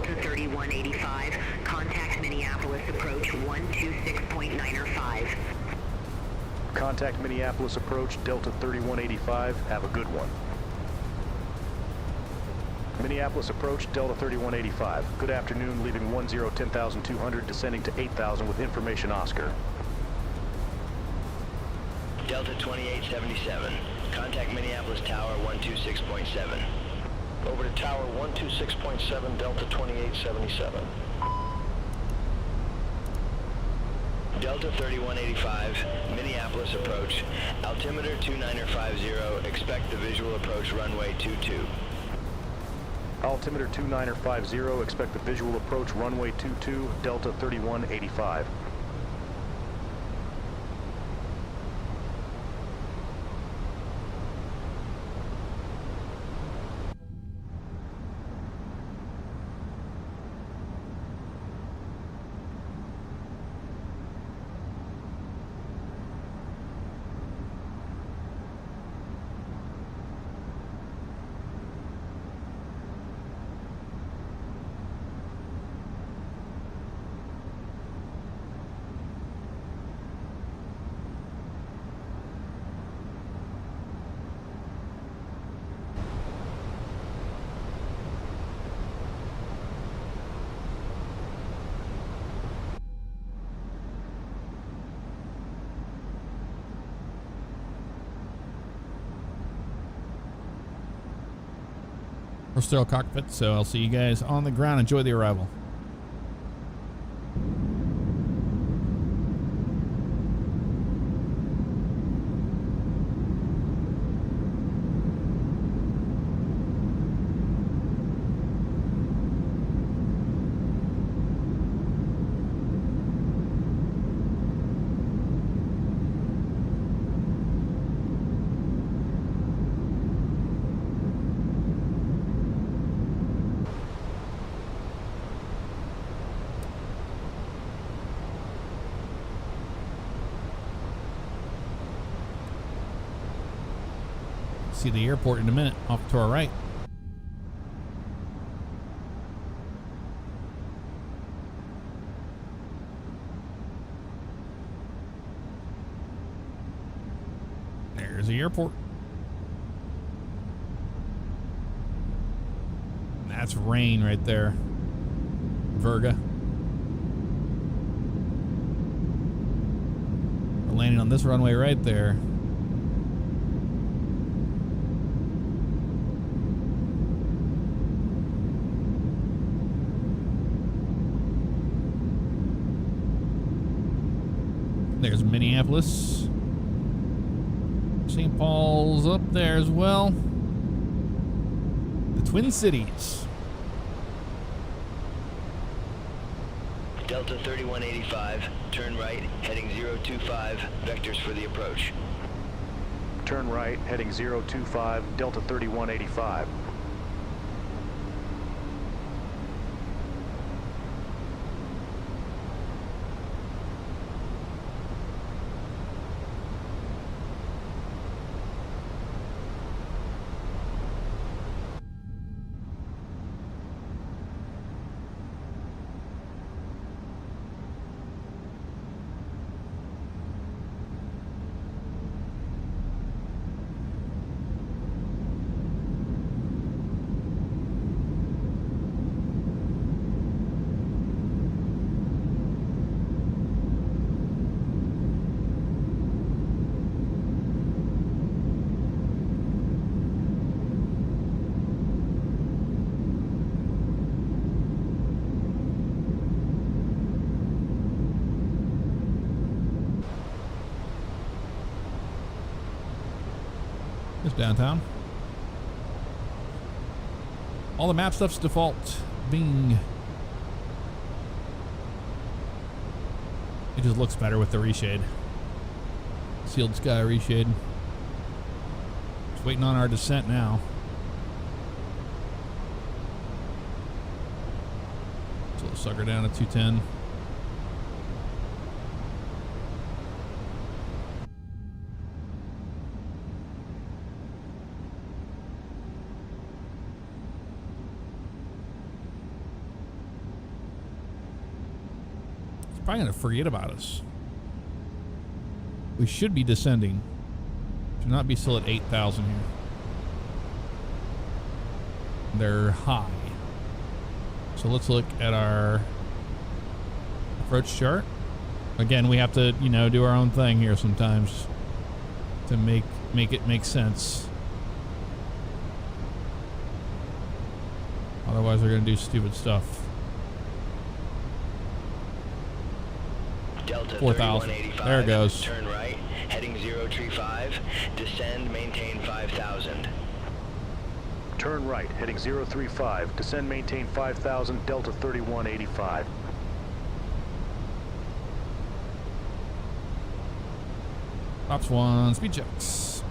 Delta 3185, contact Minneapolis approach 126.905. Contact Minneapolis approach Delta 3185. Have a good one. Minneapolis approach Delta 3185. Good afternoon, leaving 10,200, descending to 8,000 with information Oscar. Delta 2877. Contact Minneapolis Tower 126.7. Over to Tower 126.7, Delta 2877. Delta 3185, Minneapolis approach. Altimeter 2950, expect the visual approach runway 22. Altimeter 2950, expect the visual approach runway 22, Delta 3185. We're still cockpit, so I'll see you guys on the ground. Enjoy the arrival. See the airport in a minute, off to our right. There's the airport. That's rain right there. Virga. We're landing on this runway right there. There's Minneapolis. St. Paul's up there as well. The Twin Cities. Delta 3185, turn right, heading 025, vectors for the approach. Turn right, heading 025, Delta 3185. Just downtown. All the map stuff's default. Bing. It just looks better with the reshade. Sealed sky reshade. Just waiting on our descent now. So we'll sucker down to 210. Probably gonna forget about us. We should be descending. Should not be still at 8,000 here. They're high. So let's look at our approach chart. Again, we have to, you know, do our own thing here sometimes to make it make sense. Otherwise, they're going to do stupid stuff. Delta 4,000. There it goes. Turn right, heading 035. Descend, maintain 5,000. Turn right, heading 035. Descend, maintain 5,000, Delta 3185. Ops 1, speed checks.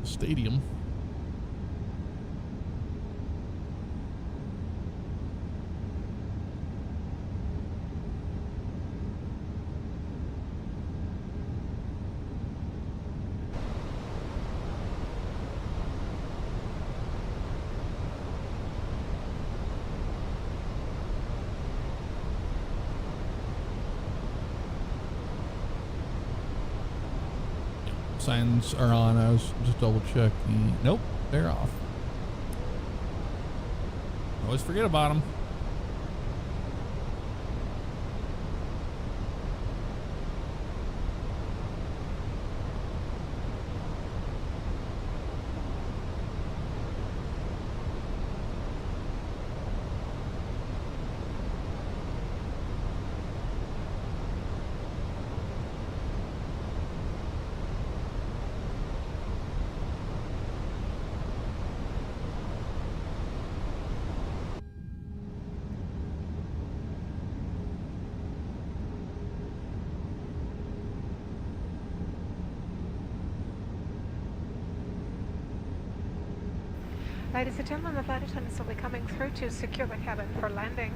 Stadium. Signs are on. I was just double checking. Nope, they're off. Always forget about them. Ladies and gentlemen, the flight attendants will be coming through to secure the cabin for landing.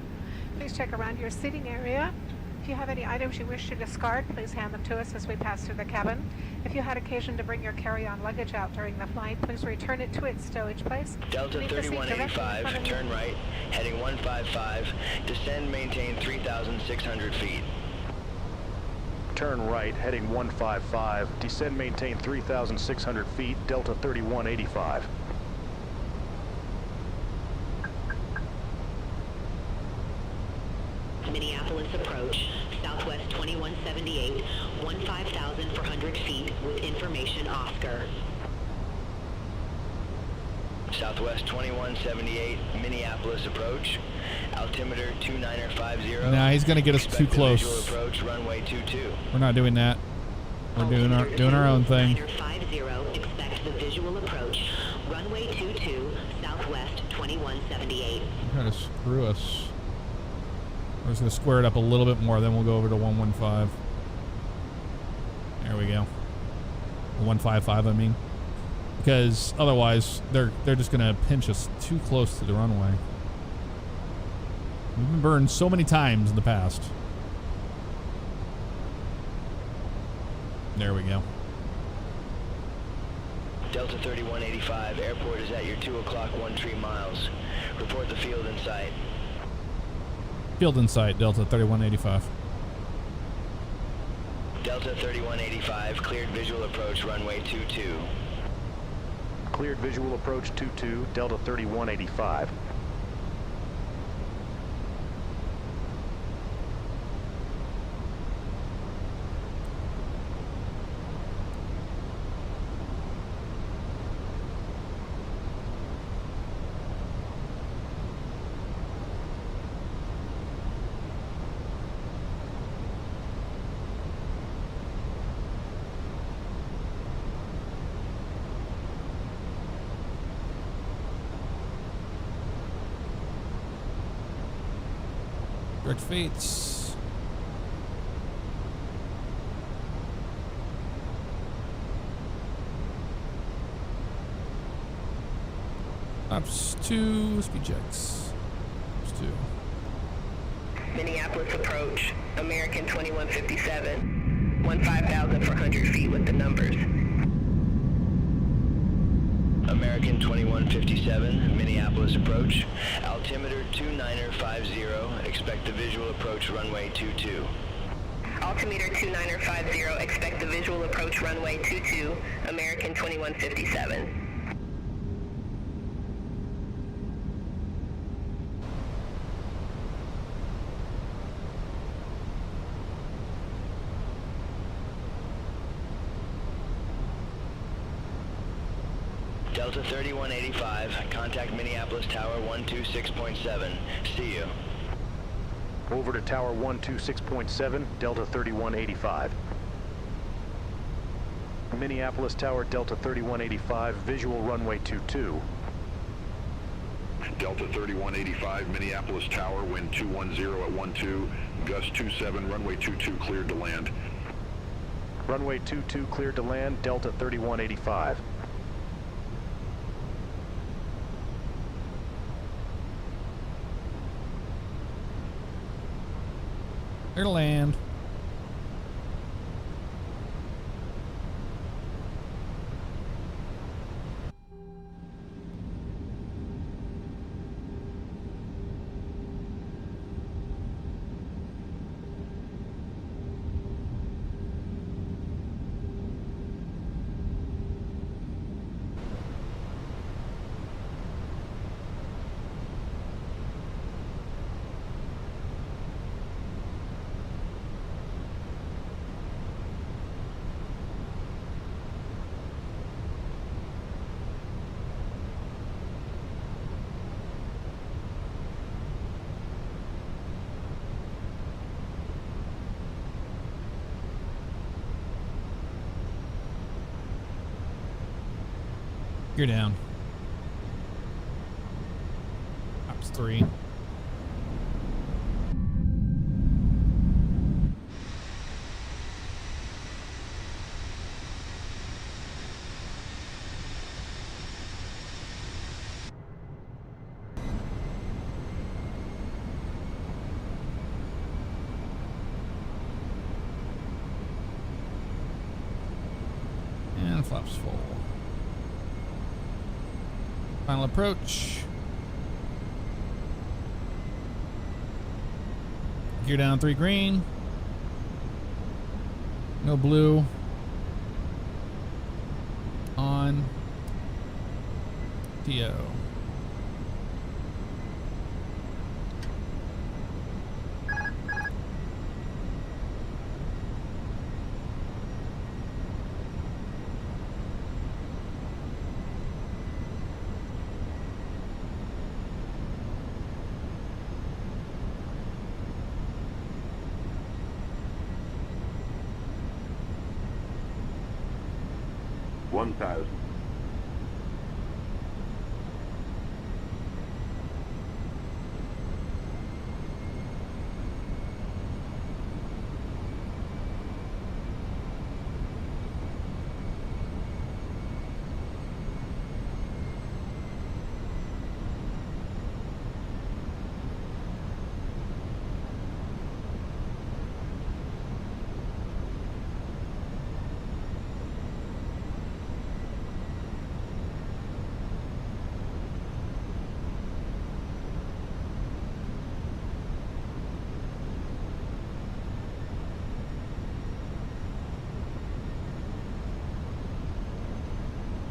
Please check around your seating area. If you have any items you wish to discard, please hand them to us as we pass through the cabin. If you had occasion to bring your carry-on luggage out during the flight, please return it to its stowage place. Delta 3185, turn right, heading 155. Descend, maintain 3,600 feet. Turn right, heading 155. Descend, maintain 3,600 feet, Delta 3185. Minneapolis approach, Southwest 2178, 15,400 feet with information Oscar. Southwest 2178, Minneapolis approach, altimeter 2950. Nah, he's gonna get us too close. Approach, runway 22. We're not doing that. We're doing our own thing. 50, expect the visual approach, runway 22, Southwest 2178. Trying to screw us. We're just gonna square it up a little bit more, then we'll go over to 115. There we go. 155, I mean. Because otherwise, they're just gonna pinch us too close to the runway. We've been burned so many times in the past. There we go. Delta 3185, airport is at your 2 o'clock 13 miles. Report the field in sight. Field in sight, Delta 3185. Delta 3185, cleared visual approach, runway 22. Cleared visual approach 22, Delta 3185. Direct fates. Ops 2, speed checks. Ops 2. Minneapolis approach, American 2157, 15,400 feet with the numbers. American 2157, Minneapolis approach. Altimeter 2950, expect the visual approach runway 22. Altimeter 2950, expect the visual approach runway 22, American 2157. Delta 3185, contact Minneapolis Tower 126.7. See you. Over to Tower 126.7, Delta 3185. Minneapolis Tower, Delta 3185, visual runway 22. Delta 3185, Minneapolis Tower, wind 210 at 12, gust 27, runway 22 cleared to land. Runway 22 cleared to land, Delta 3185. Clear to land. You're down. Ops 3. And flaps full. Final approach. Gear down 3 green. No blue. On. TO.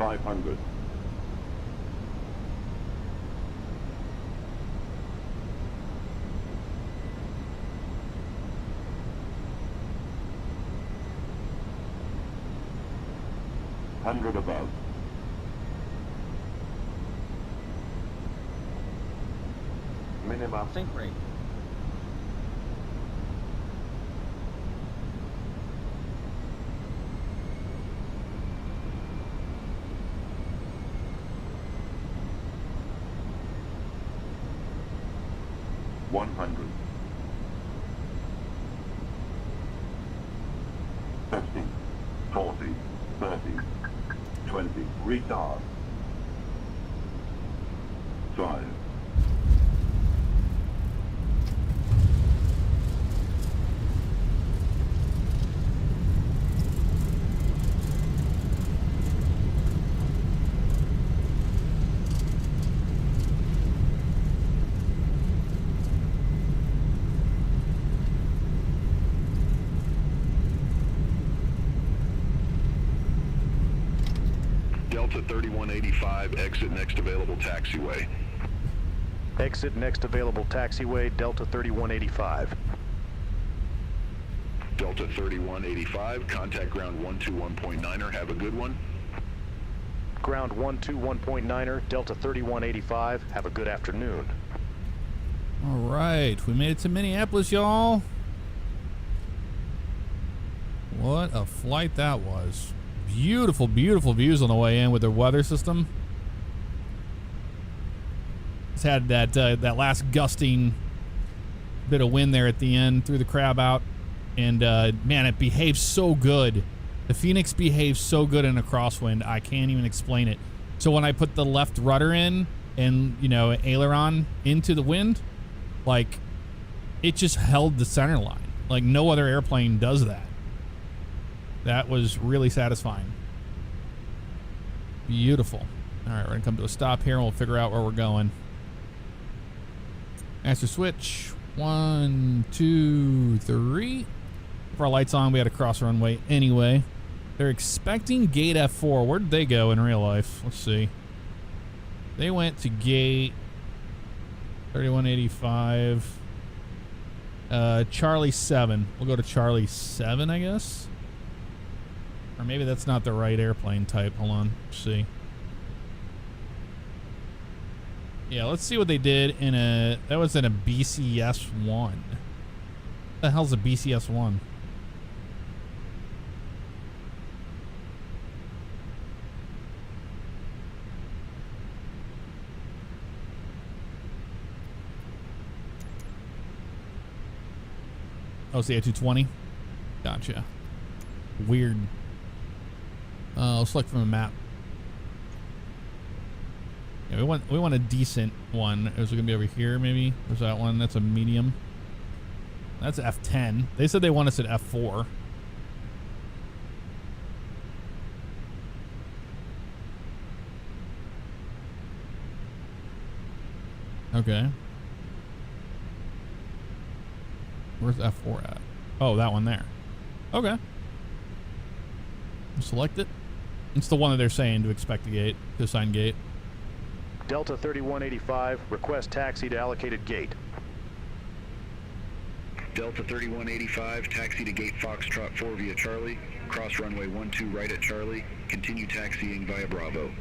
$500. $100 above. Minimum sink rate. $100. 50, 40, 30, 20, retard. 5. Delta 3185, exit next available taxiway. Exit next available taxiway, Delta 3185. Delta 3185, contact ground 121.9er, have a good one. Ground 121.9er, Delta 3185, have a good afternoon. All right, we made it to Minneapolis, y'all. What a flight that was. Beautiful, beautiful views on the way in with the weather system. It's had that last gusting bit of wind there at the end, threw the crab out. And man, it behaves so good. The Fenix behaves so good in a crosswind. I can't even explain it. So when I put the left rudder in and, you know, aileron into the wind, like, it just held the center line. Like, no other airplane does that. That was really satisfying. Beautiful. All right, we're gonna come to a stop here and we'll figure out where we're going. Master switch. 1, 2, 3. If our lights on, we had to cross runway anyway. They're expecting gate F4. Where did they go in real life? Let's see. They went to gate 3185. Charlie 7. We'll go to Charlie 7, I guess. Or maybe that's not the right airplane type. Hold on. Let's see. Yeah, let's see what they did in a... That was in a BCS-1. What the hell's a BCS-1? Oh, it's the A320? Gotcha. Weird. Let's look from a map. Yeah, we want a decent one. Is it gonna be over here? Maybe. There's that one. That's a medium. That's F10. They said they want us at F4. Okay. Where's F4 at? Oh, that one there. Okay. Select it. It's the one that they're saying to expect the gate, to assign gate. Delta 3185, request taxi to allocated gate. Delta 3185, taxi to gate Foxtrot 4 via Charlie. Cross runway 12 right at Charlie. Continue taxiing via Bravo.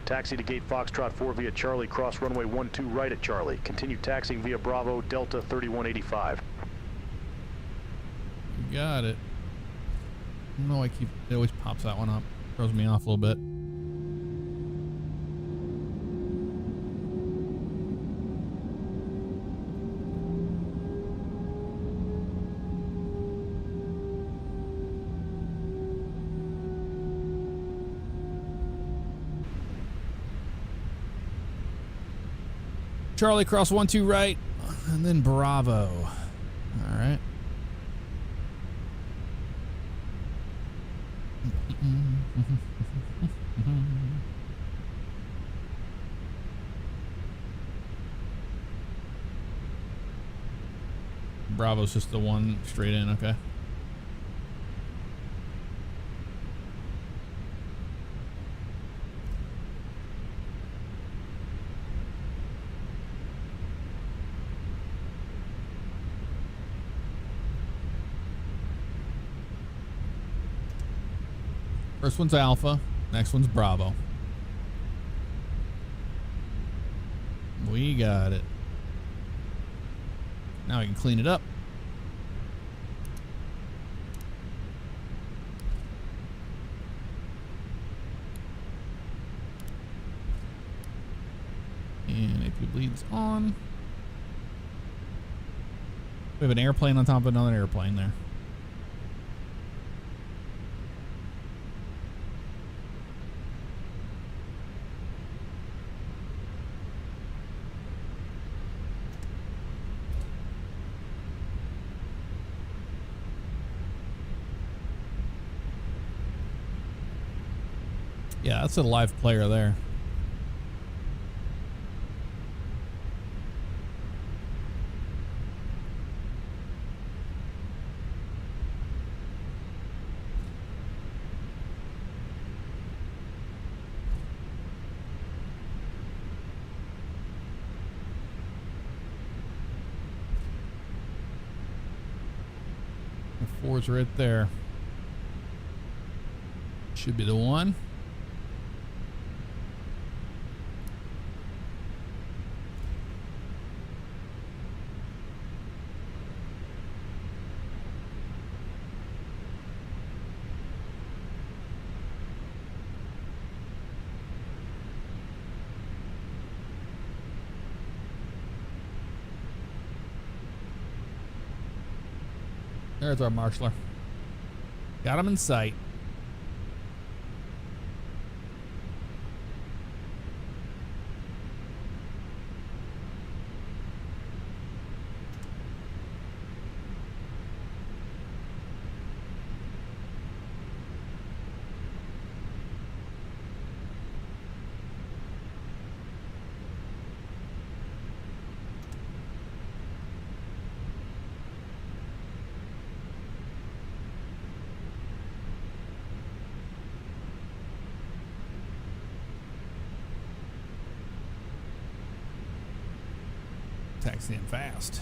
Taxi to gate Foxtrot 4 via Charlie, cross runway 12 right at Charlie. Continue taxiing via Bravo, Delta 3185. You got it. I don't know why it always pops that one up. Throws me off a little bit. Charlie, cross 12 right, and then Bravo. All right. Bravo's just the one straight in, okay. First one's Alpha, next one's Bravo. We got it. Now we can clean it up. And AP bleeds on. We have an airplane on top of another airplane there. Yeah, that's a live player there. 4's right there. Should be the one. There's our marshaller. Got him in sight. Taxiing fast.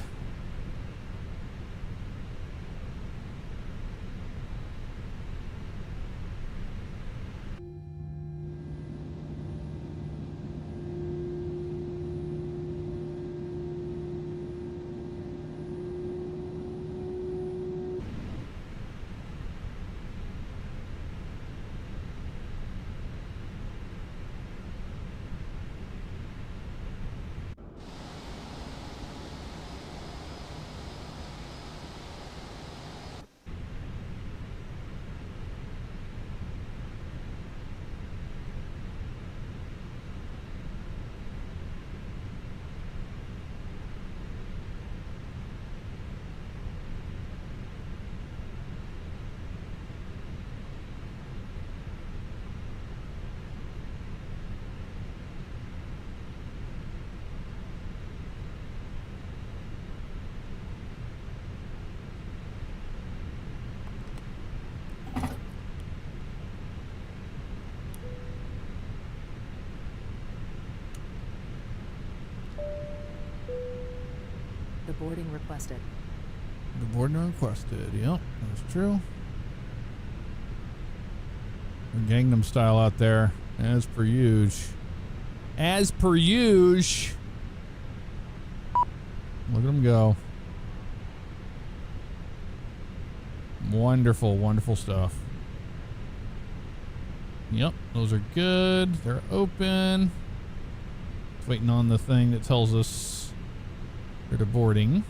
The boarding requested. The boarding requested. Yep, that's true. Gangnam Style out there, as per usual. As per usual. Look at them go. Wonderful, wonderful stuff. Yep, those are good. They're open. Just waiting on the thing that tells us they're boarding.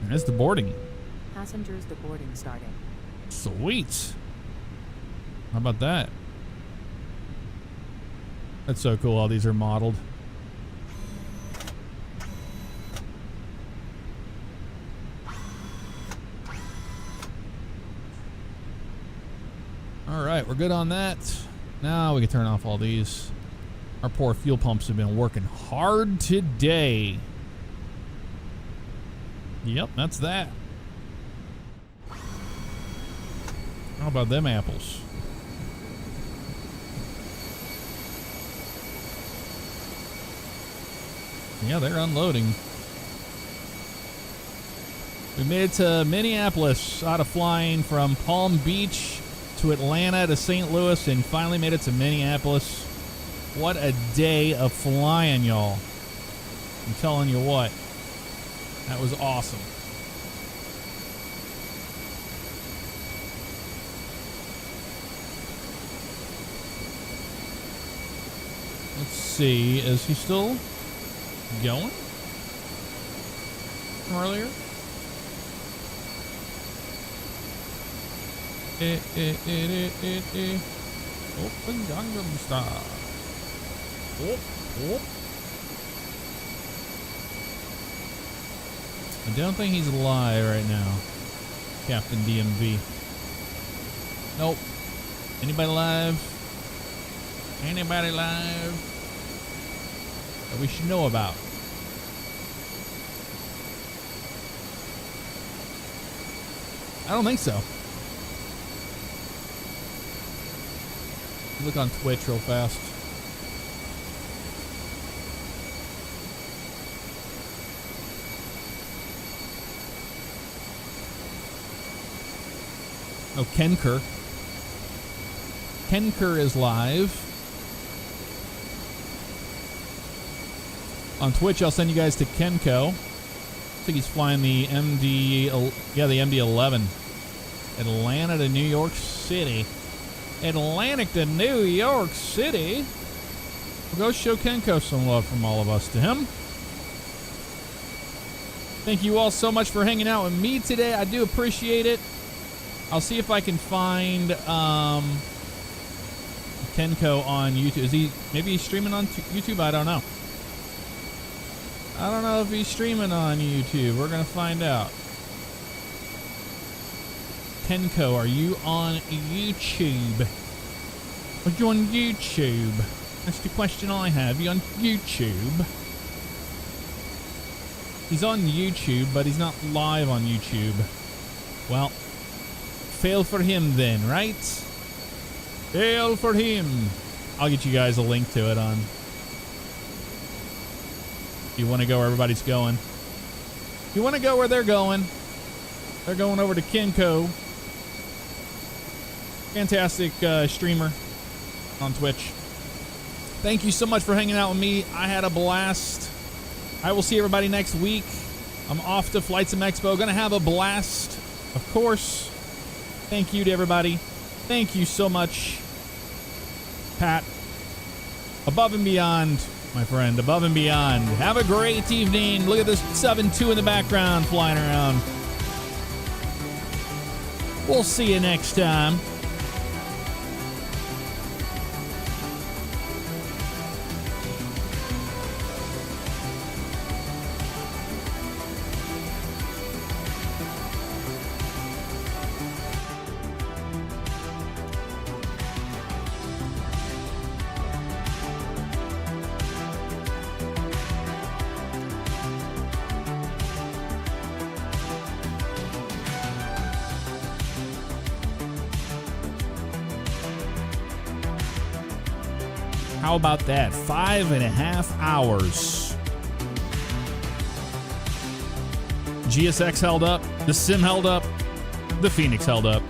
And that's the boarding. Passengers deboarding starting. Sweet. How about that? That's so cool how these are modeled. All right, we're good on that. Now we can turn off all these. Our poor fuel pumps have been working hard today. Yep, that's that. How about them apples? Yeah, they're unloading. We made it to Minneapolis out of flying from Palm Beach to Atlanta to St. Louis and finally made it to Minneapolis. What a day of flying, y'all. I'm telling you what. That was awesome. Let's see. Is he still going? From earlier? Open Gangnam Style. I don't think he's alive right now, Captain DMV. Nope. Anybody alive? Anybody alive that we should know about? I don't think so. Look on Twitch real fast. Oh, Kenker. Kenker is live. On Twitch, I'll send you guys to Kenko. I think he's flying the the MD-11. Atlanta to New York City. Atlantic to New York City. We'll go show Kenko some love from all of us to him. Thank you all so much for hanging out with me today. I do appreciate it. I'll see if I can find Kenko on YouTube. Maybe he's streaming on YouTube? I don't know. I don't know if he's streaming on YouTube. We're going to find out. Kenko, are you on YouTube? Are you on YouTube? That's the question I have. You on YouTube? He's on YouTube, but he's not live on YouTube. Well, fail for him then, right? Fail for him. I'll get you guys a link to it on. If you want to go where everybody's going. If you want to go where they're going over to Kenko. Fantastic streamer on Twitch. Thank you so much for hanging out with me. I had a blast. I will see everybody next week. I'm off to Flight Sim Expo. Gonna have a blast, of course. Thank you to everybody. Thank you so much, Pat. Above and beyond, my friend. Above and beyond. Have a great evening. Look at this 7-2 in the background flying around. We'll see you next time. How about that? 5.5 hours. GSX held up. The Sim held up. The Fenix held up.